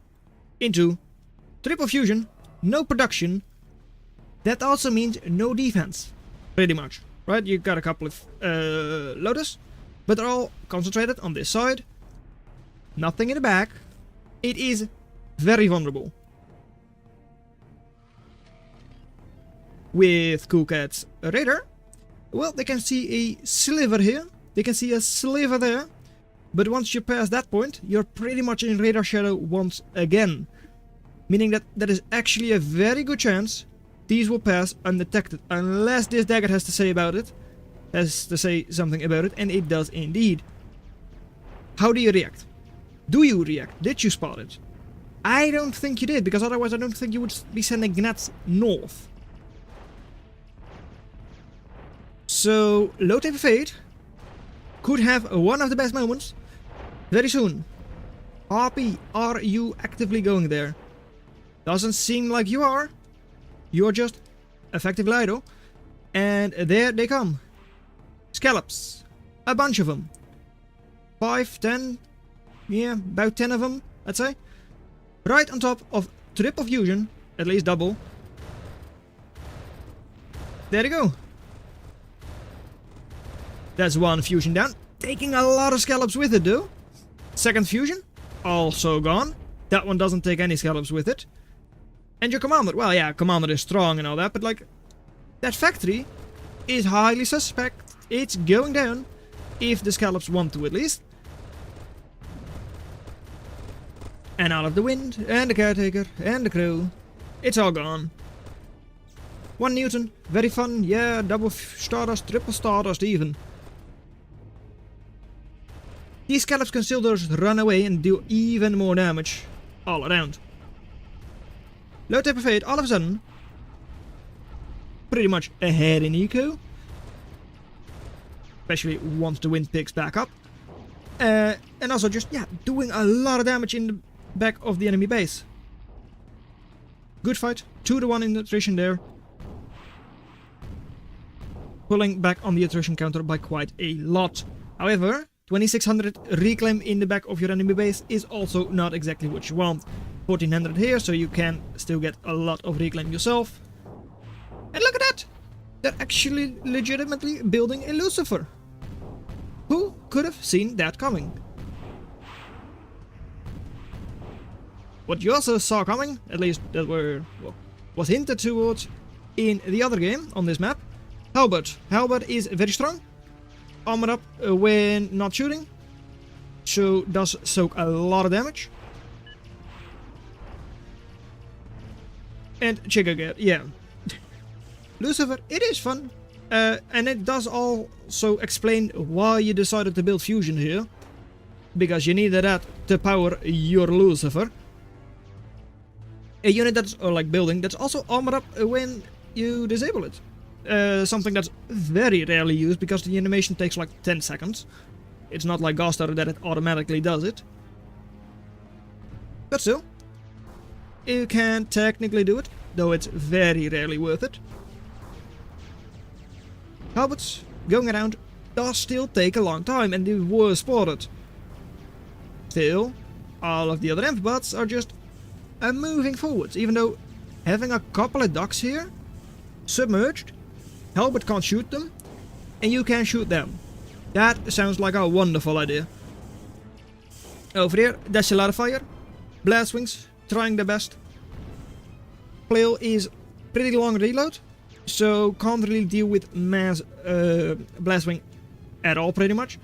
Speaker 1: Into triple fusion, no production. That also means no defense. Pretty much. Right? You got a couple of Lotus. But they're all concentrated on this side. Nothing in the back. It is very vulnerable. With Coolcat's radar, well, they can see a sliver here. They can see a sliver there. But once you pass that point, you're pretty much in radar shadow once again. Meaning that there is actually a very good chance these will pass undetected. Unless this dagger has to say about it. Has to say something about it. And it does indeed. How do you react? Do you react? Did you spot it? I don't think you did. Because otherwise I don't think you would be sending gnats north. So, Low Taper Fade could have one of the best moments very soon. RP, are you actively going there? Doesn't seem like you are. You're just effectively idle. And there they come. Scallops. A bunch of them. 5, 10. Yeah, about 10 of them, I'd say. Right on top of triple fusion. At least double. There you go. That's one fusion down. Taking a lot of scallops with it though. Second fusion. Also gone. That one doesn't take any scallops with it. And your commander. Well, yeah, commander is strong and all that. But like, that factory is highly suspect. It's going down. If the scallops want to at least. And out of the wind. And the caretaker. And the crew. It's all gone. 1 Newton. Very fun. Yeah, double Stardust. Triple Stardust even. These scallops can still just run away and do even more damage all around. Low Taper Fade all of a sudden pretty much ahead in eco. Especially once the wind picks back up. And also just, yeah, doing a lot of damage in the back of the enemy base. Good fight. 2-1 in the attrition there. Pulling back on the attrition counter by quite a lot. However, 2600 reclaim in the back of your enemy base is also not exactly what you want. 1400 here, so you can still get a lot of reclaim yourself. And look at that! They're actually legitimately building a Lucifer. Who could have seen that coming? What you also saw coming, at least that was hinted towards in the other game on this map. Halberd. Halberd is very strong. Armored up when not shooting. So does soak a lot of damage. And Chicago, yeah. Lucifer, it is fun. And it does also explain why you decided to build fusion here. Because you needed that to power your Lucifer. A unit that's, or like building, that's also armored up when you disable it. Something that's very rarely used because the animation takes like 10 seconds. It's not like Ghoster that it automatically does it. But still, you can technically do it, though it's very rarely worth it. Halberds going around does still take a long time, and they were spotted. Still, all of the other amphibots are just moving forwards, even though having a couple of ducks here, submerged, Halberd can't shoot them, and you can shoot them. That sounds like a wonderful idea. Over here, Desolator Fire, Blastwings, trying their best. Flail is pretty long reload, so can't really deal with mass Blastwing at all, pretty much.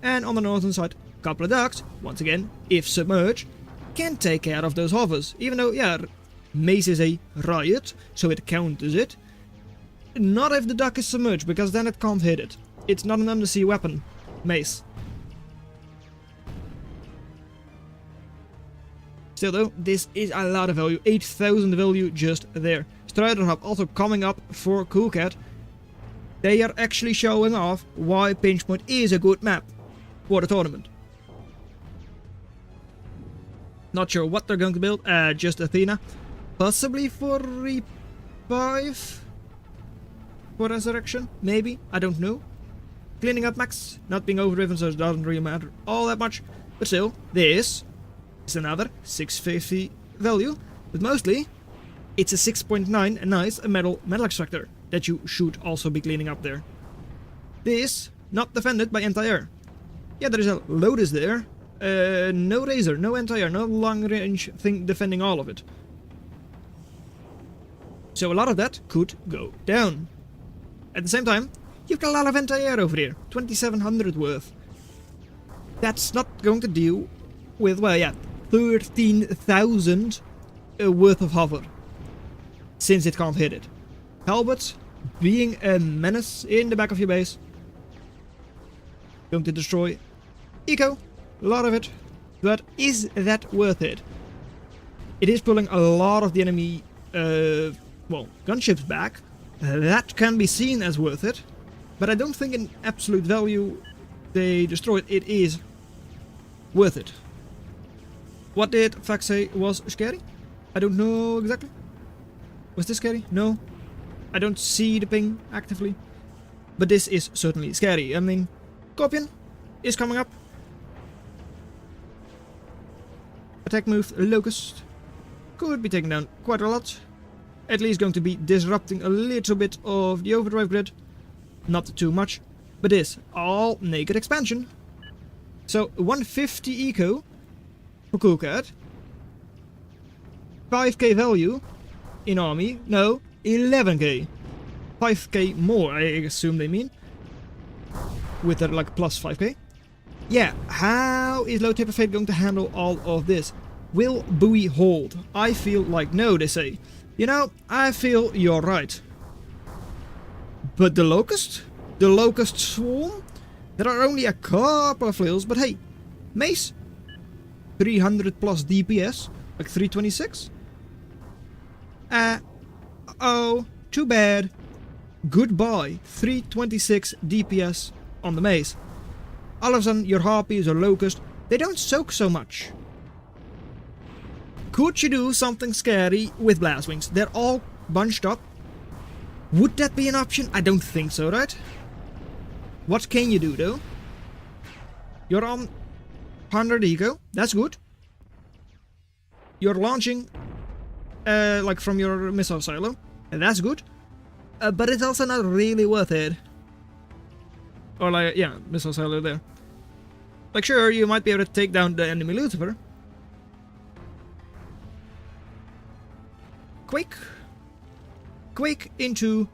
Speaker 1: And on the northern side, couple of ducks, once again, if submerged, can take care of those hovers. Even though, yeah, Mace is a riot, so it counters it. Not if the duck is submerged, because then it can't hit it. It's not an undersea weapon, Mace. Still though, this is a lot of value, 8,000 value just there. Strider Hub also coming up for Cool Cat. They are actually showing off why Pinch Point is a good map for the tournament. Not sure what they're going to build, just Athena. Possibly for Revive? For Resurrection? Maybe? I don't know. Cleaning up max, not being overdriven, so it doesn't really matter all that much. But still, this is another 650 value. But mostly, it's a 6.9 nice metal extractor that you should also be cleaning up there. This, not defended by anti-air. Yeah, there is a Lotus there. No Razor, no anti-air, no long-range thing defending all of it. So a lot of that could go down. At the same time, you've got a lot of anti-air over here. 2,700 worth. That's not going to deal with, well, yeah, 13,000 worth of hover. Since it can't hit it. Halberd being a menace in the back of your base. Going to destroy eco. A lot of it. But is that worth it? It is pulling a lot of the enemy, well, gunships back. That can be seen as worth it. But I don't think in absolute value they destroyed it is worth it. What did Fax say was scary? I don't know exactly. Was this scary? No. I don't see the ping actively. But this is certainly scary. I mean, Scorpion is coming up. Attack move Locust could be taken down quite a lot. At least going to be disrupting a little bit of the overdrive grid. Not too much. But this all naked expansion. So 150 eco for Cool Cat. 5k value in army. No, 11k. 5k more, I assume they mean. With that like plus 5k. Yeah, how is Low Taper Fate going to handle all of this? Will Bowie hold? I feel like no, they say. You know, I feel you're right. But the Locust? The Locust Swarm? There are only a couple of flails, but hey, Mace? 300 plus DPS, like 326? Oh, too bad. Goodbye, 326 DPS on the Mace. All of a sudden, your Harpies or Locust, they don't soak so much. Could you do something scary with Blastwings? They're all bunched up. Would that be an option? I don't think so, right? What can you do, though? You're on 100 eco. That's good. You're launching, like from your missile silo. And that's good. But it's also not really worth it. Or like, yeah, missile silo there. Like, sure, you might be able to take down the enemy Lucifer. Quake. Quake into...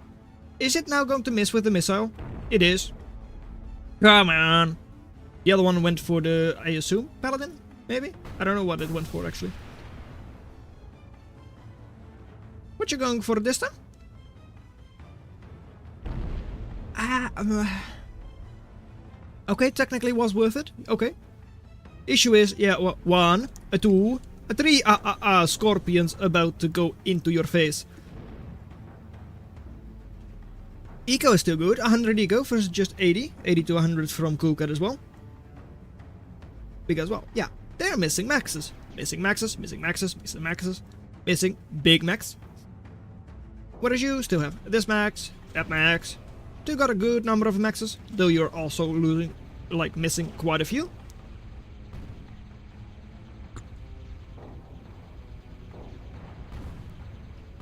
Speaker 1: Is it now going to miss with the missile? It is. Come on. The other one went for the, I assume, Paladin? Maybe? I don't know what it went for, actually. What you going for this time? Okay, technically was worth it. Okay. Issue is, yeah, 1, 2, 3 scorpions about to go into your face. Eco is still good. 100 eco versus just 80. 80 to 100 from Kukat as well. Because, well, yeah, they're missing maxes. Missing maxes, missing maxes, missing maxes. Missing big max. Whereas you still have this max, that max. Still got a good number of maxes, though you're also losing, like, missing quite a few.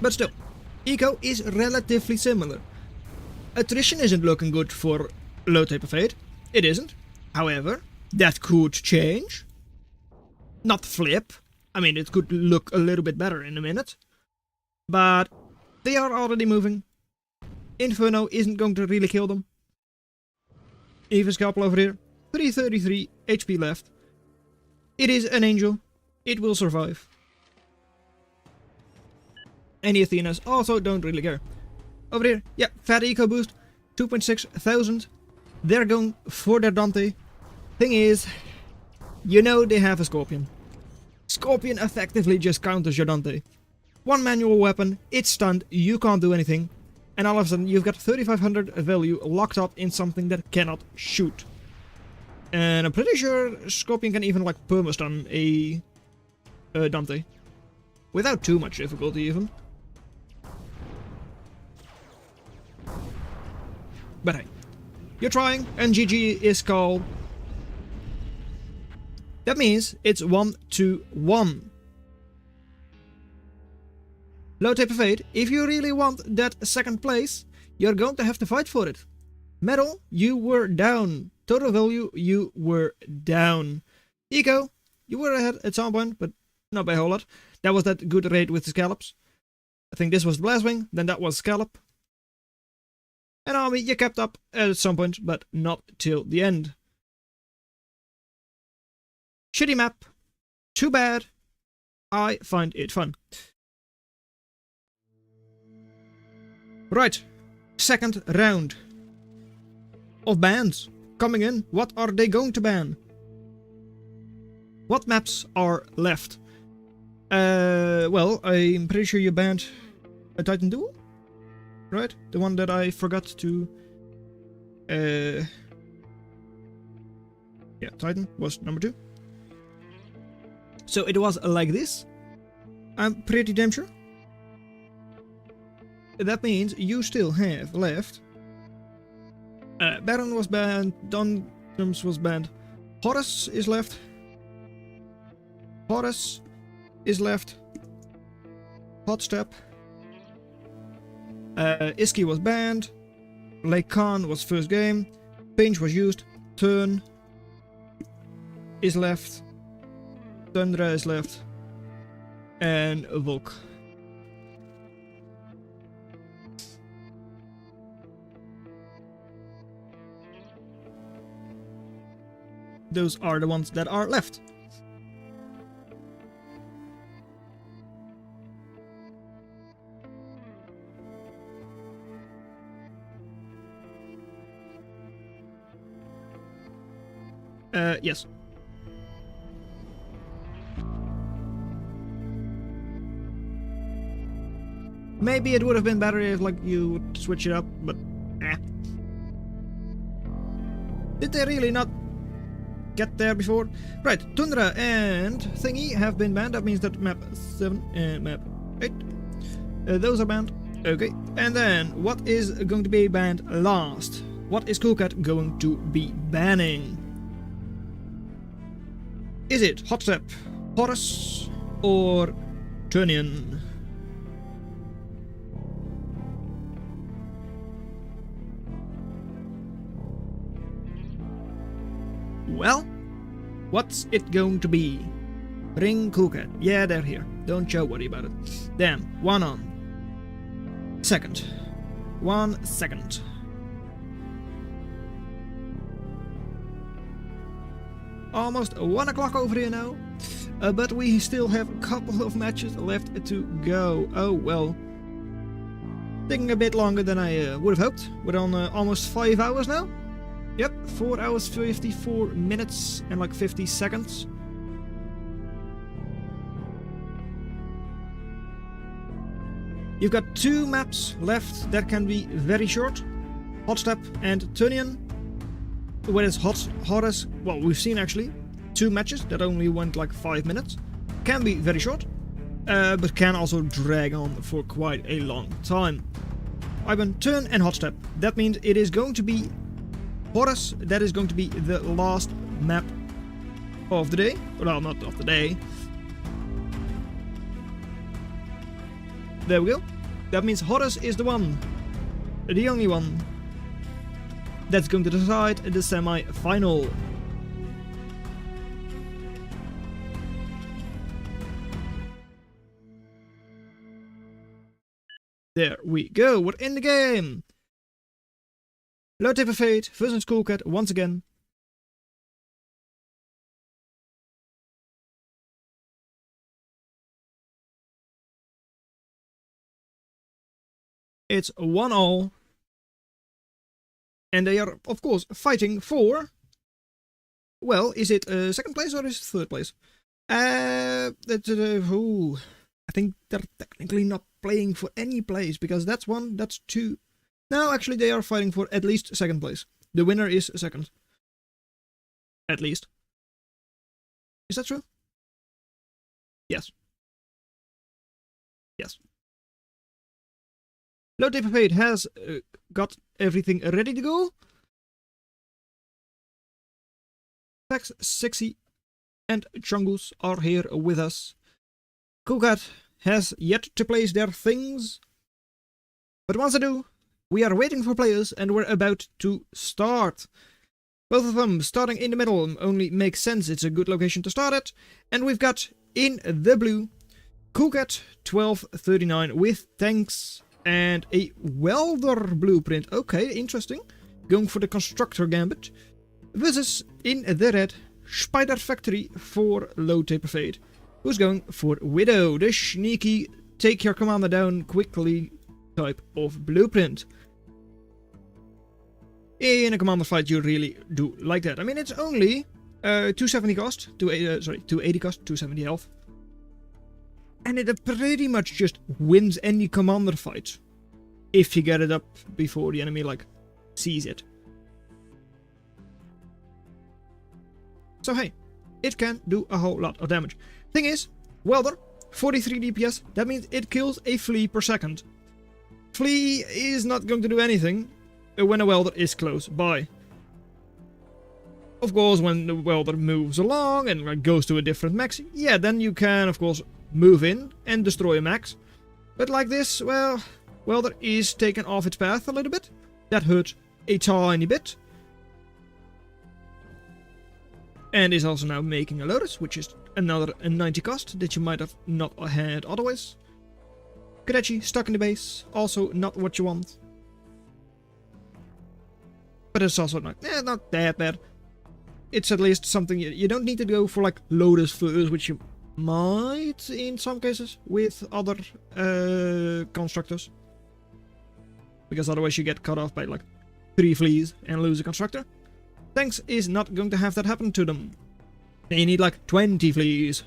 Speaker 1: But still, eco is relatively similar. Attrition isn't looking good for low type of fate. It isn't. However, that could change. Not flip. I mean, it could look a little bit better in a minute. But they are already moving. Inferno isn't going to really kill them. Even Scalpel over here. 333 HP left. It is an angel. It will survive. Any Athenas also don't really care. Over here, yeah, fat eco boost. 2.6 thousand. They're going for their Dante. Thing is, you know they have a Scorpion. Scorpion effectively just counters your Dante. One manual weapon, it's stunned, you can't do anything. And all of a sudden you've got 3500 value locked up in something that cannot shoot. And I'm pretty sure Scorpion can even like perma-stun a Dante. Without too much difficulty even. But hey, you're trying and GG is called. That means it's 1-1. Low type of fate, if you really want that second place, you're going to have to fight for it. Medal, you were down. Total value, you were down. Eco, you were ahead at some point, but not by a whole lot. That was that good raid with the scallops. I think this was the Blastwing, then that was Scallop. And Army, you kept up at some point, but not till the end. Shitty map. Too bad. I find it fun. Right. Second round of bans coming in. What are they going to ban? What maps are left? Well, I'm pretty sure you banned a Titan Duel, right? The one that I forgot to... yeah, Titan was number 2. So it was like this. I'm pretty damn sure. That means you still have left... Baron was banned, Dontrums was banned, Horus is left. Horus is left. Hotstep. Iski was banned. Lake Khan was first game. Pinch was used. Turn is left. Tundra is left. And Volk. Those are the ones that are left. Yes. Maybe it would have been better if, like, you would switch it up, but eh. Did they really not get there before? Right, Tundra and Thingy have been banned. That means that map 7 and map 8. Those are banned. Okay, and then what is going to be banned last? What is Coolcat going to be banning? Is it Hotstep, Horus, or Turnian? Well, what's it going to be? Ring Coolcat. Yeah, they're here. Don't you worry about it. Then, 1 on. Second. 1 second. Almost 1 o'clock over here now, but we still have a couple of matches left to go. Oh well. Taking a bit longer than I would have hoped. We're on almost 5 hours now. Yep, 4 hours 54 minutes and like 50 seconds. You've got 2 maps left that can be very short. Hot Step and Tunian. Whereas Horus, well, we've seen actually 2 matches that only went like 5 minutes. Can be very short, but can also drag on for quite a long time. Ivan, Turn and Hot Step. That means it is going to be Horus. That is going to be the last map of the day. Well, not of the day. There we go. That means Horus is the one. The only one. That's going to decide the semi-final. There we go, we're in the game! Low Taper Fate versus Coolcat once again. It's 1-1. And they are, of course, fighting for... Well, is it 2nd place or is it 3rd place? I think they're technically not playing for any place, because that's 1, that's 2. No, actually they are fighting for at least 2nd place. The winner is 2nd. At least. Is that true? Yes. Yes. Low Taper Fate has got everything ready to go. Pax, Sexy and Chungus are here with us. Coolcat has yet to place their things. But once they do, we are waiting for players and we're about to start. Both of them starting in the middle only makes sense. It's a good location to start at. And we've got in the blue Coolcat 1239 with tanks and a welder blueprint. Okay, interesting. Going for the constructor gambit. Versus in the red Spider Factory for Low Taper Fate, who's going for Widow, the sneaky take your commander down quickly type of blueprint. In a commander fight you really do like that. I mean, it's only 270 cost, 280 cost, 270 health. And it pretty much just wins any commander fight if you get it up before the enemy like sees it. So hey, it can do a whole lot of damage. Thing is, Welder, 43 DPS, that means it kills a flea per second. Flea is not going to do anything when a welder is close by. Of course, when the welder moves along and goes to a different max, yeah, then you can, of course, move in and destroy a max. But like this, well, welder is taken off its path a little bit. That hurts a tiny bit. And is also now making a Lotus, which is another 90 cost that you might have not had otherwise. Kadechi stuck in the base, also not what you want. But it's also not that bad. It's at least something you don't need to go for like Lotus first, which you might in some cases with other constructors. Because otherwise you get cut off by like 3 fleas and lose a constructor. Tanks is not going to have that happen to them. They need like 20 fleas.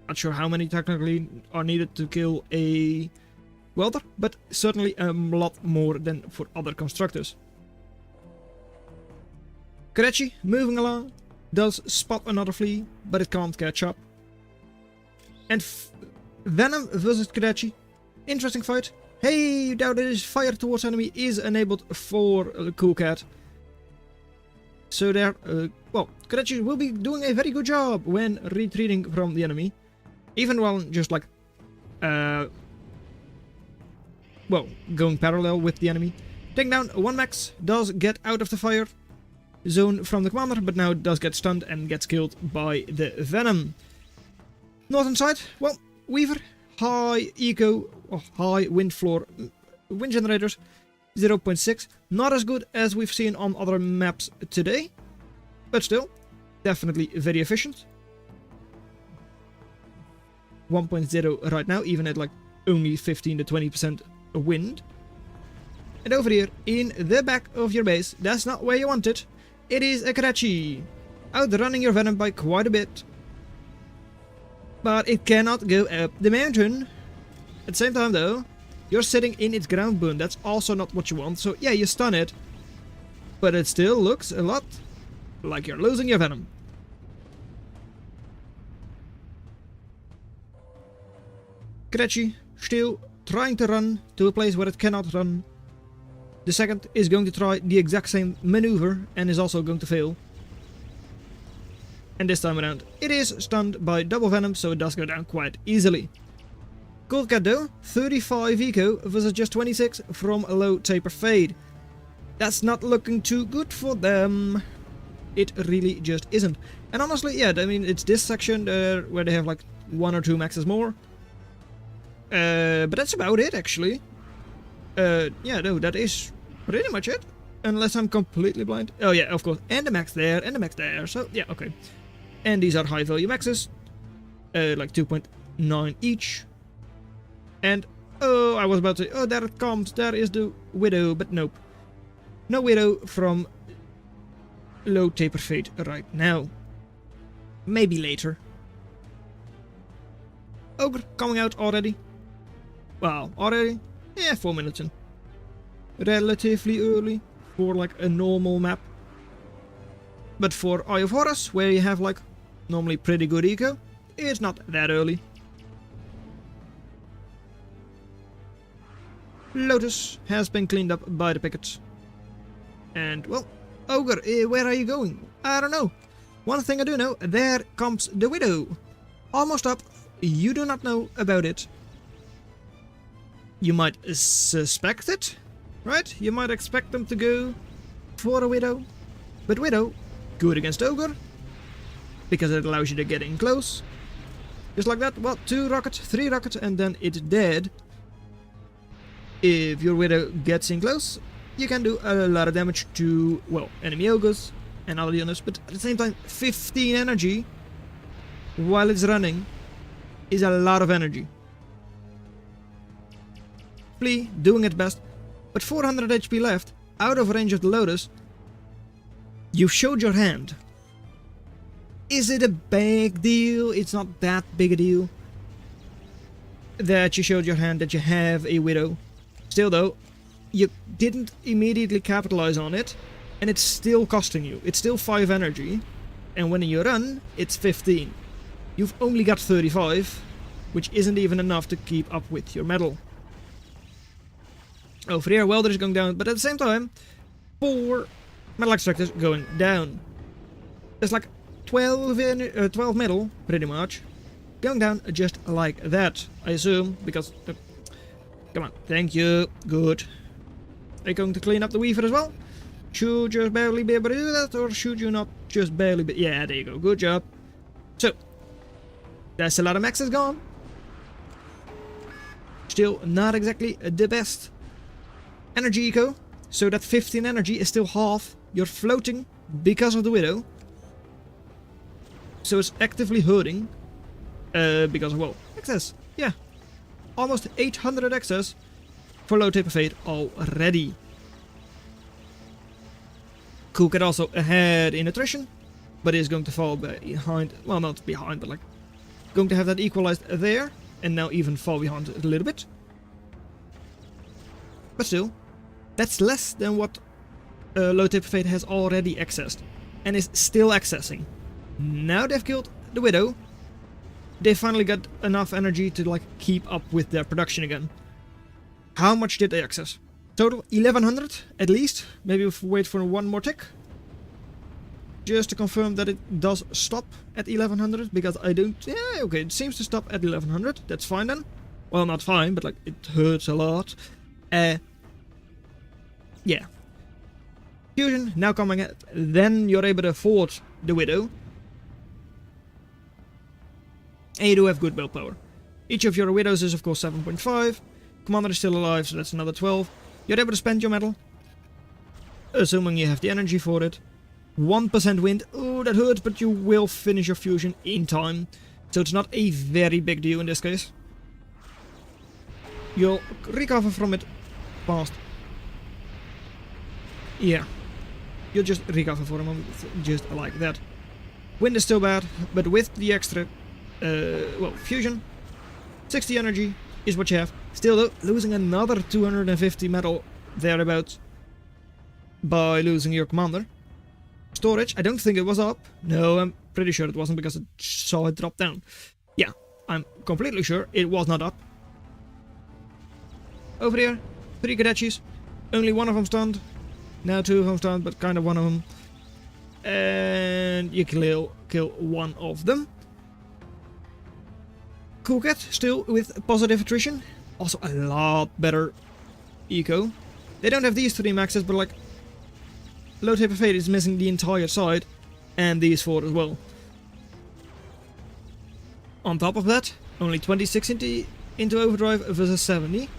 Speaker 1: Not sure how many technically are needed to kill a welder, but certainly a lot more than for other constructors. Kadechi, moving along, does spot another flea, but it can't catch up. And Venom versus Kadechi. Interesting fight. Hey, now that is fire towards enemy is enabled for Coolcat. So there, well, Kadechi will be doing a very good job when retreating from the enemy. Even while just like, well, going parallel with the enemy. Taking down 1 max, does get out of the fire zone from the commander, but now does get stunned and gets killed by the Venom. Northern side, well, Weaver, high eco, high wind floor, wind generators, 0.6, not as good as we've seen on other maps today, but still, definitely very efficient. 1.0 right now, even at like only 15 to 20% wind. And over here, in the back of your base, that's not where you want it. It is a Karachi, outrunning your Venom by quite a bit. But it cannot go up the mountain. At the same time though, you're sitting in its ground boon. That's also not what you want. So yeah, you stun it. But it still looks a lot like you're losing your Venom. Karachi still trying to run to a place where it cannot run. The second is going to try the exact same maneuver and is also going to fail. And this time around, it is stunned by double Venom, so it does go down quite easily. Cold Cat though, 35 eco versus just 26 from a low taper fade. That's not looking too good for them. It really just isn't. And honestly, yeah, I mean, it's this section where they have like 1 or 2 maxes more. But that's about it, actually. Yeah, no, that is pretty much it. Unless I'm completely blind. Oh yeah, of course. And the max there, and the max there. So, yeah, okay. And these are high value maxes. Like 2.9 each. And, oh, I was about to say, oh, there it comes. There is the Widow, but nope. No Widow from low taper fade right now. Maybe later. Ogre coming out already. Wow, already? Yeah, 4 minutes in. Relatively early for like a normal map. But for Eye of Horus, where you have like normally pretty good eco, it's not that early. Lotus has been cleaned up by the pickets. And, well, Ogre, where are you going? I don't know. One thing I do know, there comes the Widow. Almost up, you do not know about it. You might suspect it, right? You might expect them to go for a Widow. But Widow, good against Ogre, because it allows you to get in close. Just like that, well, 2 rockets, 3 rockets, and then it's dead. If your Widow gets in close, you can do a lot of damage to, well, enemy ogres and other units, but at the same time, 15 energy while it's running is a lot of energy. Flea doing its best, but 400 HP left, out of range of the Lotus. You showed your hand. Is it a big deal? It's not that big a deal that you showed your hand, that you have a Widow. Still though, you didn't immediately capitalize on it, and it's still costing you. It's still 5 energy, and when you run, it's 15. You've only got 35, which isn't even enough to keep up with your metal. Over here, Welder is going down, but at the same time, 4 metal extractors going down. There's like 12 metal, pretty much, going down just like that, I assume, because... come on, thank you, good. Are you going to clean up the Weaver as well? Should you just barely be able to do that, or should you not just barely be... yeah, there you go, good job. So, that's a lot of maxes gone. Still not exactly the best energy eco, so that 15 energy is still half. You're floating because of the Widow. So it's actively hurting because of, well, excess. Yeah, almost 800 excess for low taper fade already. Cool Cat also ahead in attrition, but is going to fall behind, well, not behind, but like going to have that equalized there, and now even fall behind a little bit. But still, that's less than what low taper fade has already accessed, and is still accessing. Now they've killed the Widow, they finally got enough energy to like keep up with their production again. How much did they access? Total 1100 at least. Maybe we'll wait for one more tick, just to confirm that it does stop at 1100, because I don't... yeah, okay, it seems to stop at 1100. That's fine then. Well, not fine, but like it hurts a lot. Yeah. Fusion now coming at, then you're able to afford the Widow. And you do have good build power. Each of your Widows is of course 7.5. Commander is still alive, so that's another 12. You're able to spend your metal, assuming you have the energy for it. 1% wind, oh that hurts, but you will finish your fusion in time. So it's not a very big deal in this case. You'll recover from it fast. Yeah. You'll just recover for a moment, just like that. Wind is still bad, but with the extra, well, fusion, 60 energy is what you have. Still though, losing another 250 metal thereabouts by losing your commander. Storage, I don't think it was up. No, I'm pretty sure it wasn't because I saw it drop down. Yeah, I'm completely sure it was not up. Over here, 3 Kadachis. Only one of them stunned. Now 2 of them stunned, but kind of one of them. And you kill one of them. Cool Cat, still with positive attrition. Also a lot better eco. They don't have these 3 maxes, but like Low Taper Fate is missing the entire side, and these 4 as well. On top of that, only 26 into overdrive versus 70.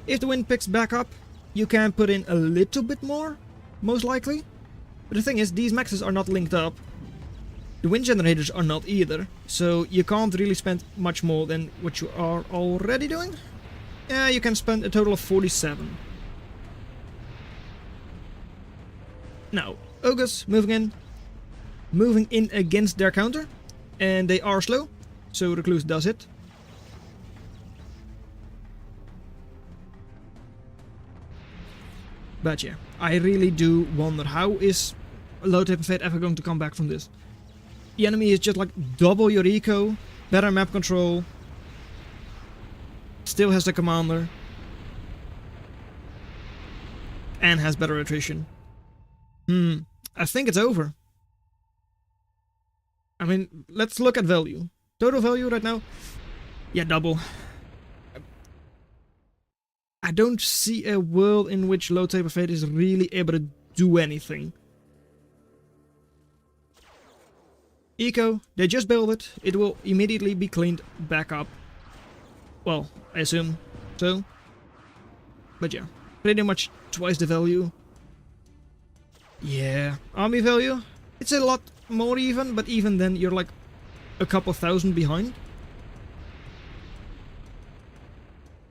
Speaker 1: If the wind picks back up, you can put in a little bit more, most likely. But the thing is, these maxes are not linked up. The wind generators are not either, so you can't really spend much more than what you are already doing. Yeah, you can spend a total of 47. Now, Ogres moving in against their counter, and they are slow, so Recluse does it. But yeah, I really do wonder, how is Low Taper Fate ever going to come back from this? The enemy is just like double your eco, better map control, still has the commander, and has better attrition. I think it's over. I mean, let's look at value. Total value right now? Yeah, double. I don't see a world in which Low Taper Fate is really able to do anything. Eco, they just build it. It will immediately be cleaned back up. Well, I assume so. But yeah, pretty much twice the value. Yeah, army value. It's a lot more even, but even then you're like a couple thousand behind.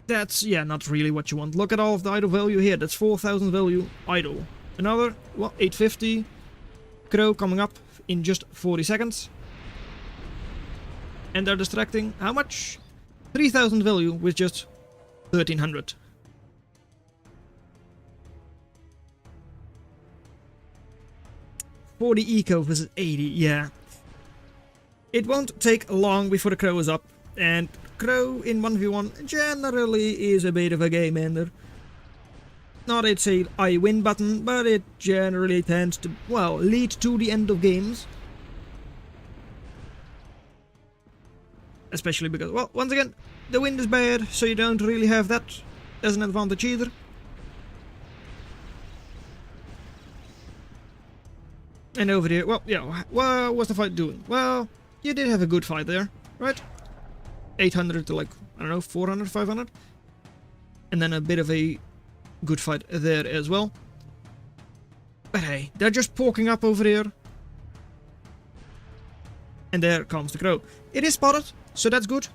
Speaker 1: That's, yeah, not really what you want. Look at all of the idle value here. That's 4,000 value idle. Another, well, 850. Crow coming up in just 40 seconds. And they're distracting how much? 3,000 value with just 1,300. $40 eco versus 80, yeah. It won't take long before the Crow is up. And Crow in 1v1 generally is a bit of a game ender. Not it's a I win button, but it generally tends to, well, lead to the end of games. Especially because, well, once again, the wind is bad, so you don't really have that as an advantage either. And over here, well, yeah, what was the fight doing? Well, you did have a good fight there, right? 800 to like, I don't know, 400, 500. And then a bit of a good fight there as well. But hey, they're just porking up over here. And there comes the Crow. It is spotted, so that's good.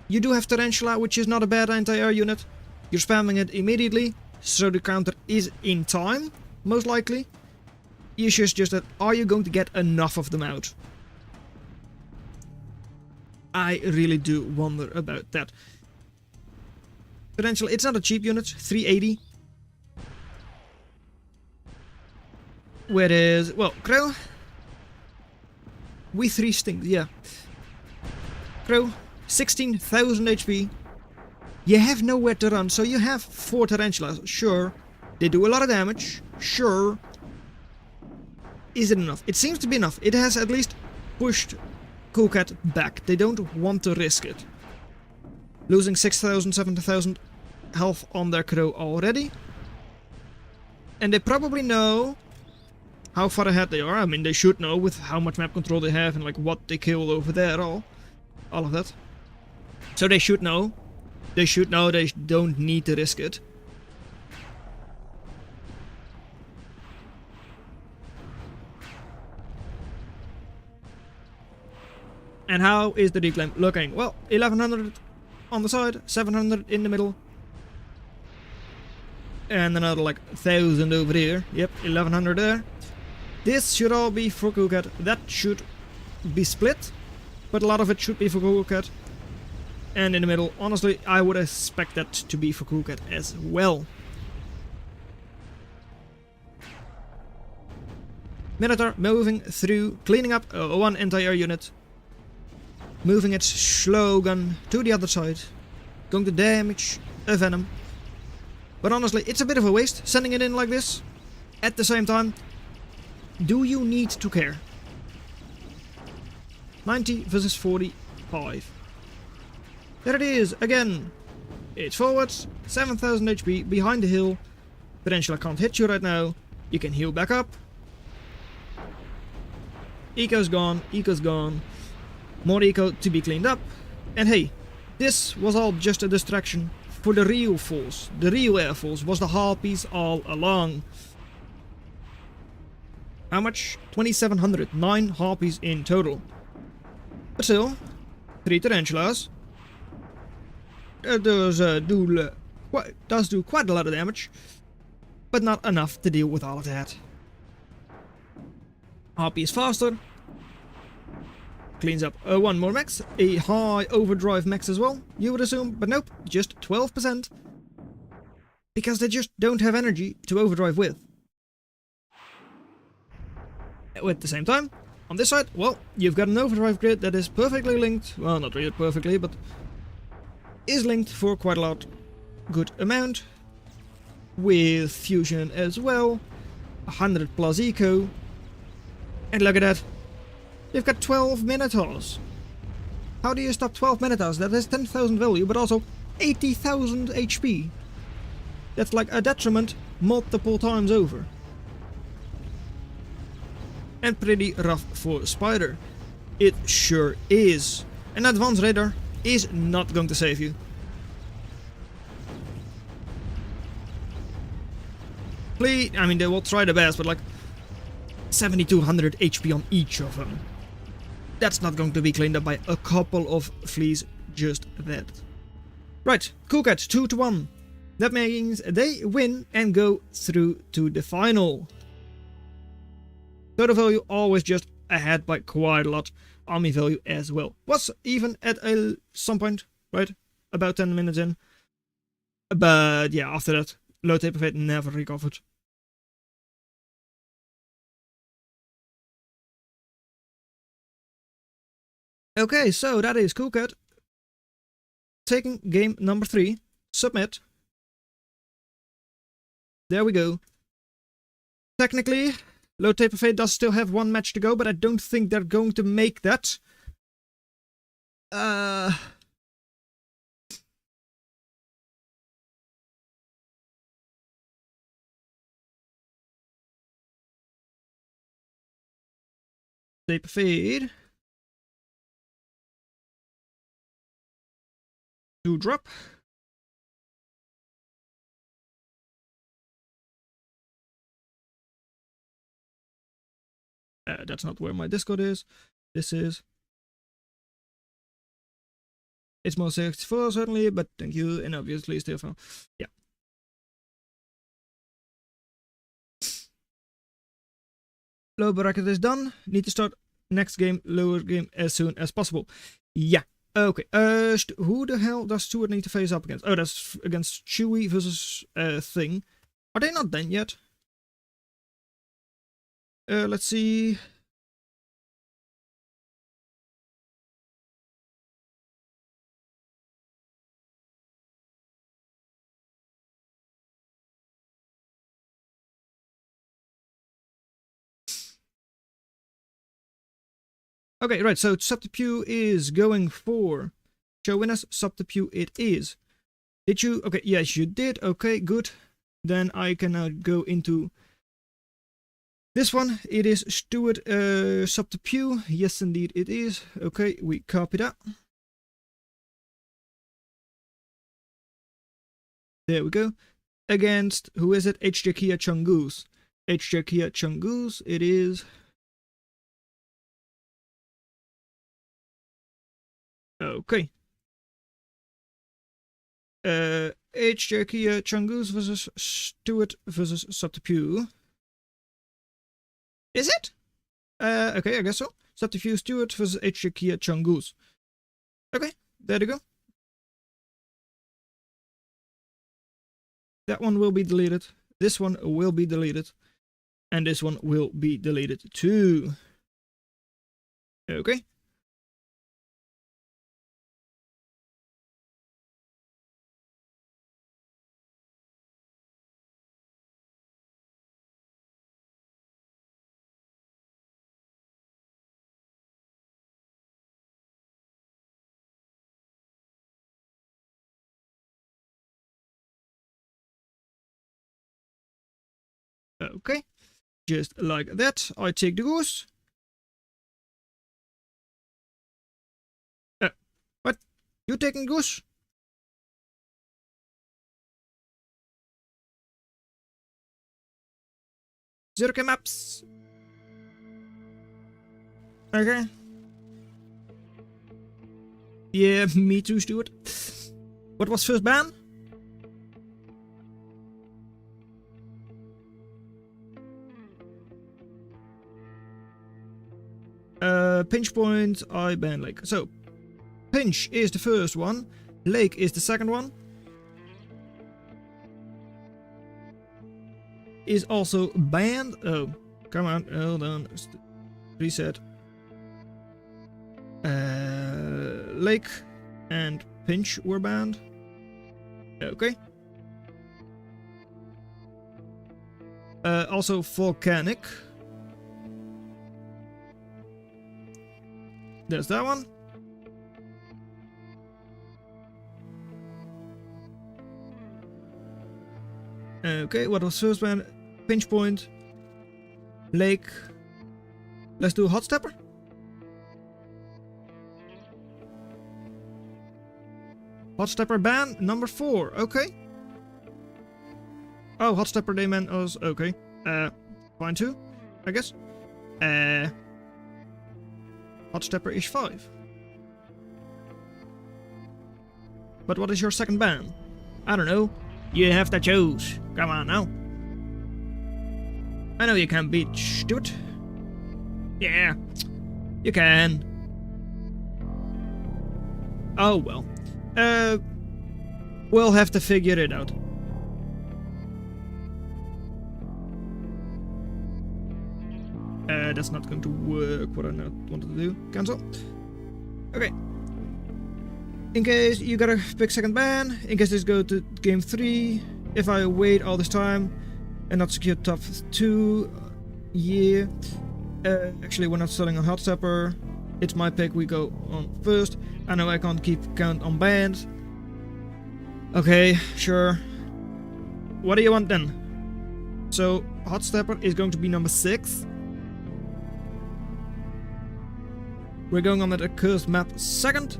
Speaker 1: You do have Tarantula, which is not a bad anti-air unit. You're spamming it immediately, so the counter is in time, most likely. The issue is just that, are you going to get enough of them out? I really do wonder about that. Tarantula, it's not a cheap unit, 380. Whereas, well, Crow, we 3 stings, yeah. Crow, 16,000 HP. You have nowhere to run, so you have 4 Tarantulas, sure. They do a lot of damage, sure. Is it enough? It seems to be enough. It has at least pushed Cool Cat back. They don't want to risk it. Losing 6,000, 7,000 health on their Crow already. And they probably know how far ahead they are. I mean, they should know with how much map control they have and like what they kill over there, all of that. So they should know. They should know they don't need to risk it. And how is the reclaim looking? Well, 1100 on the side, 700 in the middle. And another like 1,000 over there. Yep, 1,100 there. This should all be for Kukat. That should be split, but a lot of it should be for Kukat. And in the middle, honestly, I would expect that to be for Kukat as well. Minotaur moving through, cleaning up one entire unit. Moving its slow gun to the other side. Going to damage a Venom. But honestly, it's a bit of a waste sending it in like this. At the same time, do you need to care? 90 versus 45. There it is, again. It's forwards, 7,000 HP, behind the hill. Potentially I can't hit you right now. You can heal back up. Eco's gone, eco's gone. More eco to be cleaned up. And hey, this was all just a distraction for the real force. The real air force was the harpies all along. How much? 2,700. 9 harpies in total. But still, 3 tarantulas. Does do quite a lot of damage, but not enough to deal with all of that. Harpy is faster. Cleans up one more max. A high overdrive max as well, you would assume, but nope, just 12%. Because they just don't have energy to overdrive with. At the same time, on this side, well, you've got an overdrive grid that is perfectly linked. Well, not really perfectly, but is linked for quite a lot. Good amount. With fusion as well. 100 plus eco. And look at that. You've got 12 Minotaurs. How do you stop 12 Minotaurs? That is 10,000 value, but also 80,000 HP. That's like a detriment multiple times over. And pretty rough for Spider. It sure is. An advanced radar is not going to save you. Please, I mean, they will try their best, but like 7,200 HP on each of them. That's not going to be cleaned up by a couple of fleas, just that. Right, Kukat 2-1. That means they win and go through to the final. Total value always just ahead by quite a lot. Army value as well. Was even at some point, right? About 10 minutes in. But yeah, after that, low taper fate never recovered. Okay, so that is Kukat taking game number 3. Submit. There we go. Technically, low taper fate does still have 1 match to go, but I don't think they're going to make that. Taper fade. To drop. That's not where my Discord is. This is. It's more 64 certainly, but thank you, and obviously Stefan. Yeah. Low bracket is done. Need to start next game, lower game as soon as possible. Yeah. Okay. Who the hell does Stuart need to face up against? Oh, that's against Chewie versus Thing. Are they not done yet? Let's see. Okay, right, so Subterpew is going for show winners. Subterpew it is. Did you? Okay, yes, you did. Okay, good. Then I can now go into this one. It is Stuart Subterpew. Yes, indeed, it is. Okay, we copy that. There we go. Against, who is it? HJ Kia Chungoose. HJ Kia Chungoose, it is. Okay. HJ Kia Changus versus Stewart versus Subterfuge. Is it? Okay, I guess so. Subterfuge Stewart versus HJ Kia Changus. Okay, there you go. That one will be deleted. This one will be deleted. And this one will be deleted too. Okay. Okay. Just like that. I take the goose. What? You taking goose? Zirke maps. Okay. Yeah, me too, Stuart. What was first ban? Pinch point, I ban Lake. So, Pinch is the first one. Lake is the second one. Is also banned. Oh, come on, hold on. Reset. Lake and Pinch were banned. Okay. Also Volcanic. There's that one. Okay, what was first banned? Pinch point. Lake. Let's do Hot Stepper. Hot Stepper ban number 4. Okay. Oh, Hot Stepper they meant us. Okay. Fine too, I guess. Hot Stepper is 5. But what is your second ban? I don't know. You have to choose. Come on now. I know you can beat Stuart. Yeah, you can. Oh well. We'll have to figure it out. That's not going to work. What I not wanted to do. Cancel. Okay. In case you gotta pick second ban, in case this go to game 3, if I wait all this time and not secure top 2, yeah. Actually, we're not selling on Hot Stepper. It's my pick, we go on first. I know I can't keep count on bans. Okay, sure. What do you want then? So, Hot Stepper is going to be number 6. We're going on that accursed map second.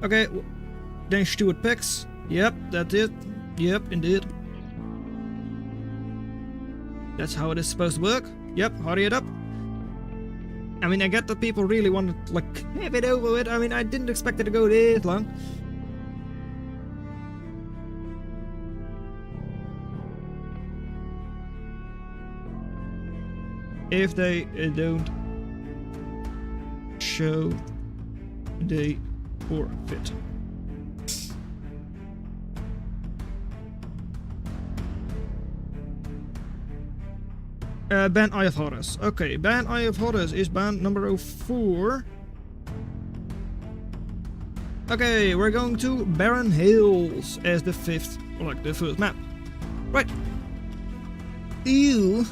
Speaker 1: Okay, then Stuart picks. Yep, that's it. Yep, indeed. That's how it is supposed to work. Yep, hurry it up. I mean, I get that people really want to, like, have it over with. I mean, I didn't expect it to go this long. If they don't show, they forfeit. Ban Eye of Horus. Okay, Ban Eye of Horus is ban number 4. Okay, we're going to Barren Hills as the 5th, or like the first map. Right. Ew.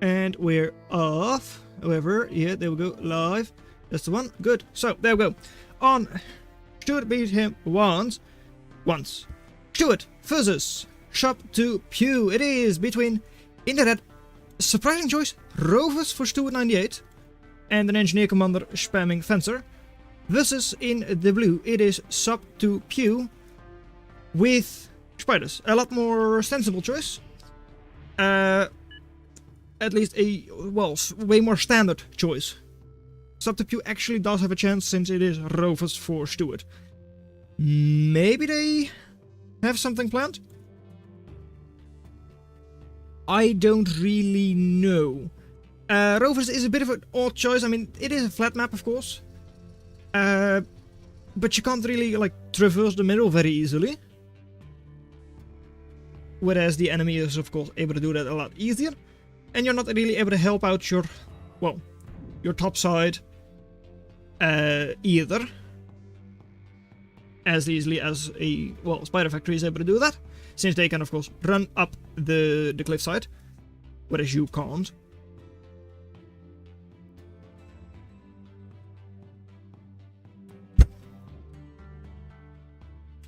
Speaker 1: And we're off. However, yeah, there we go. Live. That's the one. Good. So, there we go. On Stuart beat him once. Stuart versus Shop to Pew. It is between, in the red, surprising choice, Rovers for Stuart 98 and an Engineer Commander spamming Fencer. Versus in the blue, it is Shop to Pew with Spiders. A lot more sensible choice. At least a, well, way more standard choice. Shop to Pew actually does have a chance since it is Rovers for Stuart. Maybe they have something planned? I don't really know. Rovers is a bit of an odd choice. I mean, it is a flat map, of course. But you can't really, like, traverse the middle very easily. Whereas the enemy is, of course, able to do that a lot easier. And you're not really able to help out your, well, your top side either. As easily as a, well, Spider Factory is able to do that. Since they can, of course, run up the cliffside. Whereas you can't.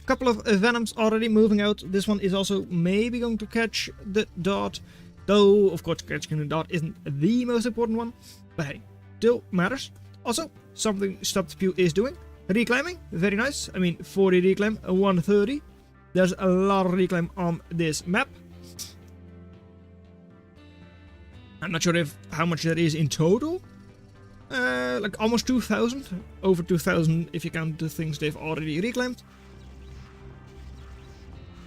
Speaker 1: Couple of Venoms already moving out. This one is also maybe going to catch the dot. Though, of course, catching the dot isn't the most important one. But hey, still matters. Also, something Stop the Pew is doing. Reclaiming, very nice. I mean, 40 reclaim, 130. There's a lot of reclaim on this map. I'm not sure if how much that is in total. Like almost 2,000. Over 2,000 if you count the things they've already reclaimed.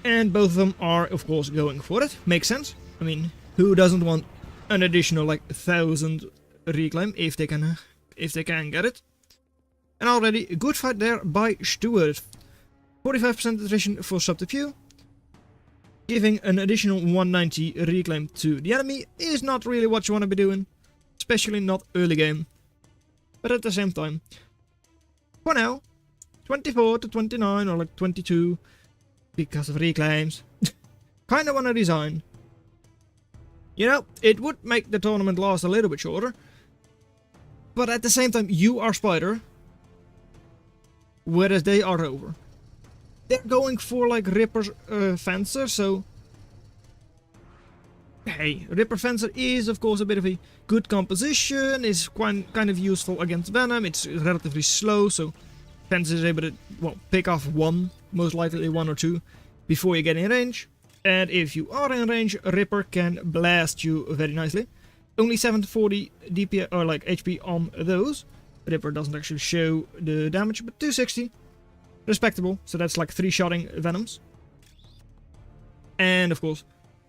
Speaker 1: And both of them are, of course, going for it. Makes sense. I mean, who doesn't want an additional, like, 1,000 reclaim if they can get it? And already a good fight there by Stuart. 45% attrition for Stop the Pew. Giving an additional 190 reclaim to the enemy is not really what you want to be doing. Especially not early game. But at the same time, for now, 24 to 29 or like 22. Because of reclaims. Kinda wanna resign. You know, it would make the tournament last a little bit shorter. But at the same time, you are Spider. Whereas they are Rover. They're going for like Ripper Fencer, so... Hey, Ripper Fencer is of course a bit of a good composition. Is kind of useful against Venom. It's relatively slow, so... Fencer is able to, well, pick off one, most likely one or two, before you get in range. And if you are in range, Ripper can blast you very nicely. Only 740 DPS, or like HP on those. Ripper doesn't actually show the damage, but 260. Respectable, so that's like 3-shotting Venoms. And of course,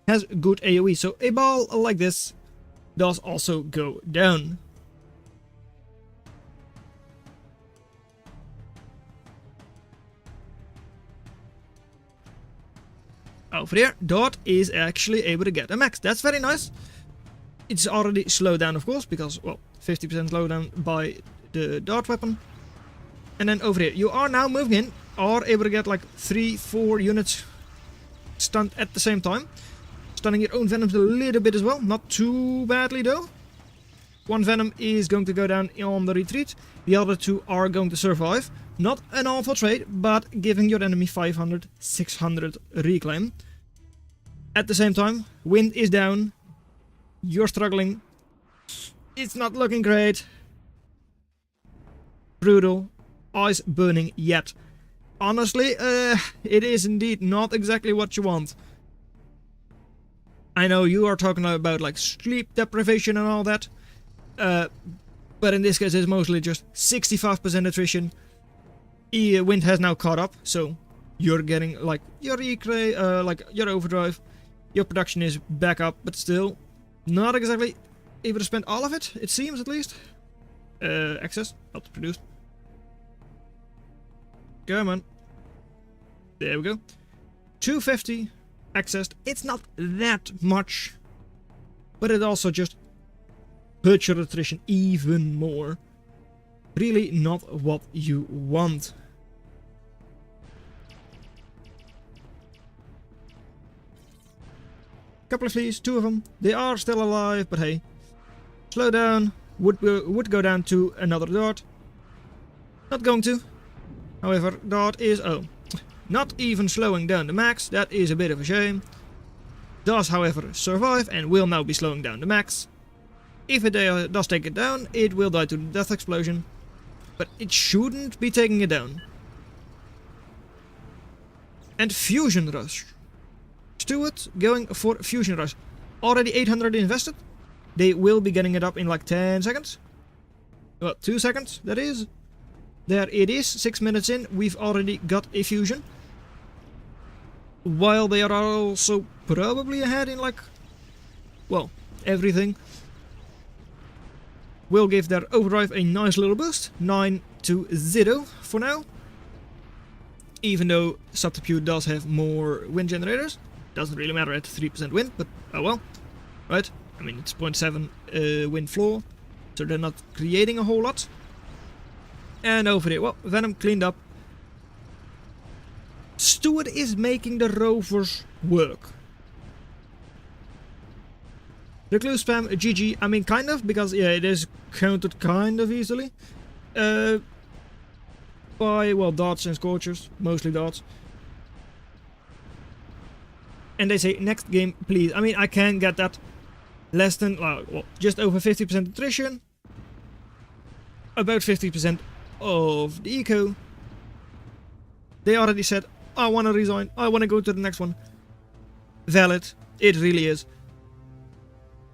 Speaker 1: has good AoE, so a ball like this does also go down. Over here, Dart is actually able to get a max. That's very nice. It's already slowed down, of course, because, well, 50% slowdown by the Dart weapon. And then over here, you are now moving in, are able to get like 3-4 units stunned at the same time. Stunning your own Venoms a little bit as well, not too badly though. One Venom is going to go down on the retreat, the other two are going to survive. Not an awful trade, but giving your enemy 500, 600 reclaim. At the same time, wind is down. You're struggling. It's not looking great. Brutal. Eyes burning yet. Honestly, it is indeed not exactly what you want. I know you are talking about like sleep deprivation and all that. But in this case it's mostly just 65% attrition. Wind has now caught up, so you're getting like your like your overdrive, your production is back up, but still not exactly able to spend all of it. It seems at least. Excess, not produced. Come on. There we go. 250 accessed. It's not that much, but it also just hurts your attrition even more. Really not what you want. Couple of fleas, 2 of them. They are still alive, but hey. Slow down. Would go down to another dart. Not going to. However, dart is... oh. Not even slowing down the max. That is a bit of a shame. Does, however, survive and will now be slowing down the max. If it does take it down, it will die to the death explosion. But it shouldn't be taking it down. And Fusion Rush. Stuart going for Fusion Rush. Already 800 invested. They will be getting it up in like 10 seconds. Well, 2 seconds, that is. There it is, 6 minutes in. We've already got a fusion. While they are also probably ahead in like... well, everything. Will give their overdrive a nice little boost. 9-0 for now. Even though Subterfuge does have more wind generators. Doesn't really matter at 3% wind, but oh well. Right? I mean, it's 0.7 wind floor. So they're not creating a whole lot. And over here, well, Venom cleaned up. Stuart is making the rovers work. Recluse spam, GG. I mean, kind of, because, yeah, it is counted kind of easily. By, well, darts and scorchers. Mostly darts. And they say, next game, please. I mean, I can get that. Less than, well, just over 50% attrition. About 50% of the eco. They already said, I want to resign. I want to go to the next one. Valid. It really is.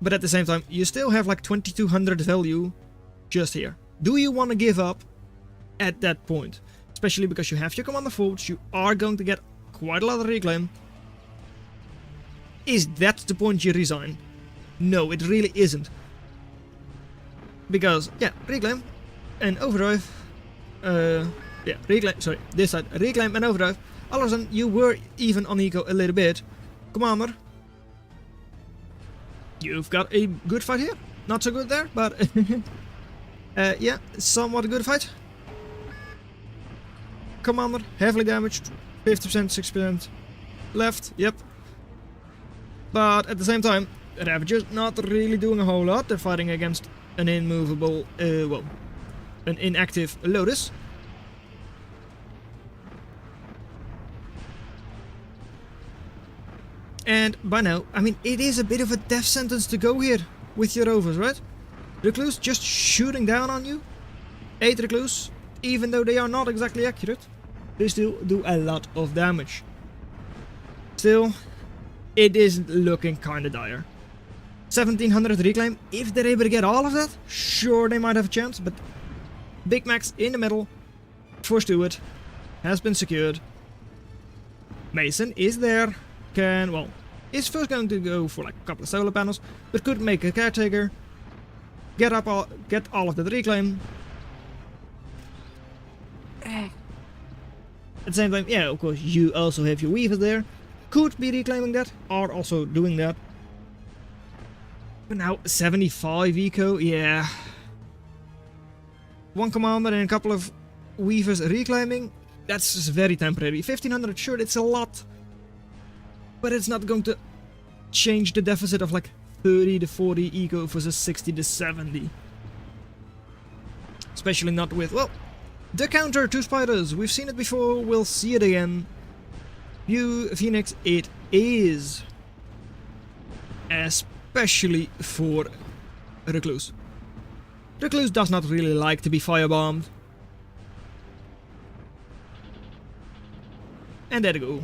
Speaker 1: But at the same time, you still have like 2200 value just here. Do you want to give up at that point? Especially because you have your commander forwards, you are going to get quite a lot of reclaim. Is that the point you resign? No, it really isn't. Because, yeah, reclaim and overdrive. Yeah, reclaim, sorry, this side, reclaim and overdrive. All of a sudden, you were even on eco a little bit. Commander. You've got a good fight here. Not so good there, but yeah, somewhat a good fight. Commander, heavily damaged, 50%, 6% left, yep. But at the same time, Ravagers not really doing a whole lot. They're fighting against an immovable, well, an inactive Lotus. And by now, I mean, it is a bit of a death sentence to go here with your rovers, right? Recluse just shooting down on you. 8 Recluse, even though they are not exactly accurate, they still do a lot of damage. Still, it is looking kinda dire. 1700 reclaim, if they're able to get all of that, sure they might have a chance, but Big Max in the middle for Stuart has been secured. Mason is there. Can, well, is first going to go for like a couple of solar panels, but could make a caretaker, get all of the reclaim. At the same time, yeah, of course, you also have your weavers there, could be reclaiming that, are also doing that. But now 75 eco, yeah. One commander and a couple of weavers reclaiming, that's just very temporary. 1500, sure, it's a lot. But it's not going to change the deficit of like 30 to 40 eco versus 60 to 70. Especially not with, well, the counter to spiders. We've seen it before, we'll see it again. You, Phoenix, it is. Especially for Recluse. Recluse does not really like to be firebombed. And there you go.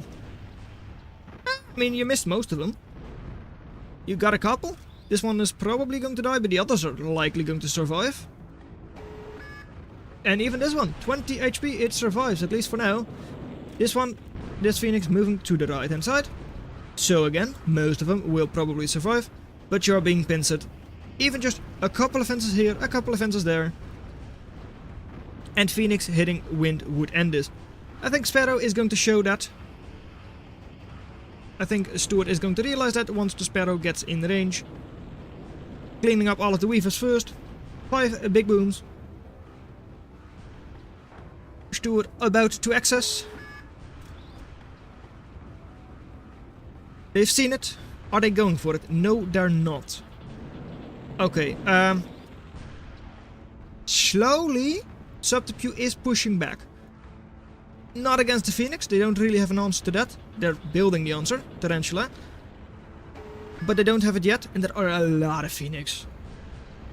Speaker 1: I mean, you missed most of them. You got a couple. This one is probably going to die, but the others are likely going to survive. And even this one, 20 HP, it survives, at least for now. This one, this Phoenix moving to the right hand side. So again, most of them will probably survive, but you're being pincered. Even just a couple of fences here, a couple of fences there. And Phoenix hitting wind would end this. I think Sparrow is going to show that. I think Stuart is going to realize that once the Sparrow gets in range. Cleaning up all of the weavers first. 5 big booms. Stuart about to access. They've seen it. Are they going for it? No, they're not. Okay, slowly, Subterfuge is pushing back. Not against the Phoenix, they don't really have an answer to that. They're building the answer, Tarantula. But they don't have it yet, and there are a lot of Phoenix.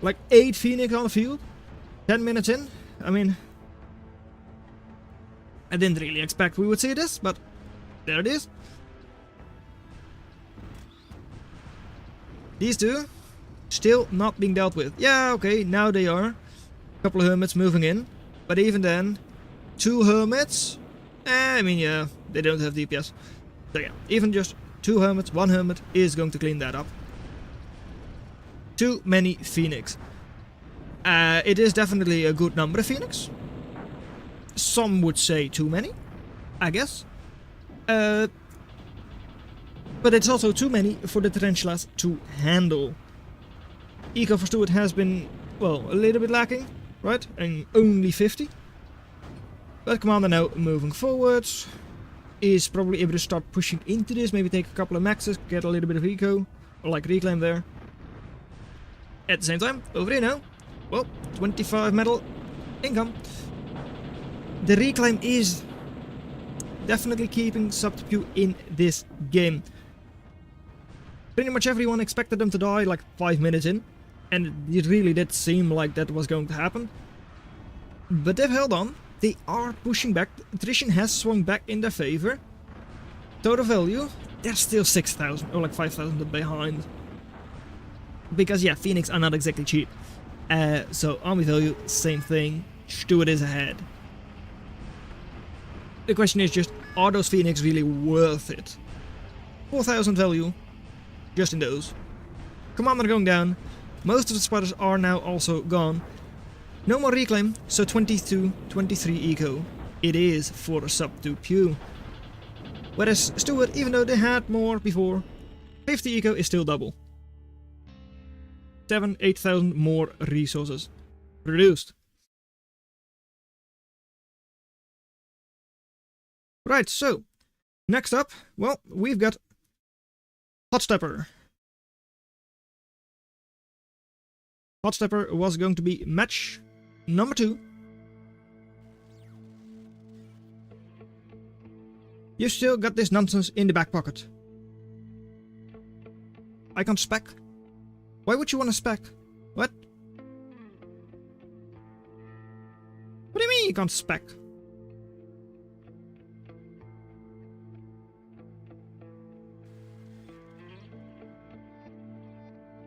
Speaker 1: Like 8 Phoenix on the field. 10 minutes in. I mean, I didn't really expect we would see this, but there it is. These two, still not being dealt with. Yeah, okay, now they are. A couple of Hermits moving in. But even then, 2 Hermits? I mean, yeah, they don't have DPS. So yeah, even just 2 Hermits, 1 Hermit is going to clean that up. Too many Phoenix. It is definitely a good number of Phoenix. Some would say too many, I guess. But it's also too many for the Tarantulas to handle. Eco for Stuart has been, well, a little bit lacking, right? And only 50. But Commander now moving forwards is probably able to start pushing into this. Maybe take a couple of maxes, get a little bit of eco, or like reclaim there. At the same time, over here now. Well, 25 metal income. The reclaim is definitely keeping Subterfuge in this game. Pretty much everyone expected them to die like 5 minutes in, and it really did seem like that was going to happen. But they've held on. They are pushing back. Attrition has swung back in their favor. Total value, they're still 6,000 or like 5,000 behind. Because yeah, Phoenix are not exactly cheap. So army value, same thing. Stuart is ahead. The question is just, are those Phoenix really worth it? 4,000 value, just in those. Commander going down. Most of the spotters are now also gone. No more reclaim, so 22, 23 eco. It is for Subterfuge. Whereas Stuart, even though they had more before, 50 eco is still double. 8,000 more resources produced. Right, so next up, well, we've got Hot Stepper. Hot Stepper was going to be match number 2. You still got this nonsense in the back pocket. I can't spec. Why would you want to spec? What? What do you mean you can't spec?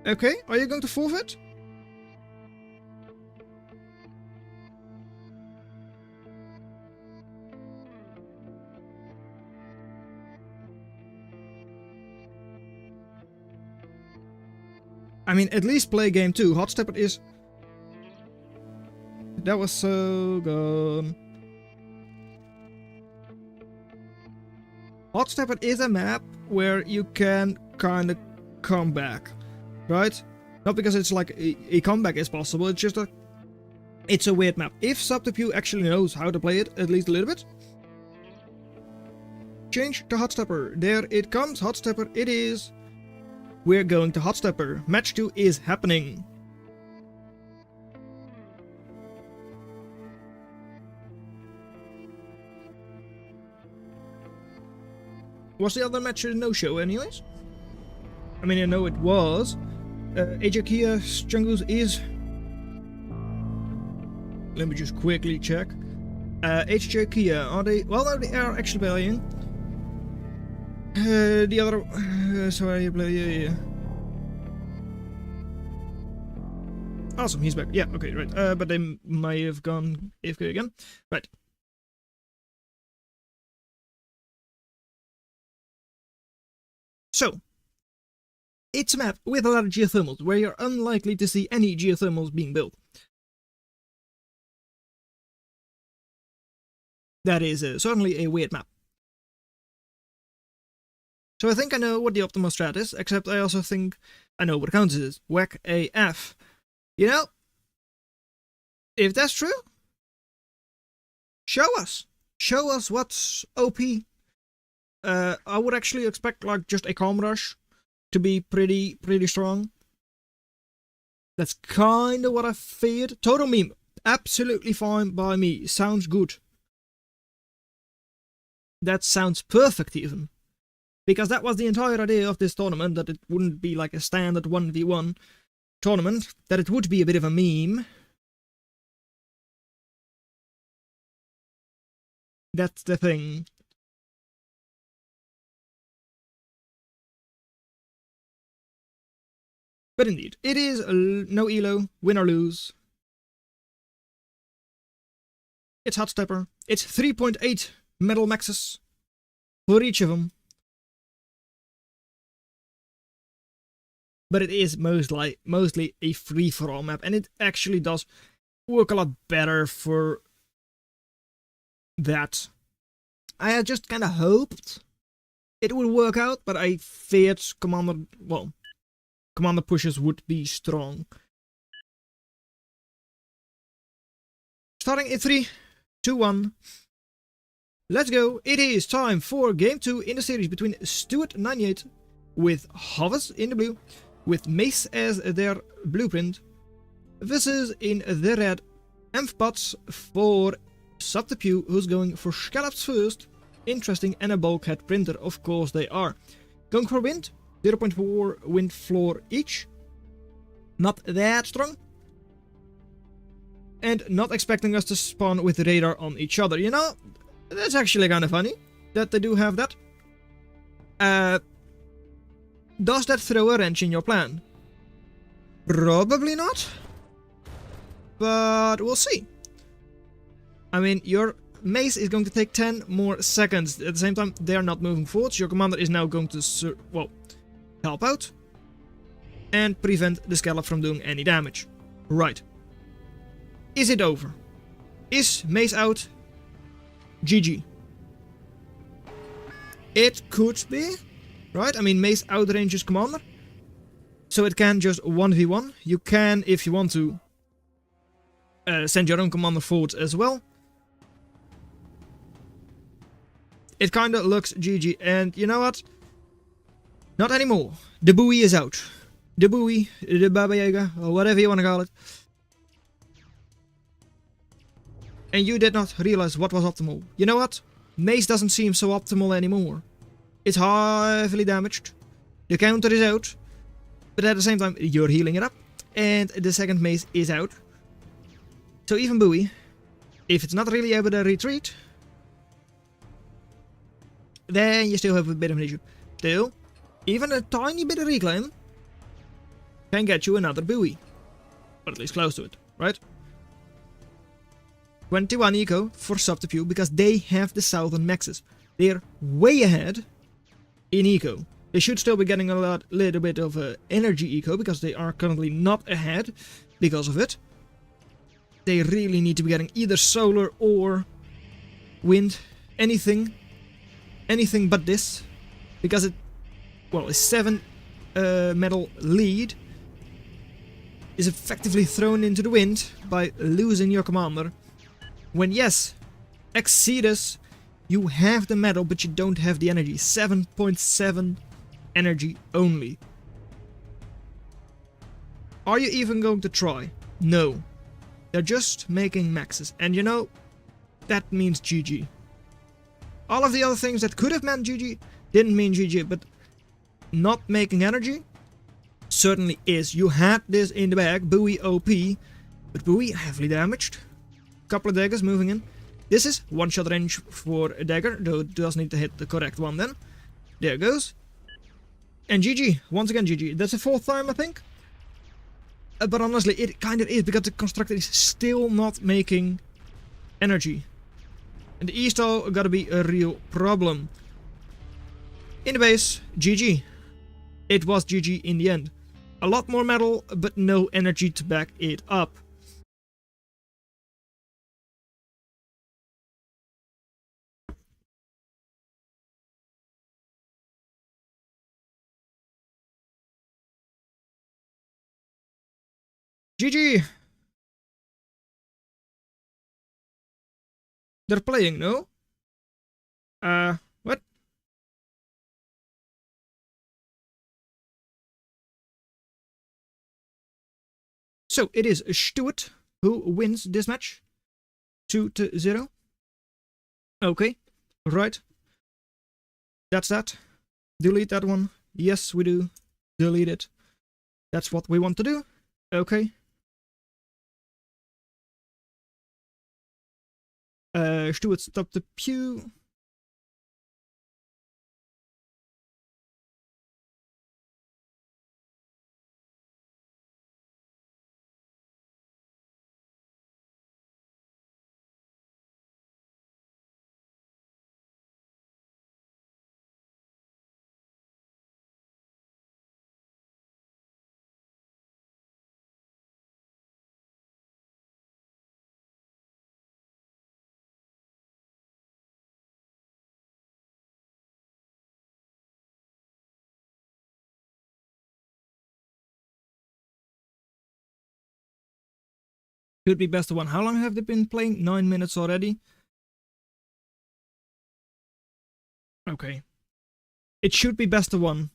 Speaker 1: Okay, are you going to forfeit? I mean, at least play game 2. Hot Stepper is... That was so gone. Hot Stepper is a map where you can kind of come back, right? Not because it's like a comeback is possible, it's just a... It's a weird map. If Subterfuge actually knows how to play it, at least a little bit. Change to Hot Stepper. There it comes, Hot Stepper it is. We're going to Hot Stepper. Match 2 is happening. Was the other match a no-show anyways? I mean, I know it was. AJ Kia Strangus is... Let me just quickly check. HJ Kia, are they... Well, no, they are actually playing. The other... sorry, yeah. Awesome, he's back. Yeah, okay, right. But they might have gone AFK again. Right. So, it's a map with a lot of geothermals, where you're unlikely to see any geothermals being built. That is certainly a weird map. So I think I know what the optimal strat is, except I also think I know what counts is. Whack AF. You know, if that's true, show us. Show us what's OP. I would actually expect like just a Calm Rush to be pretty strong. That's kind of what I feared. Total meme, absolutely fine by me. Sounds good. That sounds perfect even. Because that was the entire idea of this tournament, that it wouldn't be like a standard 1v1 tournament, that it would be a bit of a meme. That's the thing. But indeed, it is no elo, win or lose. It's Hot Stepper. It's 3.8 medal maxes for each of them. But it is mostly a free-for-all map, and it actually does work a lot better for that. I had just kind of hoped it would work out, but I feared commander pushes would be strong. Starting in 3, 2, 1. Let's go. It is time for game 2 in the series between Stuart98 with Hovers in the blue, with Mace as their blueprint, versus in the red Ampbots for Subterpew, who's going for scallops first. Interesting, and a bulkhead printer, of course they are. Going for wind, 0.4 wind floor each. Not that strong. And not expecting us to spawn with radar on each other. You know, that's actually kind of funny that they do have that. Does that throw a wrench in your plan? Probably not. But we'll see. I mean, your Mace is going to take 10 more seconds. At the same time, they are not moving forwards. Your commander is now going to, help out. And prevent the Scallop from doing any damage. Right. Is it over? Is Mace out? GG. It could be. Right? I mean, Mace outranges commander. So it can just 1v1. You can, if you want to, send your own commander forwards as well. It kinda looks GG, and you know what? Not anymore. The buoy is out. The buoy, the Baba Yaga, or whatever you wanna call it. And you did not realize what was optimal. You know what? Mace doesn't seem so optimal anymore. It's heavily damaged. The counter is out. But at the same time, you're healing it up. And the second Mace is out. So even buoy, if it's not really able to retreat, then you still have a bit of an issue. Still, even a tiny bit of reclaim can get you another buoy. Or at least close to it, right? 21 eco for Subterpew because they have the southern maxes. They're way ahead in eco. They should still be getting a little bit of energy eco because they are currently not ahead because of it. They really need to be getting either solar or wind, anything but this, because it, a 7 metal lead is effectively thrown into the wind by losing your commander. When yes, Exceedus, you have the metal, but you don't have the energy. 7.7 energy only. Are you even going to try? No. They're just making maxes, and you know, that means GG. All of the other things that could have meant GG didn't mean GG, but not making energy certainly is. You had this in the bag, buoy OP, but buoy heavily damaged. Couple of daggers moving in. This is one-shot range for a dagger, though it does need to hit the correct one then. There it goes. And GG, once again GG. That's the 4th time, I think. But honestly, it kind of is, because the constructor is still not making energy. And the E-stall gotta be a real problem. In the base, GG. It was GG in the end. A lot more metal, but no energy to back it up. GG! They're playing, no? What? So it is Stuart who wins this match. 2-0. Okay, right. That's that. Delete that one. Yes, we do. Delete it. That's what we want to do. Okay. Stuart, stop the pew. Could be best of one. How long have they been playing? 9 minutes already. Okay. It should be best of one.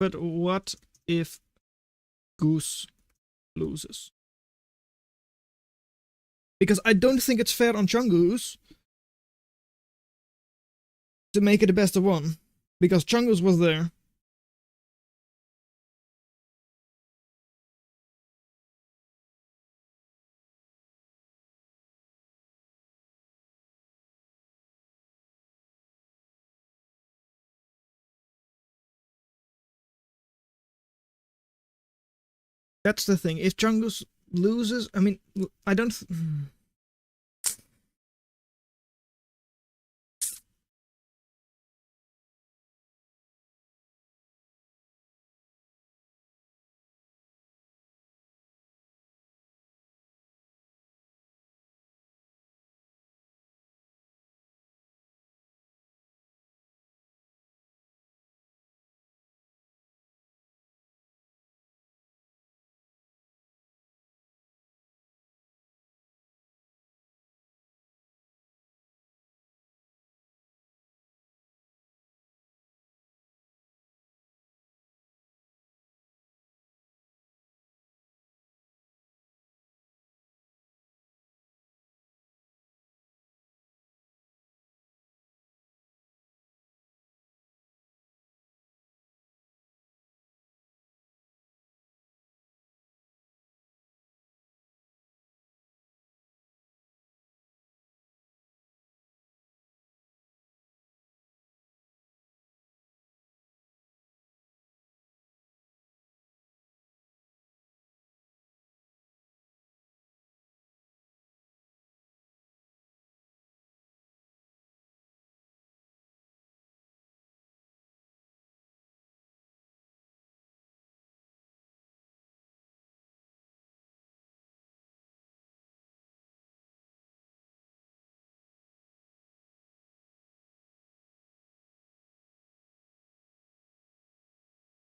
Speaker 1: But what if Goose loses? Because I don't think it's fair on Chungoose to make it the best of one. Because Chungoose was there. That's the thing. If Chungoose loses, I mean, I don't...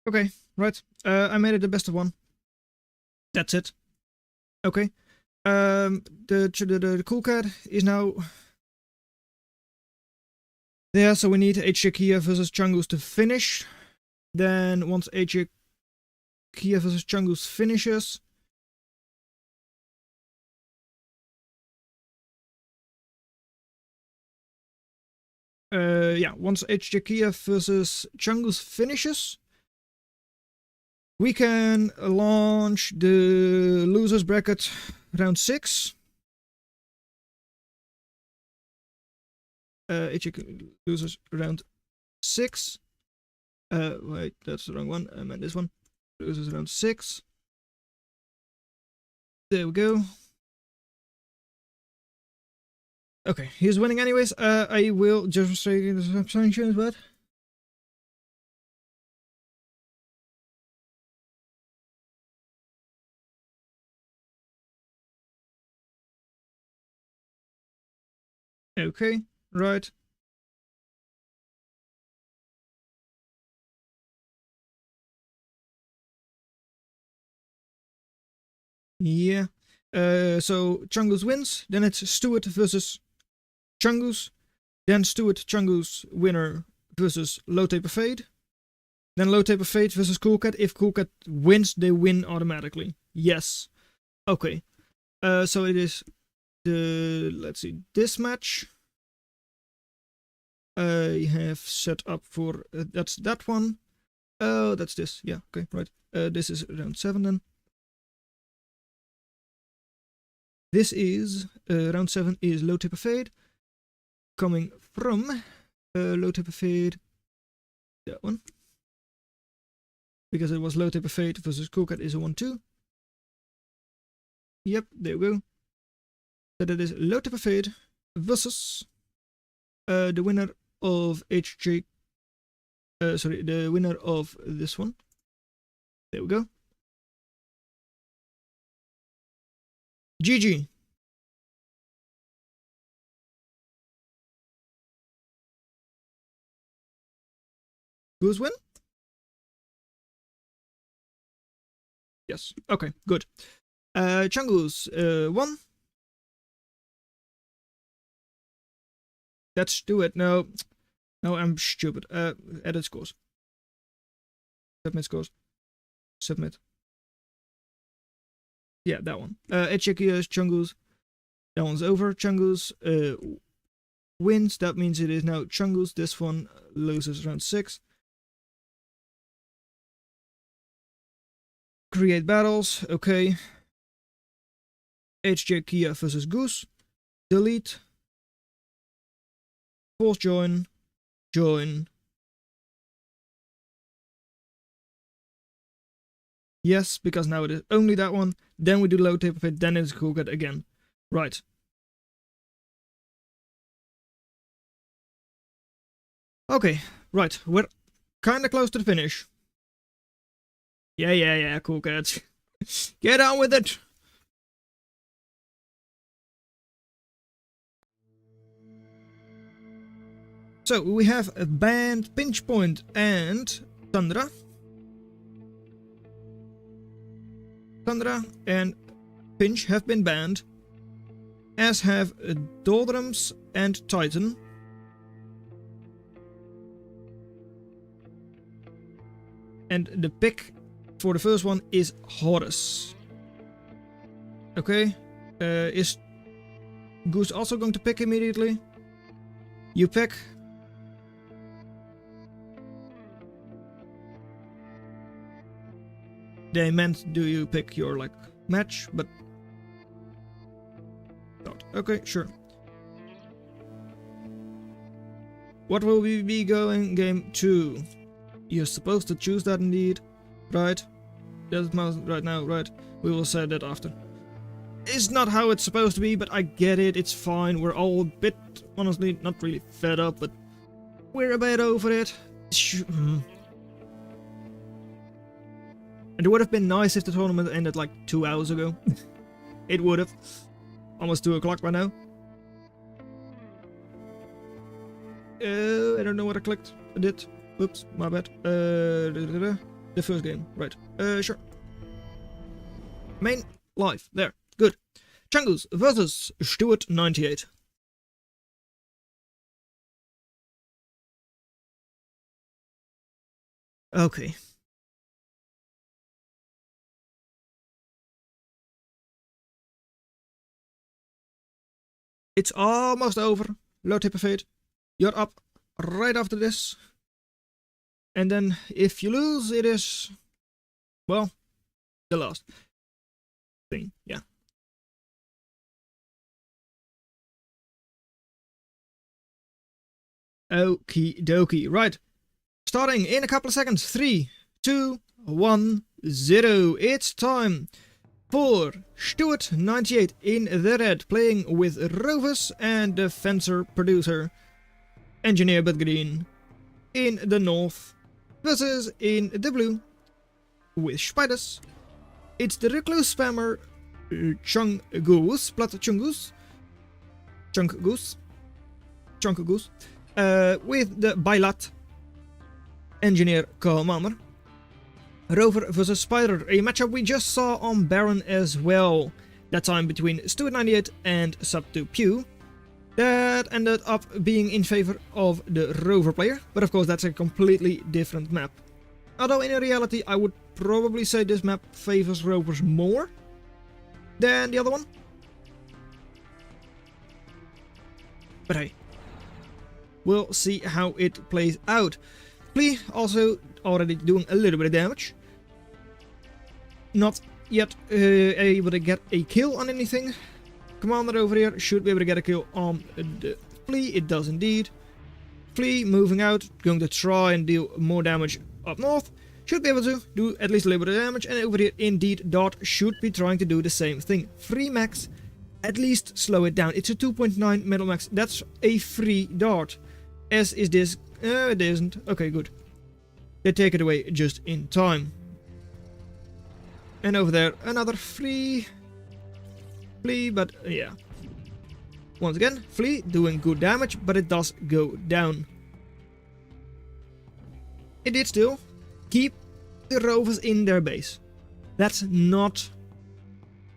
Speaker 1: Okay, right. I made it the best of one. That's it. Okay. The cool cat is now... Yeah, so we need HJ Kia versus Chungoose to finish. Then once HJ Kia versus Chungoose finishes... yeah, once HJ Kia versus Chungoose finishes... we can launch the losers bracket round 6. Losers round 6. Wait, that's the wrong one. I meant this one. Losers round 6. There we go. Okay, he's winning anyways. I will just say the sanctions, but... Okay, right. Yeah. So Chungus wins. Then it's Stuart versus Chungus. Then Stuart Chungus winner versus Low Taper Fade. Then Low Taper Fade versus Cool Cat. If Cool Cat wins, they win automatically. Yes. Okay. So it is the, let's see, this match. I have set up for, that's that one. Oh, that's this. Yeah, okay, right. This is round 7 then. This is, round 7 is Low Taper Fade. Coming from Low Taper Fade. That one. Because it was Low Taper Fade versus Cool Cat is a 1-2. Yep, there we go. So that is Low Taper Fade versus the winner of HJ. Sorry, the winner of this one. There we go. GG. Who's win? Yes. Okay, good. Chungus won. Let's do it. No, I'm stupid. Edit scores. Submit scores. Submit. Yeah, that one. HJKS Chungus. That one's over. Chungus wins. That means it is now Chungus. This one loses round 6. Create battles. Okay. HJ Kia versus Goose. Delete. Force join. Join. Yes, because now it is only that one. Then we do Low Taper Fade. Then it's Cool Cat again. Right. Okay. Right. We're kind of close to the finish. Yeah, Cool Cat. Get on with it! So, we have a banned Pinch Point and Tundra. Tundra and Pinch have been banned, as have Doldrums and Titan. And the pick for the first one is Horus. Okay. Is Goose also going to pick immediately? You pick. They meant do you pick your like match, but not. Okay, sure. What will we be going game 2? You're supposed to choose that indeed, right? That's right now, right? We will say that after. It's not how it's supposed to be, but I get it, it's fine. We're all a bit, honestly, not really fed up, but we're a bit over it. And it would have been nice if the tournament ended like 2 hours ago. It would have. Almost 2 o'clock by now. I don't know what I clicked. I did. Oops, my bad. The first game. Right. Sure. Main live. There. Good. Chungus versus Stuart 98. Okay. It's almost over. Low Taper Fade. You're up right after this. And then if you lose, it is, well, the last thing. Yeah. Okie dokie. Right. Starting in a couple of seconds. 3, 2, 1, 0. It's time for Stuart 98 in the red, playing with Rovers, and the Fencer producer, Engineer But Green, in the north, versus in the blue, with Spiders. It's the Recluse Spammer, Chungus, with the Bailat, Engineer Commander. Rover vs Spider, a matchup we just saw on Baron as well. That time between Stuart 98 and Subto Pew. That ended up being in favor of the rover player, but of course that's a completely different map. Although in reality I would probably say this map favors rovers more than the other one. But hey, we'll see how it plays out. Flea also already doing a little bit of damage. Not yet able to get a kill on anything. Commander over here should be able to get a kill on the Flea. It does indeed. Flea moving out, going to try and deal more damage up north. Should be able to do at least a little bit of damage. And over here, indeed, Dart should be trying to do the same thing. Free max, at least slow it down. It's a 2.9 metal max. That's a free Dart. As is this. It isn't. Okay, good. They take it away just in time. And over there, another free Flea, but yeah. Once again, Flea doing good damage, but it does go down. It did still keep the rovers in their base. That's not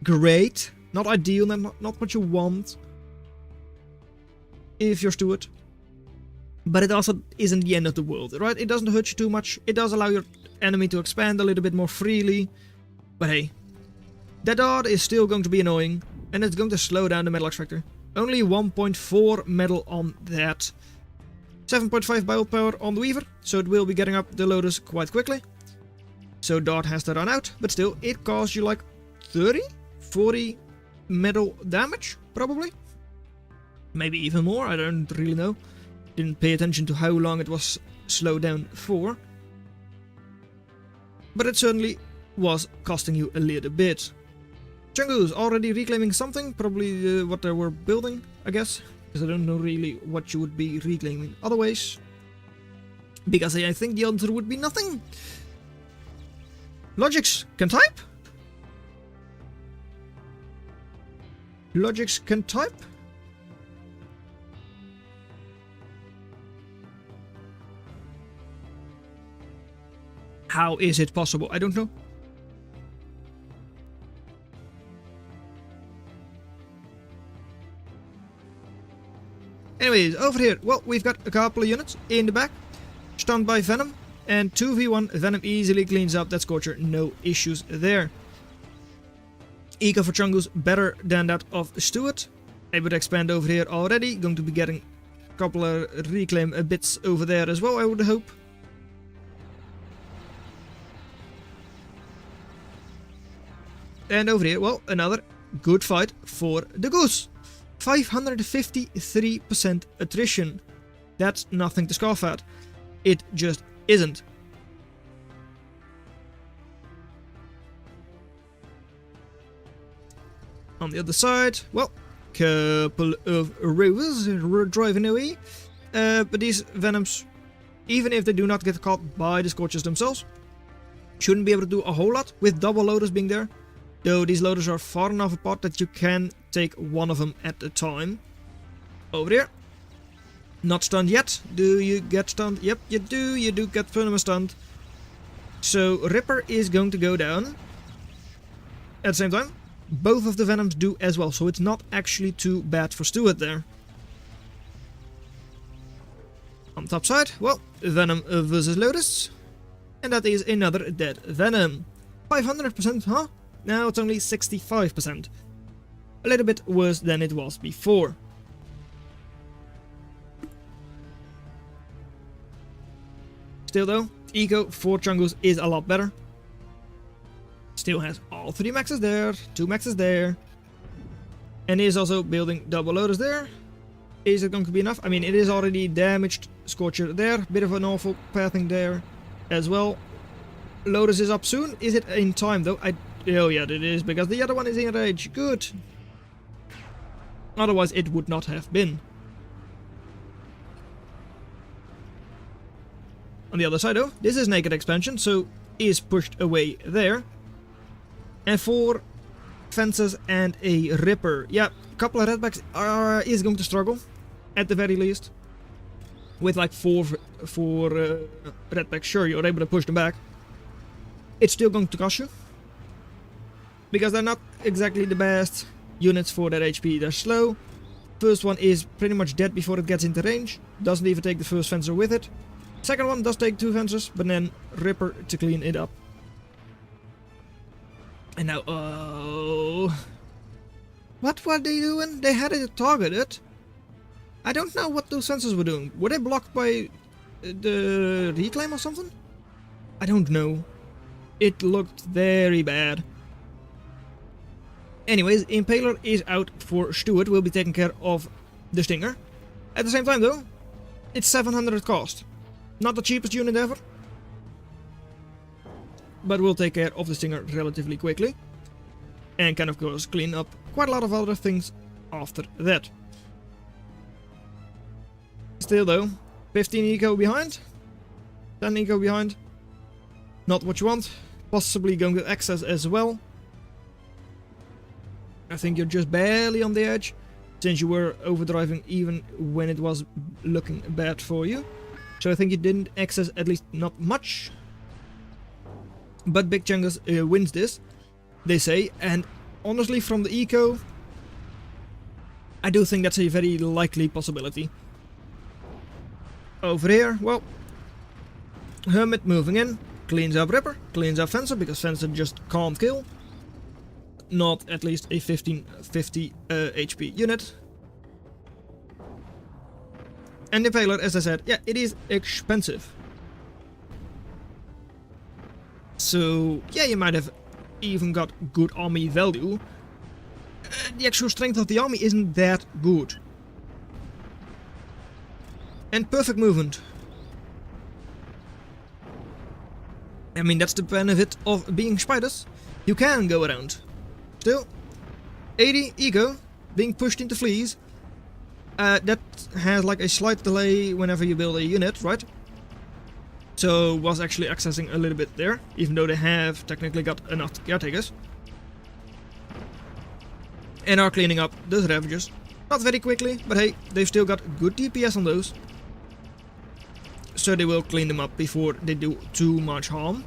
Speaker 1: great, not ideal, not what you want if you're Stuart. But it also isn't the end of the world, right? It doesn't hurt you too much. It does allow your enemy to expand a little bit more freely. But hey, that dart is still going to be annoying, and it's going to slow down the metal extractor. Only 1.4 metal on that. 7.5 build power on the Weaver, so it will be getting up the loaders quite quickly. So Dart has to run out, but still, it costs you like 30, 40 metal damage, probably. Maybe even more, I don't really know. Didn't pay attention to how long it was slowed down for. But it certainly was costing you a little bit. Chungus already reclaiming something, probably what they were building, I guess. Because I don't know really what you would be reclaiming otherwise. Because I think the answer would be nothing. Logics can type? Logics can type? How is it possible? I don't know. Anyways, over here, well, we've got a couple of units in the back. Stunned by Venom. And 2v1, Venom easily cleans up that Scorcher. No issues there. Eco for Chungus better than that of Stuart. Able to expand over here already. Going to be getting a couple of reclaim bits over there as well, I would hope. And over here, well, another good fight for the Goose. 553% attrition. That's nothing to scoff at. It just isn't. On the other side, well, couple of rovers driving away. But these Venoms, even if they do not get caught by the Scorchers themselves, shouldn't be able to do a whole lot with double loaders being there. Though these loaders are far enough apart that you can take one of them at a time. Over here. Not stunned yet. Do you get stunned? Yep, you do. You do get Venom stunned. So Ripper is going to go down. At the same time, both of the Venoms do as well. So it's not actually too bad for Stuart there. On the top side, well, Venom versus Lotus. And that is another dead Venom. 500%, huh? Now it's only 65%. A little bit worse than it was before. Still though, Eco for Chungus is a lot better. Still has all 3 maxes there, 2 maxes there. And is also building double loaders there. Is it going to be enough? I mean, it is already damaged. Scorcher there, bit of an awful pathing there as well. Lotus is up soon. Is it in time though? Oh yeah, it is, because the other one is in rage. Good. Otherwise it would not have been. On the other side though, this is naked expansion, so is pushed away there. And 4 fences and a Ripper. Yeah, a couple of redbacks is going to struggle, at the very least. With like 4 redbacks, sure, you're able to push them back. It's still going to cost you. Because they're not exactly the best units for that HP. They're slow. First one is pretty much dead before it gets into range. Doesn't even take the first fencer with it. Second one does take 2 fencers, but then Ripper to clean it up. And now, oh... What were they doing? They had it targeted. I don't know what those fences were doing. Were they blocked by the reclaim or something? I don't know. It looked very bad. Anyways, Impaler is out for Stuart. We'll be taking care of the Stinger. At the same time though, it's 700 cost. Not the cheapest unit ever. But we'll take care of the Stinger relatively quickly. And can of course clean up quite a lot of other things after that. Still though, 15 eco behind. 10 eco behind. Not what you want. Possibly going to excess as well. I think you're just barely on the edge, since you were overdriving even when it was looking bad for you. So I think you didn't excess, at least not much. But Big Chungus wins this, they say, and honestly from the eco, I do think that's a very likely possibility. Over here, well, Hermit moving in, cleans up Ripper, cleans up Fencer, because Fencer just can't kill. Not at least a 1550 HP unit. And the Impaler, as I said, yeah, it is expensive. So, yeah, you might have even got good army value. The actual strength of the army isn't that good. And perfect movement. I mean, that's the benefit of being spiders. You can go around. Still, 80 eco being pushed into fleas. That has like a slight delay whenever you build a unit, right? So was actually accessing a little bit there, even though they have technically got enough caretakers. And are cleaning up those Ravagers. Not very quickly, but hey, they've still got good DPS on those. So they will clean them up before they do too much harm.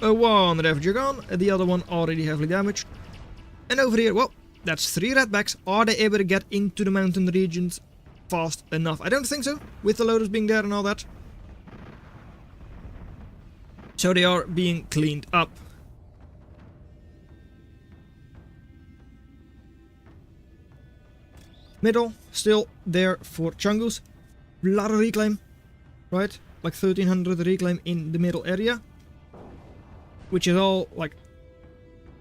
Speaker 1: One Ravager gone, the other one already heavily damaged. And over here, well, that's 3 Redbacks. Are they able to get into the mountain regions fast enough? I don't think so, with the loaders being there and all that. So they are being cleaned up. Middle, still there for Chungus. A lot of reclaim, right? Like 1300 reclaim in the middle area. Which is all, like...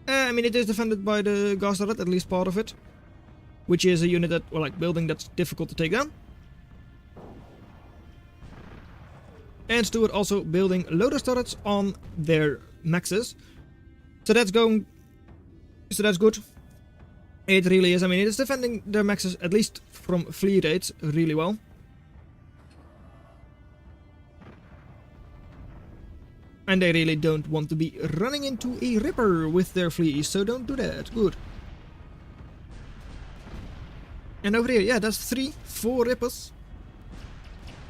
Speaker 1: I mean, it is defended by the Gas turret, at least part of it. Which is a unit that, or like, building that's difficult to take down. And Stuart also building loader turrets on their maxes. So that's going... So that's good. It really is. I mean, it is defending their maxes, at least from flea rates, really well. And they really don't want to be running into a Ripper with their fleas, so don't do that. Good. And over here, yeah, that's 4 Rippers.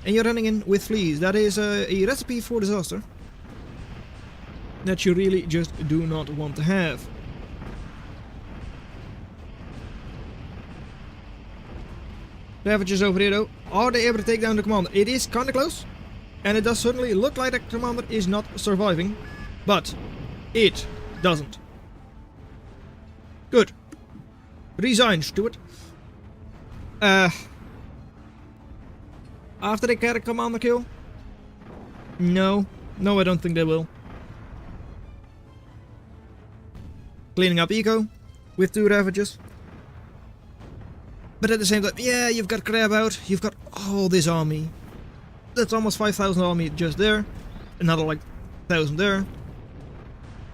Speaker 1: And you're running in with fleas. That is a recipe for disaster. That you really just do not want to have. Ravagers over here though. Are they able to take down the commander? It is kinda close. And it does certainly look like the commander is not surviving. But it doesn't. Good. Resign, Stuart. After they get a commander kill? No. No, I don't think they will. Cleaning up eco with 2 Ravagers. But at the same time, yeah, you've got Crab out, you've got all this army. That's almost 5,000 army just there. Another like 1,000 there.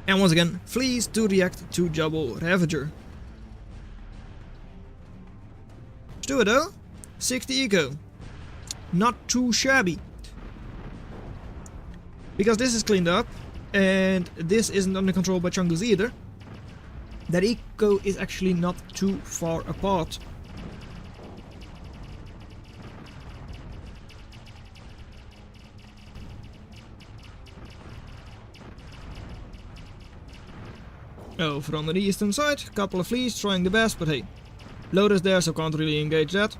Speaker 1: And once again, fleas to react to double Ravager. Stuart though, 60 eco. Not too shabby. Because this is cleaned up, and this isn't under control by Chungus either. That eco is actually not too far apart. Over on the eastern side, couple of fleas trying the best, but hey, Lotus there, so can't really engage that.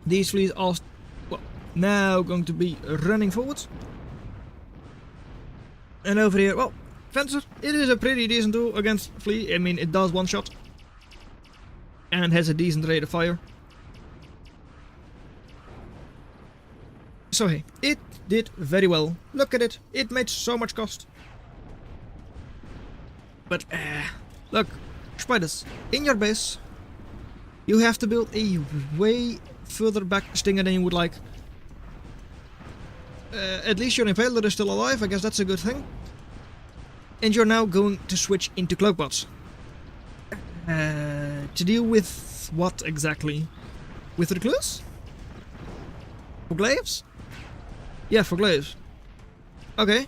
Speaker 1: These fleas are, well, now going to be running forwards. And over here, well, Fencer, it is a pretty decent tool against flea. I mean, it does one shot. And has a decent rate of fire. So hey, it did very well. Look at it, it made so much cost. But, look, spiders, in your base, you have to build a way further back stinger than you would like. At least your Impaler is still alive, I guess that's a good thing. And you're now going to switch into Cloakbots. To deal with what exactly? With Recluse? For Glaives? Yeah, for Glaives. Okay.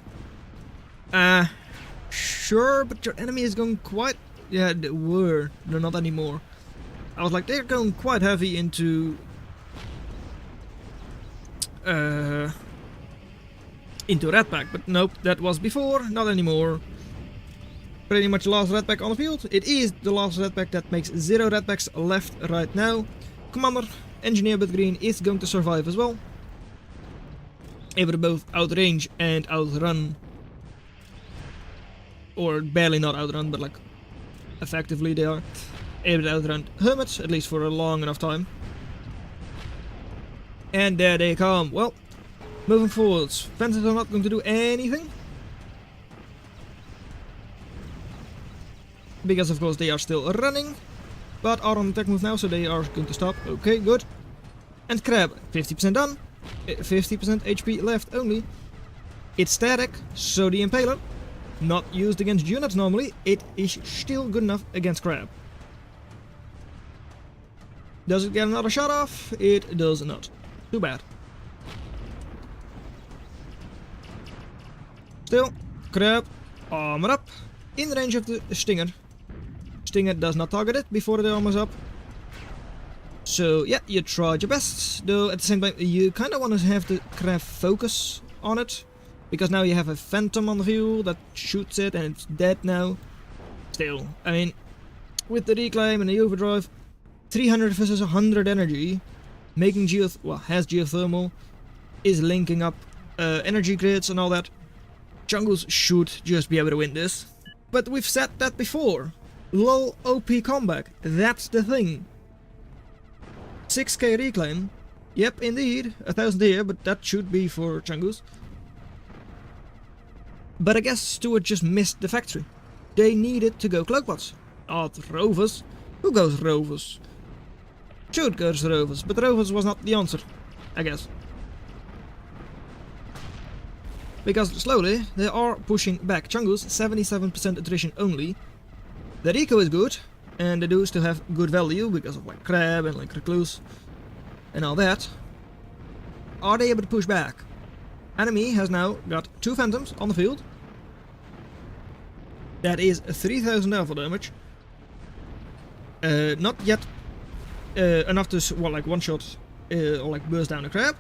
Speaker 1: Sure, but your enemy is going quite... Yeah, they were. They're not anymore. I was like, they're going quite heavy into... into Redback, but nope, that was before, not anymore. Pretty much the last Redback on the field. It is the last Redback that makes 0 Redbacks left right now. Commander, Engineer with Green is going to survive as well. Able to both outrange and outrun. Or barely not outrun, but like effectively they are able to outrun Hermits, at least for a long enough time. And there they come. Well, moving forwards. Fences are not going to do anything. Because of course they are still running. But are on attack move now, so they are going to stop. Okay, good. And Crab, 50% done. 50% HP left only. It's static, so the Impaler, not used against units normally, it is still good enough against Crab. Does it get another shot off? It does not. Too bad. Still, Crab, armor up, in range of the Stinger. Stinger does not target it before the armor's up. So yeah, you tried your best, though at the same time you kind of want to have the Crab focus on it. Because now you have a Phantom on the field that shoots it and it's dead now. Still, I mean, with the Reclaim and the Overdrive, 300 versus 100 energy, making has geothermal, is linking up energy grids and all that. Jungles should just be able to win this. But we've said that before. LOL OP comeback, that's the thing. 6k Reclaim, yep indeed, 1000 here, but that should be for Chungus. But I guess Stuart just missed the factory. They needed to go Cloakbots. Not Rovers. Who goes Rovers? Should goes Rovers, but Rovers was not the answer, I guess. Because slowly they are pushing back Chungus, 77% attrition only. The Eco is good, and they do still have good value because of like Crab and like Recluse and all that. Are they able to push back? Enemy has now got 2 Phantoms on the field. That is 3000 alpha damage. Not yet enough to like one shot or like burst down a Crab.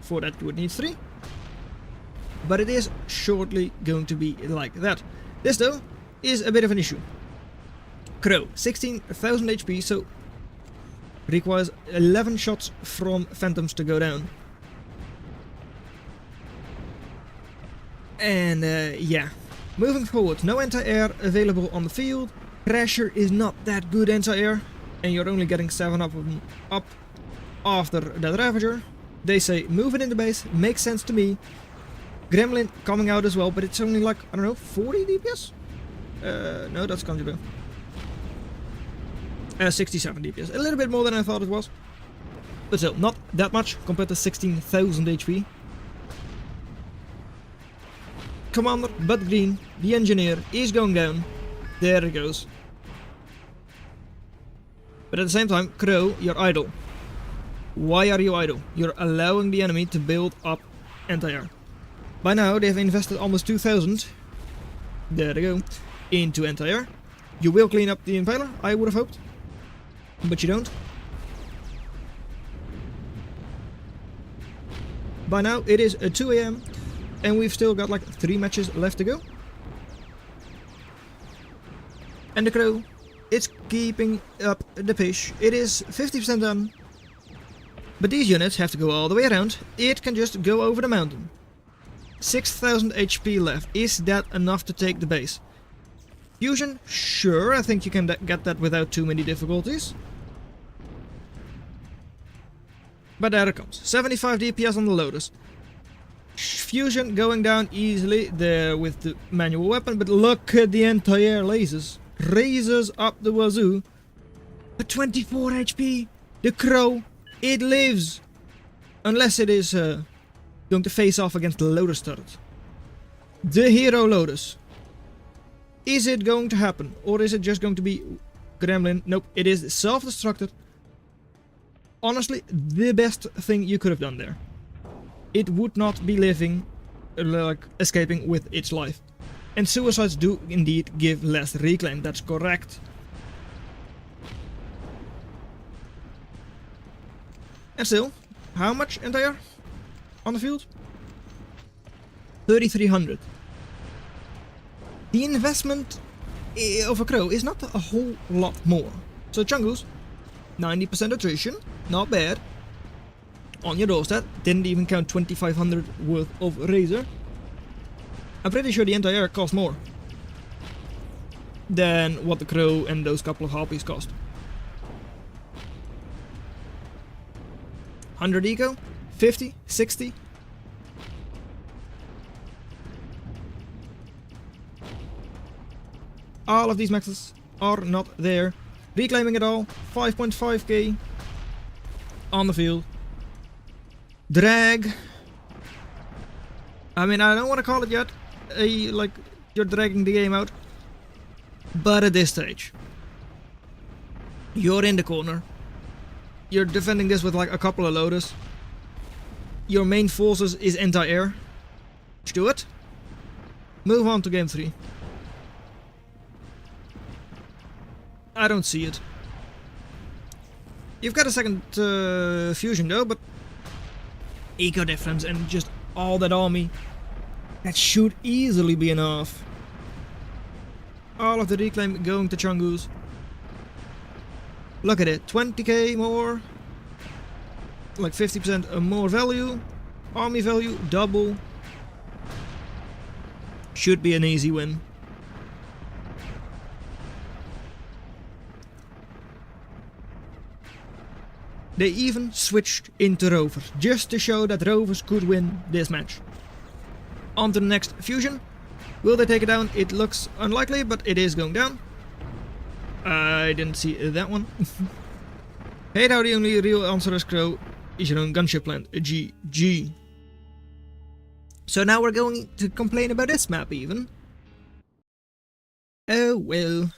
Speaker 1: For that you would need 3. But it is shortly going to be like that. This though is a bit of an issue. Crow, 16,000 HP, so requires 11 shots from Phantoms to go down. And yeah, moving forward, no anti-air available on the field. Pressure is not that good anti-air, and you're only getting 7 of them up after that Ravager. They say move it in the base, makes sense to me. Gremlin coming out as well, but it's only like, I don't know, 40 DPS? No, that's Conjure. 67 DPS, a little bit more than I thought it was. But still, not that much compared to 16,000 HP. Commander, Bud Green, the Engineer, is going down. There it goes. But at the same time, Crow, you're idle. Why are you idle? You're allowing the enemy to build up anti-air. By now, they've invested almost 2,000. There they go. Into anti-air. You will clean up the Impaler, I would have hoped. But you don't. By now, it is 2 AM. And we've still got like 3 matches left to go. And the crow, it's keeping up the pace. It is 50% done. But these units have to go all the way around. It can just go over the mountain. 6,000 HP left. Is that enough to take the base? Fusion? Sure, I think you can get that without too many difficulties. But there it comes. 75 DPS on the Lotus. Fusion going down easily there with the manual weapon, but look at the entire lasers. Razors up the wazoo. But 24 HP. The crow, it lives. Unless it is going to face off against the Lotus turret. The hero Lotus. Is it going to happen? Or is it just going to be Gremlin? Nope, it is self-destructed. Honestly, the best thing you could have done there. It would not be living, like, escaping with its life. And suicides do indeed give less reclaim, that's correct. And still, how much entire on the field? 3,300. The investment of a crow is not a whole lot more. So Chungus, 90% attrition, not bad. On your doorstep, didn't even count 2,500 worth of razor. I'm pretty sure the entire cost more than what the crow and those couple of harpies cost. 100 eco, 50, 60. All of these maxes are not there. Reclaiming it all, 5.5k on the field. Drag. I mean, I don't want to call it yet like you're dragging the game out, but at this stage, you're in the corner. You're defending this with like a couple of loaders. Your main forces is anti-air. Just do it. Move on to game 3. I don't see it. You've got a second fusion though, but eco difference and just all that army, that should easily be enough. All of the reclaim going to Chungus. Look at it, 20k more, like 50% more value, army value double. Should be an easy win. They even switched into rovers, just to show that rovers could win this match. On to the next fusion. Will they take it down? It looks unlikely, but it is going down. I didn't see that one. Hey, now the only real answer is crow is your own gunship land. GG. So now we're going to complain about this map even. Oh well.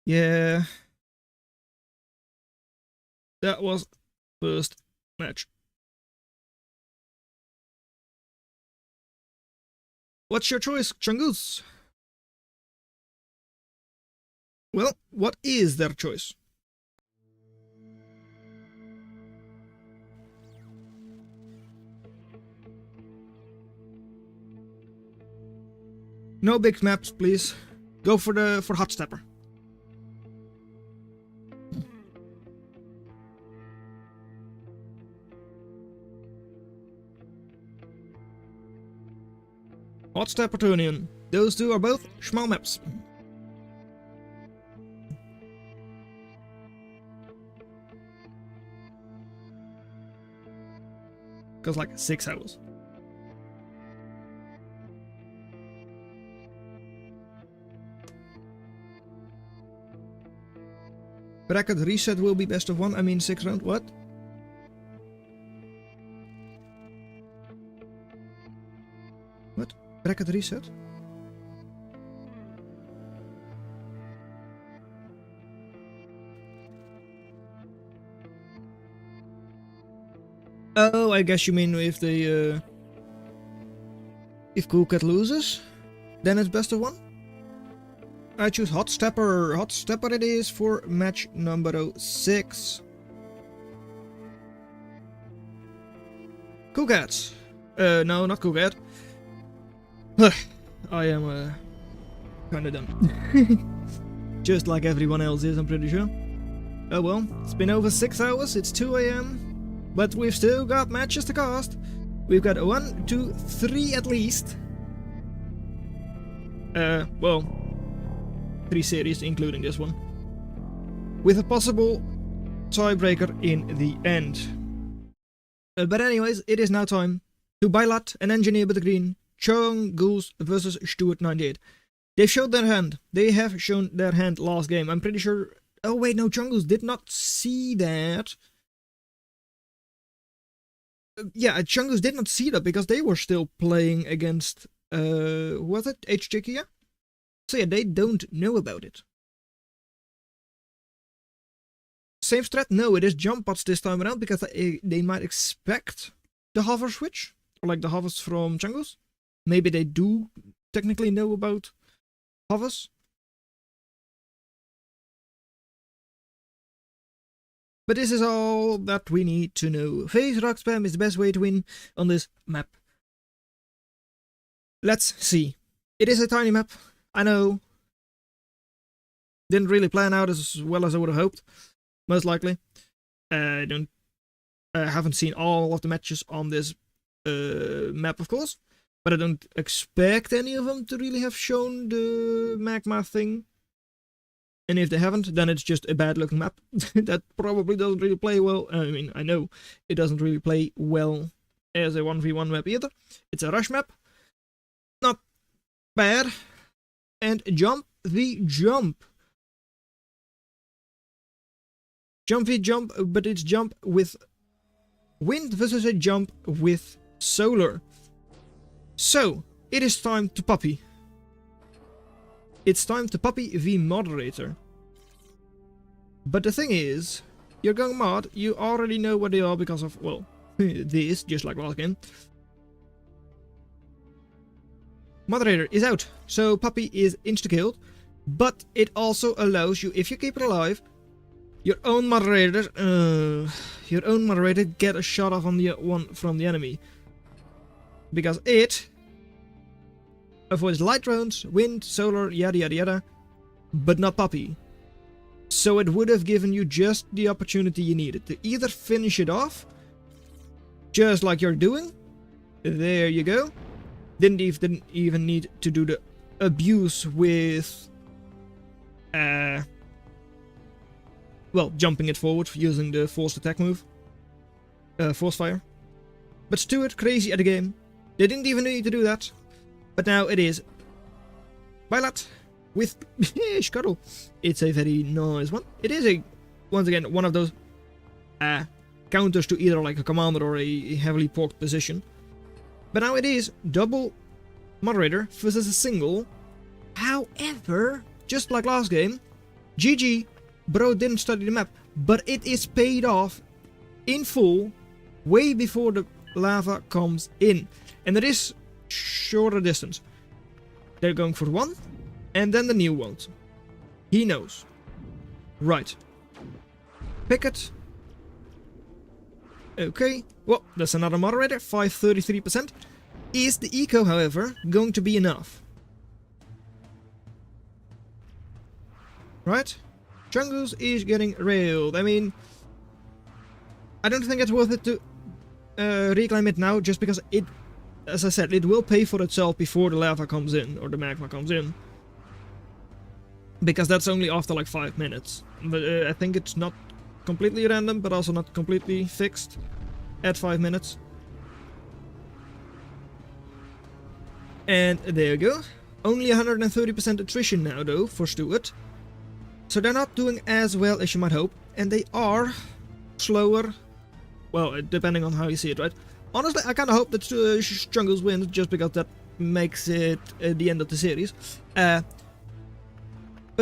Speaker 1: Yeah. That was first match. What's your choice, Chungus? Well, what is their choice? No big maps, please. Go for Hot Stepper. Hot Stepper Turnian. Those two are both small maps. Goes like 6 hours. Bracket reset will be best of 1. I mean 6 round. What? What? Bracket reset? Oh, I guess you mean if they if Cool Cat loses, then it's best of 1. I choose Hot Stepper. Hot Stepper it is for match number 6. Cool Cat. No, not Cool Cat. I am kinda done. Just like everyone else is, I'm pretty sure. Oh well, it's been over 6 hours, it's 2 AM, but we've still got matches to cast. We've got 1, 2, 3 at least. Well, 3 series, including this one. With a possible tiebreaker in the end. But anyways, it is now time to Bailat and Engineer with the Green, Chungus versus Stuart98. They showed their hand. They have shown their hand last game. I'm pretty sure... Oh wait, no, Chungus did not see that. Yeah, Chungus did not see that because they were still playing against... was it? HJK? So yeah, they don't know about it. Same strat? No, it is jump pots this time around because they might expect the hover switch. Or like the hovers from Chungus. Maybe they do technically know about hovers. But this is all that we need to know. Phase rock spam is the best way to win on this map. Let's see. It is a tiny map, I know. Didn't really plan out as well as I would have hoped, most likely. I haven't seen all of the matches on this map, of course, but I don't expect any of them to really have shown the magma thing. And if they haven't, then it's just a bad looking map that probably doesn't really play well. I mean, I know it doesn't really play well as a 1v1 map either. It's a rush map. Not bad. And jump v jump. Jump v jump, but it's jump with wind versus a jump with solar. So, it is time to puppy. It's time to puppy v moderator. But the thing is, you're going mod, you already know what they are because of, well, this, just like last game. Moderator is out, so puppy is insta-killed, but it also allows you, if you keep it alive, your own moderator get a shot off on the one from the enemy. Because it avoids light drones, wind, solar, yada yada yada, but not puppy. So it would have given you just the opportunity you needed to either finish it off, just like you're doing. There you go. Didn't even need to do the abuse with, well, jumping it forward using the forced attack move, force fire. But Stuart, crazy at the game. They didn't even need to do that. But now it is Bailat with Scuttle. It's a very nice one. It is once again, one of those counters to either like a commander or a heavily porked position. But now it is double moderator versus a single. However, just like last game, GG, bro didn't study the map, but it is paid off in full way before the lava comes in. And it is shorter distance. They're going for one, and then the new ones. He knows. Right. Pick it. Okay. Well, that's another moderator. 533%. Is the eco, however, going to be enough? Right? Chungus is getting railed. I mean, I don't think it's worth it to reclaim it now, just because it, as I said, it will pay for itself before the lava comes in, or the magma comes in. Because that's only after like 5 minutes. But I think it's not completely random, but also not completely fixed at 5 minutes. And there you go. Only 130% attrition now, though, for Stuart. So they're not doing as well as you might hope. And they are slower. Well, depending on how you see it, right? Honestly, I kind of hope that Chungus wins, just because that makes it the end of the series. But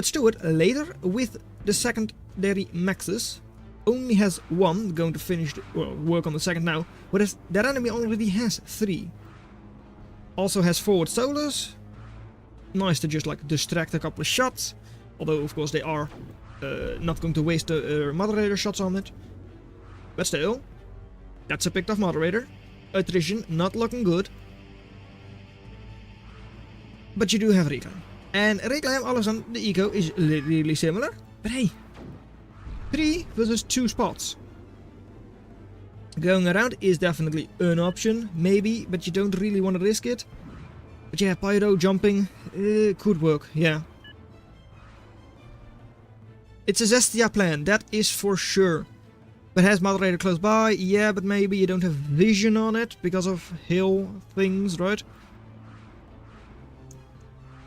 Speaker 1: Stuart, later, with the secondary maxes, only has one going to finish, well, work on the second now, whereas that enemy already has 3. Also has forward solars. Nice to just like distract a couple of shots, although of course they are not going to waste moderator shots on it. But still, that's a picked off moderator. Attrition not looking good. But you do have Reclaim. And Reclaim, all of a sudden, the eco is really similar. But hey, 3 versus 2 spots. Going around is definitely an option, maybe, but you don't really want to risk it. But yeah, Pyro jumping could work, yeah. It's a Zestia plan, that is for sure. But has Moderator close by? Yeah, but maybe you don't have vision on it because of hill things, right?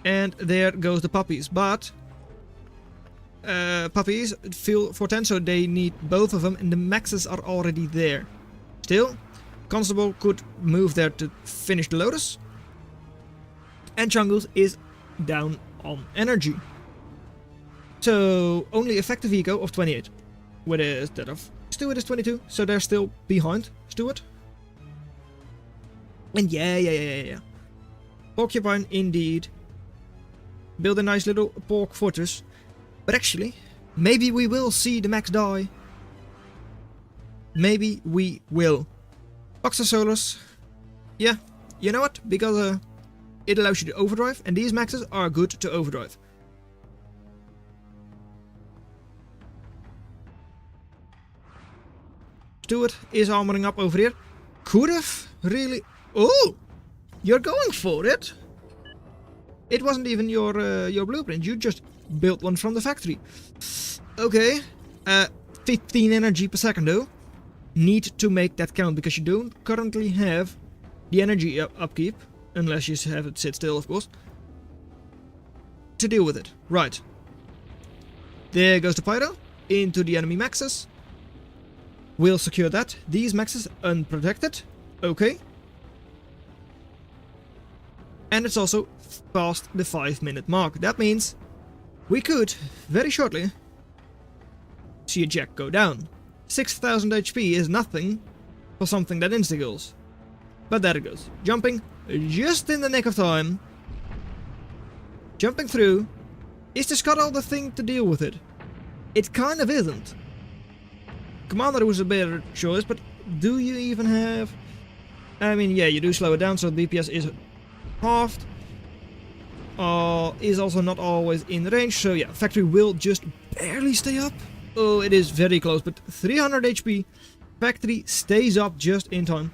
Speaker 1: And there goes the puppies, but puppies feel for 10, so they need both of them, and the maxes are already there. Still, Constable could move there to finish the Lotus, and Chungus is down on energy. So only effective eco of 28, with instead of Stuart is 22, so they're still behind Stuart. And yeah. Porcupine indeed. Build a nice little pork fortress. But actually, maybe we will see the max die. Maybe we will. Boxer Solus. Yeah, you know what? Because it allows you to overdrive, and these maxes are good to overdrive. Stuart is armoring up over here. Could have really... Oh! You're going for it? It wasn't even your blueprint. You just built one from the factory. Okay. 15 energy per second though. Need to make that count because you don't currently have the energy upkeep. Unless you have it sit still, of course. To deal with it. Right. There goes the Pyro. Into the enemy maxes. We'll secure that. These maxes unprotected. Okay. And it's also past the 5-minute mark. That means we could, very shortly, see a Jack go down. 6000 HP is nothing for something that insta-kills. But there it goes. Jumping just in the nick of time. Jumping through. Is the Scuttle the thing to deal with it? It kind of isn't. Commander was a better choice, but do you even have... I mean, yeah, you do slow it down, so DPS is halved. Is also not always in range, so yeah, Factory will just barely stay up. Oh, it is very close, but 300 HP. Factory stays up just in time.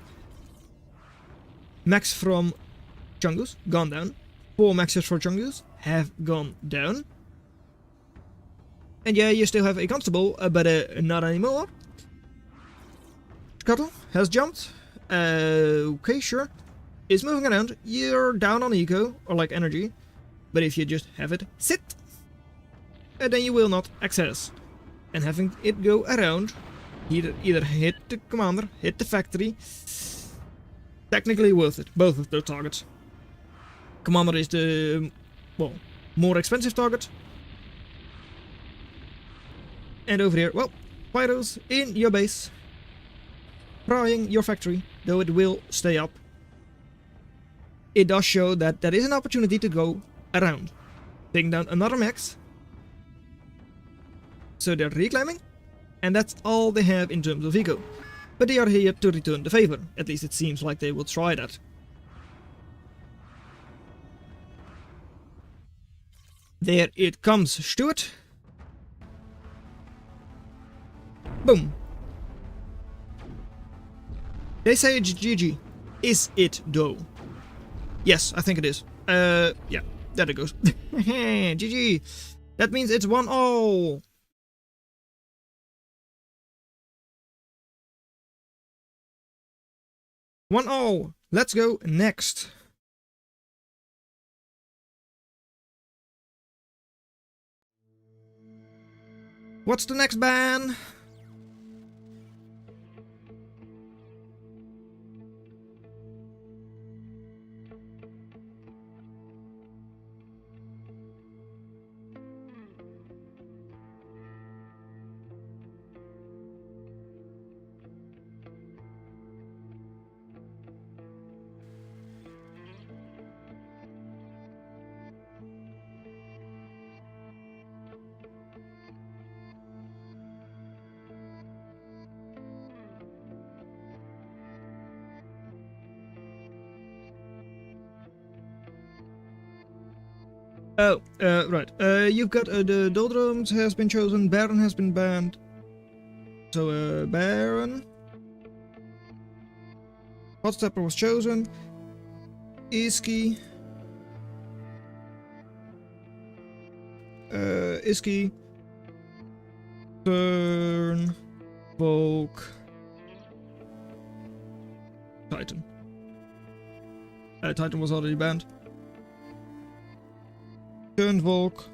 Speaker 1: Max from Chungus, gone down. 4 maxes for Chungus have gone down. And yeah, you still have a Constable, but not anymore. Scuttle has jumped. Okay, sure. Is moving around. You're down on eco, or like energy. But if you just have it sit, then you will not access. And having it go around, either hit the commander, hit the factory. Technically worth it, both of those targets. Commander is the, well, more expensive target. And over here, well, Pyros in your base. Prying your factory, though it will stay up. It does show that there is an opportunity to go around. Taking down another max. So they're reclaiming. And that's all they have in terms of eco. But they are here to return the favor. At least it seems like they will try that. There it comes, Stuart. Boom. They say it's GG. Is it though? Yes, I think it is. Yeah, there it goes. GG. That means it's 1-all. One all. Let's go next. What's the next ban? Oh, right. You've got the Doldrums has been chosen, Baron has been banned. So, Baron. Hotstepper was chosen. Iski. Iski. Turn. Volk. Titan. Titan was already banned. Turn Volk.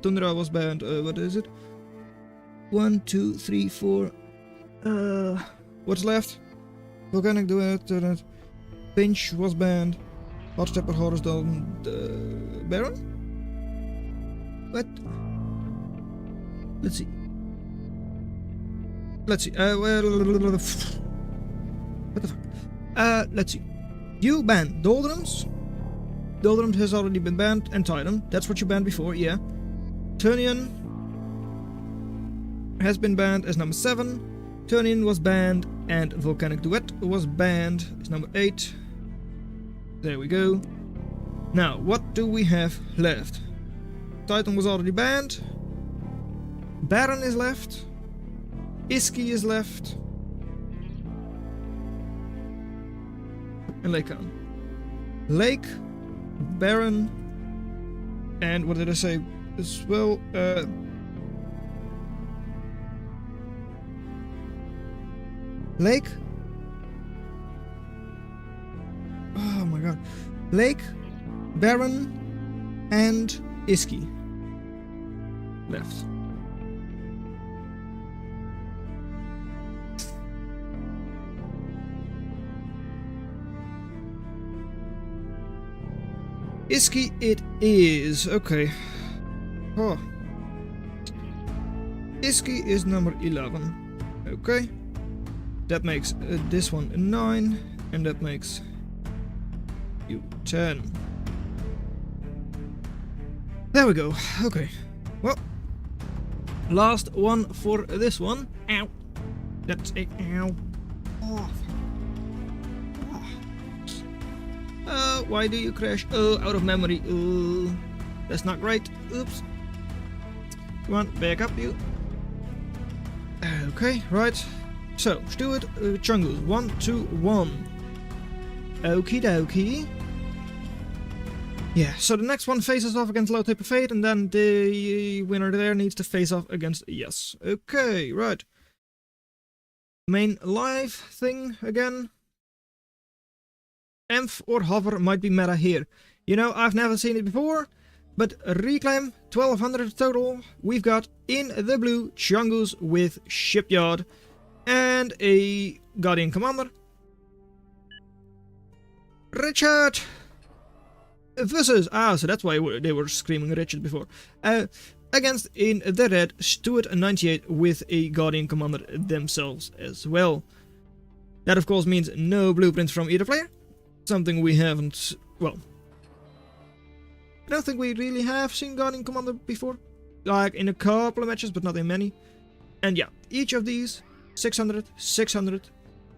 Speaker 1: Tundra was banned. What is it? 1, 2, 3, 4. What's left? Volcanic Duet. Pinch was banned. Hotstepper, Horus, Dalton, Baron? What? Let's see. Let's see. What the fuck? Let's see. You banned Doldrums. Doldrums has already been banned, and Titan. That's what you banned before, yeah. Turnian has been banned as number 7. Turnian was banned, and Volcanic Duet was banned as number 8. There we go. Now, what do we have left? Titan was already banned. Baron is left. Iski is left. And Lake Khan. Lake, Baron, and what did I say as well? Lake. Oh my god. Lake, Baron, and Iski left. Iski it is. Okay. Oh. Iski is number 11. Okay. That makes this one a 9. And that makes you 10. There we go. Okay. Well. Last one for this one. Ow. That's it. Ow. Oh. Why do you crash? Oh, out of memory. Oh, that's not great. Oops. Come on, back up you. Okay, right. So, Stuart, Chungus, 1, 2, 1. Okie dokie. Yeah, so the next one faces off against Low Taper Fate, and then the winner there needs to face off against Yes. Okay, right. Main live thing again. Emph or Hover might be meta here. You know, I've never seen it before, but Reclaim, 1200 total. We've got in the blue Chungus with Shipyard and a Guardian Commander. Richard versus, so that's why they were screaming Richard before. Against in the red Stuart 98 with a Guardian Commander themselves as well. That of course means no blueprints from either player. Something we haven't, well, I don't think we really have seen Guardian Commander before. Like in a couple of matches, but not in many. And yeah, each of these, 600, 600.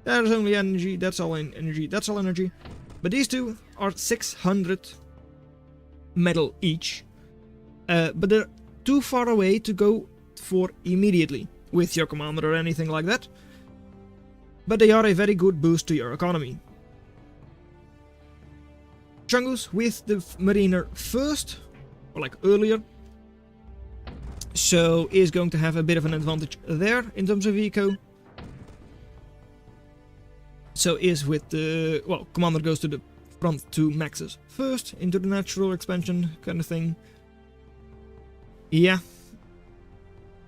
Speaker 1: There's only energy, that's all in energy, that's all energy. But these two are 600 metal each. But they're too far away to go for immediately with your commander or anything like that. But they are a very good boost to your economy. Chungus with the Mariner first, or like earlier, so is going to have a bit of an advantage there in terms of eco. So is with the, well, Commander goes to the front 2 maxes first, into the natural expansion kind of thing. Yeah.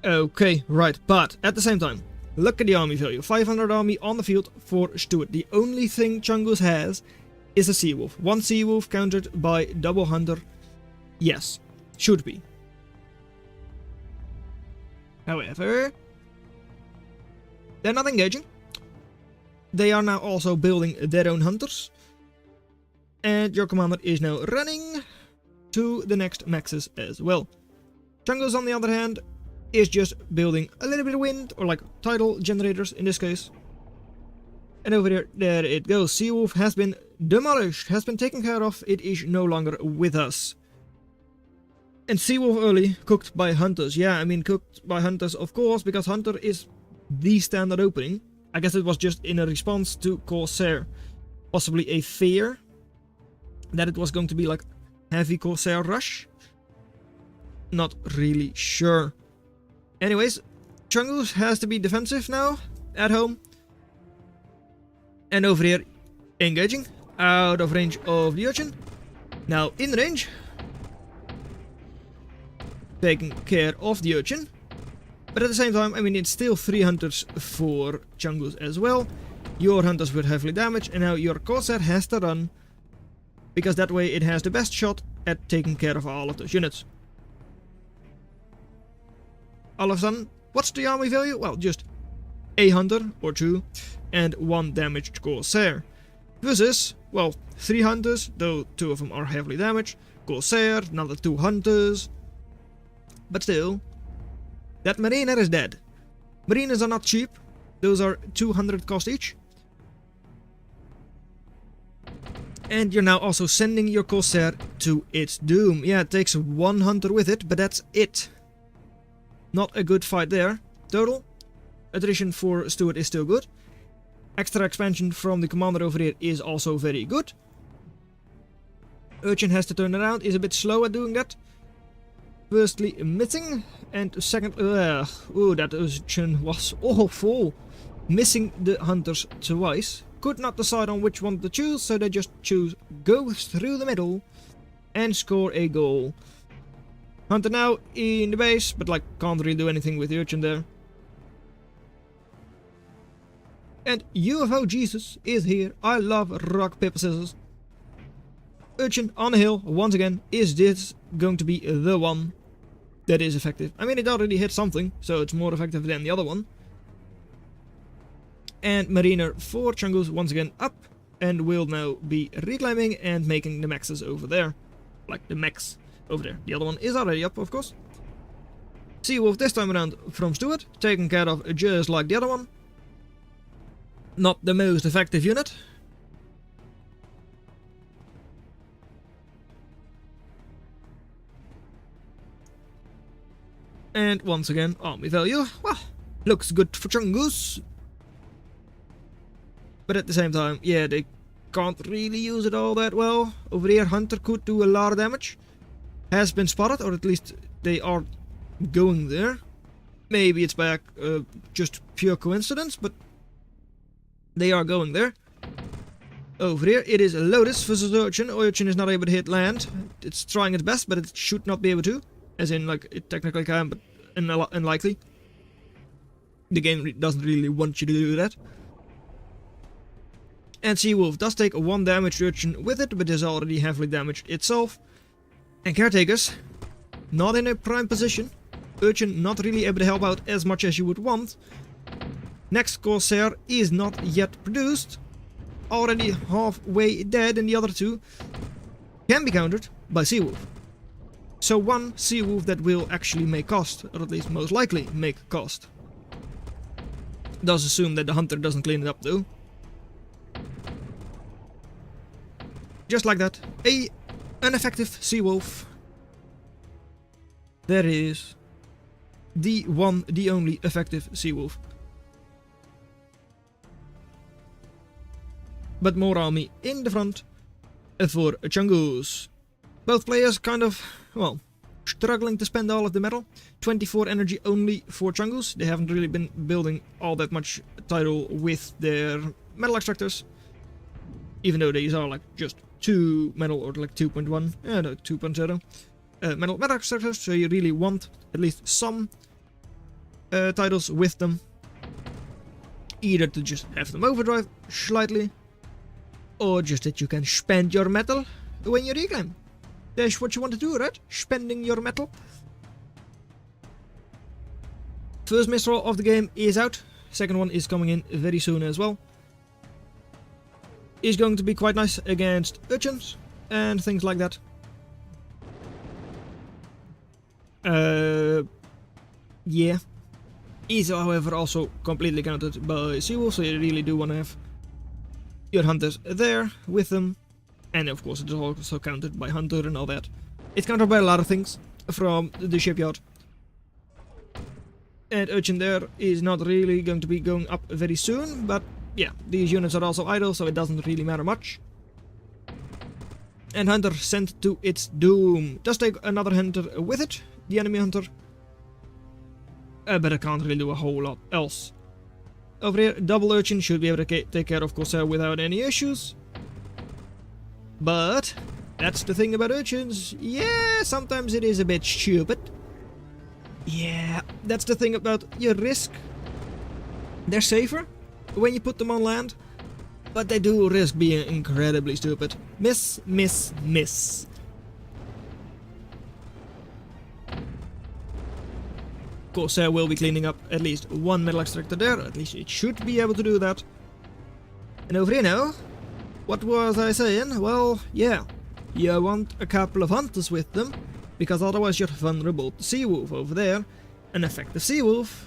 Speaker 1: Okay, right, but at the same time, look at the army value. 500 army on the field for Stuart. The only thing Chungus has is a Seawolf. 1 Seawolf countered by double Hunter. Yes, should be. However, they're not engaging. They are now also building their own Hunters. And your commander is now running to the next maxes as well. Chungus, on the other hand, is just building a little bit of wind, or like tidal generators in this case. And over there it goes. Seawolf has been demolished, has been taken care of. It is no longer with us. And Seawolf early, cooked by Hunters. Yeah, I mean cooked by Hunters of course, because Hunter is the standard opening. I guess it was just in a response to Corsair. Possibly a fear that it was going to be like heavy Corsair rush. Not really sure. Anyways, Chungus has to be defensive now, at home. And over here, engaging, out of range of the Urchin. Now in range, taking care of the Urchin. But at the same time, I mean, it's still 3 Hunters for Chungus as well. Your Hunters were heavily damaged, and now your Corsair has to run, because that way it has the best shot at taking care of all of those units. All of a sudden, what's the army value? Well, just a Hunter or 2 and 1 damaged Corsair. Versus, well, 3 Hunters, though 2 of them are heavily damaged. Corsair, another 2 Hunters. But still, that Mariner is dead. Mariners are not cheap. Those are 200 cost each. And you're now also sending your Corsair to its doom. Yeah, it takes 1 Hunter with it, but that's it. Not a good fight there. Total attrition for Stuart is still good. Extra expansion from the commander over here is also very good. Urchin has to turn around, is a bit slow at doing that. Firstly, missing, and second, that Urchin was awful. Missing the Hunters twice. Could not decide on which one to choose, so they just choose go through the middle and score a goal. Hunter now in the base, but like can't really do anything with the Urchin there. And UFO Jesus is here. I love rock, paper, scissors. Urchin on the hill, once again. Is this going to be the one that is effective? I mean, it already hit something, so it's more effective than the other one. And Mariner for Chungus once again up, and will now be reclaiming and making the maxes over there. Like the max over there. The other one is already up, of course. Seawolf this time around from Stuart, taken care of just like the other one. Not the most effective unit. And once again, army value, well, looks good for Chungus. But at the same time, yeah, they can't really use it all that well. Over here, Hunter could do a lot of damage. Has been spotted, or at least they are going there. Maybe it's back, just pure coincidence, but they are going there. Over here, it is Lotus versus Urchin. Urchin is not able to hit land. It's trying its best, but it should not be able to. As in, like, it technically can, but unlikely. The game doesn't really want you to do that. And Seawolf does take a 1 damage Urchin with it, but is already heavily damaged itself. And Caretakers, not in a prime position. Urchin not really able to help out as much as you would want. Next Corsair is not yet produced. Already halfway dead, and the other 2 can be countered by Seawolf. So 1 Seawolf that will actually make cost, or at least most likely make cost. Does assume that the Hunter doesn't clean it up though. Just like that, an ineffective Seawolf. There is the one, the only effective Seawolf. But more army in the front for Chungus. Both players kind of, well, struggling to spend all of the metal. 24 energy only for Chungus. They haven't really been building all that much title with their metal extractors. Even though these are like just 2 metal, or like 2.1, no, 2.0 metal extractors. So you really want at least some titles with them. Either to just have them overdrive slightly, or just that you can spend your metal when you reclaim. That's what you want to do, right? Spending your metal. First mistral of the game is out. Second one is coming in very soon as well. Is going to be quite nice against Urchins and things like that. Yeah. Is however also completely countered by Seawolf, so you really do want to have your Hunters there with them. And of course it is also countered by Hunter and all that. It's countered by a lot of things. from the shipyard. And Urchin there is not really going to be going up very soon, but yeah, these units are also idle, so it doesn't really matter much. And Hunter sent to its doom. Does take another Hunter with it, the enemy Hunter. But I can't really do a whole lot else. Over here, double Urchin should be able to take care of Corsair without any issues. But that's the thing about Urchins. Yeah, sometimes it is a bit stupid. Yeah, that's the thing about your risk. They're safer when you put them on land, but they do risk being incredibly stupid. Miss, miss, miss. Corsair will be cleaning up at least one metal extractor there, at least it should be able to do that. And over here now, what was I saying? Well, yeah, you want a couple of hunters with them, because otherwise you're vulnerable to Seawolf over there, an effective Seawolf.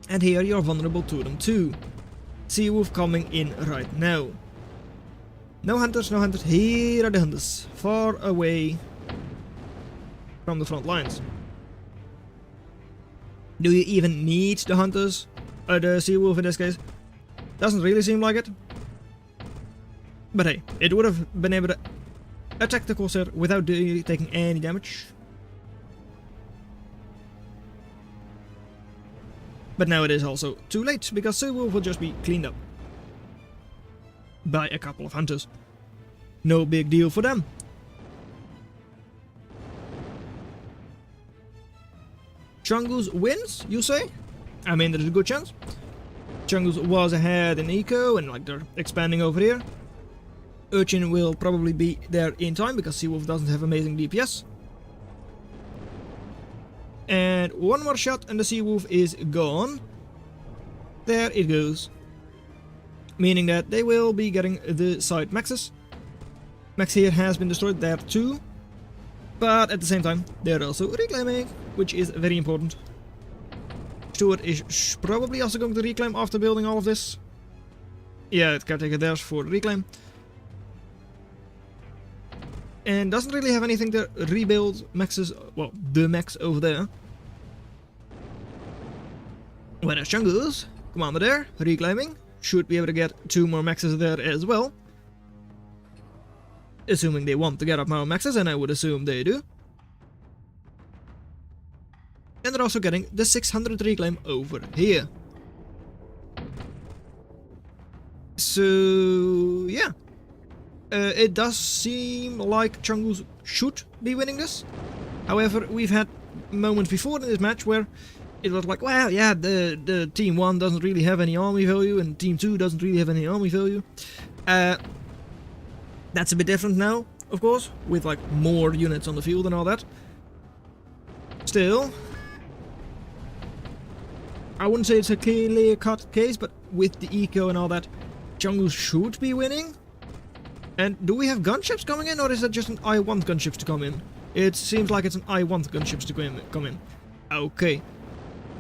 Speaker 1: And here you're vulnerable to them too. Seawolf coming in right now. No hunters, no hunters. Here are the hunters, far away from the front lines. Do you even need the hunters? The Seawolf in this case? Doesn't really seem like it. But hey, it would have been able to attack the Corsair without taking any damage. But now it is also too late, because Seawolf will just be cleaned up by a couple of hunters. No big deal for them. Chungus wins, you say? I mean, there's a good chance. Chungus was ahead in eco, and like they're expanding over here. Urchin will probably be there in time, because Seawolf doesn't have amazing DPS. And one more shot and the Seawolf is gone. There it goes. Meaning that they will be getting the side maxes. Max here has been destroyed there too. But at the same time, they're also reclaiming, which is very important. Stuart is probably also going to reclaim after building all of this. Yeah, it can take it there for reclaim. And doesn't really have anything to rebuild maxes, well, the max over there. Whereas Chungus, commander there, reclaiming, should be able to get 2 more maxes there as well. Assuming they want to get up more maxes, and I would assume they do. And they're also getting the 600 reclaim over here. So, yeah. It does seem like Chungus should be winning this. However, we've had moments before in this match where it was like, well, yeah, the Team 1 doesn't really have any army value, and Team 2 doesn't really have any army value. That's a bit different now, of course, with like more units on the field and all that. Still, I wouldn't say it's a clear-cut case, but with the eco and all that, Chungus should be winning. And do we have gunships coming in, or is that just an I want gunships to come in? It seems like it's an I want gunships to come in. Okay.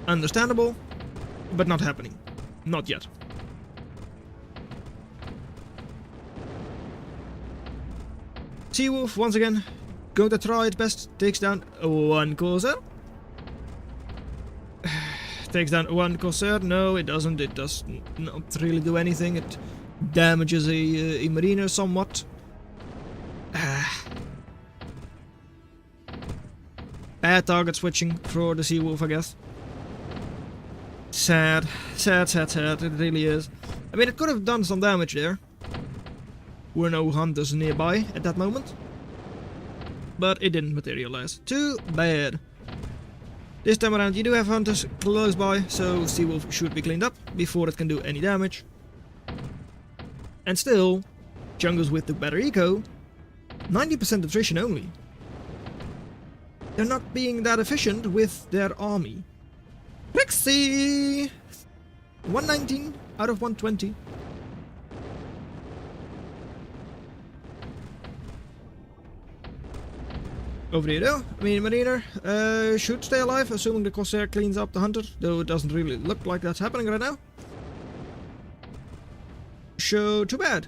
Speaker 1: Understandable, but not happening. Not yet. Seawolf, once again, going to try its best, takes down 1 Corsair. Takes down 1 Corsair, no it doesn't, it does not really do anything, it damages a mariner somewhat. Bad target switching for the Seawolf, I guess. Sad, sad, sad, sad, it really is. I mean, it could have done some damage there. Were no hunters nearby at that moment. But it didn't materialize. Too bad. This time around you do have hunters close by, so Seawolf should be cleaned up before it can do any damage. And still, Chungus with the better eco, 90% attrition only. They're not being that efficient with their army. Trixie! 119 out of 120. Over here though, I mean Mariner should stay alive, assuming the Corsair cleans up the Hunter, though it doesn't really look like that's happening right now. So, too bad.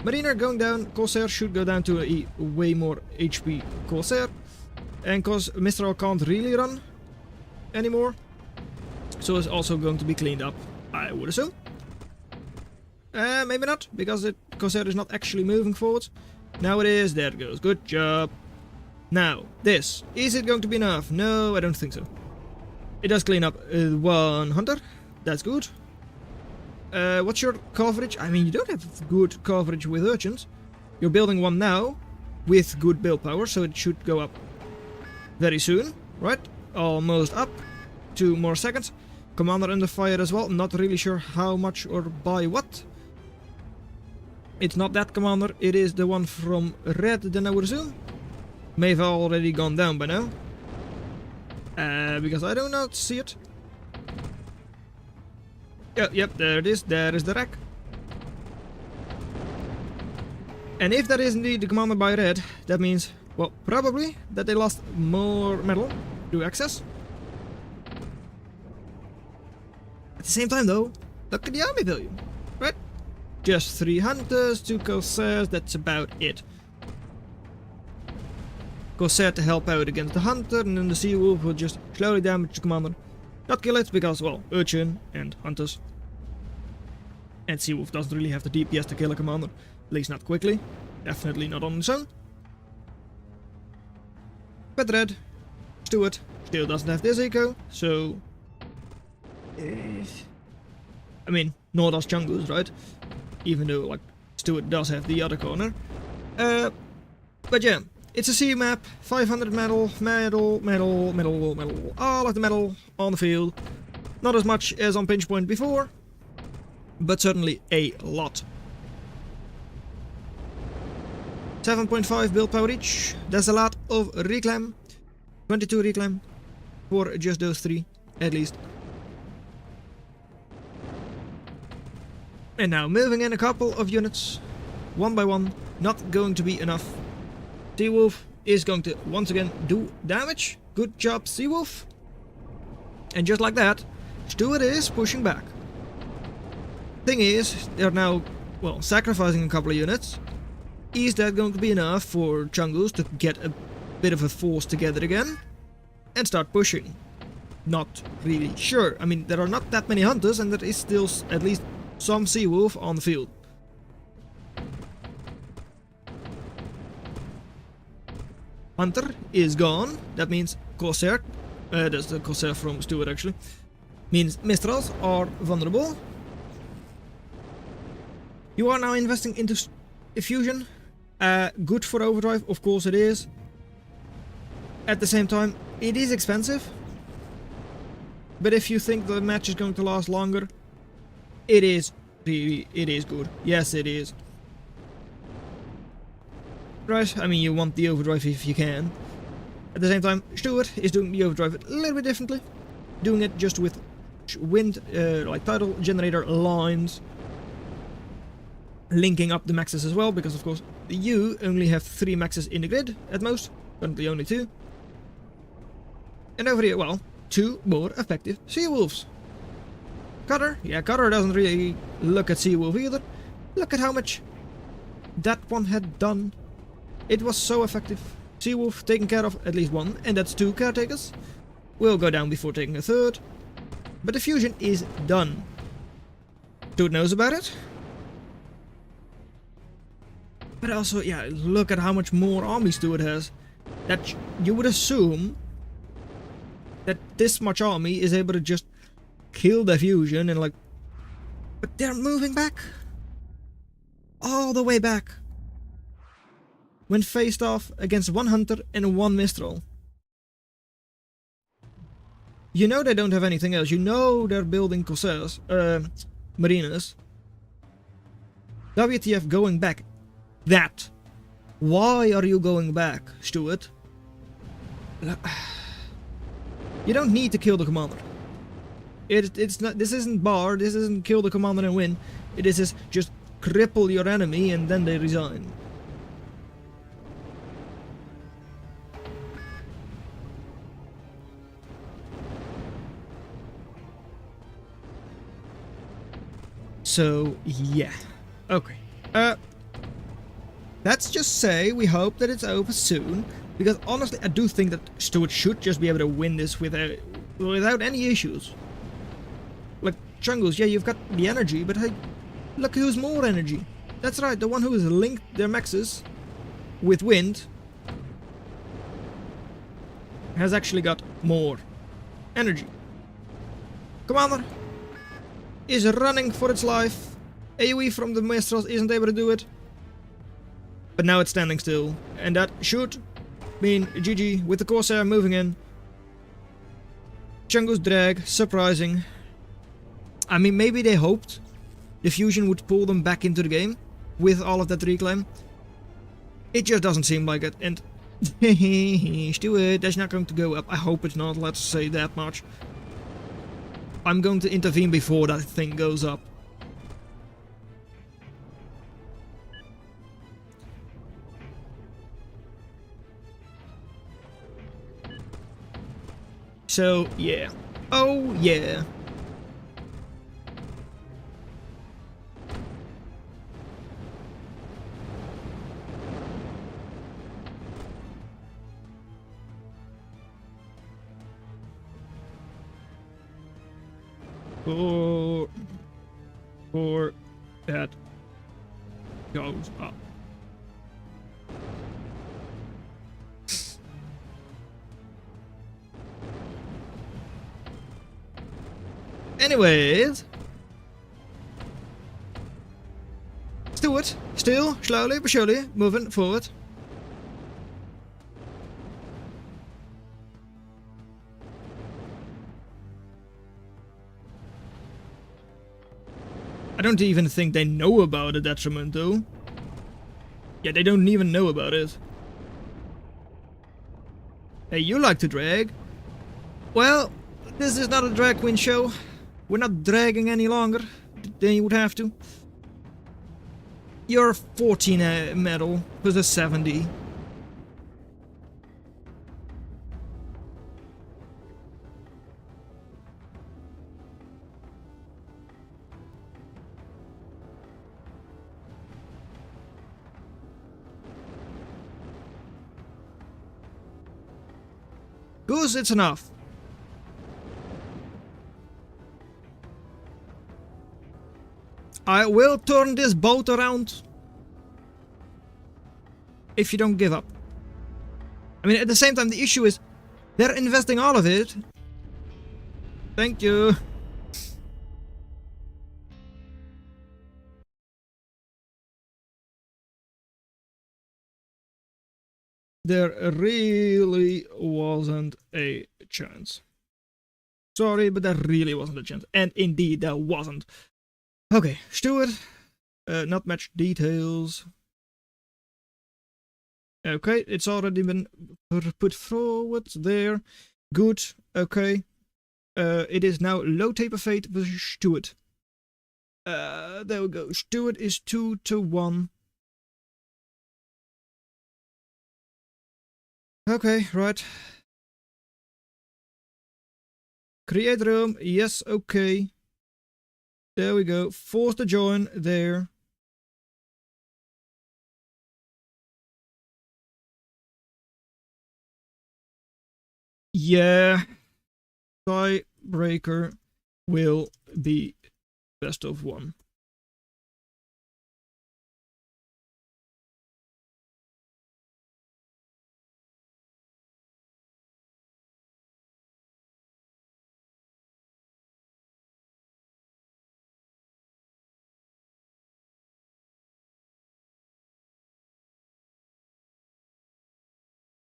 Speaker 1: Mariner going down, Corsair should go down to a way more HP Corsair. And cause Mistral can't really run anymore, so it's also going to be cleaned up, I would assume. Maybe not, because Corsair is not actually moving forward. Now it is, there it goes, good job. Now, this, is it going to be enough? No, I don't think so. It does clean up one hunter, that's good. What's your coverage? I mean, you don't have good coverage with urchins. You're building one now, with good build power, so it should go up very soon, right? Almost up. 2 more seconds. Commander under fire as well, not really sure how much or by what. It's not that commander, it is the one from red, then I would assume. May have already gone down by now. Because I do not see it. Yep, there it is, there is the wreck. And if that is indeed the commander by red, that means, well, probably that they lost more metal through access. At the same time though, look at the army value, right? Just 3 hunters, 2 corsairs, that's about it. Corsair to help out against the hunter, and then the sea wolf will just slowly damage the commander. Not kill it, because, well, urchin and hunters. And sea wolf doesn't really have the DPS to kill a commander. At least not quickly. Definitely not on its own. But red, Stuart, still doesn't have this eco, so... I mean, nor does Chungus, right? Even though, like, Stuart does have the other corner. But yeah, it's a sea map, 500 metal, all of the metal on the field. Not as much as on Pinch Point before, but certainly a lot. 7.5 build power each, that's a lot of reclaim. 22 reclaim for just those 3, at least. And now moving in a couple of units, one by one, not going to be enough. Seawolf is going to once again do damage. Good job, Seawolf. And just like that, Stuart is pushing back. Thing is, they're now, well, sacrificing a couple of units. Is that going to be enough for Chungus to get a bit of a force together again and start pushing? Not really sure. I mean, there are not that many hunters, and there is still at least some Seawolf on the field. Hunter is gone. That means Corsair. That's the Corsair from Stuart actually. Means Mistrals are vulnerable. You are now investing into Fusion. Good for overdrive, of course it is. At the same time, it is expensive. But if you think the match is going to last longer, it is good. Yes, it is. Right, I mean, you want the overdrive if you can. At the same time, Stuart is doing the overdrive a little bit differently. Doing it just with wind, like tidal generator lines. Linking up the maxes as well, because of course you only have 3 maxes in the grid at most. Currently only 2. And over here, well, 2 more effective Seawolves. Cutter, yeah, Cutter doesn't really look at Seawolf either. Look at how much that one had done. It was so effective. Seawolf taking care of at least 1, and that's 2 caretakers. Will go down before taking a 3rd. But the fusion is done. Dude knows about it. But also, yeah, look at how much more army Stuart has. That you would assume that this much army is able to just kill the fusion and like... But they're moving back. All the way back. When faced off against 1 hunter and 1 mistral. You know they don't have anything else. You know they're building Corsairs, Marinas. WTF going back. That. Why are you going back, Stuart? You don't need to kill the commander. It's not. This isn't bar. This isn't kill the commander and win. It is just cripple your enemy and then they resign. So yeah. Okay. let's just say we hope that it's over soon, because honestly I do think that Stuart should just be able to win this without any issues. Like, Chungus, yeah, you've got the energy, but hey, look who's more energy. That's right, the one who has linked their maxes with wind has actually got more energy. Commander is running for its life. AoE from the Maestros isn't able to do it. But now it's standing still. And that should mean GG with the Corsair moving in. Chungus drag, surprising. I mean, maybe they hoped the fusion would pull them back into the game with all of that reclaim. It just doesn't seem like it. And Stuart, that's not going to go up. I hope it's not, let's say that much. I'm going to intervene before that thing goes up. So, yeah. Oh, yeah. Or that goes up. Anyways, Stuart, still slowly but surely moving forward. I don't even think they know about the detriment though. Yeah, they don't even know about it. Hey, you like to drag? Well, this is not a drag queen show. We're not dragging any longer than you would have to. You're 14 metal plus a 70. Goose, it's enough. I will turn this boat around if you don't give up. I mean, at the same time, the issue is they're investing all of it. Thank you. There really wasn't a chance. Sorry, but there really wasn't a chance. And indeed, there wasn't. Okay, Stuart. Not match details. Okay, it's already been put forward there. Good, okay. It is now low taper fate versus Stuart. There we go. Stuart is 2-1. Okay, right. Create room, yes, okay. There we go. Force the join there. Yeah. Tiebreaker will be best of one.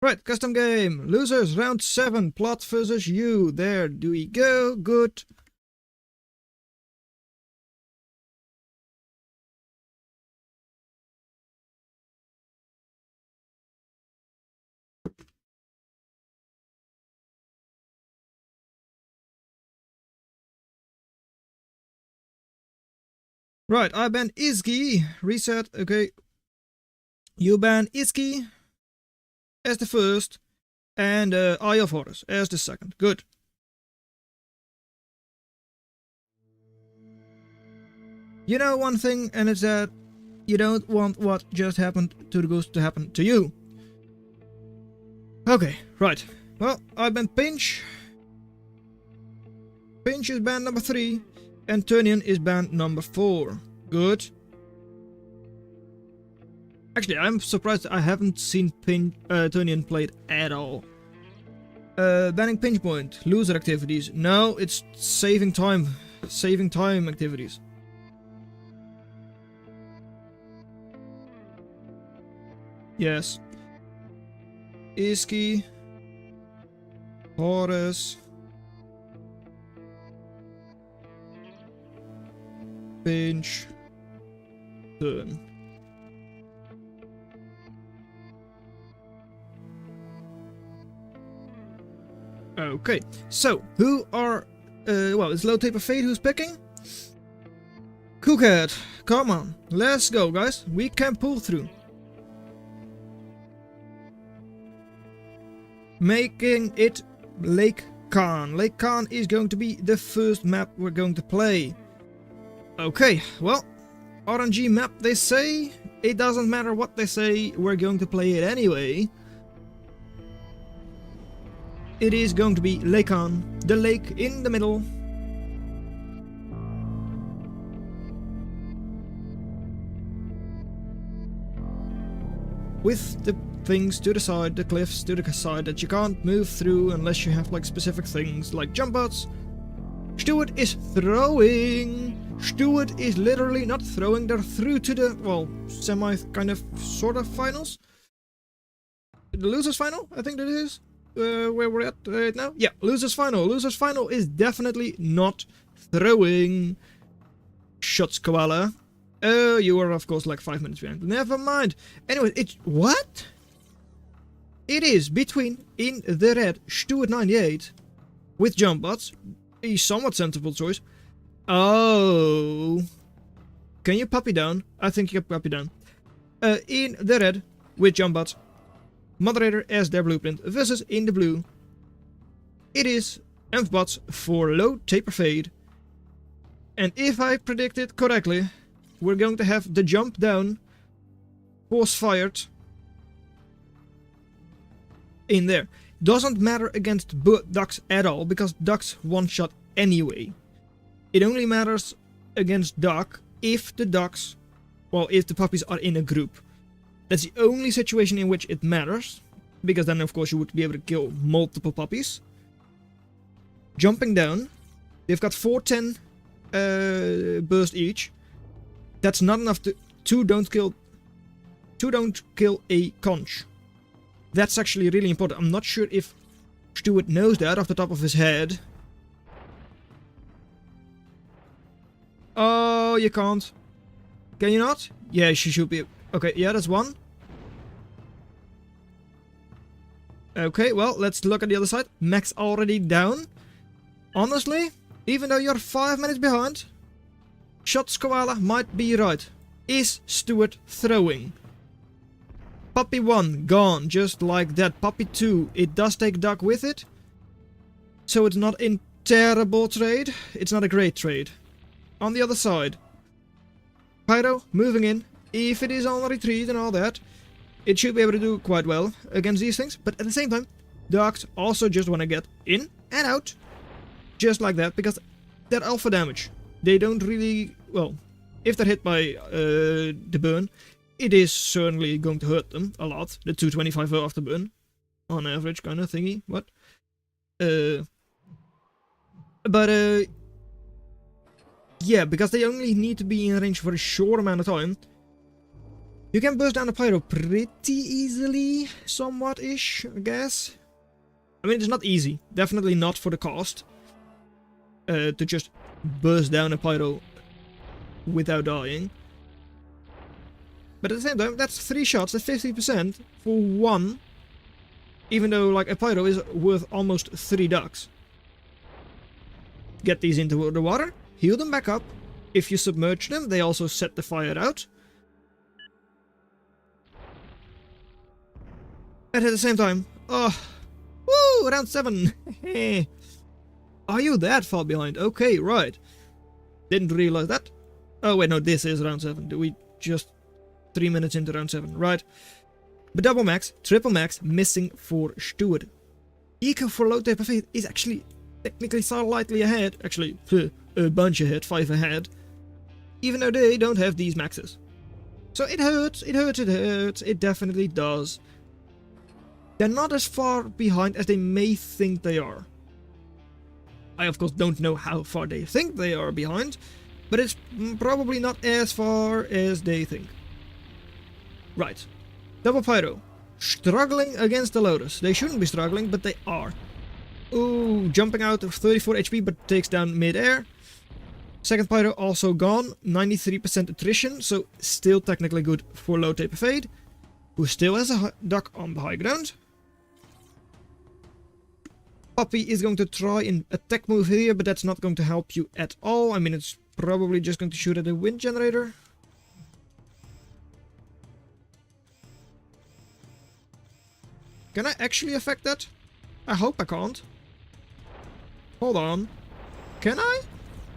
Speaker 1: Right, custom game. Losers, round 7. Plot versus you. There do we go. Good. Right, I ban Iski. Reset, okay. You ban Iski as the first, and Eye of Horus as the second. Good. You know one thing, and it's that You don't want what just happened to the goose to happen to you. Okay, right. Well, I banned Pinch. Pinch is band number 3. And Turnian is band number 4. Good. Actually, I'm surprised I haven't seen Turnian played at all. Banning Pinch Point. Loser activities. No, it's saving time. Saving time activities. Yes. Iski. Horus. Pinch. Turn. Okay, so who are well, it's Low Taper Fate who's picking? Cookhead, come on, let's go guys, we can pull through. Making it Lake Khan. Lake Khan is going to be the first map we're going to play. Okay, well, RNG map they say, it doesn't matter what they say, we're going to play it anyway. It is going to be Lake Khan, the lake in the middle. With the things to the side, the cliffs to the side that you can't move through unless you have like specific things like jump outs. Stuart is throwing. Stuart is literally not throwing, they're through to the, well, semi kind of sort of finals. The losers final, I think that is. Where we're at right now? Yeah, losers final. Losers final is definitely not throwing. Shots, Koala. Oh, you are of course like 5 minutes behind. Never mind. Anyway, it's what? It is between in the red Stuart 98 with jump bots. A somewhat sensible choice. Oh, can you puppy down? I think you can puppy down. In the red with jump bots. Moderator as their blueprint versus in the blue. It is bots for Low Taper Fade. And if I predict it correctly, we're going to have the jump down force fired in there. Doesn't matter against ducks at all, because ducks one shot anyway. It only matters against duck if the ducks, well, if the puppies are in a group. That's the only situation in which it matters, because then of course you would be able to kill multiple puppies. Jumping down, they've got 410 burst each. That's not enough to don't kill a conch. That's actually really important. I'm not sure if Stuart knows that off the top of his head. Oh, you can't. Can you not? Yeah, she should be. Okay, yeah, that's one. Okay, well, let's look at the other side. Max already down. Honestly, even though you're 5 minutes behind, Shots Koala might be right. Is Stuart throwing? Puppy 1 gone, just like that. Puppy 2, it does take duck with it. So it's not in terrible trade. It's not a great trade. On the other side, Pyro moving in. If it is on retreat and all that, it should be able to do quite well against these things. But at the same time, ducks also just want to get in and out. Just like that, because they're alpha damage. They don't really, well, if they're hit by the burn, it is certainly going to hurt them a lot. The 225 after burn, on average, kind of thingy. What? Yeah, because they only need to be in range for a short amount of time. You can burst down a pyro pretty easily, somewhat-ish, I guess. I mean, it's not easy. Definitely not for the cost. To just burst down a pyro without dying. But at the same time, that's 3 shots, that's 50% for 1. Even though, like, a pyro is worth almost 3 ducks. Get these into the water, heal them back up. If you submerge them, they also set the fire out. And at the same time, oh, woo, round 7. Are you that far behind? Okay, right. Didn't realize that. Oh wait, no, this is round 7. We just 3 minutes into round 7, right? But double max, triple max, missing for Stewart. Eco for low taper fade is actually technically slightly ahead, actually a bunch ahead, 5 ahead, even though they don't have these maxes. So it hurts, it hurts, it hurts, it definitely does. They're not as far behind as they may think they are. I of course don't know how far they think they are behind, but it's probably not as far as they think. Right. Double Pyro. Struggling against the Lotus. They shouldn't be struggling, but they are. Ooh, jumping out of 34 HP, but takes down mid-air. Second Pyro also gone. 93% attrition, so still technically good for low taper fade. Who still has a duck on the high ground. Poppy is going to try an attack move here, but that's not going to help you at all. I mean, it's probably just going to shoot at a wind generator. Can I actually affect that? I hope I can't. Hold on. Can I?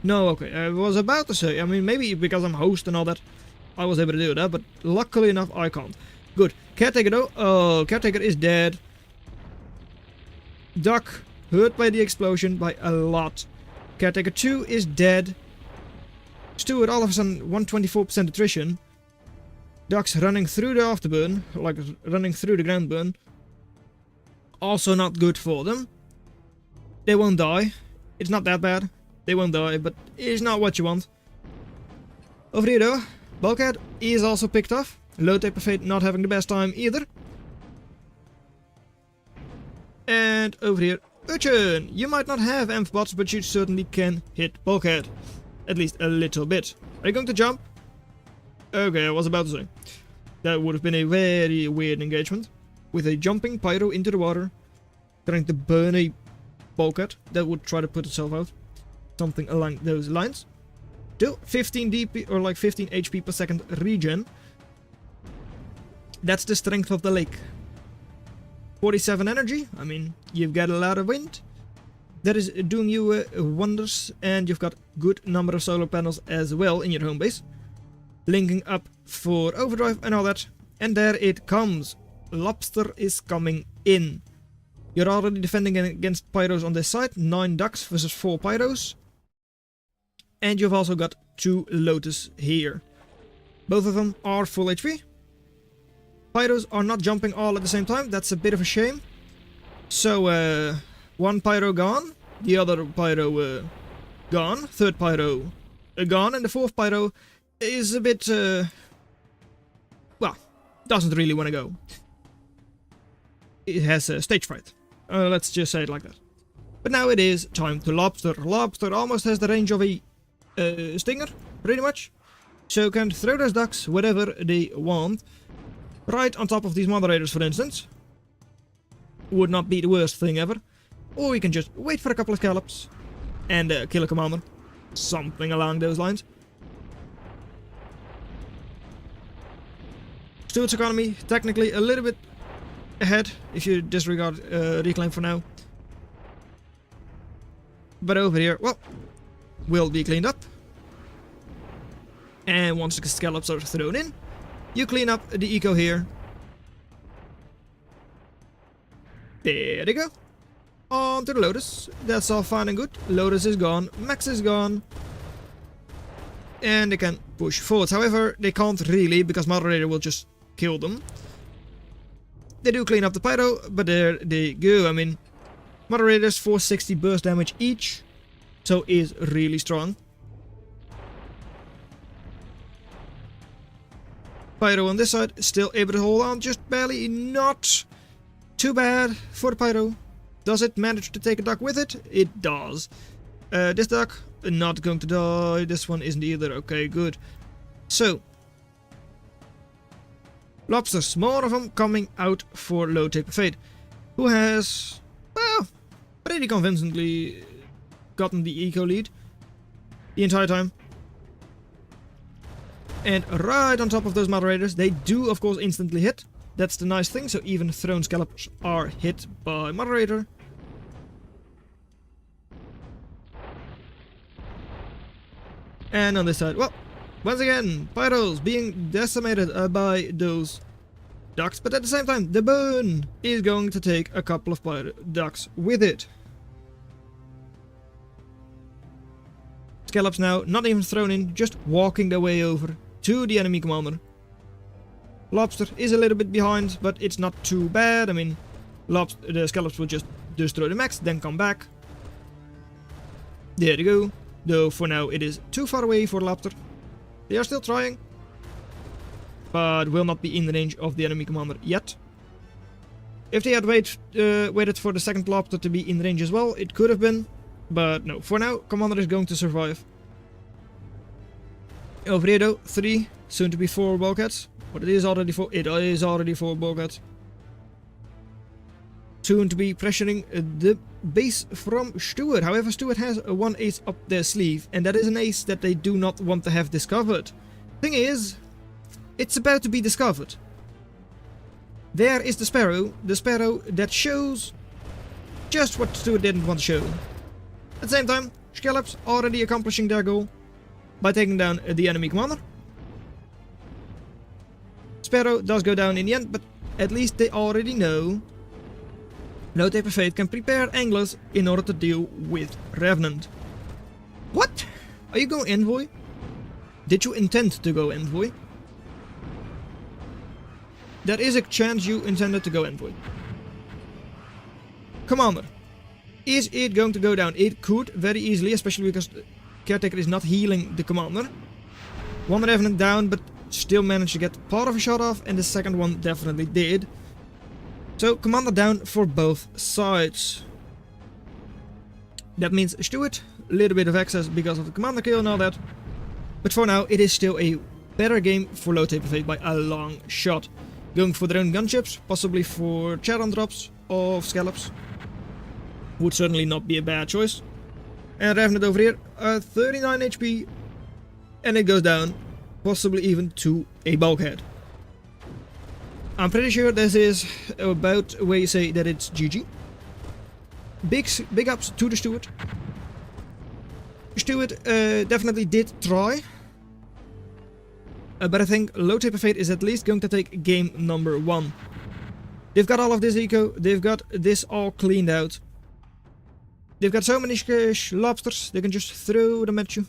Speaker 1: No, okay. I was about to say, I mean, maybe because I'm host and all that, I was able to do that, but luckily enough, I can't. Good. Caretaker though. Oh, Caretaker is dead. Duck, hurt by the explosion by a lot. Caretaker 2 is dead. Stewart all of a sudden 124% attrition. Duck's running through the afterburn, like running through the ground burn. Also not good for them. They won't die. It's not that bad. They won't die, but it's not what you want. Over here though, Bulkhead is also picked off. Low taper fade not having the best time either. And over here, Urchin! You might not have Amph bots, but you certainly can hit Bulkhead. At least a little bit. Are you going to jump? Okay, I was about to say. That would have been a very weird engagement. With a jumping Pyro into the water. Trying to burn a Bulkhead that would try to put itself out. Something along those lines. Still 15 DP or like 15 HP per second regen. That's the strength of the lake. 47 energy, I mean, you've got a lot of wind. That is doing you wonders, and you've got good number of solar panels as well in your home base. Linking up for overdrive and all that. And there it comes. Lobster is coming in. You're already defending against Pyros on this side. 9 ducks versus 4 Pyros. And you've also got 2 Lotus here. Both of them are full HP. Pyros are not jumping all at the same time. That's a bit of a shame. So, 1 Pyro gone. The other Pyro gone. Third Pyro gone. And the 4th Pyro is a bit... well, doesn't really want to go. It has stage fright. Let's just say it like that. But now it is time to Lobster. Lobster almost has the range of a Stinger, pretty much. So can throw those ducks wherever they want. Right on top of these moderators, for instance. Would not be the worst thing ever. Or you can just wait for a couple of scallops and kill a commander. Something along those lines. Stewart's economy, technically a little bit ahead, if you disregard reclaim for now. But over here, well, will be cleaned up. And once the scallops are thrown in, you clean up the eco here. There they go. On to the Lotus. That's all fine and good. Lotus is gone. Max is gone. And they can push forwards. However, they can't really, because Moderator will just kill them. They do clean up the Pyro, but there they go. I mean, Moderators 460 burst damage each. So is really strong. Pyro on this side, still able to hold on, just barely. Not too bad for the Pyro. Does it manage to take a duck with it? It does. This duck, not going to die. This one isn't either. Okay, good. So, Lobsters, more of them coming out for low taper fade. Who has, well, pretty convincingly gotten the eco lead the entire time. And right on top of those moderators, they do of course instantly hit. That's the nice thing, so even thrown scallops are hit by moderator. And on this side, well, Once again, Pyros being decimated by those ducks, but at the same time, the burn is going to take a couple of ducks with it. Scallops now, not even thrown in, just walking their way over to the enemy commander. Lobster is a little bit behind, but it's not too bad. I mean, the Scallops will just destroy the mechs, then come back. There you go. Though for now it is too far away for Lobster. They are still trying, but will not be in the range of the enemy commander yet. If they had waited for the second Lobster to be in range as well, it could have been. But no, for now, commander is going to survive. Over here though, 3, soon to be 4 bulkheads. But it is already 4 bulkheads. Soon to be pressuring the base from Stuart. However, Stuart has one ace up their sleeve, and that is an ace that they do not want to have discovered. Thing is, it's about to be discovered. There is the Sparrow that shows just what Stuart didn't want to show. At the same time, Scallops already accomplishing their goal by taking down the enemy commander. Sparrow does go down in the end, but at least they already know Low Taper Fate can prepare anglers in order to deal with Revenant. What? Are you going Envoy? Did you intend to go Envoy? There is a chance you intended to go Envoy. Commander. Is it going to go down? It could very easily, especially because Caretaker is not healing the commander. One Revenant down, but still managed to get part of a shot off, and the second one definitely did. So, commander down for both sides. That means Stuart, a little bit of access because of the commander kill and all that. But for now, it is still a better game for Low Taper Fate by a long shot. Going for their own gunships, possibly for Charon drops of Scallops. Would certainly not be a bad choice. And Revenant over here, 39 HP. And it goes down, possibly even to a bulkhead. I'm pretty sure this is about where you say that it's GG. Big ups to the Stuart. Stuart definitely did try. But I think Low Taper Fate is at least going to take game number 1. They've got all of this eco, they've got this all cleaned out. They've got so many lobsters, they can just throw them at you.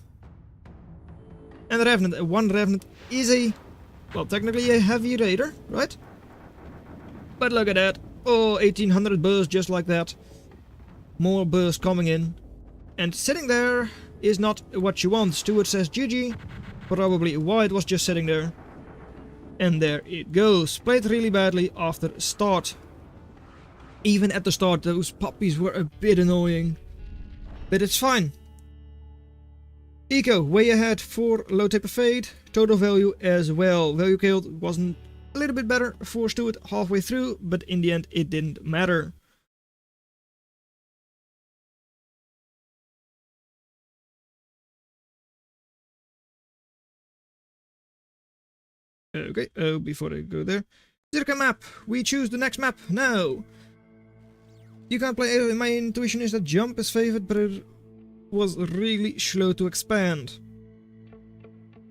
Speaker 1: And the Revenant, one Revenant is a, well, technically a heavy raider, right? But look at that. Oh, 1800 bursts just like that. More bursts coming in. And sitting there is not what you want. Stuart says GG. Probably why it was just sitting there. And there it goes. Played really badly after start. Even at the start, those puppies were a bit annoying. But it's fine. Eco, way ahead for Low Taper Fate. Total value as well. Value killed wasn't a little bit better for Stuart halfway through, but in the end it didn't matter. Okay, before I go there. Circa map. We choose the next map now. You can't play. My intuition is that jump is favored, but it was really slow to expand.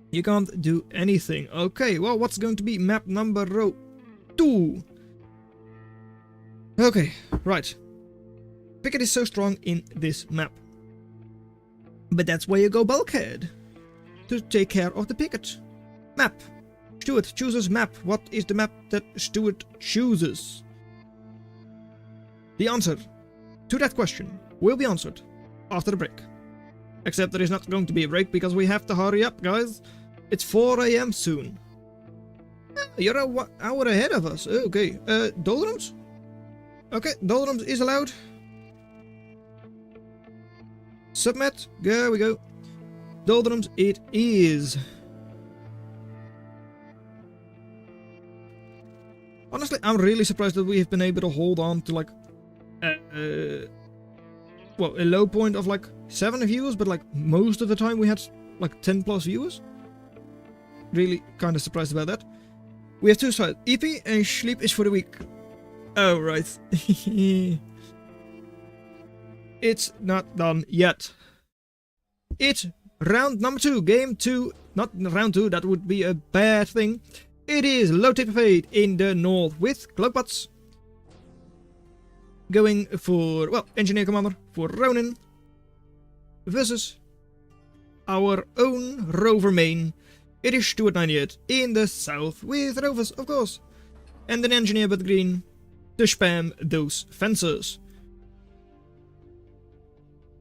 Speaker 1: You can't do anything. Okay, well, what's going to be map number 2? Okay, right. Picket is so strong in this map. But that's why you go bulkhead. To take care of the picket. Map. Stuart chooses map. What is the map that Stuart chooses? The answer to that question will be answered after the break. Except there is not going to be a break because we have to hurry up, guys. It's 4 AM soon. You're an hour ahead of us. Okay. Doldrums? Okay, Doldrums is allowed. Submit. There we go. Doldrums it is. Honestly, I'm really surprised that we have been able to hold on to like well, a low point of like 7 viewers, but like most of the time we had like 10 plus viewers. Really kind of surprised about that. We have 2 sides. EP and sleep is for the week. Oh, right. It's not done yet. It round number 2, game 2, not round 2, that would be a bad thing. It is Low Taper Fade in the north with Cloakbots. Going for, well, Engineer Commander for Ronin versus our own Rover main. It is Stuart 98 in the south with Rovers, of course. And an Engineer but green to spam those fences.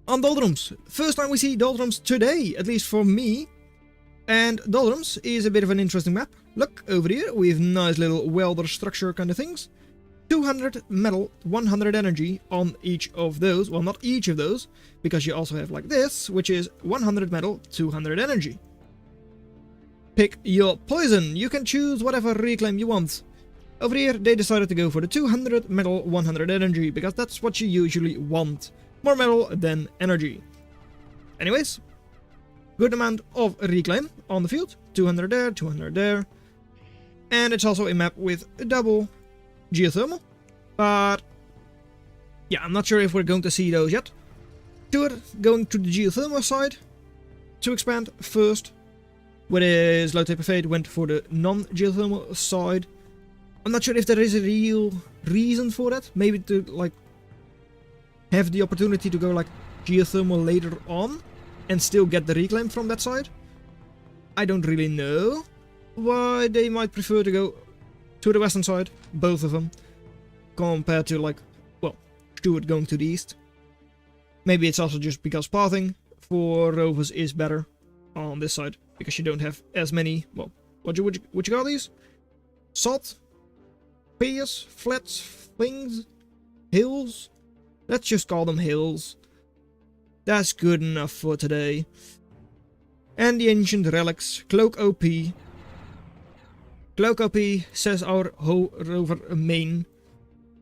Speaker 1: On Doldrums. First time we see Doldrums today, at least for me. And Doldrums is a bit of an interesting map. Look, over here, we have nice little welder structure kind of things. 200 metal, 100 energy on each of those. Well, not each of those, because you also have like this, which is 100 metal, 200 energy. Pick your poison. You can choose whatever reclaim you want. Over here, they decided to go for the 200 metal, 100 energy, because that's what you usually want. More metal than energy. Anyways, good amount of reclaim on the field. 200 there, 200 there. And it's also a map with a double geothermal. But yeah, I'm not sure if we're going to see those yet. Stuart going to the geothermal side to expand first. Whereas Low Taper Fade went for the non-geothermal side. I'm not sure if there is a real reason for that. Maybe to like have the opportunity to go like geothermal later on and still get the reclaim from that side. I don't really know why they might prefer to go to the western side, both of them, compared to like, well, Stuart going to the east. Maybe it's also just because pathing for Rovers is better on this side, because you don't have as many, well, what you call these? Salt? Piers? Flats? Things? Hills? Let's just call them hills. That's good enough for today. And the ancient relics, Cloak OP. Cloak OP, says our Rover main.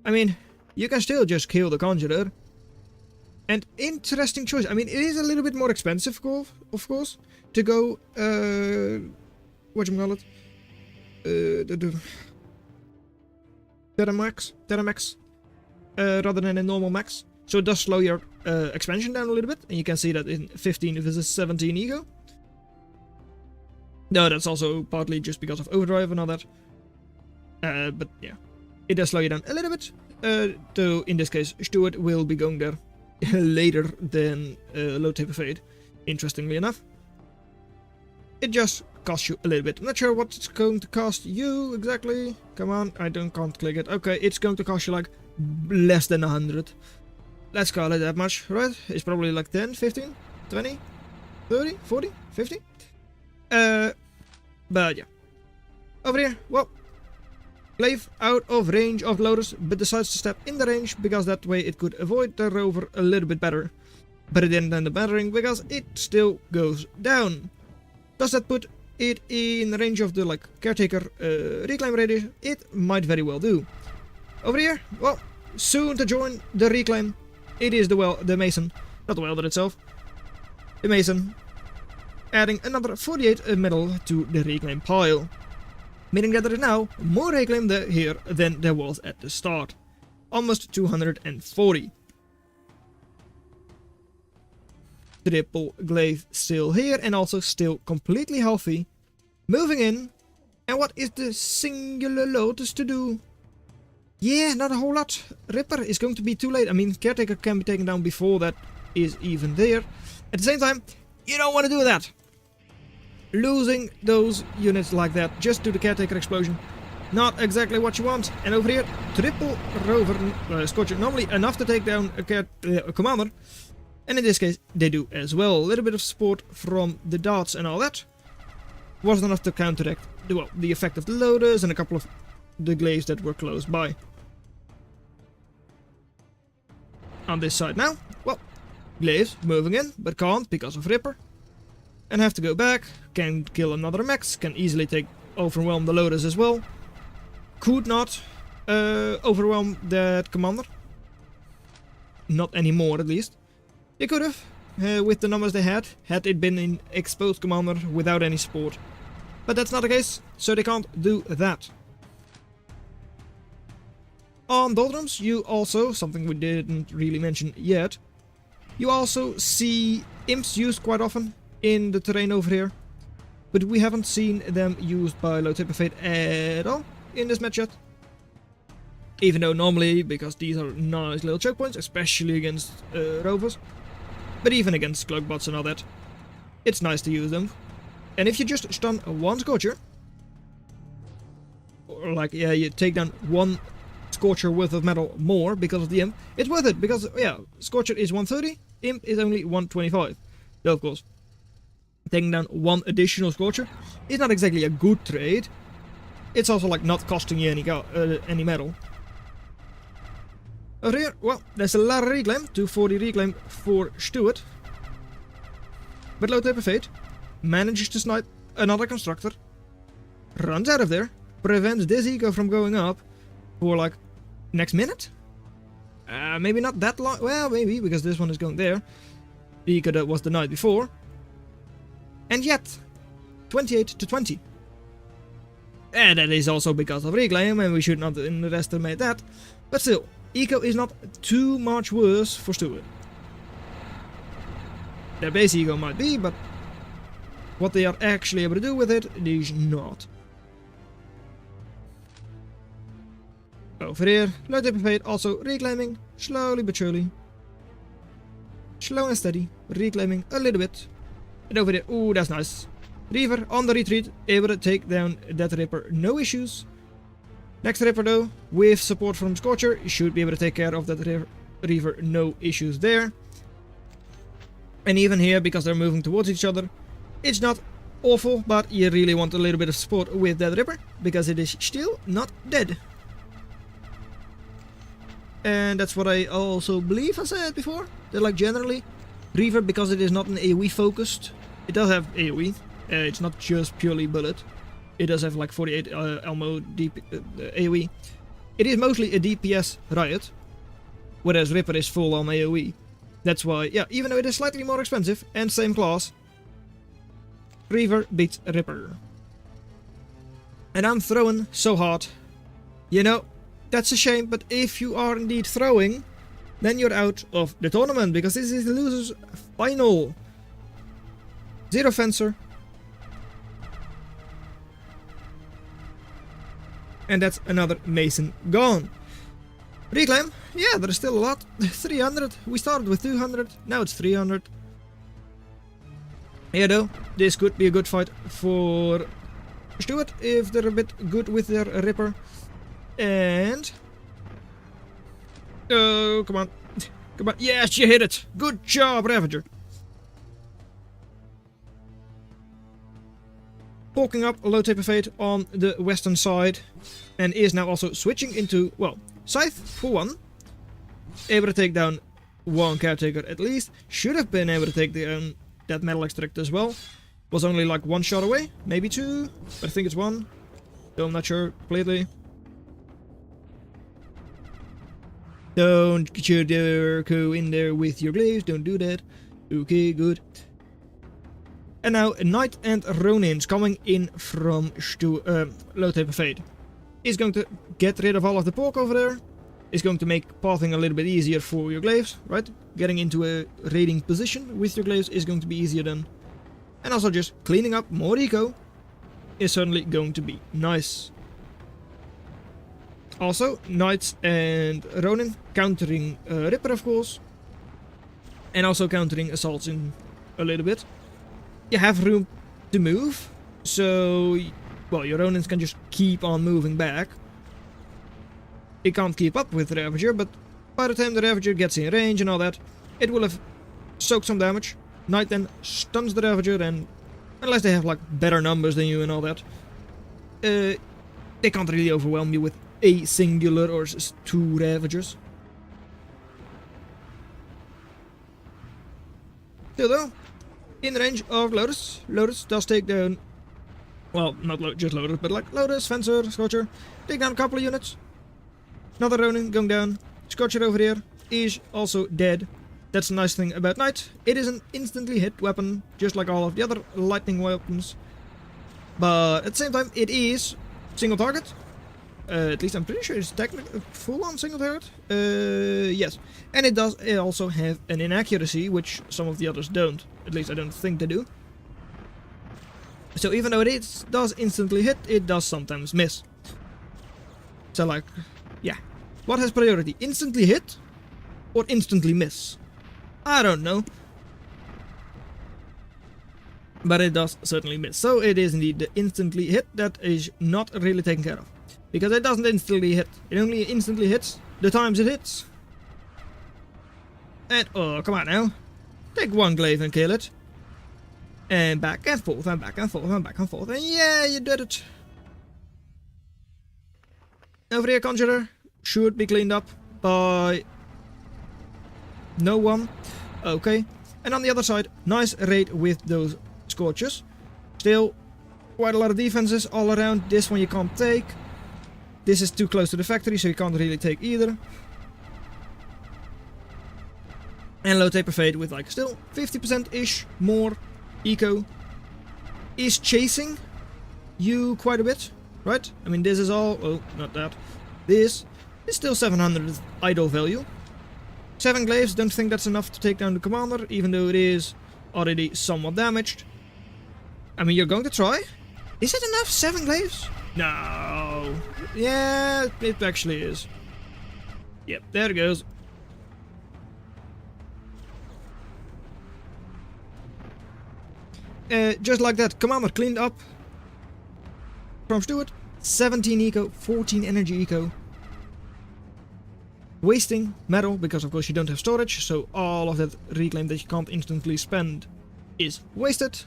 Speaker 1: I mean, you can still just kill the Conjurer. And interesting choice. I mean, it is a little bit more expensive, of course, to go, whatchamacallit? Terramax, rather than a normal max. So it does slow your expansion down a little bit, and you can see that in 15 versus 17 ego. No, that's also partly just because of overdrive and all that. But yeah, it does slow you down a little bit. Though in this case, Stuart will be going there later than Low Taper Fade, interestingly enough. It just costs you a little bit. I'm not sure what it's going to cost you exactly. Come on, can't click it. Okay, it's going to cost you like less than 100. Let's call it that much, right? It's probably like 10, 15, 20, 30, 40, 50. But yeah. Over here, well, Glaive out of range of loaders, but decides to step in the range because that way it could avoid the rover a little bit better. But it didn't end up mattering because it still goes down. Does that put it in range of the like caretaker reclaim radius? It might very well do. Over here, well, soon to join the reclaim, it is the Mason, not the welder itself, the Mason, adding another 48 metal to the reclaim pile. Meaning that there is now more reclaim here than there was at the start. Almost 240. Triple Glaive still here and also still completely healthy. Moving in. And what is the singular Lotus to do? Yeah, not a whole lot. Ripper is going to be too late. I mean, Caretaker can be taken down before that is even there. At the same time, you don't want to do that. Losing those units like that just to the Caretaker explosion, not exactly what you want. And over here, triple Rover Scorcher, normally enough to take down a commander. And in this case, they do as well. A little bit of support from the darts and all that. Wasn't enough to counteract the effect of the loaders and a couple of the glaives that were close by. On this side now, well, glaives moving in, but can't because of Ripper. And have to go back, can kill another max, can easily overwhelm the loaders as well. Could not overwhelm that commander. Not anymore at least. They could have, with the numbers they had it been an exposed commander without any support. But that's not the case, so they can't do that. On Doldrums, you also, something we didn't really mention yet, you also see imps used quite often in the terrain over here. But we haven't seen them used by Low Taper Fate at all in this match yet. Even though normally, because these are nice little choke points, especially against rovers. But even against cloakbots and all that, it's nice to use them. And if you just stun one Scorcher, or like, yeah, you take down one Scorcher worth of metal more because of the Imp, it's worth it, because, yeah, Scorcher is 130, Imp is only 125. Though, of course, taking down one additional Scorcher is not exactly a good trade. It's also, like, not costing you any metal. Over here, well, there's a lot of reclaim, 240 reclaim for Stuart. But Low Taper Fate manages to snipe another Constructor, runs out of there, prevents this eco from going up for like next minute? Maybe not that long, well maybe, because this one is going there. The eco that was the night before. And yet, 28 to 20. And that is also because of reclaim, and we should not underestimate that. But still, eco is not too much worse for Stuart. Their base eco might be, but what they are actually able to do with it is not. Over here, Low Taper Fate also reclaiming, slowly but surely. Slow and steady, reclaiming a little bit. And over there, ooh, that's nice. Reaver on the retreat, able to take down that Ripper, no issues. Next Ripper though, with support from Scorcher, should be able to take care of that Reaver, no issues there. And even here, because they're moving towards each other, it's not awful, but you really want a little bit of support with that Ripper, because it is still not dead. And that's what I also believe I said before, that like generally, Reaver, because it is not an AoE focused, it does have AoE, it's not just purely bullet, it does have like 48 Elmo AoE. It is mostly a DPS riot, whereas Ripper is full on AoE. That's why, yeah, even though it is slightly more expensive and same class, Reaver beats Ripper. And I'm throwing so hard. You know, that's a shame, but if you are indeed throwing, then you're out of the tournament, because this is the losers final. 0 Fencer. And that's another Mason gone. Reclaim, yeah, there's still a lot. 300, we started with 200, now it's 300. Yeah though, this could be a good fight for Stuart if they're a bit good with their Ripper. And... oh, come on. Come on, yes, you hit it! Good job, Ravager! Poking up Low Taper Fate on the western side, and is now also switching into, well, Scythe for one. Able to take down one Caretaker at least. Should have been able to take down that Metal Extract as well. Was only like one shot away, maybe two, but I think it's one. Though I'm not sure completely. Don't shoot your co in there with your glaives, don't do that. Okay, good. And now Knight and Ronins coming in from Low Taper Fate. Is going to get rid of all of the pork over there. Is going to make pathing a little bit easier for your glaives, right? Getting into a raiding position with your glaives is going to be easier then. And also just cleaning up more eco is certainly going to be nice. Also, Knights and Ronin countering Ripper, of course. And also countering assaults in a little bit. You have room to move, so, well, your Ronins can just keep on moving back. It can't keep up with the Ravager, but by the time the Ravager gets in range and all that, it will have soaked some damage. Knight then stuns the Ravager, and unless they have like better numbers than you and all that, they can't really overwhelm you with a singular or two Ravagers. Still though, in range of Lotus. Lotus does take down, well, not just Lotus, but like Lotus, Fencer, Scorcher, take down a couple of units. Another Ronin going down. Scorcher over here is also dead. That's the nice thing about Knight. It is an instantly hit weapon, just like all of the other lightning weapons. But at the same time, it is single target. At least I'm pretty sure it's technically full-on single target. Yes. And it does also have an inaccuracy, which some of the others don't. At least I don't think they do. So even though it does instantly hit, it does sometimes miss. So like, yeah. What has priority? Instantly hit or instantly miss? I don't know. But it does certainly miss. So it is indeed the instantly hit that is not really taken care of. Because it doesn't instantly hit. It only instantly hits the times it hits. And, oh, come on now. Take one glaive and kill it. And back and forth and back and forth and back and forth. And yeah, you did it. Over here, Conjurer should be cleaned up by no one. Okay. And on the other side, nice raid with those Scorchers. Still, quite a lot of defenses all around. This one you can't take. This is too close to the factory, so you can't really take either. And Low Taper Fade with like still 50%-ish more eco is chasing you quite a bit, right? I mean, this is all... oh, not that. This is still 700 idle value. 7 glaives, don't think that's enough to take down the commander, even though it is already somewhat damaged. I mean, you're going to try? Is it enough? 7 glaives? No. Yeah, it actually is. Yep, there it goes. Just like that, commander cleaned up from Stuart. 17 eco, 14 energy eco. Wasting metal, because of course you don't have storage, so all of that reclaim that you can't instantly spend is wasted.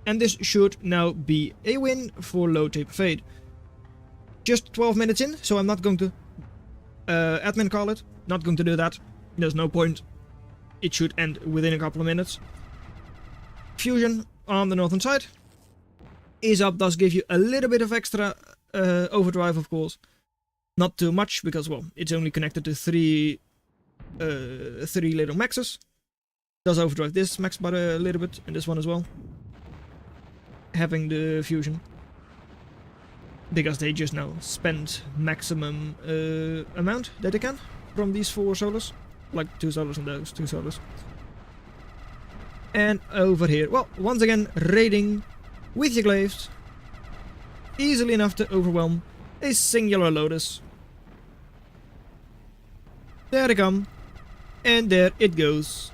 Speaker 1: And this should now be a win for Low Taper Fade. Just 12 minutes in, so I'm not going to admin call it. Not going to do that. There's no point. It should end within a couple of minutes. Fusion on the northern side is up, does give you a little bit of extra overdrive, of course. Not too much, because, well, it's only connected to three little maxes. Does overdrive this max by a little bit, and this one as well. Having the fusion. Because they just now spend maximum amount that they can from these 4 solos. Like 2 solos and those 2 solos. And over here, well, once again, raiding with your glaives. Easily enough to overwhelm a singular Lotus. There they come. And there it goes.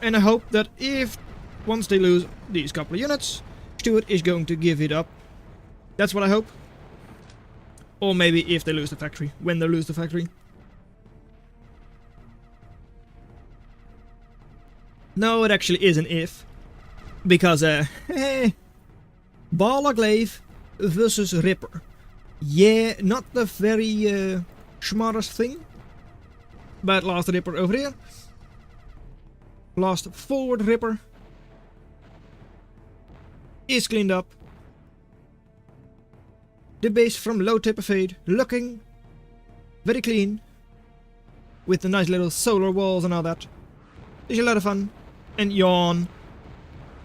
Speaker 1: And I hope that if, once they lose these couple of units, Stuart is going to give it up. That's what I hope. Or maybe if they lose the factory. When they lose the factory. No, it actually is an if. Because, Baller Glaive versus Ripper. Yeah, not the very smartest thing. But last Ripper over here. Last forward Ripper is cleaned up. The base from Low Taper Fade looking very clean. With the nice little solar walls and all that. It's a lot of fun. And yawn.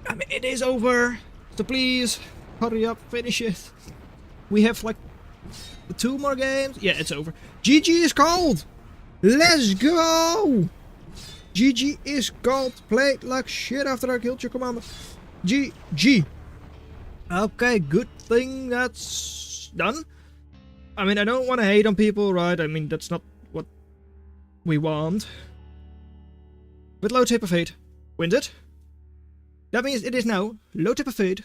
Speaker 1: I mean, it is over. So please, hurry up, finish it. We have like 2 more games. Yeah, it's over. GG is called. Let's go. GG is called. Played like shit after I killed your commander. GG. Okay, good thing that's done. I mean, I don't want to hate on people, right? I mean, that's not what we want. But Low Taper Fade wins it. That means it is now Low Taper Fade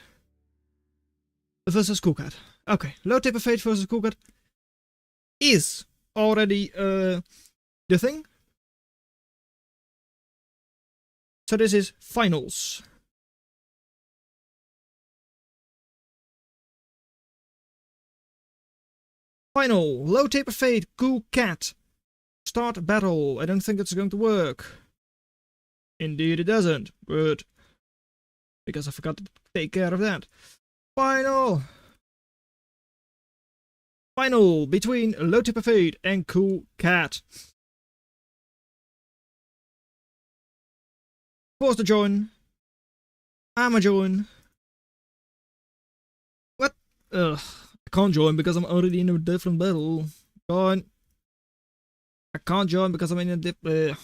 Speaker 1: versus Coolcat. Okay, Low Taper Fade versus Coolcat is already the thing. So this is finals. Final, Low Taper Fade, Coolcat. Start battle. I don't think it's going to work. Indeed it doesn't, but because I forgot to take care of that. Final! Final between Low Taper Fade and Coolcat. Forced to join. I'm a join. What? Ugh. I can't join because I'm already in a different battle. Join. I can't join because I'm in a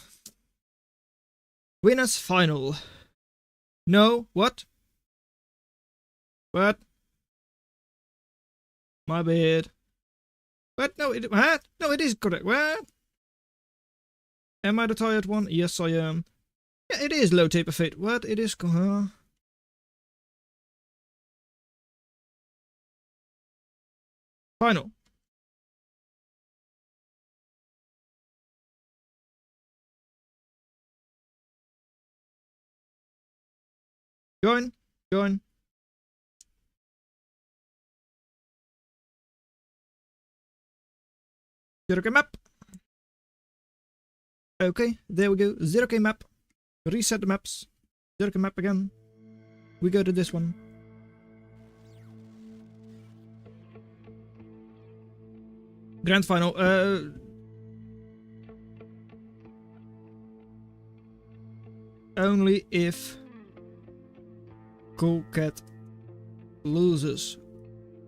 Speaker 1: Winners final. No, what? What? My bad. What? No, what? No, it is correct. What? Am I the tired one? Yes, I am. Yeah, it is low taper fade. What? It is. Final. Join. Join. Zero K map. Okay, there we go. 0K map. Reset the maps. 0K map again. We go to this one. Grand final. Only if Cool Cat loses,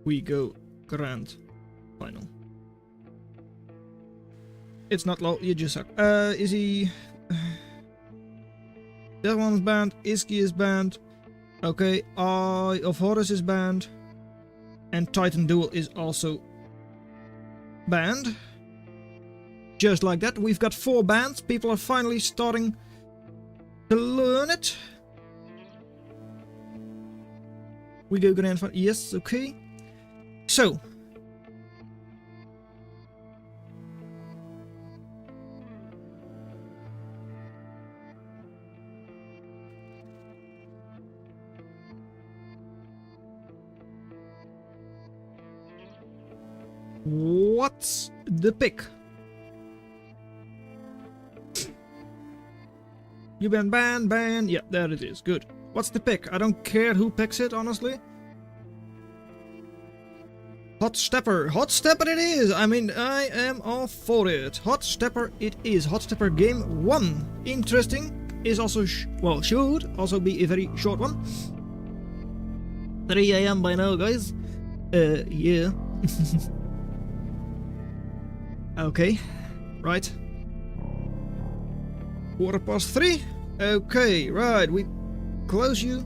Speaker 1: we go grand final. It's not low, you just suck. Is he... That one's banned, Iski is banned. Okay, Eye of Horus is banned. And Titan Duel is also banned. Just like that, we've got 4 bans. People are finally starting to learn it. We go grand final. Yes, okay. So. What's the pick? You ban. Yeah, there it is. Good. What's the pick? I don't care who picks it, honestly. Hot Stepper. Hot Stepper it is! I mean, I am all for it. Hot Stepper it is. Hot Stepper game 1. Interesting. Is also, well, should also be a very short one. 3 AM by now, guys. Yeah. Okay. Right. 3:15. Okay, right. We close you.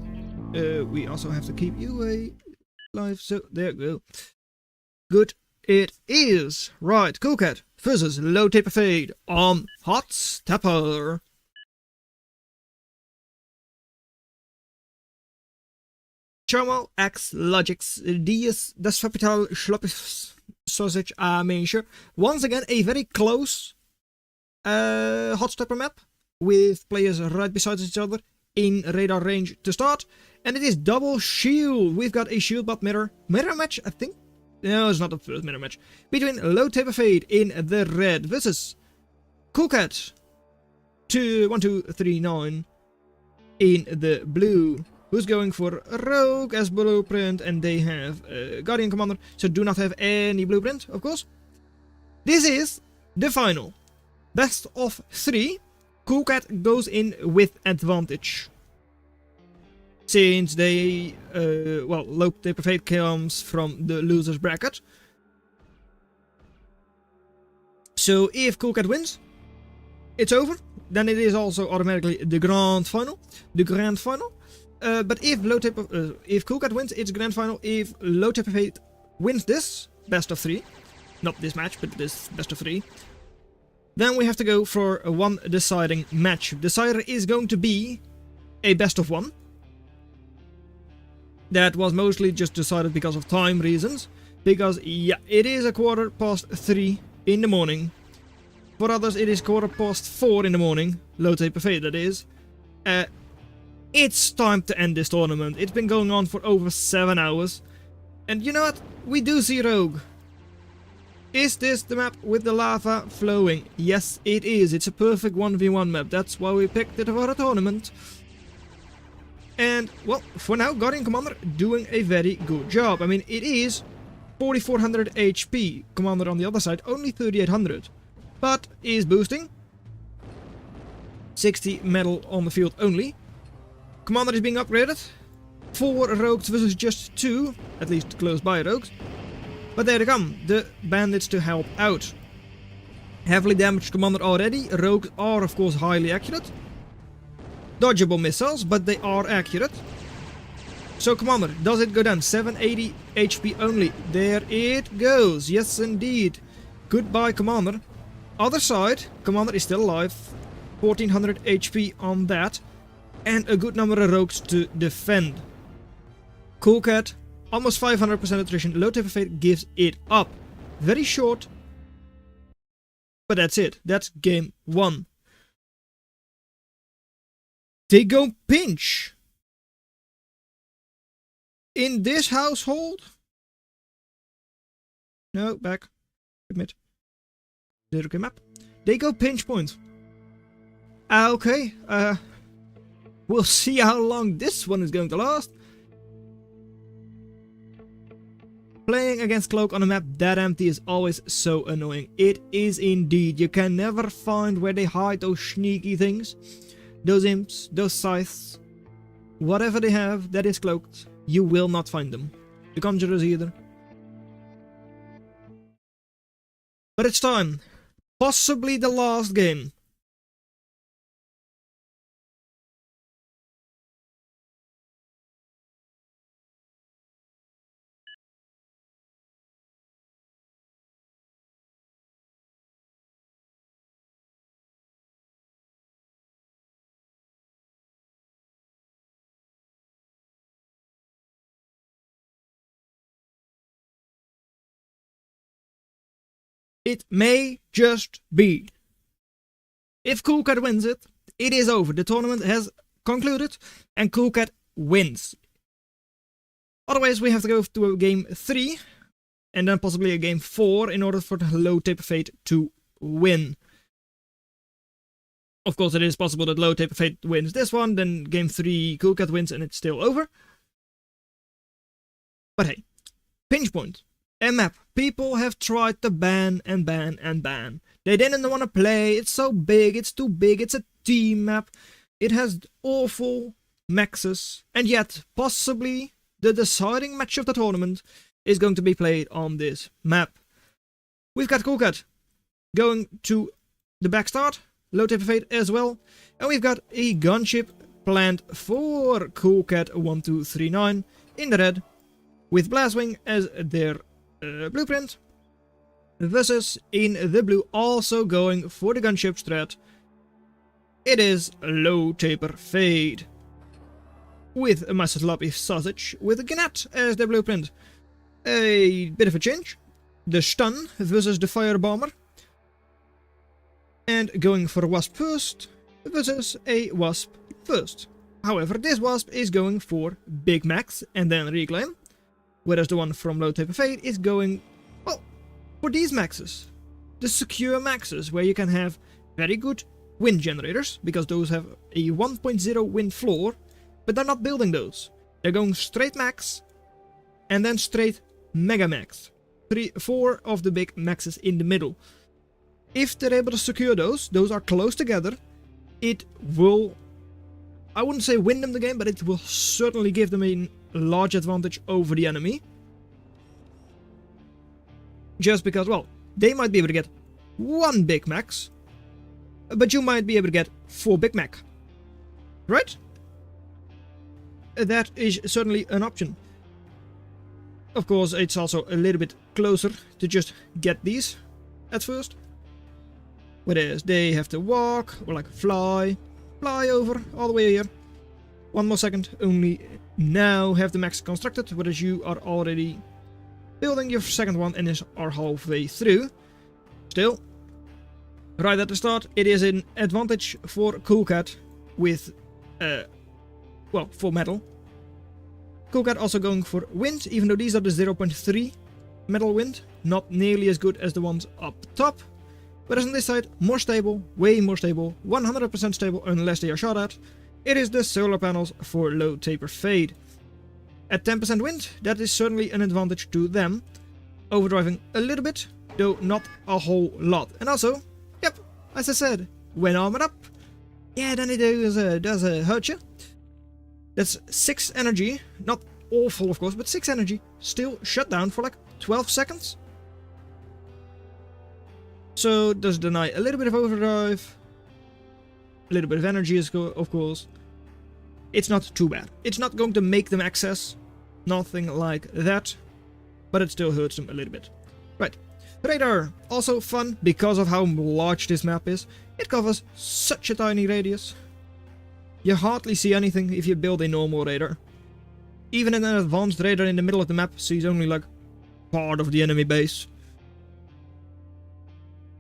Speaker 1: We also have to keep you alive. So there we go. Good. It is. Right. Cool Cat versus Low Taper Fade on Hot Stepper. Chomo X Logix Dias Desfapital Schloppis Sausage Menscher. Once again, a very close Hot Stepper map with players right beside each other in radar range to start. And it is double shield. We've got a shield bot mirror match, I think. No, it's not the first mirror match. Between Low Taper Fade in the red versus Cool Cat 1239 in the blue. Who's going for Rogue as blueprint, and they have Guardian Commander, so do not have any blueprint, of course. This is the final. Best of 3. Cool Cat goes in with advantage. Since they, well, Low Taper Fade comes from the loser's bracket. So if Cool Cat wins, it's over. Then it is also automatically the grand final. But if Cool Cat wins, it's grand final. If Low Taper Fade wins this best of 3, not this match, but this best of 3, then we have to go for a one deciding match. Decider is going to be a best of 1. That was mostly just decided because of time reasons. Because, yeah, it is 3:15 in the morning. For others, it is 4:15 in the morning. Low Taper Fade, that is. It's time to end this tournament. It's been going on for over 7 hours. And you know what? We do see Rogue. Is this the map with the lava flowing? Yes, it is. It's a perfect 1v1 map. That's why we picked it for a tournament. And, well, for now, Guardian Commander doing a very good job. I mean, it is 4400 HP. Commander on the other side, only 3800. But is boosting. 60 metal on the field only. Commander is being upgraded. 4 rogues versus just 2. At least close by rogues. But there they come. The bandits to help out. Heavily damaged commander already. Rogues are of course highly accurate. dodgeable missiles, but they are accurate. So Commander, does it go down? 780 HP only. There it goes. Yes, indeed. Goodbye, Commander. Other side, Commander is still alive. 1400 HP on that. And a good number of rogues to defend. Cool Cat, almost 500% attrition. Low Taper Fate gives it up. Very short. But that's it. That's game 1. They go pinch. In this household? No, back. Admit. Zero map. They go pinch point. Okay, we'll see how long this one is going to last. Playing against Cloak on a map that empty is always so annoying. It is indeed. You can never find where they hide those sneaky things. Those imps, those scythes. Whatever they have that is cloaked. You will not find them. The Conjurers either. But it's time. Possibly the last game. It may just be. If Cool Cat wins it, it is over. The tournament has concluded and Cool Cat wins. Otherwise, we have to go to a game 3 and then possibly a game 4 in order for the Low Taper Fate to win. Of course, it is possible that Low Taper Fate wins this one, then game 3 Cool Cat wins and it's still over. But hey, pinch point. A map. People have tried to ban and ban and ban. They didn't want to play. It's so big. It's too big. It's a team map. It has awful maxes. And yet, possibly, the deciding match of the tournament is going to be played on this map. We've got Cool Cat going to the back start. Low Taper Fate as well. And we've got a gunship planned for Cool Cat 1239 in the red. With Blastwing as their blueprint, versus in the blue also going for the gunship strat. It is Low Taper Fate with a Master Sloppy Sausage with a Gnat as the blueprint. A bit of a change. The Stun versus the Fire Bomber, and going for Wasp first versus a Wasp first. However, this Wasp is going for Big Max and then Reclaim. Whereas the one from Low Taper Fate is going, well, for these maxes. The secure maxes, where you can have very good wind generators, because those have a 1.0 wind floor, but they're not building those. They're going straight max, and then straight mega max. 4 of the big maxes in the middle. If they're able to secure those are close together, it will, I wouldn't say win them the game, but it will certainly give them a large advantage over the enemy. Just because, well, they might be able to get 1 Big Max, but you might be able to get 4 Big Mac. Right? That is certainly an option. Of course, it's also a little bit closer to just get these at first. Whereas they have to walk, or like fly over all the way here. 1 more second, only now have the max constructed, whereas you are already building your second one and are halfway through. Still, right at the start, it is an advantage for Cool Cat with, well, for metal. Cool Cat also going for wind, even though these are the 0.3 metal wind, not nearly as good as the ones up top. Whereas on this side, more stable, way more stable, 100% stable unless they are shot at. It is the solar panels for Low Taper Fate. At 10% wind, that is certainly an advantage to them. Overdriving a little bit, though not a whole lot. And also, yep, as I said, when armored up, yeah, then it does hurt you. That's 6 energy, not awful of course, but 6 energy, still shut down for like 12 seconds. So does deny a little bit of overdrive, a little bit of energy of course, it's not too bad. It's not going to make them access, nothing like that, but it still hurts them a little bit. Right, radar, also fun because of how large this map is. It covers such a tiny radius. You hardly see anything if you build a normal radar. Even an advanced radar in the middle of the map sees only like part of the enemy base.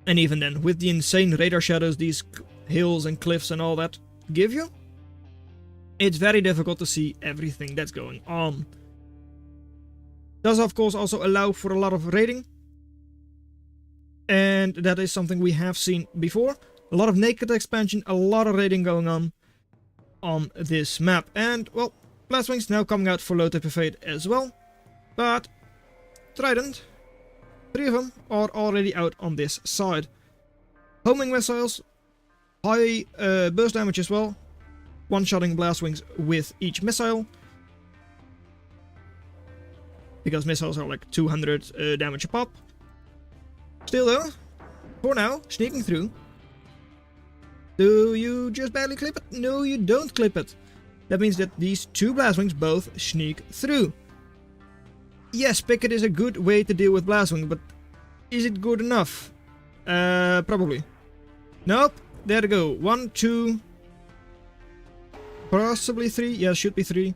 Speaker 1: And even then, with the insane radar shadows these hills and cliffs and all that give you, it's very difficult to see everything that's going on. Does of course also allow for a lot of raiding. And that is something we have seen before. A lot of naked expansion, a lot of raiding going on this map. And, well, Blastwings now coming out for low type of fate as well. But Trident, 3 of them are already out on this side. Homing missiles, high burst damage as well. One-shotting Blastwings with each missile. Because missiles are like 200 damage a pop. Still though, for now, sneaking through. Do you just barely clip it? No, you don't clip it. That means that these 2 Blastwings both sneak through. Yes, Picket is a good way to deal with Blastwing, but is it good enough? Probably. Nope, there we go. 1, 2, possibly 3. Yeah, should be 3.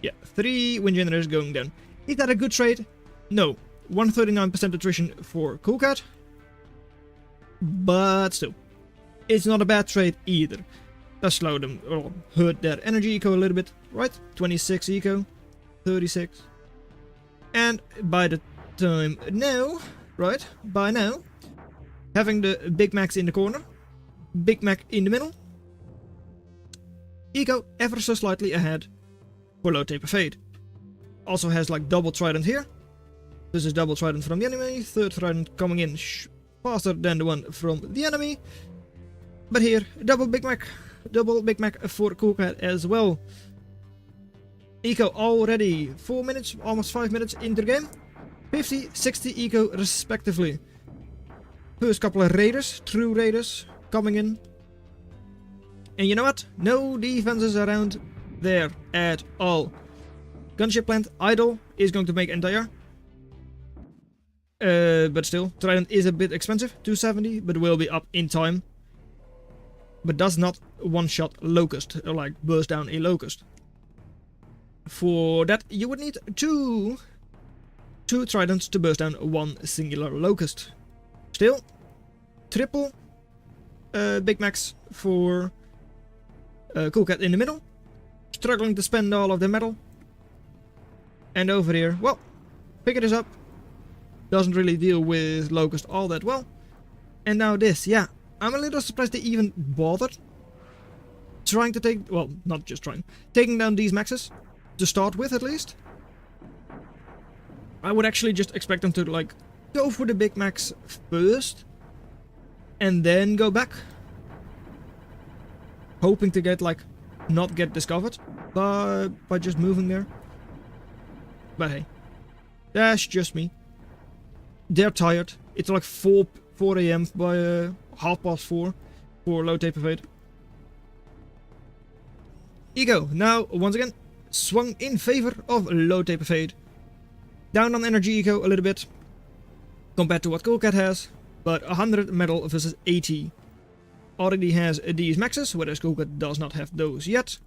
Speaker 1: Yeah, 3 wind generators going down. Is that a good trade? No. 139% attrition for Coolcat. But still, it's not a bad trade either. Does slow them, or hurt their energy eco a little bit, right? 26 eco, 36. And by the time now, right? By now, having the Big Macs in the corner, Big Mac in the middle, eco ever so slightly ahead for low taper fade. Also has like double trident here. This is double trident from the enemy, third trident coming in faster than the one from the enemy. But here, double Big Mac for Coolcat as well. Eco already 4 minutes, almost 5 minutes into the game. 50, 60 eco respectively. First couple of raiders, true raiders, coming in. And you know what? No defenses around there at all. Gunship plant idle is going to make entire. But still, Trident is a bit expensive, 270, but will be up in time. But does not one-shot Locust, or like burst down a Locust. For that, you would need two Tridents to burst down one singular Locust. Still, triple Big Macs for Coolcat in the middle. Struggling to spend all of the metal. And over here, well, pick it is up. Doesn't really deal with Locust all that well. And now this, yeah. I'm a little surprised they even bothered trying to take, well, not just trying, taking down these maxes, to start with at least. I would actually just expect them to, like, go for the Big Macs first, and then go back. Hoping to get, like, not get discovered by just moving there. But hey, that's just me. They're tired. It's like 4 AM by 4:30 for low taper fade. Ego now once again swung in favor of low taper fade. Down on energy eco a little bit compared to what Coolcat has, but 100 metal versus 80. Already has these maxes, whereas Coolcat does not have those yet.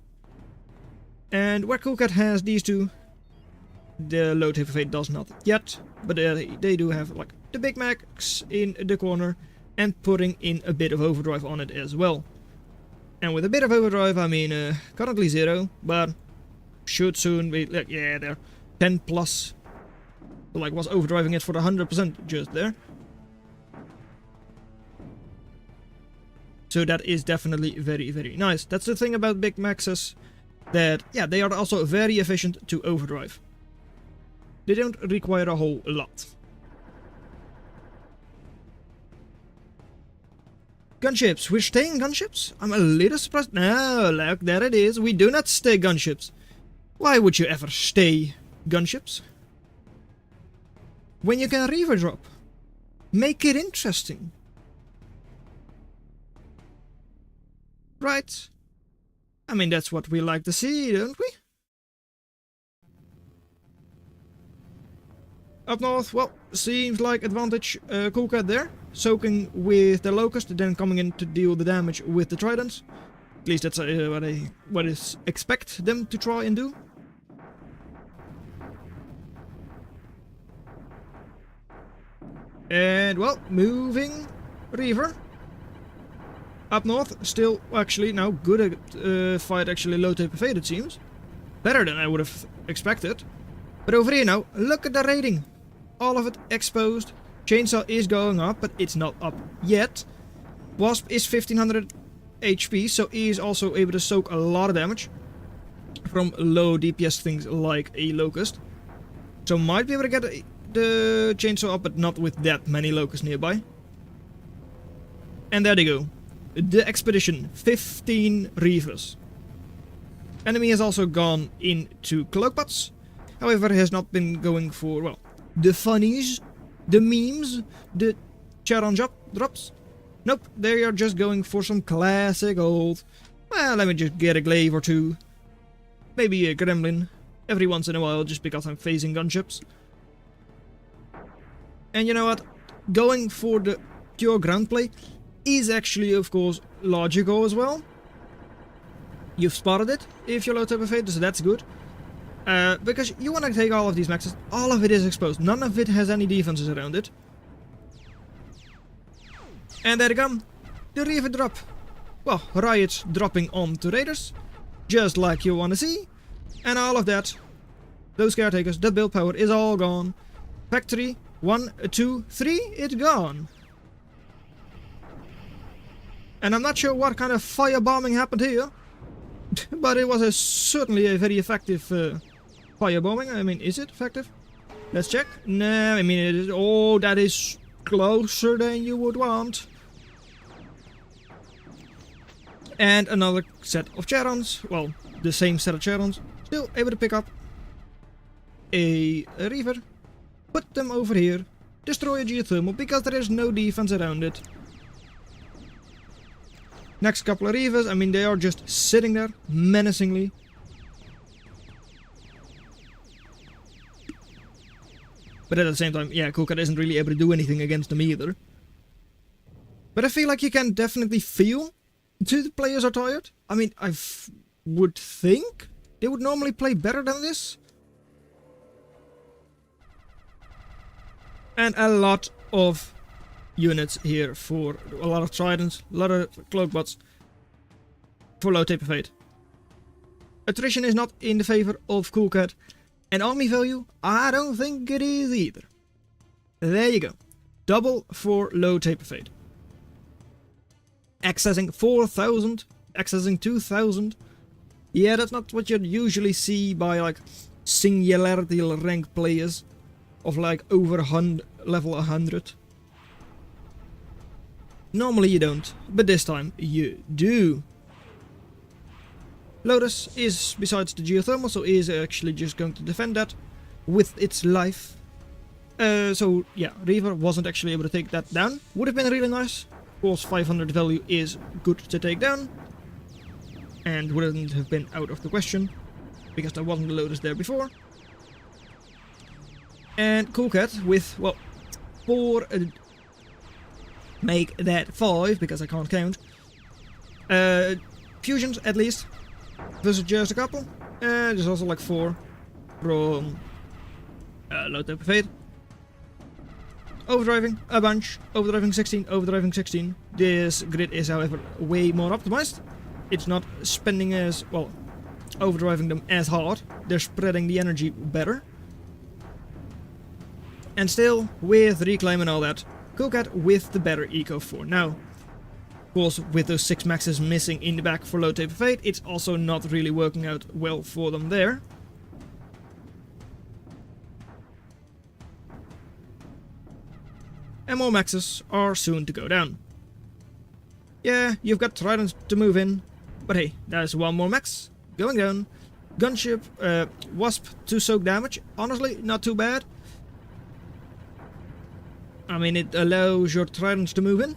Speaker 1: And where Coolcat has these two, the low taper fade does not yet, but they do have like the Big Macs in the corner and putting in a bit of overdrive on it as well. And with a bit of overdrive, I mean currently 0, but should soon be like, yeah, they're 10 plus. So, like, was overdriving it for the 100% just there. So that is definitely very, very nice. That's the thing about Big Maxes, that yeah, they are also very efficient to overdrive. They don't require a whole lot. Gunships. We're staying gunships? I'm a little surprised. No, look, there it is. We do not stay gunships. Why would you ever stay gunships? When you can reaver drop. Make it interesting. Right? I mean, that's what we like to see, don't we? Up north, well, seems like advantage Cool Cat there. Soaking with the Locust, then coming in to deal the damage with the Tridents. At least that's what I expect them to try and do. And, well, moving Reaver. Up north, still, actually, now good at fight actually low taper fade, it seems. Better than I would have expected. But over here now, look at the rating. All of it exposed. Chainsaw is going up, but it's not up yet. Wasp is 1500 HP, so he is also able to soak a lot of damage from low DPS things like a Locust. So might be able to get the Chainsaw up, but not with that many Locusts nearby. And there they go. The expedition, 15 Reavers. Enemy has also gone into Cloakpots. However, has not been going for, well, the funnies, the memes, the Charon drops. Nope, they are just going for some classic old, well, let me just get a glaive or two. Maybe a gremlin every once in a while, just because I'm facing gunships. And you know what? Going for the pure ground play is actually, of course, logical as well. You've spotted it if you're low taper fade, so that's good. Because you want to take all of these maxes. All of it is exposed. None of it has any defenses around it. And there they come. The Reaver drop. Well, riots dropping onto raiders. Just like you want to see. And all of that. Those caretakers, that build power is all gone. Factory, 1, 2, 3, it's gone. And I'm not sure what kind of firebombing happened here. But it was certainly a very effective firebombing. I mean, is it effective? Let's check. No, I mean, it is. Oh, that is closer than you would want. And another set of Charons. Well, the same set of Charons. Still able to pick up a Reaver. Put them over here. Destroy a geothermal because there is no defense around it. Next couple of Reavers, I mean, they are just sitting there menacingly. But at the same time, yeah, Cool Cat isn't really able to do anything against them either. But I feel like you can definitely feel the players are tired. I mean, I would think they would normally play better than this. And a lot of units here for a lot of Tridents, a lot of Cloakbots for low taper fade. Attrition is not in the favor of Cool Cat. And army value, I don't think it is either. There you go. Double for low taper fade. Accessing 4,000, accessing 2,000. Yeah, that's not what you'd usually see by like singularity rank players of like over level 100. Normally you don't, but this time you do. Lotus is, besides the geothermal, so is actually just going to defend that with its life. So yeah, Reaver wasn't actually able to take that down. Would have been really nice. Of course, 500 value is good to take down. And wouldn't have been out of the question, because there wasn't a Lotus there before. And Cool Cat with, well, 4... make that 5, because I can't count. Fusions, at least. Versus just a couple. And there's also like 4 from low taper fade. Overdriving, a bunch. Overdriving 16, overdriving 16. This grid is, however, way more optimized. It's not spending as, well, overdriving them as hard. They're spreading the energy better. And still, with reclaim and all that, Cool Cat with the better eco for now. Of course, with those 6 maxes missing in the back for low taper fade, it's also not really working out well for them there. And more maxes are soon to go down. Yeah, you've got Tridents to move in, but hey, there's one more max going down. Gunship, Wasp to soak damage, honestly, not too bad. I mean, it allows your Tridents to move in,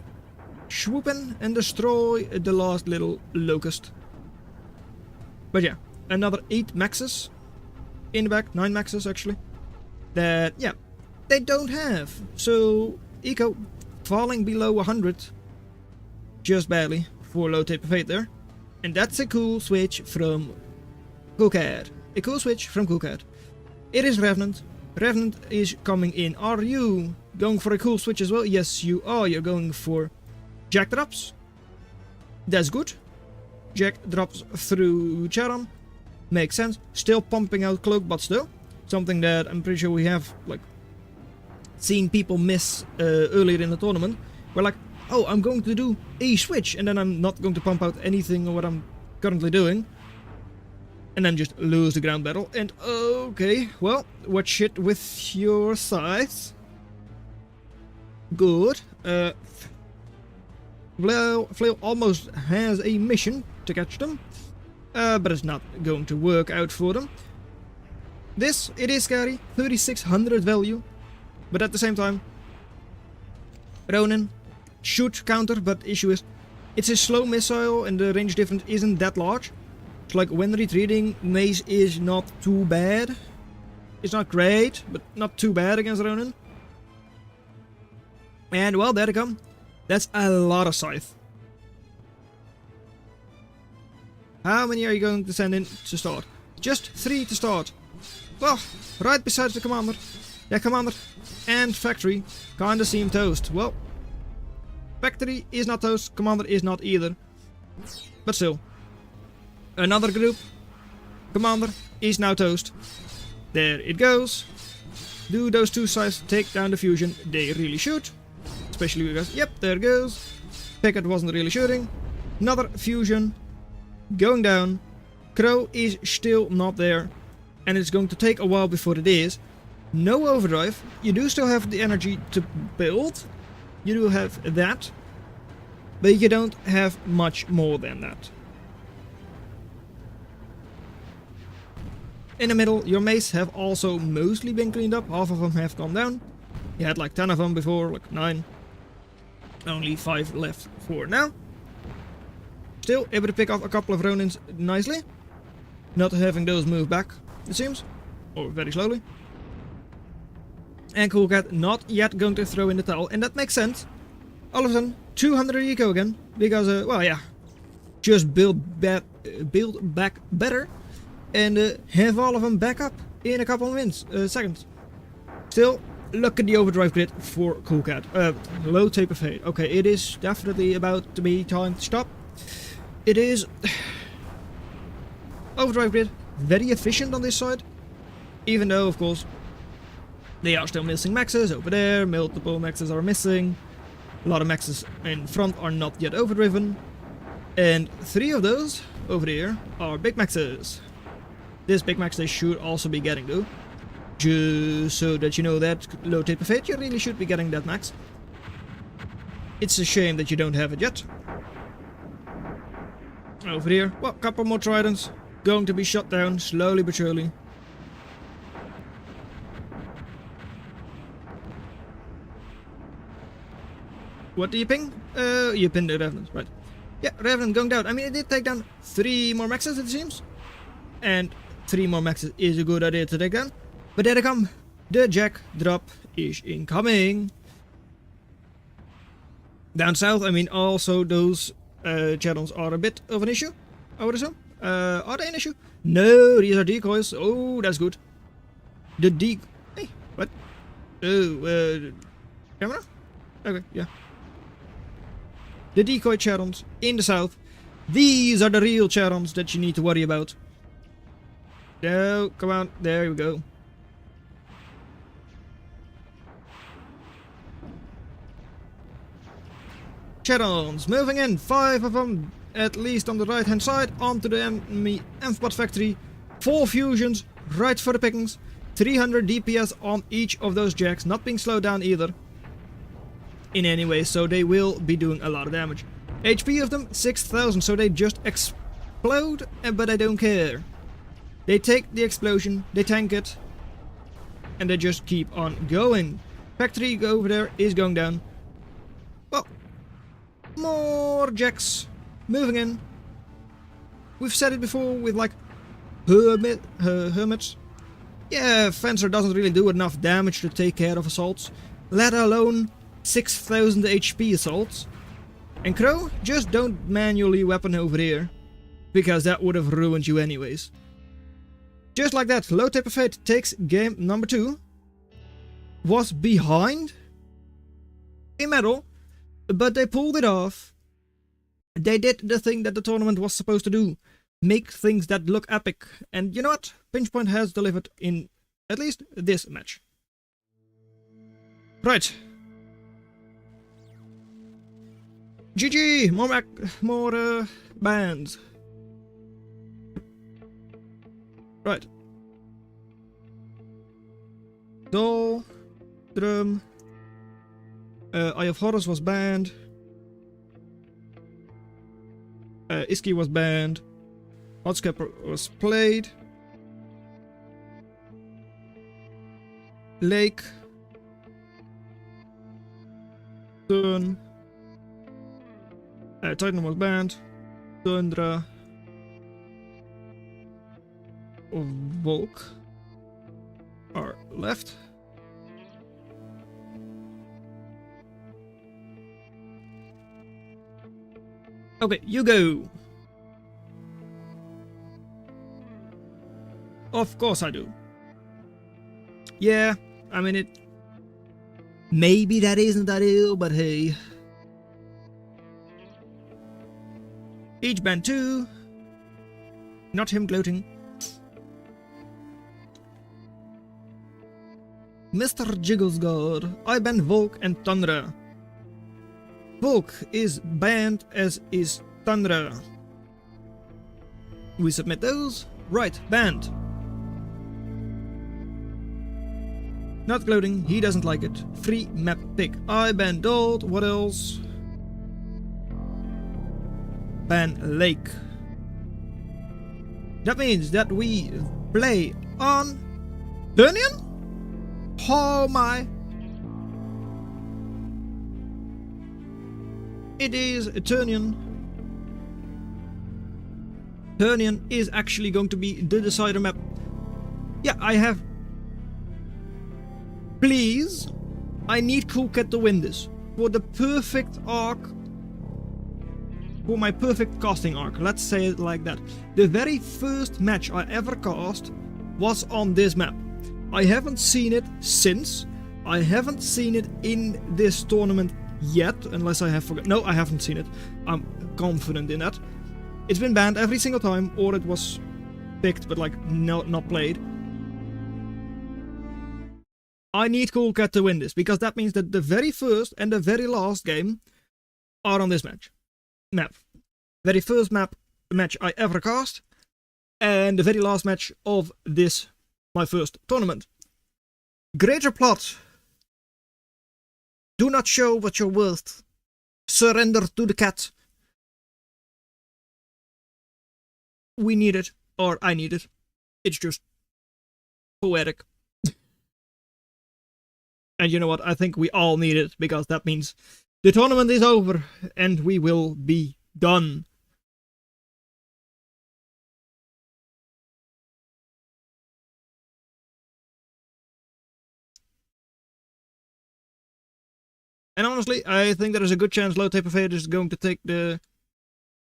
Speaker 1: swoop in, and destroy the last little Locust. But yeah, another 8 maxes in the back, 9 maxes actually, that, yeah, they don't have. So, eco falling below 100, just barely, for low taper fate there. And that's a cool switch from KoolCat. A cool switch from KoolCat. It is Revenant. Revenant is coming in. Are you going for a cool switch as well? Yes, you are. You're going for Jack drops. That's good. Jack drops through Charon. Makes sense. Still pumping out Cloak, but still. Something that I'm pretty sure we have like seen people miss earlier in the tournament. We're like, oh, I'm going to do a switch, and then I'm not going to pump out anything or what I'm currently doing. And then just lose the ground battle. And okay, well, watch it with your size. Good. Flail almost has a mission to catch them. But it's not going to work out for them. This, it is scary. 3600 value. But at the same time, Ronin should counter, but issue is, it's a slow missile and the range difference isn't that large. It's like when retreating, Mace is not too bad. It's not great, but not too bad against Ronin. And well, there they come. That's a lot of Scythe. How many are you going to send in to start? Just 3 to start. Well, right beside the commander. Yeah, commander and factory kinda seem toast. Well, factory is not toast, commander is not either. But still. Another group. Commander is now toast. There it goes. Do those 2 sides take down the fusion? They really should. Especially because, yep, there it goes. Pickett wasn't really shooting. Another fusion. Going down. Crow is still not there. And it's going to take a while before it is. No overdrive. You do still have the energy to build. You do have that. But you don't have much more than that. In the middle, your mace have also mostly been cleaned up. Half of them have gone down. You had like 10 of them before, like 9. Only 5 left for now. Still able to pick off a couple of Ronins nicely. Not having those move back, it seems. Or very slowly. And KoolCat not yet going to throw in the towel. And that makes sense. All of a sudden, 200 eco again. Because, well, yeah. Just build back better. And have all of them back up in a couple of seconds. Still, look at the overdrive grid for KoolCat. Low taper fade. Okay, it is definitely about to be time to stop. It is... overdrive grid, very efficient on this side. Even though, of course, they are still missing maxes over there. Multiple maxes are missing. A lot of maxes in front are not yet overdriven. And 3 of those over there are big maxes. This big max they should also be getting though. Just so that you know that low taper fade, you really should be getting that max. It's a shame that you don't have it yet. Over here, well, couple more tridents. Going to be shot down slowly but surely. What do you ping? You pinned the Revenant, right. Yeah, Revenant going down. I mean, it did take down 3 more maxes, it seems. And 3 more maxes is a good idea to take down. But there they come. The Jack drop is incoming. Down south, I mean, also those channels are a bit of an issue, I would assume. Are they an issue? No, these are decoys. Oh, that's good. The Hey, what? Oh, camera? Okay, yeah. The decoy channels in the south. These are the real channels that you need to worry about. No, come on, there we go. Channels moving in, 5 of them at least on the right hand side, onto the enemy Nth factory. 4 fusions, right for the pickings. 300 DPS on each of those jacks, not being slowed down either. In any way, so they will be doing a lot of damage. HP of them, 6000, so they just explode, but I don't care. They take the explosion, they tank it, and they just keep on going. Factory over there is going down. Well, more jacks moving in. We've said it before with like Hermit. Yeah, Fencer doesn't really do enough damage to take care of assaults, let alone 6000 HP assaults. And Crow, just don't manually weapon over here, because that would have ruined you anyways. Just like that, Low Taper Fate takes game number 2. Was behind a medal, but they pulled it off. They did the thing that the tournament was supposed to do. Make things that look epic. And you know what? Pinchpoint has delivered in at least this match. Right. GG! More bands. Right. Doll. Drum. Eye of Horus was banned. Iski was banned. Hotscapper was played. Lake. Sun. Titan was banned. Tundra. Volk are left. Okay, you go. Of course I do. Yeah, I mean it. Maybe that isn't ideal, but hey. Each band 2. Not him gloating. Mr. Jigglesgod, I ban Volk and Tundra. Volk is banned, as is Tundra. We submit those. Right, banned. Not gloating, he doesn't like it. Free map pick. I ban Dold, what else? Ban Lake. That means that we play on Turnian? Oh my! It is Turnian. Turnian is actually going to be the decider map. Yeah, I have. Please, I need Cool Cat to win this for the perfect arc. For my perfect casting arc, let's say it like that. The very first match I ever cast was on this map. I haven't seen it since. I haven't seen it in this tournament yet, unless I have forgotten. No, I haven't seen it. I'm confident in that. It's been banned every single time, or it was picked but like not played. I need Cool Cat to win this, because that means that the very first and the very last game are on this map. Very first match I ever cast, and the very last match of this, my first tournament. Greater plot. Do not show what you're worth. Surrender to the cat. We need it, or I need it. It's just poetic. And you know what? I think we all need it, because that means the tournament is over and we will be done. And honestly, I think there is a good chance Low Taper Fate is going to take the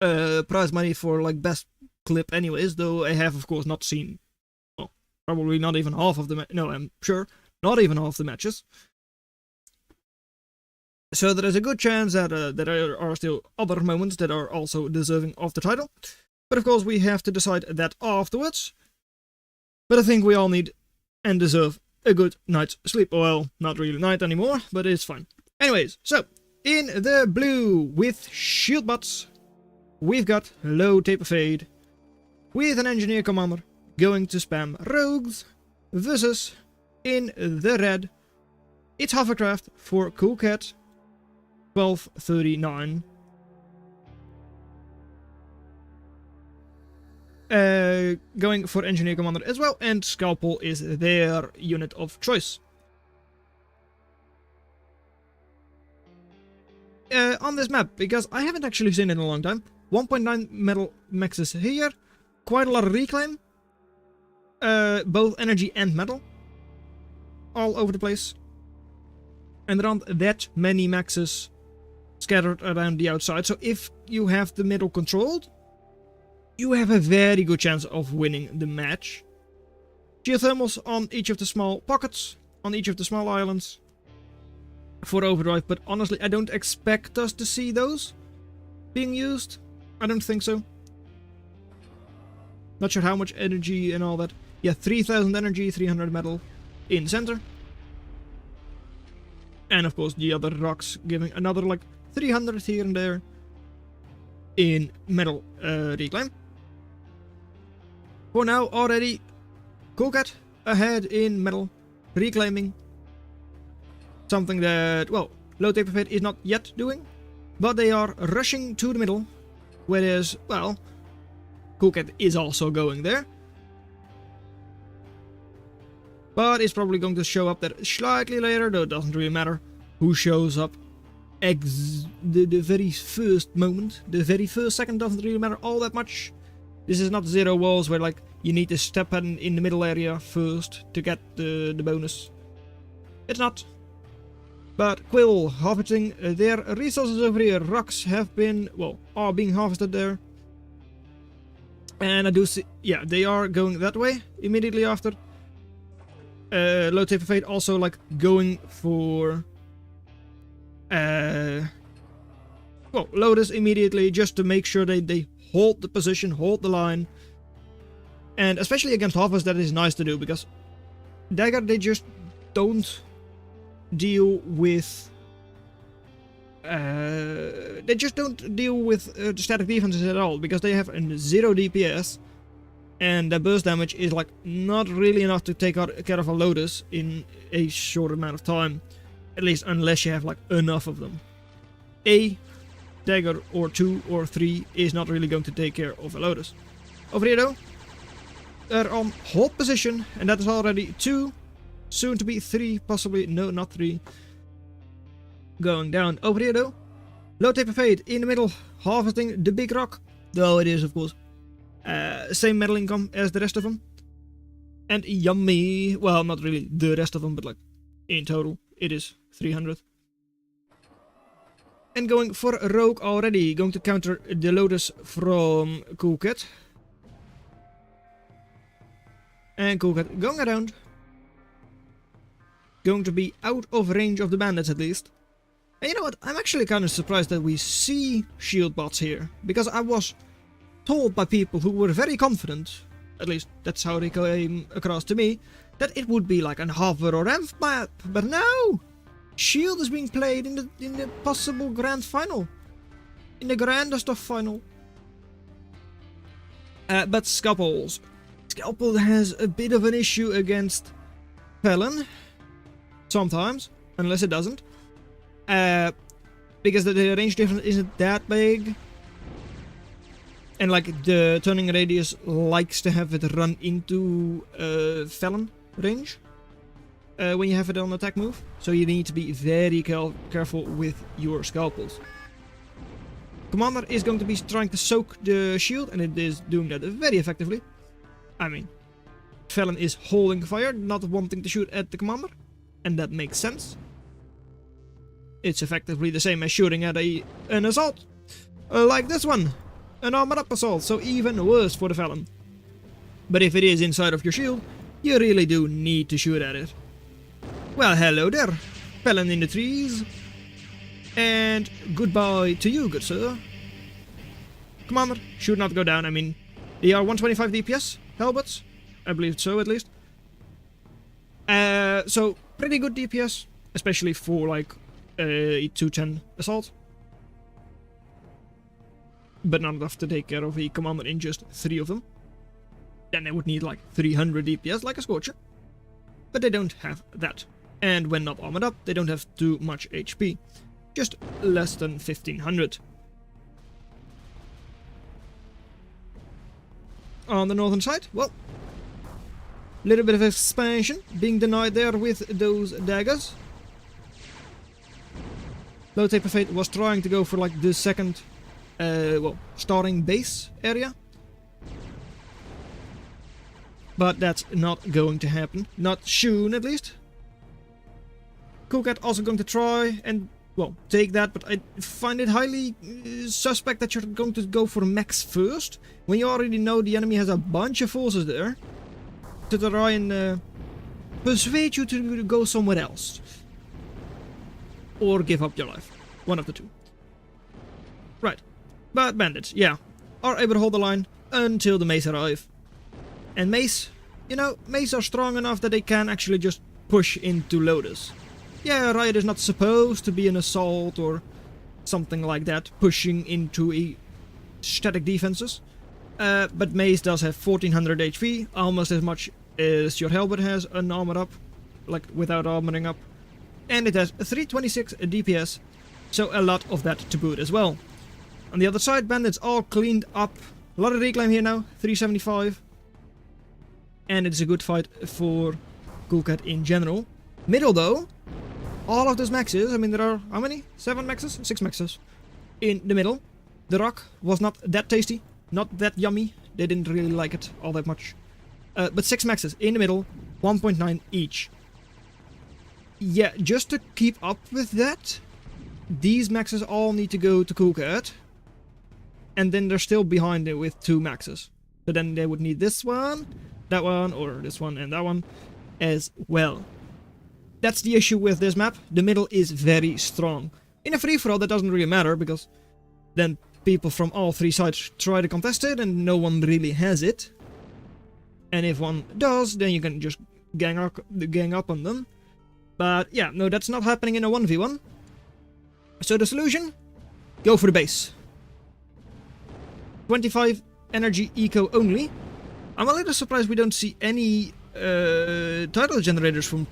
Speaker 1: prize money for like best clip anyways, though I have of course not seen, well, probably not even half of the no, I'm sure, not even half the matches. So there is a good chance that there are still other moments that are also deserving of the title. But of course we have to decide that afterwards. But I think we all need and deserve a good night's sleep. Well, not really night anymore, but it's fine. Anyways, so, in the blue with shield bots, we've got Low Taper Fate with an Engineer Commander going to spam rogues versus, in the red, it's Hovercraft for Cool Cat, 1239. Going for Engineer Commander as well, and Scalpel is their unit of choice. On this map, because I haven't actually seen it in a long time. 1.9 metal maxes here, quite a lot of reclaim, both energy and metal. All over the place. And there aren't that many maxes scattered around the outside. So if you have the middle controlled, you have a very good chance of winning the match. Geothermals on each of the small pockets, on each of the small islands for overdrive, but honestly I don't expect us to see those being used. I don't think so. Not sure how much energy and all that. Yeah, 3000 energy, 300 metal in center. And of course the other rocks giving another like 300 here and there in metal reclaim. For now already Coolcat ahead in metal reclaiming. Something that, well, Low Taper Fate is not yet doing, but they are rushing to the middle, whereas, well, Coolcat is also going there. But it's probably going to show up there slightly later, though it doesn't really matter who shows up the very first moment. The very first second doesn't really matter all that much. This is not Zero Walls where like you need to step in the middle area first to get the bonus. It's not. But Quill harvesting their resources over here. Rocks have been, well, are being harvested there. And I do see, yeah, they are going that way immediately after. Low Taper Fate also like going for well, Lotus immediately just to make sure they hold the position, hold the line. And especially against Harvest that is nice to do because Dagger they just don't deal with the static defenses at all because they have a 0 DPS and their burst damage is like not really enough to take care of a Lotus in a short amount of time, at least unless you have like enough of them. A dagger or 2 or 3 is not really going to take care of a Lotus. Over here though, they're on hold position and that is already 2. Soon to be 3, possibly, no, not 3. Going down. Over here though, Low Taper Fate in the middle, harvesting the big rock. Though it is, of course, same metal income as the rest of them. And yummy, well, not really the rest of them, but like, in total, it is 300. And going for Rogue already, going to counter the Lotus from Coolcat. And Coolcat going around. Going to be out of range of the bandits at least. And you know what, I'm actually kind of surprised that we see shield bots here. Because I was told by people who were very confident, at least that's how they came across to me, that it would be like an hover or Amph map. But no! Shield is being played in the possible grand final. In the grandest of final. But Scalpels. Scalpel has a bit of an issue against Felon. Sometimes, unless it doesn't. Because the range difference isn't that big. And like the turning radius likes to have it run into Felon range. When you have it on attack move. So you need to be very careful with your Scalpels. Commander is going to be trying to soak the shield and it is doing that very effectively. I mean, Felon is holding fire, not wanting to shoot at the Commander. And that makes sense. It's effectively the same as shooting at an assault. Like this one. An armored up assault, so even worse for the Felon. But if it is inside of your shield, you really do need to shoot at it. Well, hello there. Felon in the trees. And goodbye to you, good sir. Commander should not go down. I mean, they are 125 DPS, Hellbots. I believe so, at least. So, pretty good DPS, especially for like a 210 assault. But not enough to take care of a commander in just 3 of them. Then they would need like 300 DPS like a Scorcher. But they don't have that. And when not armored up, they don't have too much HP. Just less than 1500. On the northern side, well, little bit of expansion being denied there with those daggers. Low Taper Fate was trying to go for like the second, well, starting base area. but that's not going to happen. Not soon, at least. Cool Cat also going to try and, well, take that, but I find it highly suspect that you're going to go for mechs first, when you already know the enemy has a bunch of forces there, to try and persuade you to go somewhere else. Or give up your life. One of the two. Right. But bandits, yeah, are able to hold the line until the mace arrive. And mace, you know, mace are strong enough that they can actually just push into loaders. Yeah, Riot is not supposed to be an assault or something like that, pushing into a static defenses. But mace does have 1400 HP, almost as much as your halberd has unarmored up, like without armoring up. And it has 326 DPS, so a lot of that to boot as well. On the other side, bandits all cleaned up. A lot of reclaim here now, 375. And it's a good fight for Cool Cat in general. Middle though, all of those maxes, I mean there are, how many? 7 maxes? 6 maxes. In the middle. The rock was not that tasty, not that yummy. They didn't really like it all that much. But 6 maxes in the middle, 1.9 each. Yeah, just to keep up with that, these maxes all need to go to Cool Cat. And then they're still behind it with 2 maxes. So then they would need this one, that one, or this one and that one as well. That's the issue with this map. The middle is very strong. In a free-for-all that doesn't really matter, because then people from all 3 sides try to contest it and no one really has it. And if one does, then you can just gang up on them. But yeah, no, that's not happening in a 1v1. So the solution? Go for the base. 25 energy eco only. I'm a little surprised we don't see any title generators from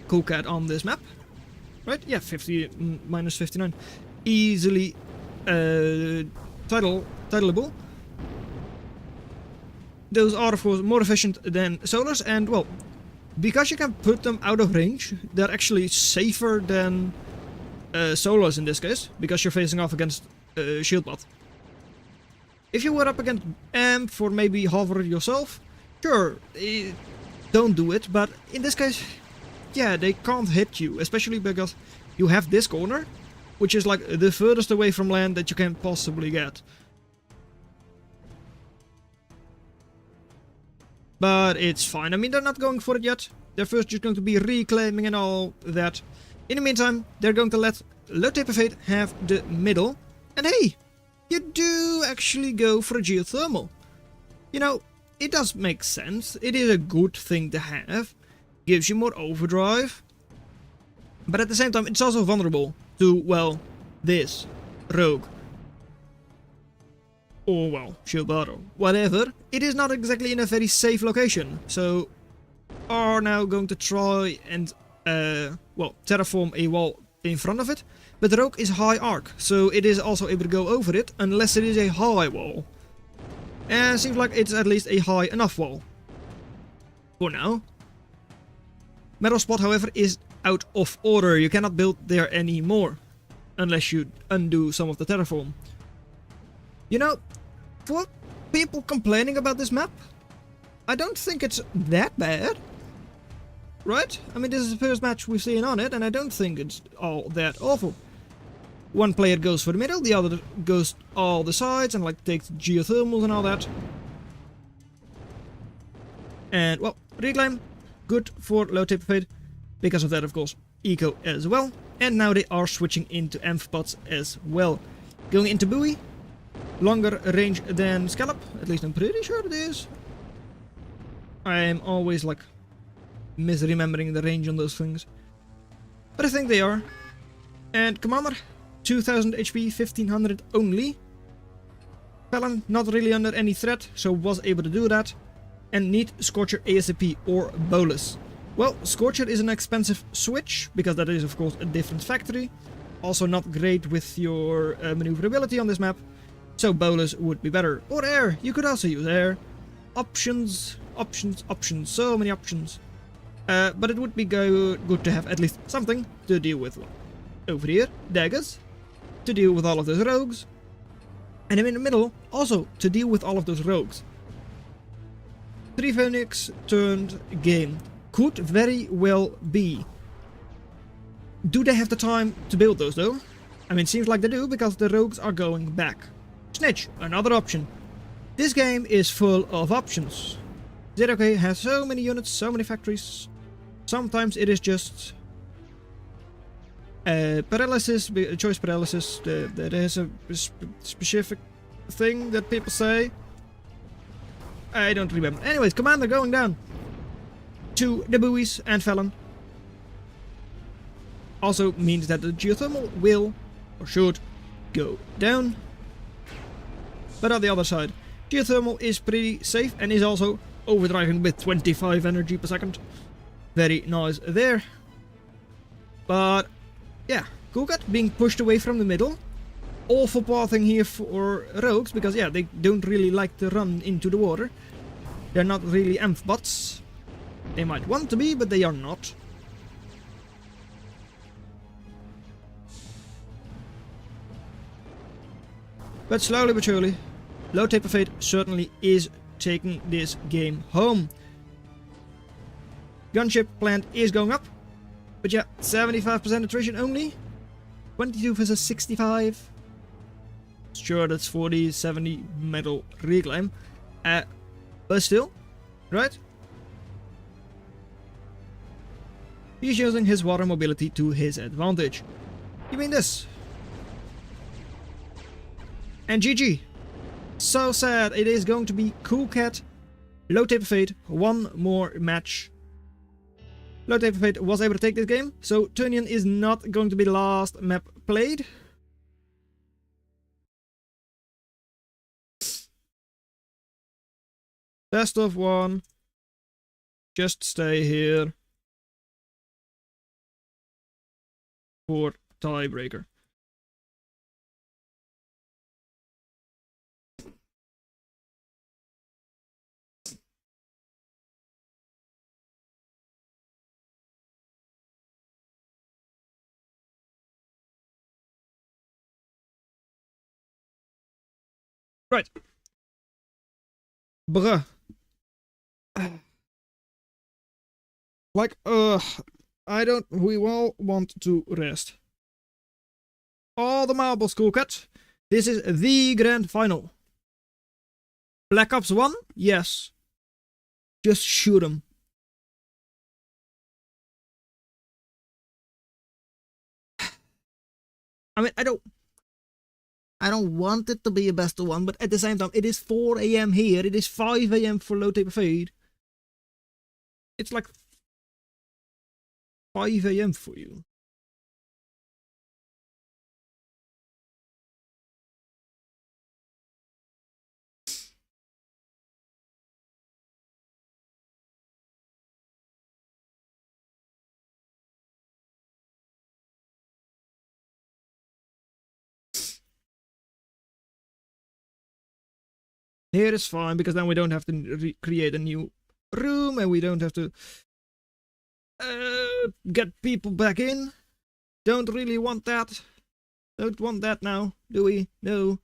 Speaker 1: Cool Cat on this map. Right? Yeah, 50 minus 59. Easily titleable. Those are of course more efficient than solars, and well, because you can put them out of range, they're actually safer than solos in this case, because you're facing off against shield bot. If you were up against Amp for maybe hover yourself, sure, don't do it, but in this case, yeah, they can't hit you, especially because you have this corner, which is like the furthest away from land that you can possibly get. But it's fine. I mean, they're not going for it yet. They're first just going to be reclaiming and all that. In the meantime, they're going to let Low Taper Fate have the middle. And hey, you do actually go for a geothermal. You know, it does make sense. It is a good thing to have. Gives you more overdrive. But at the same time, it's also vulnerable to, well, this rogue. Or, well, shield bot or whatever. It is not exactly in a very safe location. So, are now going to try and, well, terraform a wall in front of it. But the rogue is high arc, so it is also able to go over it, unless it is a high wall. And it seems like it's at least a high enough wall. For now. Metal Spot, however, is out of order. You cannot build there anymore. Unless you undo some of the terraform. You know, for people complaining about this map, I don't think it's that bad. Right? I mean, this is the first match we've seen on it, and I don't think it's all that awful. One player goes for the middle, the other goes all the sides, and like takes geothermals and all that. And, well, reclaim, good for Low Taper Fate. Because of that, of course, eco as well. And now they are switching into amph pots as well. Going into buoy. Longer range than Scallop, at least I'm pretty sure it is. I am always like misremembering the range on those things. But I think they are. And Commander, 2000 HP, 1500 only. Pelin, not really under any threat, so was able to do that. And need Scorcher ASAP or Bolus. Well, Scorcher is an expensive switch, because that is of course a different factory. Also not great with your maneuverability on this map. So Bolus would be better. Or air. You could also use air. Options. So many options. But it would be good to have at least something to deal with. Over here, daggers. To deal with all of those rogues. And in the middle, also to deal with all of those rogues. 3 Phoenix turned game. Could very well be. Do they have the time to build those though? I mean, seems like they do because the rogues are going back. Snitch, another option. This game is full of options. ZOK has so many units, so many factories. Sometimes it is just paralysis, choice paralysis. There is a specific thing that people say. I don't remember. Anyways, Commander going down to the buoys and Felon. Also means that the geothermal will, or should, go down. But on the other side, geothermal is pretty safe and is also overdriving with 25 energy per second. Very nice there. But yeah, Kugat being pushed away from the middle. Awful pathing here for rogues, because yeah, they don't really like to run into the water. They're not really amph bots. They might want to be, but they are not. But slowly but surely, Low Taper Fate certainly is taking this game home. Gunship plant is going up. But yeah, 75% attrition only. 22 versus 65. Sure, that's 40, 70 metal reclaim. But still, right? He's using his water mobility to his advantage. You mean this? And GG. So sad. It is going to be Cool Cat, Low Taper Fate, one more match. Low Taper Fate was able to take this game, so Tunyon is not going to be the last map played. Best of one. Just stay here for tiebreaker. Right. Bruh. Like, we all want to rest. All the marbles, Cool Cat. This is the grand final. Black Ops 1? Yes. Just shoot him. I mean, I don't want it to be a best of one, but at the same time, it is 4 AM here. It is 5 AM for Low Taper Fate. It's like 5 AM for you. Here is fine, because then we don't have to create a new room, and we don't have to get people back in. Don't really want that. Don't want that now, do we? No.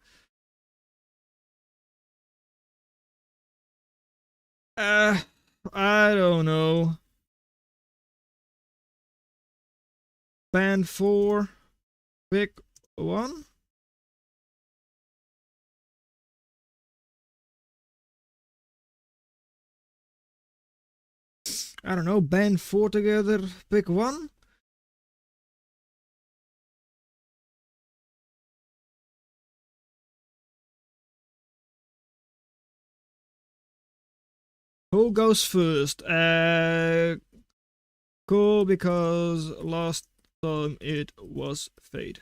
Speaker 1: I don't know. Band 4. Pick one. I don't know, band 4 together, pick one. Who goes first? Cool, because last time it was Fade.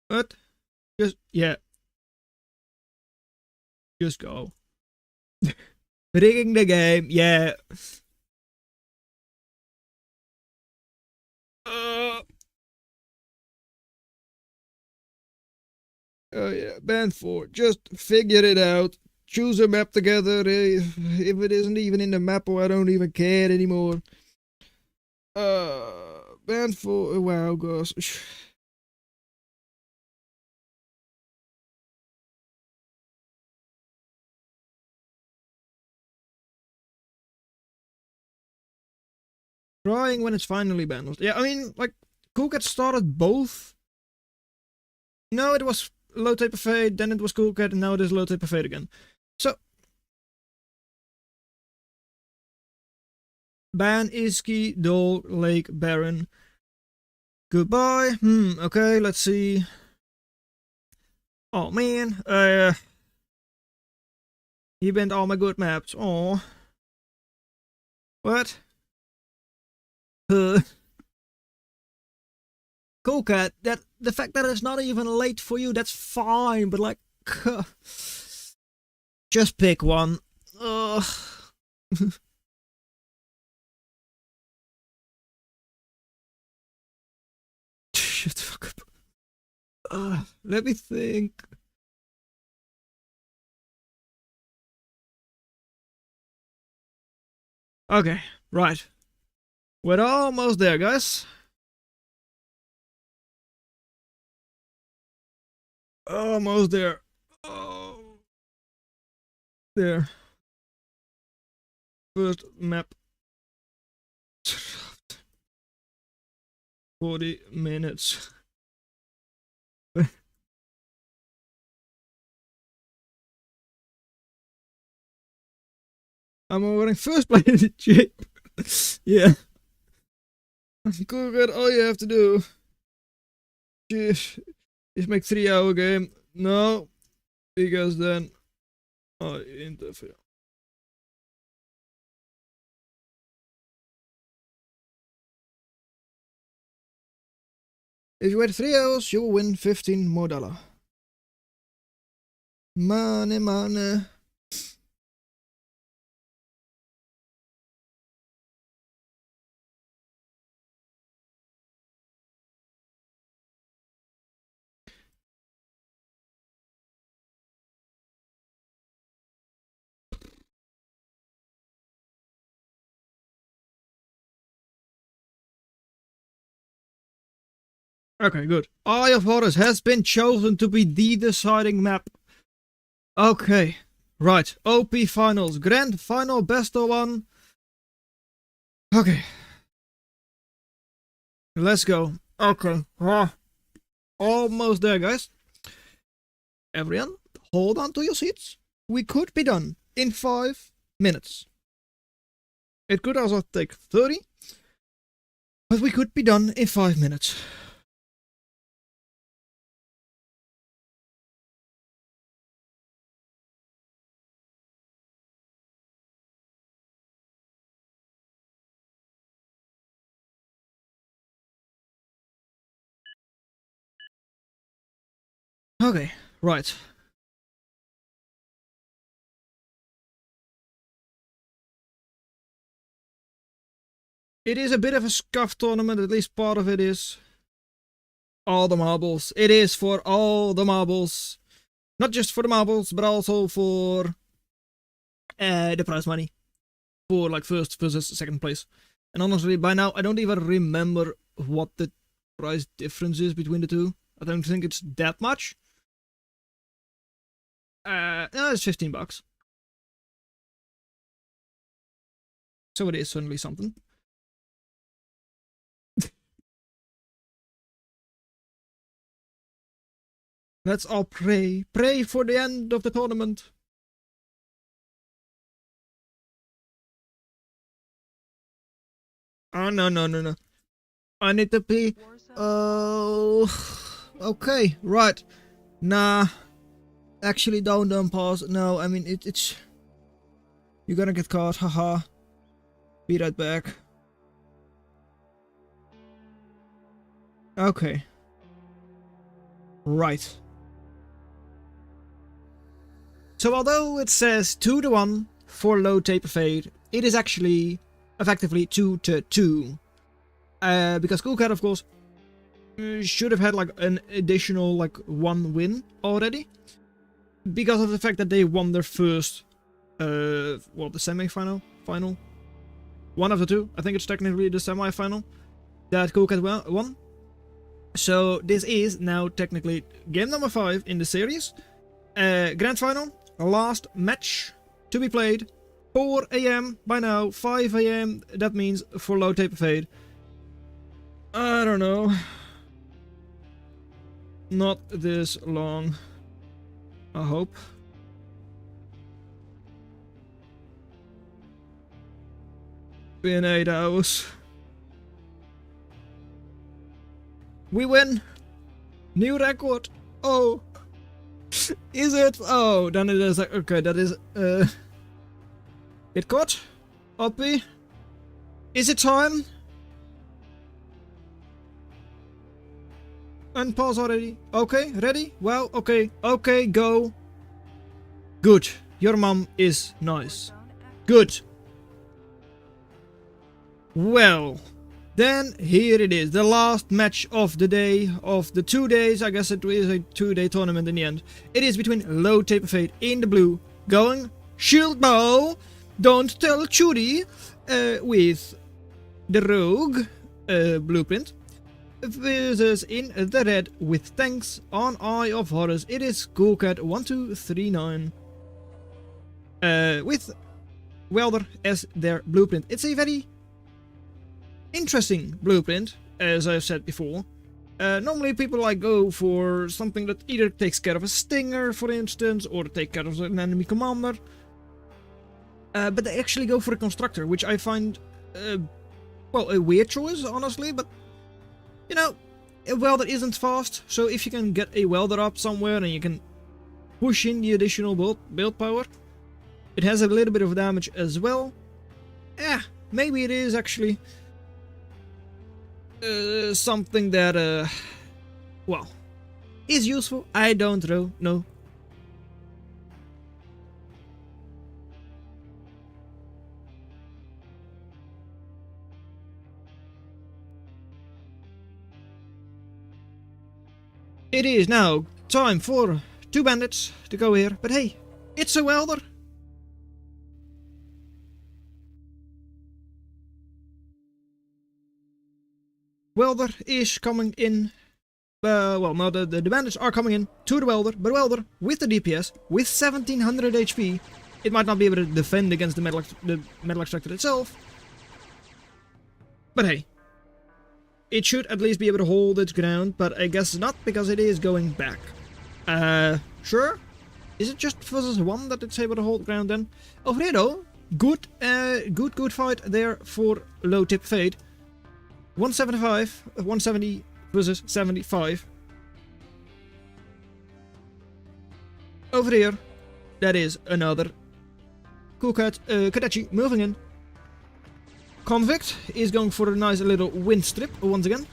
Speaker 1: But just, yeah, just go. Rigging the game, yeah. Oh yeah, band 4, just figure it out. Choose a map together. If it isn't even in the map, or I don't even care anymore. Band 4, wow, gosh. Crying when it's finally balanced. Yeah, I mean, like, Cool Cat started both. No, it was Low Taper Fade, then it was Cool Cat, and now it is Low Taper Fade again. So, Ban, Iski, Dole, Lake, Baron. Goodbye. Okay, let's see. Oh man, he banned all my good maps. Oh. What? Cool Cat, that the fact that it's not even late for you, that's fine, but like just pick one. Ugh. Shut the fuck up. Let me think. Okay, right. We're almost there, guys. Almost there. Oh. There. First map. 40 minutes. I'm wearing first place in the chip. Yeah. Good, all you have to do is make 3-hour game. No, because then I interfere. If you wait 3 hours, you will win $15 more. Money, money. Okay, good. Eye of Horus has been chosen to be the deciding map. Okay, right. OP finals. Grand final, best of one. Okay. Let's go. Okay. Almost there, guys. Everyone, hold on to your seats. We could be done in 5 minutes. It could also take 30, but we could be done in 5 minutes. Okay, right. It is a bit of a scuff tournament, at least part of it is. All the marbles. It is for all the marbles. Not just for the marbles, but also for the prize money. For like first versus second place. And honestly, by now, I don't even remember what the price difference is between the two. I don't think it's that much. No, it's $15. So it is certainly something. Let's all pray. Pray for the end of the tournament. Oh, no. I need to pee. Oh. Okay, right. Nah. Actually, don't pause. No, I mean, it's... You're gonna get caught, haha. Be right back. Okay. Right. So although it says 2-1 for Low Taper Fade, it is actually effectively 2-2. Because Cool Cat, of course, should have had like an additional like 1 win already. Because of the fact that they won their first, the semi-final? Final? One of the two. I think it's technically the semi-final that Cool Cat won. So this is now technically game number 5 in the series. Grand final, last match to be played. 4 AM by now, 5 AM, that means for low taper fade. I don't know. Not this long, I hope. Been 8 hours. We win! New record! Oh! Is it? Oh, then it is like, okay, that is, Hit caught? Uppy? Is it time? Unpause already. Okay, ready? Well, okay, okay, go. Good. Your mom is nice. Good. Well, then here it is, the last match of the day, of the 2 days. I guess it is a 2-day tournament in the end. It is between Low Taper Fade in the blue, going Shield Bow, Don't Tell Chudi, with the Rogue blueprint, versus in the red with tanks on Eye of Horus. It is Coolcat1239, with Welder as their blueprint. It's a very interesting blueprint, as I've said before. Normally people like go for something that either takes care of a stinger, for instance, or take care of an enemy commander. But they actually go for a constructor, which I find, well, a weird choice, honestly, but, you know, a welder isn't fast, so if you can get a welder up somewhere and you can push in the additional build power, it has a little bit of damage as well. Yeah, maybe it is actually something that, well, is useful. I don't know. It is now time for 2 bandits to go here, but hey, it's a welder. Welder is coming in. Well, no, the bandits are coming in to the welder, but welder with the DPS, with 1700 HP, it might not be able to defend against the metal extractor itself. But hey, it should at least be able to hold its ground, but I guess not, because it is going back. Sure? Is it just versus 1 that it's able to hold ground then? Over here though, good fight there for Low Tip Fade. 170 versus 75. Over here, that is another Coolcat Kadachi moving in. Convict is going for a nice little wind strip once again.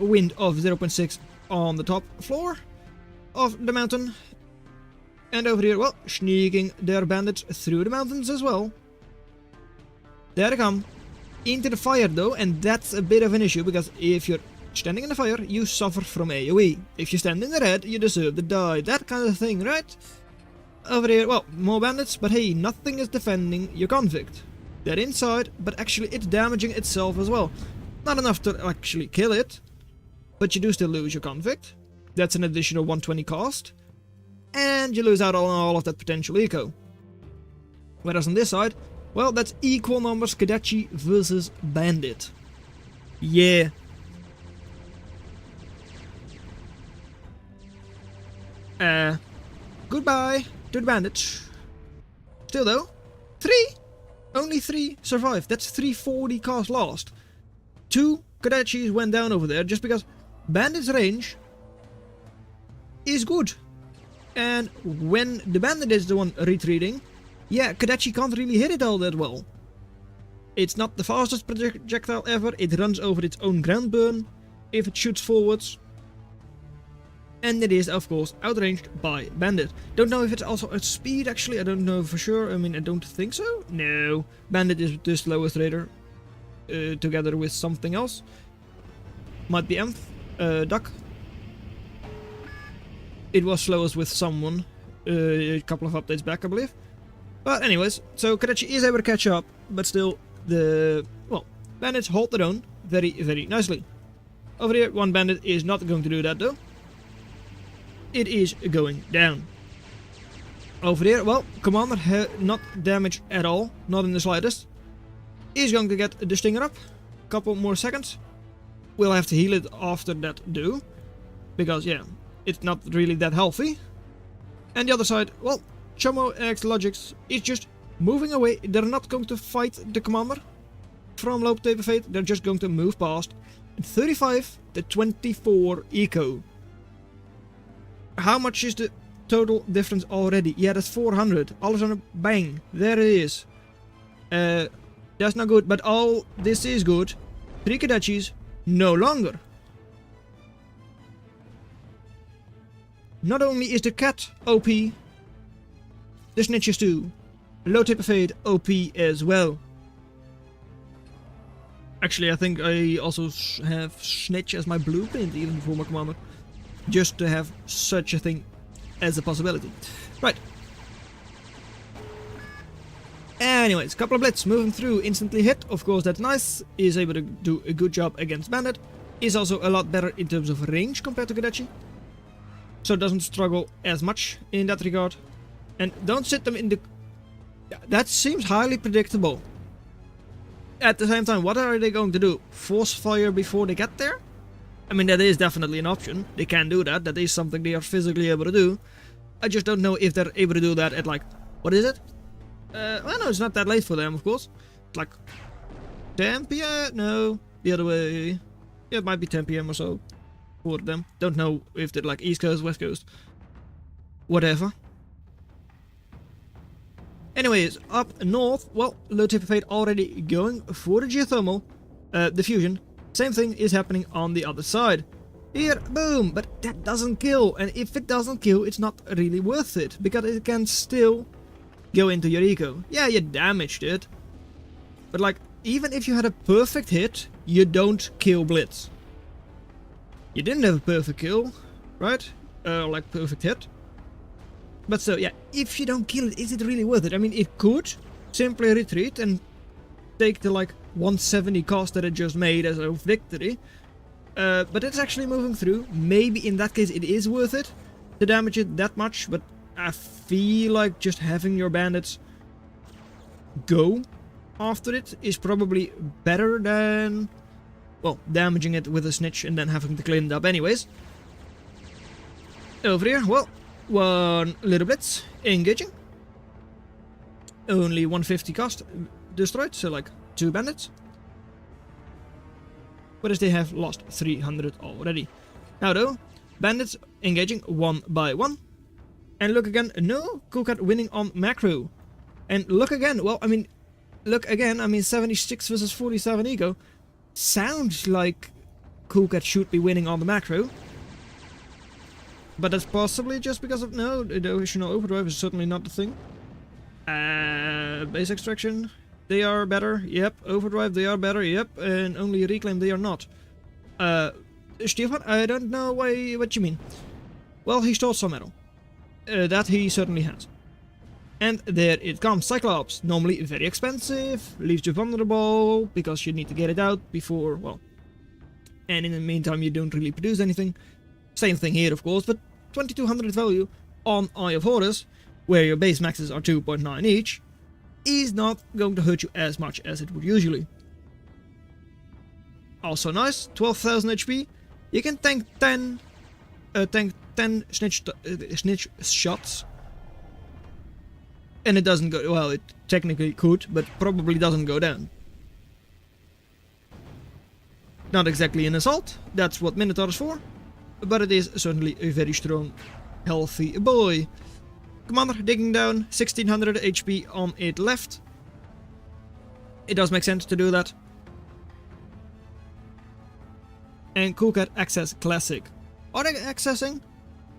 Speaker 1: A wind of 0.6 on the top floor of the mountain. And over here, well, sneaking their bandits through the mountains as well. There they come. Into the fire though, and that's a bit of an issue, because if you're standing in the fire, you suffer from AoE. If you stand in the red, you deserve to die. That kind of thing, right? Over here, well, more bandits, but hey, nothing is defending your convict. They're inside, but actually it's damaging itself as well. Not enough to actually kill it, but you do still lose your convict. That's an additional 120 cost. And you lose out on all of that potential eco. Whereas on this side, well, that's equal numbers Kadachi versus Bandit. Yeah. Goodbye to the bandits. Still though, 3? Only 3 survived. That's 340 cost lost. 2 Kadachis went down over there just because Bandit's range is good. And when the Bandit is the one retreating, yeah, Kadachi can't really hit it all that well. It's not the fastest projectile ever. It runs over its own ground burn if it shoots forwards. And it is, of course, outranged by Bandit. Don't know if it's also at speed, actually. I don't know for sure. I mean, I don't think so. No. Bandit is the slowest raider. Together with something else. Might be Duck. It was slowest with someone. A couple of updates back, I believe. But anyways, so Kadachi is able to catch up. But still, well, bandits hold their own very, very nicely. Over here, one bandit is not going to do that though. It is going down. Over there, well, Commander not damaged at all, not in the slightest. He's going to get the Stinger up. Couple more seconds. We'll have to heal it after that do. Because, yeah, it's not really that healthy. And the other side, well, Chomo X Logics is just moving away. They're not going to fight the Commander from Low Taper Fate. They're just going to move past. 35 to 24 eco. How much is the total difference already? Yeah, that's 400. Alles on a bang. There it is. That's not good, but all this is good. 3 Kadachis, no longer. Not only is the cat OP, the snitches too. Low Taper Fate OP as well. Actually, I think I also have Snitch as my blueprint even for my commander. Just to have such a thing as a possibility. Right. Anyways, couple of Blitz moving through, instantly hit. Of course, that's nice. Is able to do a good job against Bandit. Is also a lot better in terms of range compared to Kadachi. So doesn't struggle as much in that regard. And don't sit them in the... That seems highly predictable. At the same time, what are they going to do? Force fire before they get there? I mean, that is definitely an option. They can do that. That is something they are physically able to do. I just don't know if they're able to do that at like... What is it? Well, no, it's not that late for them, of course. It's like 10 p.m. No, the other way. Yeah, it might be 10 p.m. or so for them. Don't know if they're like East Coast, West Coast. Whatever. Anyways, up north, well, Low Taper Fate already going for the geothermal, the fusion. Same thing is happening on the other side. Here, boom, but that doesn't kill. And if it doesn't kill, it's not really worth it, because it can still go into your eco. Yeah, you damaged it. But like, even if you had a perfect hit, you don't kill Blitz. You didn't have a perfect kill, right? Like perfect hit. But so, yeah, if you don't kill it, is it really worth it? I mean, it could simply retreat and take the like 170 cost that it just made as a victory. But it's actually moving through. Maybe in that case it is worth it to damage it that much, but I feel like just having your bandits go after it is probably better than, well, damaging it with a snitch and then having to clean it up anyways. Over here, well, one little blitz, engaging. Only 150 cost destroyed, so like 2 bandits. Whereas they have lost 300 already. Now though, bandits engaging one by one. And look again, no, Coolcat winning on macro. And look again, well, I mean, look again, I mean 76 versus 47 ego. Sounds like Coolcat should be winning on the macro. But that's possibly just because of, no, the additional overdrive is certainly not the thing. Base extraction, they are better, yep. Overdrive, they are better, yep. And only reclaim, they are not. Stefan, I don't know what you mean. Well, he stole some metal. That he certainly has. And there it comes, Cyclops. Normally very expensive, leaves you vulnerable, because you need to get it out before, well... And in the meantime you don't really produce anything. Same thing here, of course, but 2200 value on Eye of Horus, where your base maxes are 2.9 each, is not going to hurt you as much as it would usually. Also nice, 12,000 HP. You can tank 10 snitch shots. And it doesn't go, well, it technically could, but probably doesn't go down. Not exactly an assault, that's what Minotaur is for. But it is certainly a very strong, healthy boy. Commander digging down, 1600 HP on it left. It does make sense to do that. And Coolcat access classic. Are they accessing?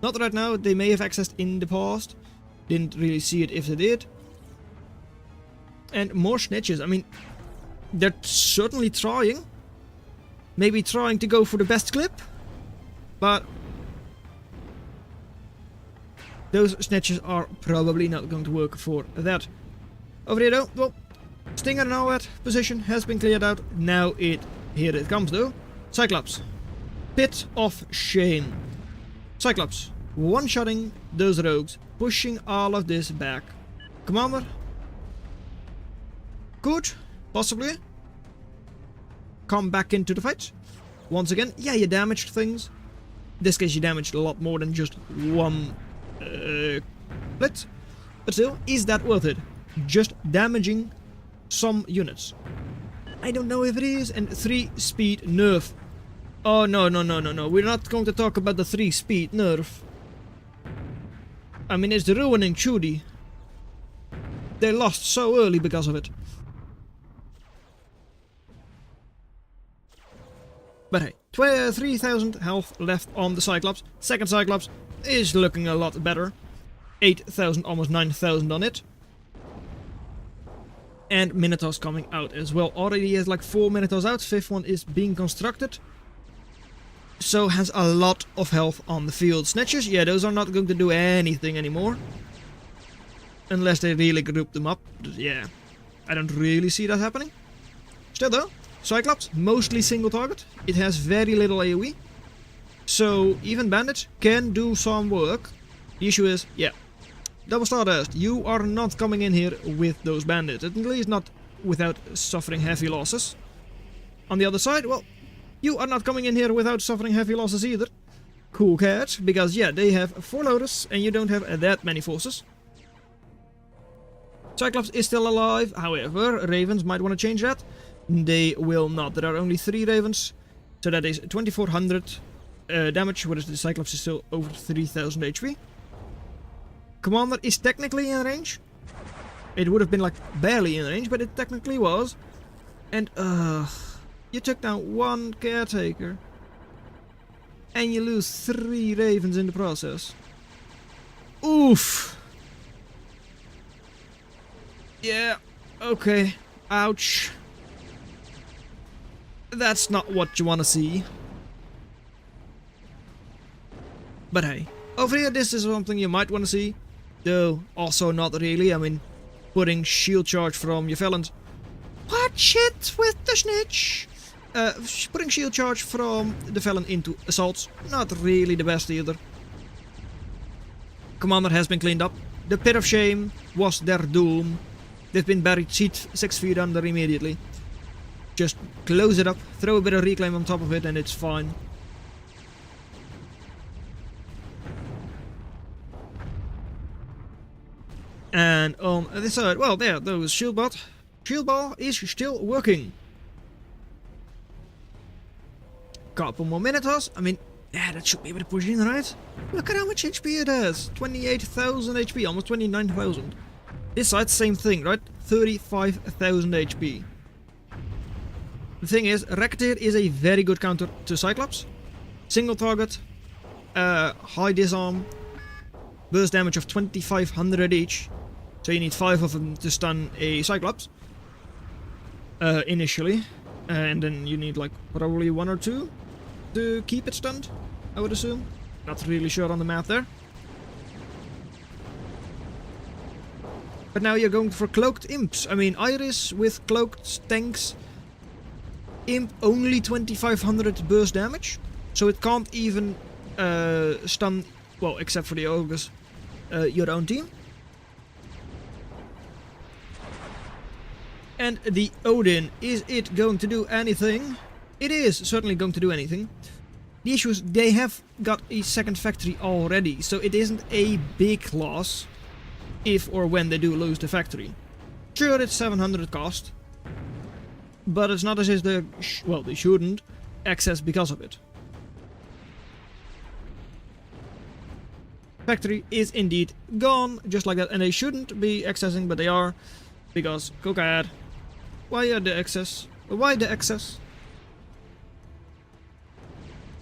Speaker 1: Not right now, they may have accessed in the past. Didn't really see it if they did. And more snitches, I mean, they're certainly trying. Maybe trying to go for the best clip. But those snitches are probably not going to work for that. Over here though, well, Stinger now at position has been cleared out. Now here it comes though. Cyclops. Pit of shame. Cyclops one-shotting those rogues pushing all of this back. Commander. Could, possibly, come back into the fight. Once again, yeah, you damaged things. In this case, you damaged a lot more than just one split. But still, is that worth it? Just damaging some units. I don't know if it is. And 3-speed nerf. Oh, no. We're not going to talk about the 3-speed nerf. I mean, it's ruining Judy. They lost so early because of it. But hey, 3,000 health left on the Cyclops. Second Cyclops is looking a lot better. 8,000, almost 9,000 on it. And Minotaurs coming out as well. Already has like 4 Minotaurs out. 5th one is being constructed. So has a lot of health on the field. Snatchers, yeah, those are not going to do anything anymore. Unless they really group them up. Yeah, I don't really see that happening. Still though, Cyclops, mostly single target. It has very little AoE. So even Bandits can do some work. The issue is, yeah, Double Stardust, you are not coming in here with those bandits. At least not without suffering heavy losses. On the other side, well, you are not coming in here without suffering heavy losses either. Cool cat, because yeah, they have 4 loaders and you don't have that many forces. Cyclops is still alive, however, Ravens might want to change that. They will not. There are only 3 Ravens, so that is 2400 damage, whereas the Cyclops is still over 3000 HP. Commander is technically in range. It would have been like barely in range, but it technically was. And you took down 1 caretaker. And you lose 3 Ravens in the process. Oof. Yeah, okay. Ouch. That's not what you want to see. But hey, over here this is something you might want to see. Though, also not really. I mean, putting shield charge from your Felons. Watch it with the snitch! Putting shield charge from the Felon into assaults. Not really the best either. Commander has been cleaned up. The Pit of Shame was their doom. They've been buried 6 feet under immediately. Just close it up, throw a bit of reclaim on top of it and it's fine. And on this side, well, there, those shield bar. Shield bar is still working. Couple more Minotaurs. I mean, yeah, that should be able to push in, right? Look at how much HP it has. 28,000 HP, almost 29,000. This side, same thing, right? 35,000 HP. The thing is, Racketeer is a very good counter to Cyclops. Single target, high disarm, burst damage of 2,500 each. So you need 5 of them to stun a Cyclops. Initially. And then you need like probably 1 or 2 to keep it stunned, I would assume. Not really sure on the math there. But now you're going for cloaked imps. I mean, Iris with cloaked tanks. Imp only 2,500 burst damage. So it can't even stun, well, except for the ogres, your own team. And the Odin, is it going to do anything? It is certainly going to do anything. The issue is they have got a second factory already, so it isn't a big loss if or when they do lose the factory. Sure, it's 700 cost, but it's not as if they, well, they shouldn't access because of it. Factory is indeed gone, just like that, and they shouldn't be accessing, but they are, because Kokad. Why are the excess? Why the excess?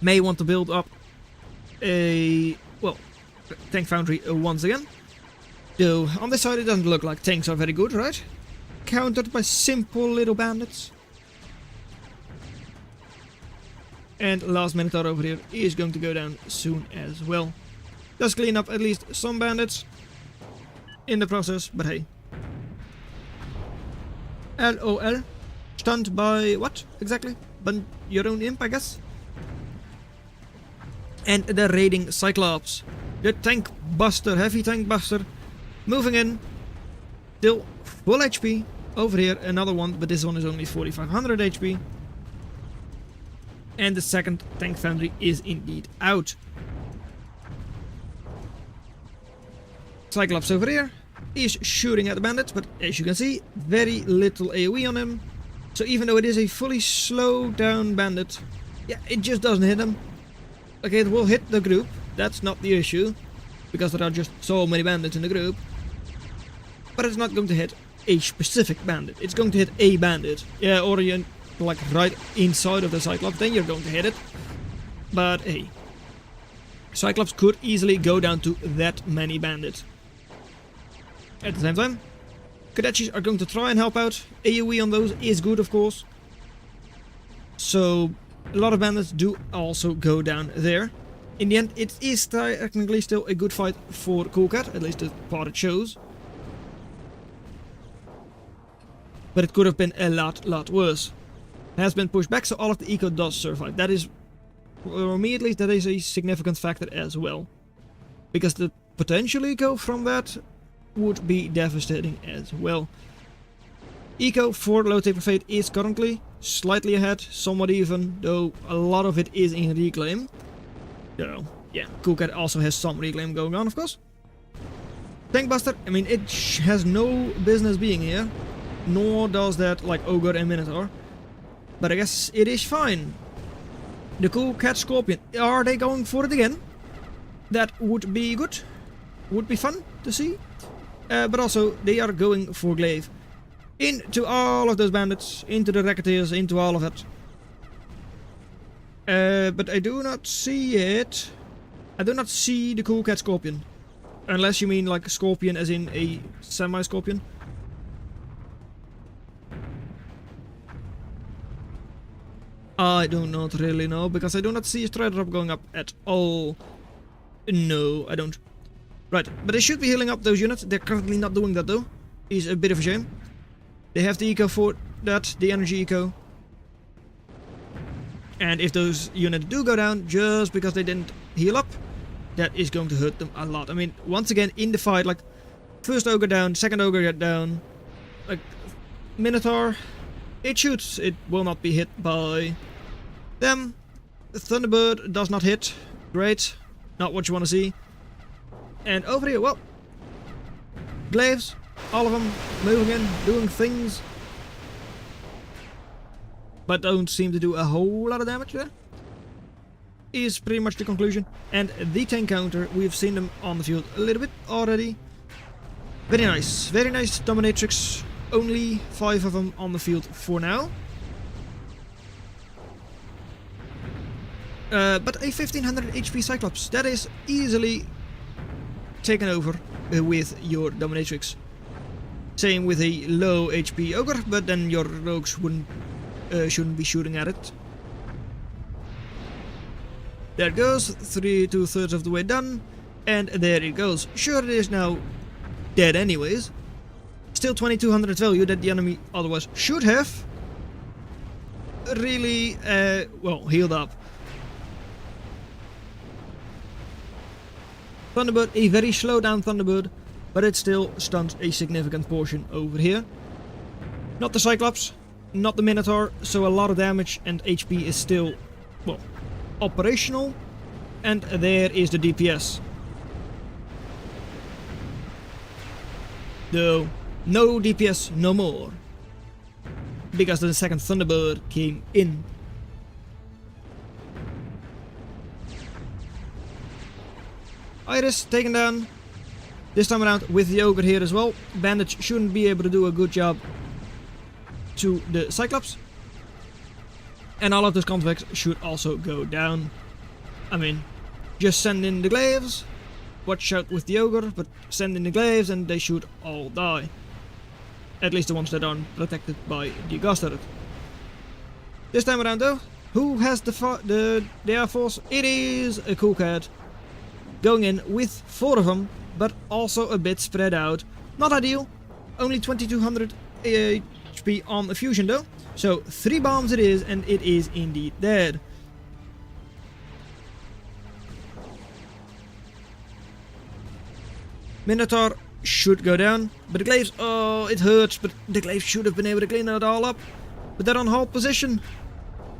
Speaker 1: May want to build up a, well, tank foundry once again. Though on this side it doesn't look like tanks are very good, right? Countered by simple little bandits. And last Minotaur over here is going to go down soon as well. Does clean up at least some bandits in the process, but hey. LOL. Stunned by what exactly? But your own imp, I guess. And the raiding Cyclops. The tank buster, heavy tank buster, moving in. Still full HP. Over here, another one, but this one is only 4500 HP. And the second tank foundry is indeed out. Cyclops over here is shooting at the bandits, but as you can see, very little AoE on him. So even though it is a fully slowed down bandit, yeah, it just doesn't hit him. Okay, it will hit the group, that's not the issue, because there are just so many bandits in the group. But it's not going to hit a specific bandit, it's going to hit a bandit. Yeah, or you're like right inside of the Cyclops, then you're going to hit it. But hey, Cyclops could easily go down to that many bandits. At the same time, Kadetchis are going to try and help out. AoE on those is good, of course. So a lot of bandits do also go down there. In the end, it is technically still a good fight for Coolcat, at least the part it shows. But it could have been a lot worse. Has been pushed back, so all of the eco does survive. That is, for me at least, that is a significant factor as well. Because the potential eco from that would be devastating as well. Eco for Low Taper Fate is currently slightly ahead, somewhat even, though a lot of it is in reclaim. So, yeah, Coolcat also has some reclaim going on, of course. Tankbuster, I mean, it has no business being here, nor does that, like, Ogre and Minotaur. But I guess it is fine. The Coolcat Scorpion, are they going for it again? That would be good. Would be fun to see. But also, they are going for Glaive. Into all of those bandits, into the Racketeers, into all of that. But I do not see it. I do not see the Coolcat Scorpion. Unless you mean like a Scorpion as in a semi-Scorpion. I do not really know, because I do not see a Strider Drop going up at all. No, I don't. Right, but they should be healing up those units. They're currently not doing that though. Is a bit of a shame. They have the eco for that, the energy eco. And if those units do go down just because they didn't heal up, that is going to hurt them a lot. I mean, once again in the fight, like, first Ogre down, second Ogre get down. Like, Minotaur, it shoots, it will not be hit by them. Thunderbird does not hit. Great, not what you want to see. And over here, well, Glaives, all of them moving in, doing things, but don't seem to do a whole lot of damage there. Is pretty much the conclusion. And the tank counter, we've seen them on the field a little bit already. Very nice dominatrix. Only 5 of them on the field for now. But a 1500 HP Cyclops, that is easily taken over with your dominatrix. Same with a low HP Ogre, but then your rogues shouldn't be shooting at it. There it goes, 2/3 of the way done, and there it goes. Sure, it is now dead anyways. Still 2200 value that the enemy otherwise should have really, well, healed up. Thunderbird, a very slow down Thunderbird, but it still stuns a significant portion over here. Not the Cyclops, not the Minotaur, so a lot of damage and HP is still, well, operational. And there is the DPS. Though, no DPS no more. Because the second Thunderbird came in. Iris taken down. This time around with the Ogre here as well. Bandage shouldn't be able to do a good job to the Cyclops. And all of those convicts should also go down. I mean, just send in the Glaives. Watch out with the Ogre, but send in the Glaives and they should all die. At least the ones that aren't protected by the Ghost turret. This time around though, who has the Air Force? It is a Coolcat. Going in with 4 of them, but also a bit spread out. Not ideal. Only 2200 HP on the fusion though. So 3 bombs it is, and it is indeed dead. Minotaur should go down, but the glaives, oh, it hurts, but the glaives should have been able to clean it all up. But they're on hold position,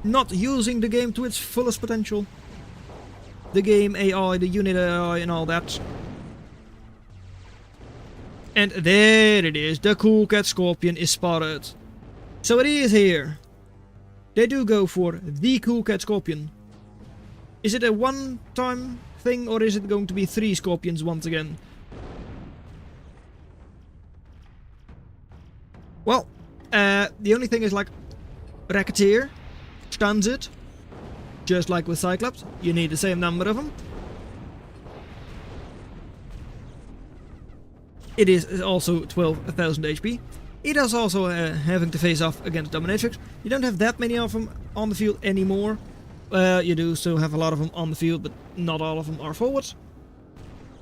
Speaker 1: not using the game to its fullest potential. The game AI, the unit AI and all that. And there it is, the Cool Cat Scorpion is spotted. So it is here. They do go for the Cool Cat Scorpion. Is it a one-time thing, or is it going to be 3 Scorpions once again? Well, the only thing is, like, Racketeer stuns it. Just like with Cyclops, you need the same number of them. It is also 12,000 HP. It is also having to face off against Dominatrix. You don't have that many of them on the field anymore. You do still have a lot of them on the field, but not all of them are forward.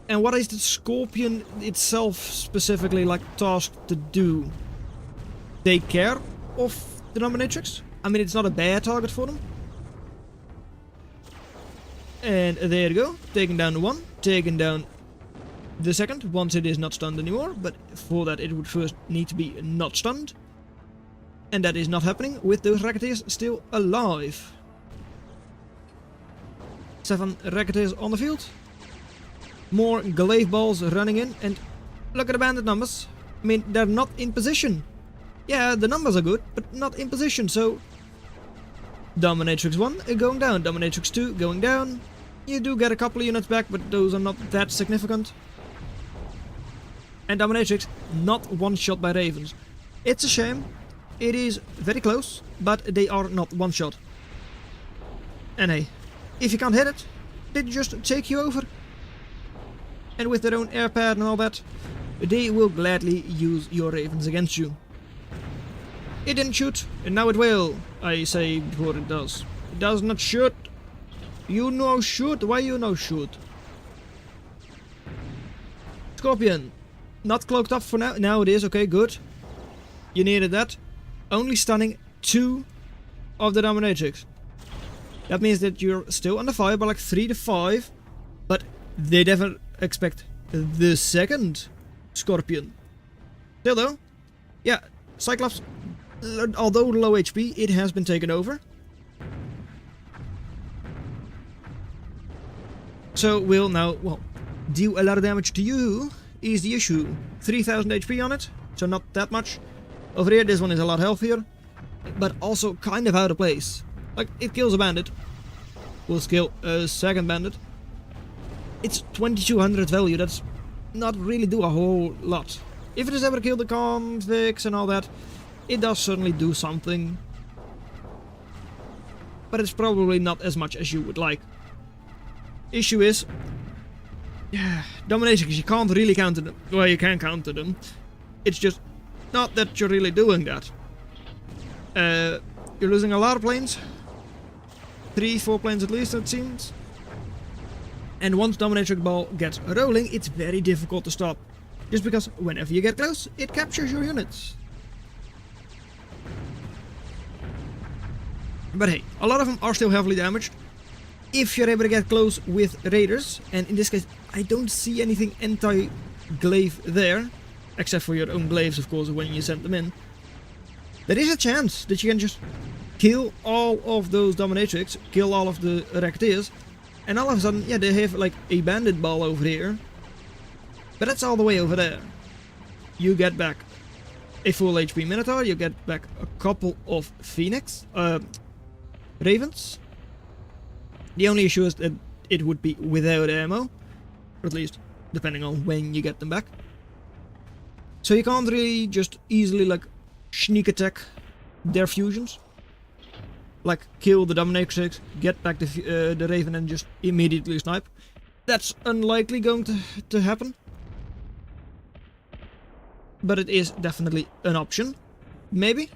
Speaker 1: And what is the Scorpion itself specifically, like, tasked to do? Take care of the Dominatrix? I mean, it's not a bad target for them. And there you go, taking down the one, taking down the second, once it is not stunned anymore, but for that it would first need to be not stunned. And that is not happening with those Racketeers still alive. 7 Racketeers on the field. More glaive balls running in, and look at the bandit numbers. I mean, they're not in position. Yeah, the numbers are good, but not in position, so... Dominatrix 1 going down, Dominatrix 2 going down. You do get a couple of units back, but those are not that significant. And Dominatrix not one-shot by Ravens. It's a shame. It is very close, but they are not one-shot. And hey, if you can't hit it, they just take you over. And with their own air pad and all that, they will gladly use your Ravens against you. It didn't shoot, and now it will, I say before it does. It does not shoot. You no shoot? Why you no shoot? Scorpion. Not cloaked up for now. Now it is, okay, good. You needed that. Only stunning 2 of the Dominatrix. That means that you're still under fire by like 3 to 5. But they definitely expect the second Scorpion. Still though, yeah, Cyclops, although low HP, it has been taken over. So we'll now, well, deal a lot of damage to you is the issue. 3000 HP on it, so not that much. Over here, this one is a lot healthier, but also kind of out of place. Like, it kills a bandit. We'll kill a second bandit. It's 2200 value, that's not really do a whole lot. If it has ever killed the convicts and all that, it does certainly do something. But it's probably not as much as you would like. Issue is, yeah, Dominatrix, you can't really counter them. Well, you can counter them. It's just not that you're really doing that. You're losing a lot of planes. 3-4 planes at least, it seems. And once Dominatrix ball gets rolling, it's very difficult to stop. Just because whenever you get close, it captures your units. But hey, a lot of them are still heavily damaged. If you're able to get close with raiders, and in this case I don't see anything anti-glaive there, except for your own glaives of course when you send them in, there is a chance that you can just kill all of those Dominatrix, kill all of the Racketeers, and all of a sudden, yeah, they have like a bandit ball over here, but that's all the way over there. You get back a full HP Minotaur, you get back a couple of Phoenix, Ravens. The only issue is that it would be without ammo, or at least depending on when you get them back. So you can't really just easily like sneak attack their fusions. Like kill the Dominatrix, get back the Raven and just immediately snipe. That's unlikely going to happen. But it is definitely an option. Maybe.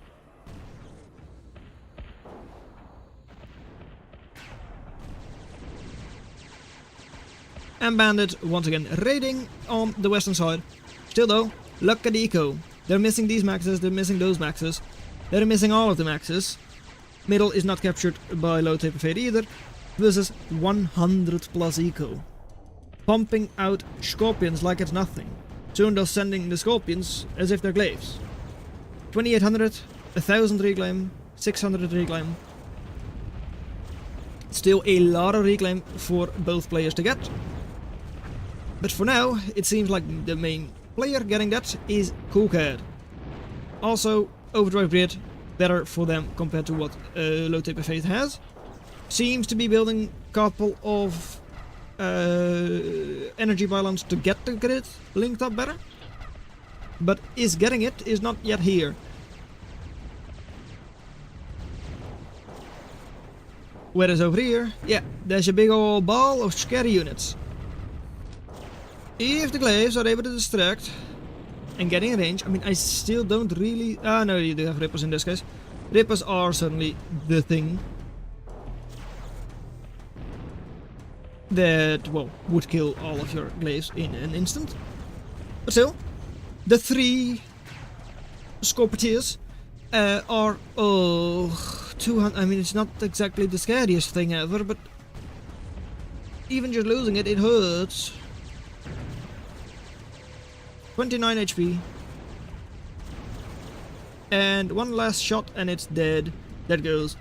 Speaker 1: And Bandit once again raiding on the western side. Still though, look at the eco. They're missing these maxes, they're missing those maxes. They're missing all of the maxes. Middle is not captured by low taper fade either. This is 100 plus eco. pumping out scorpions like it's nothing. Soon they're sending the scorpions as if they're glaives. 2800, 1000 reclaim, 600 reclaim. Still a lot of reclaim for both players to get. But for now, it seems like the main player getting that is Coolcat. Also, Overdrive Grid, better for them compared to what Low Taper Faith has. Seems to be building a couple of energy pylons to get the grid linked up better. But is getting it is not yet here. Whereas over here, yeah, there's a big old ball of scary units. If the glaives are able to distract and get in range, I mean, I still don't really... Ah, no, you do have rippers in this case. Rippers are certainly the thing that, well, would kill all of your glaives in an instant. But still, the 3 Scorpioneers are... Oh... 200, I mean, it's not exactly the scariest thing ever, but even just losing it, it hurts. 29 HP. And one last shot and it's dead. That goes.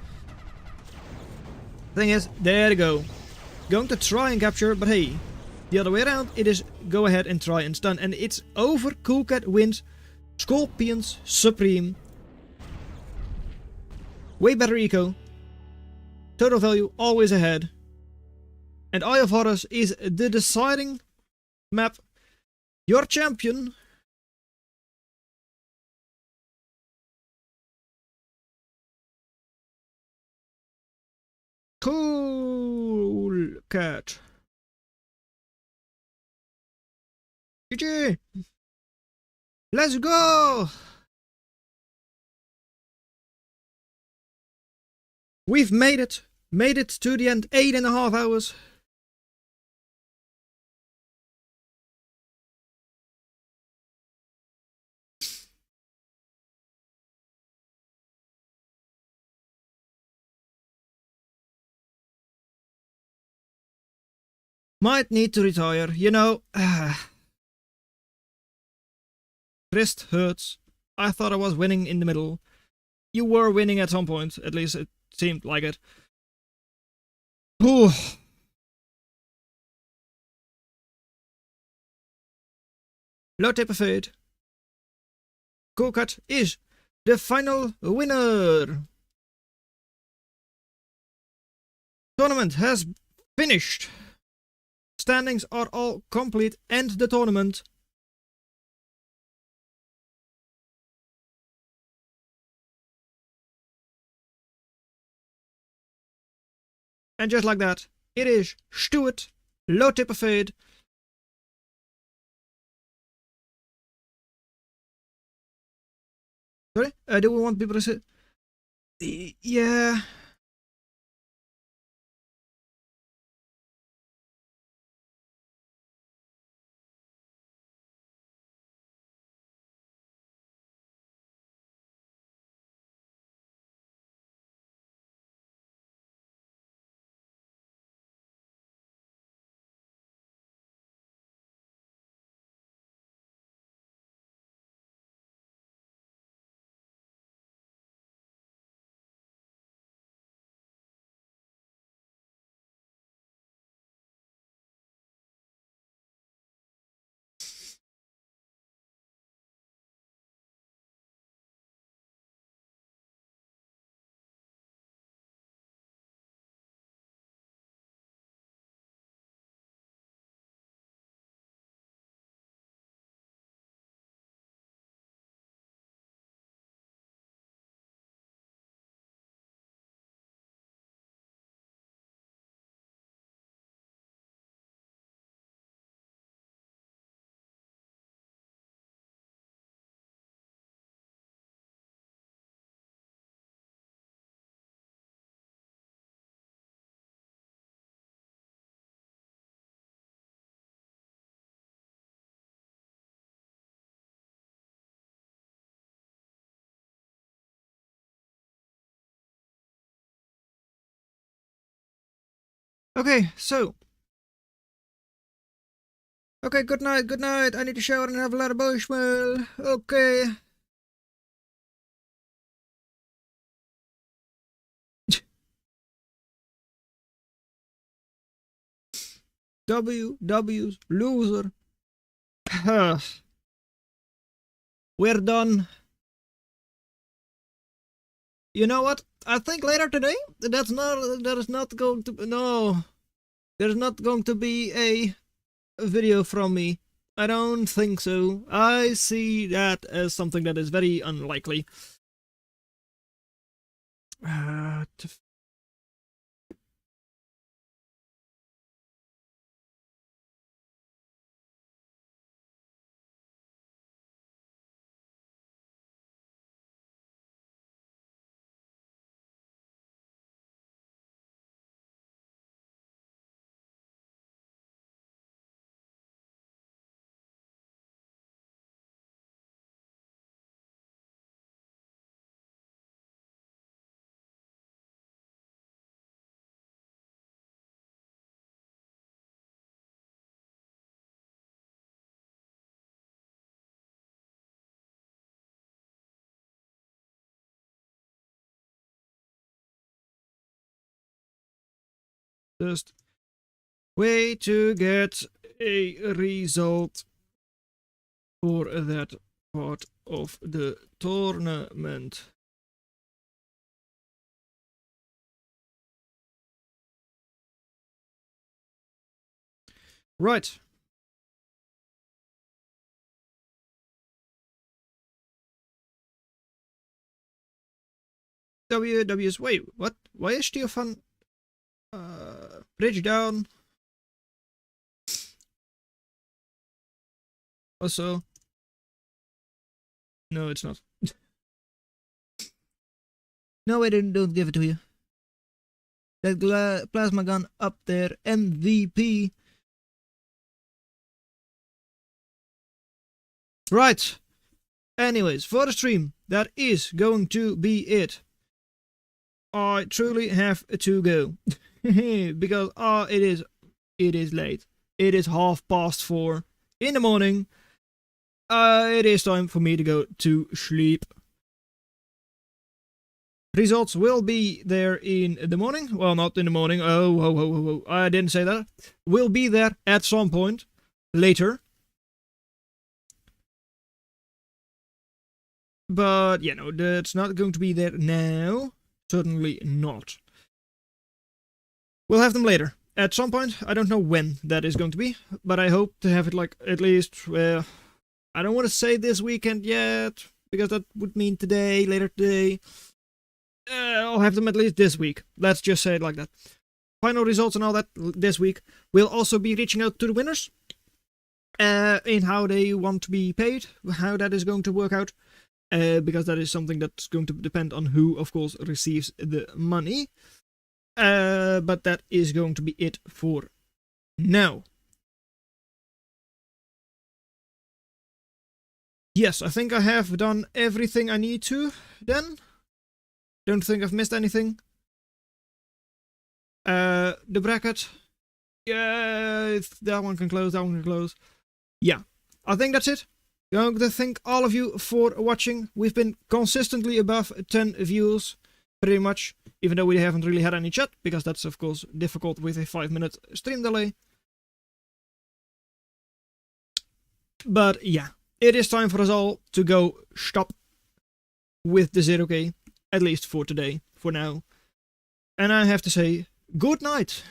Speaker 1: Thing is, there you go. Going to try and capture, but hey, the other way around, it is go ahead and try and stun. And it's over. Coolcat wins. Scorpions Supreme. Way better eco. Total value always ahead. And Eye of Horus is the deciding map. Your champion. Coolcat. GG. Let's go. We've made it. Made it to the end. 8.5 hours. Might need to retire, you know. Wrist hurts. I thought I was winning in the middle. You were winning at some point, at least it seemed like it. Whew. Low Taper Fade. Coolcat is the final winner. Tournament has finished. Standings are all complete. End the tournament. And just like that, it is Stuart, Low Taper Fade. Sorry? Do we want people to say... Yeah... Okay, so Okay, good night, good night. I need to shower and have a lot of voicemail. Okay. W's loser. We're done. You know what? I think later today, that is not going to, no. There's not going to be a video from me. I don't think so. I see that as something that is very unlikely. Just wait to get a result for that part of the tournament. Right. WW's, wait, what? Why is Stefan bridge down? Also, no, it's not. No, I don't give it to you. That plasma gun up there, MVP. Right. Anyways, for the stream, that is going to be it. I truly have to go because it is late. It is 4:30 in the morning. It is time for me to go to sleep. Results will be there in the morning. Well, not in the morning. Oh, I didn't say that. Will be there at some point later. But, yeah, no, that's not going to be there now. Certainly not. We'll have them later. At some point. I don't know when that is going to be. But I hope to have it, like, at least, I don't want to say this weekend yet. Because that would mean today, later today. I'll have them at least this week. Let's just say it like that. Final results and all that this week. We'll also be reaching out to the winners. In how they want to be paid. How that is going to work out. Because that is something that's going to depend on who, of course, receives the money. But that is going to be it for now. Yes, I think I have done everything I need to then. Don't think I've missed anything. The bracket. Yeah, that one can close, that one can close. Yeah, I think that's it. I'm going to thank all of you for watching. We've been consistently above 10 views, pretty much, even though we haven't really had any chat, because that's, of course, difficult with a 5-minute stream delay. But yeah, it is time for us all to go stop with the 0k, at least for today, for now. And I have to say, good night.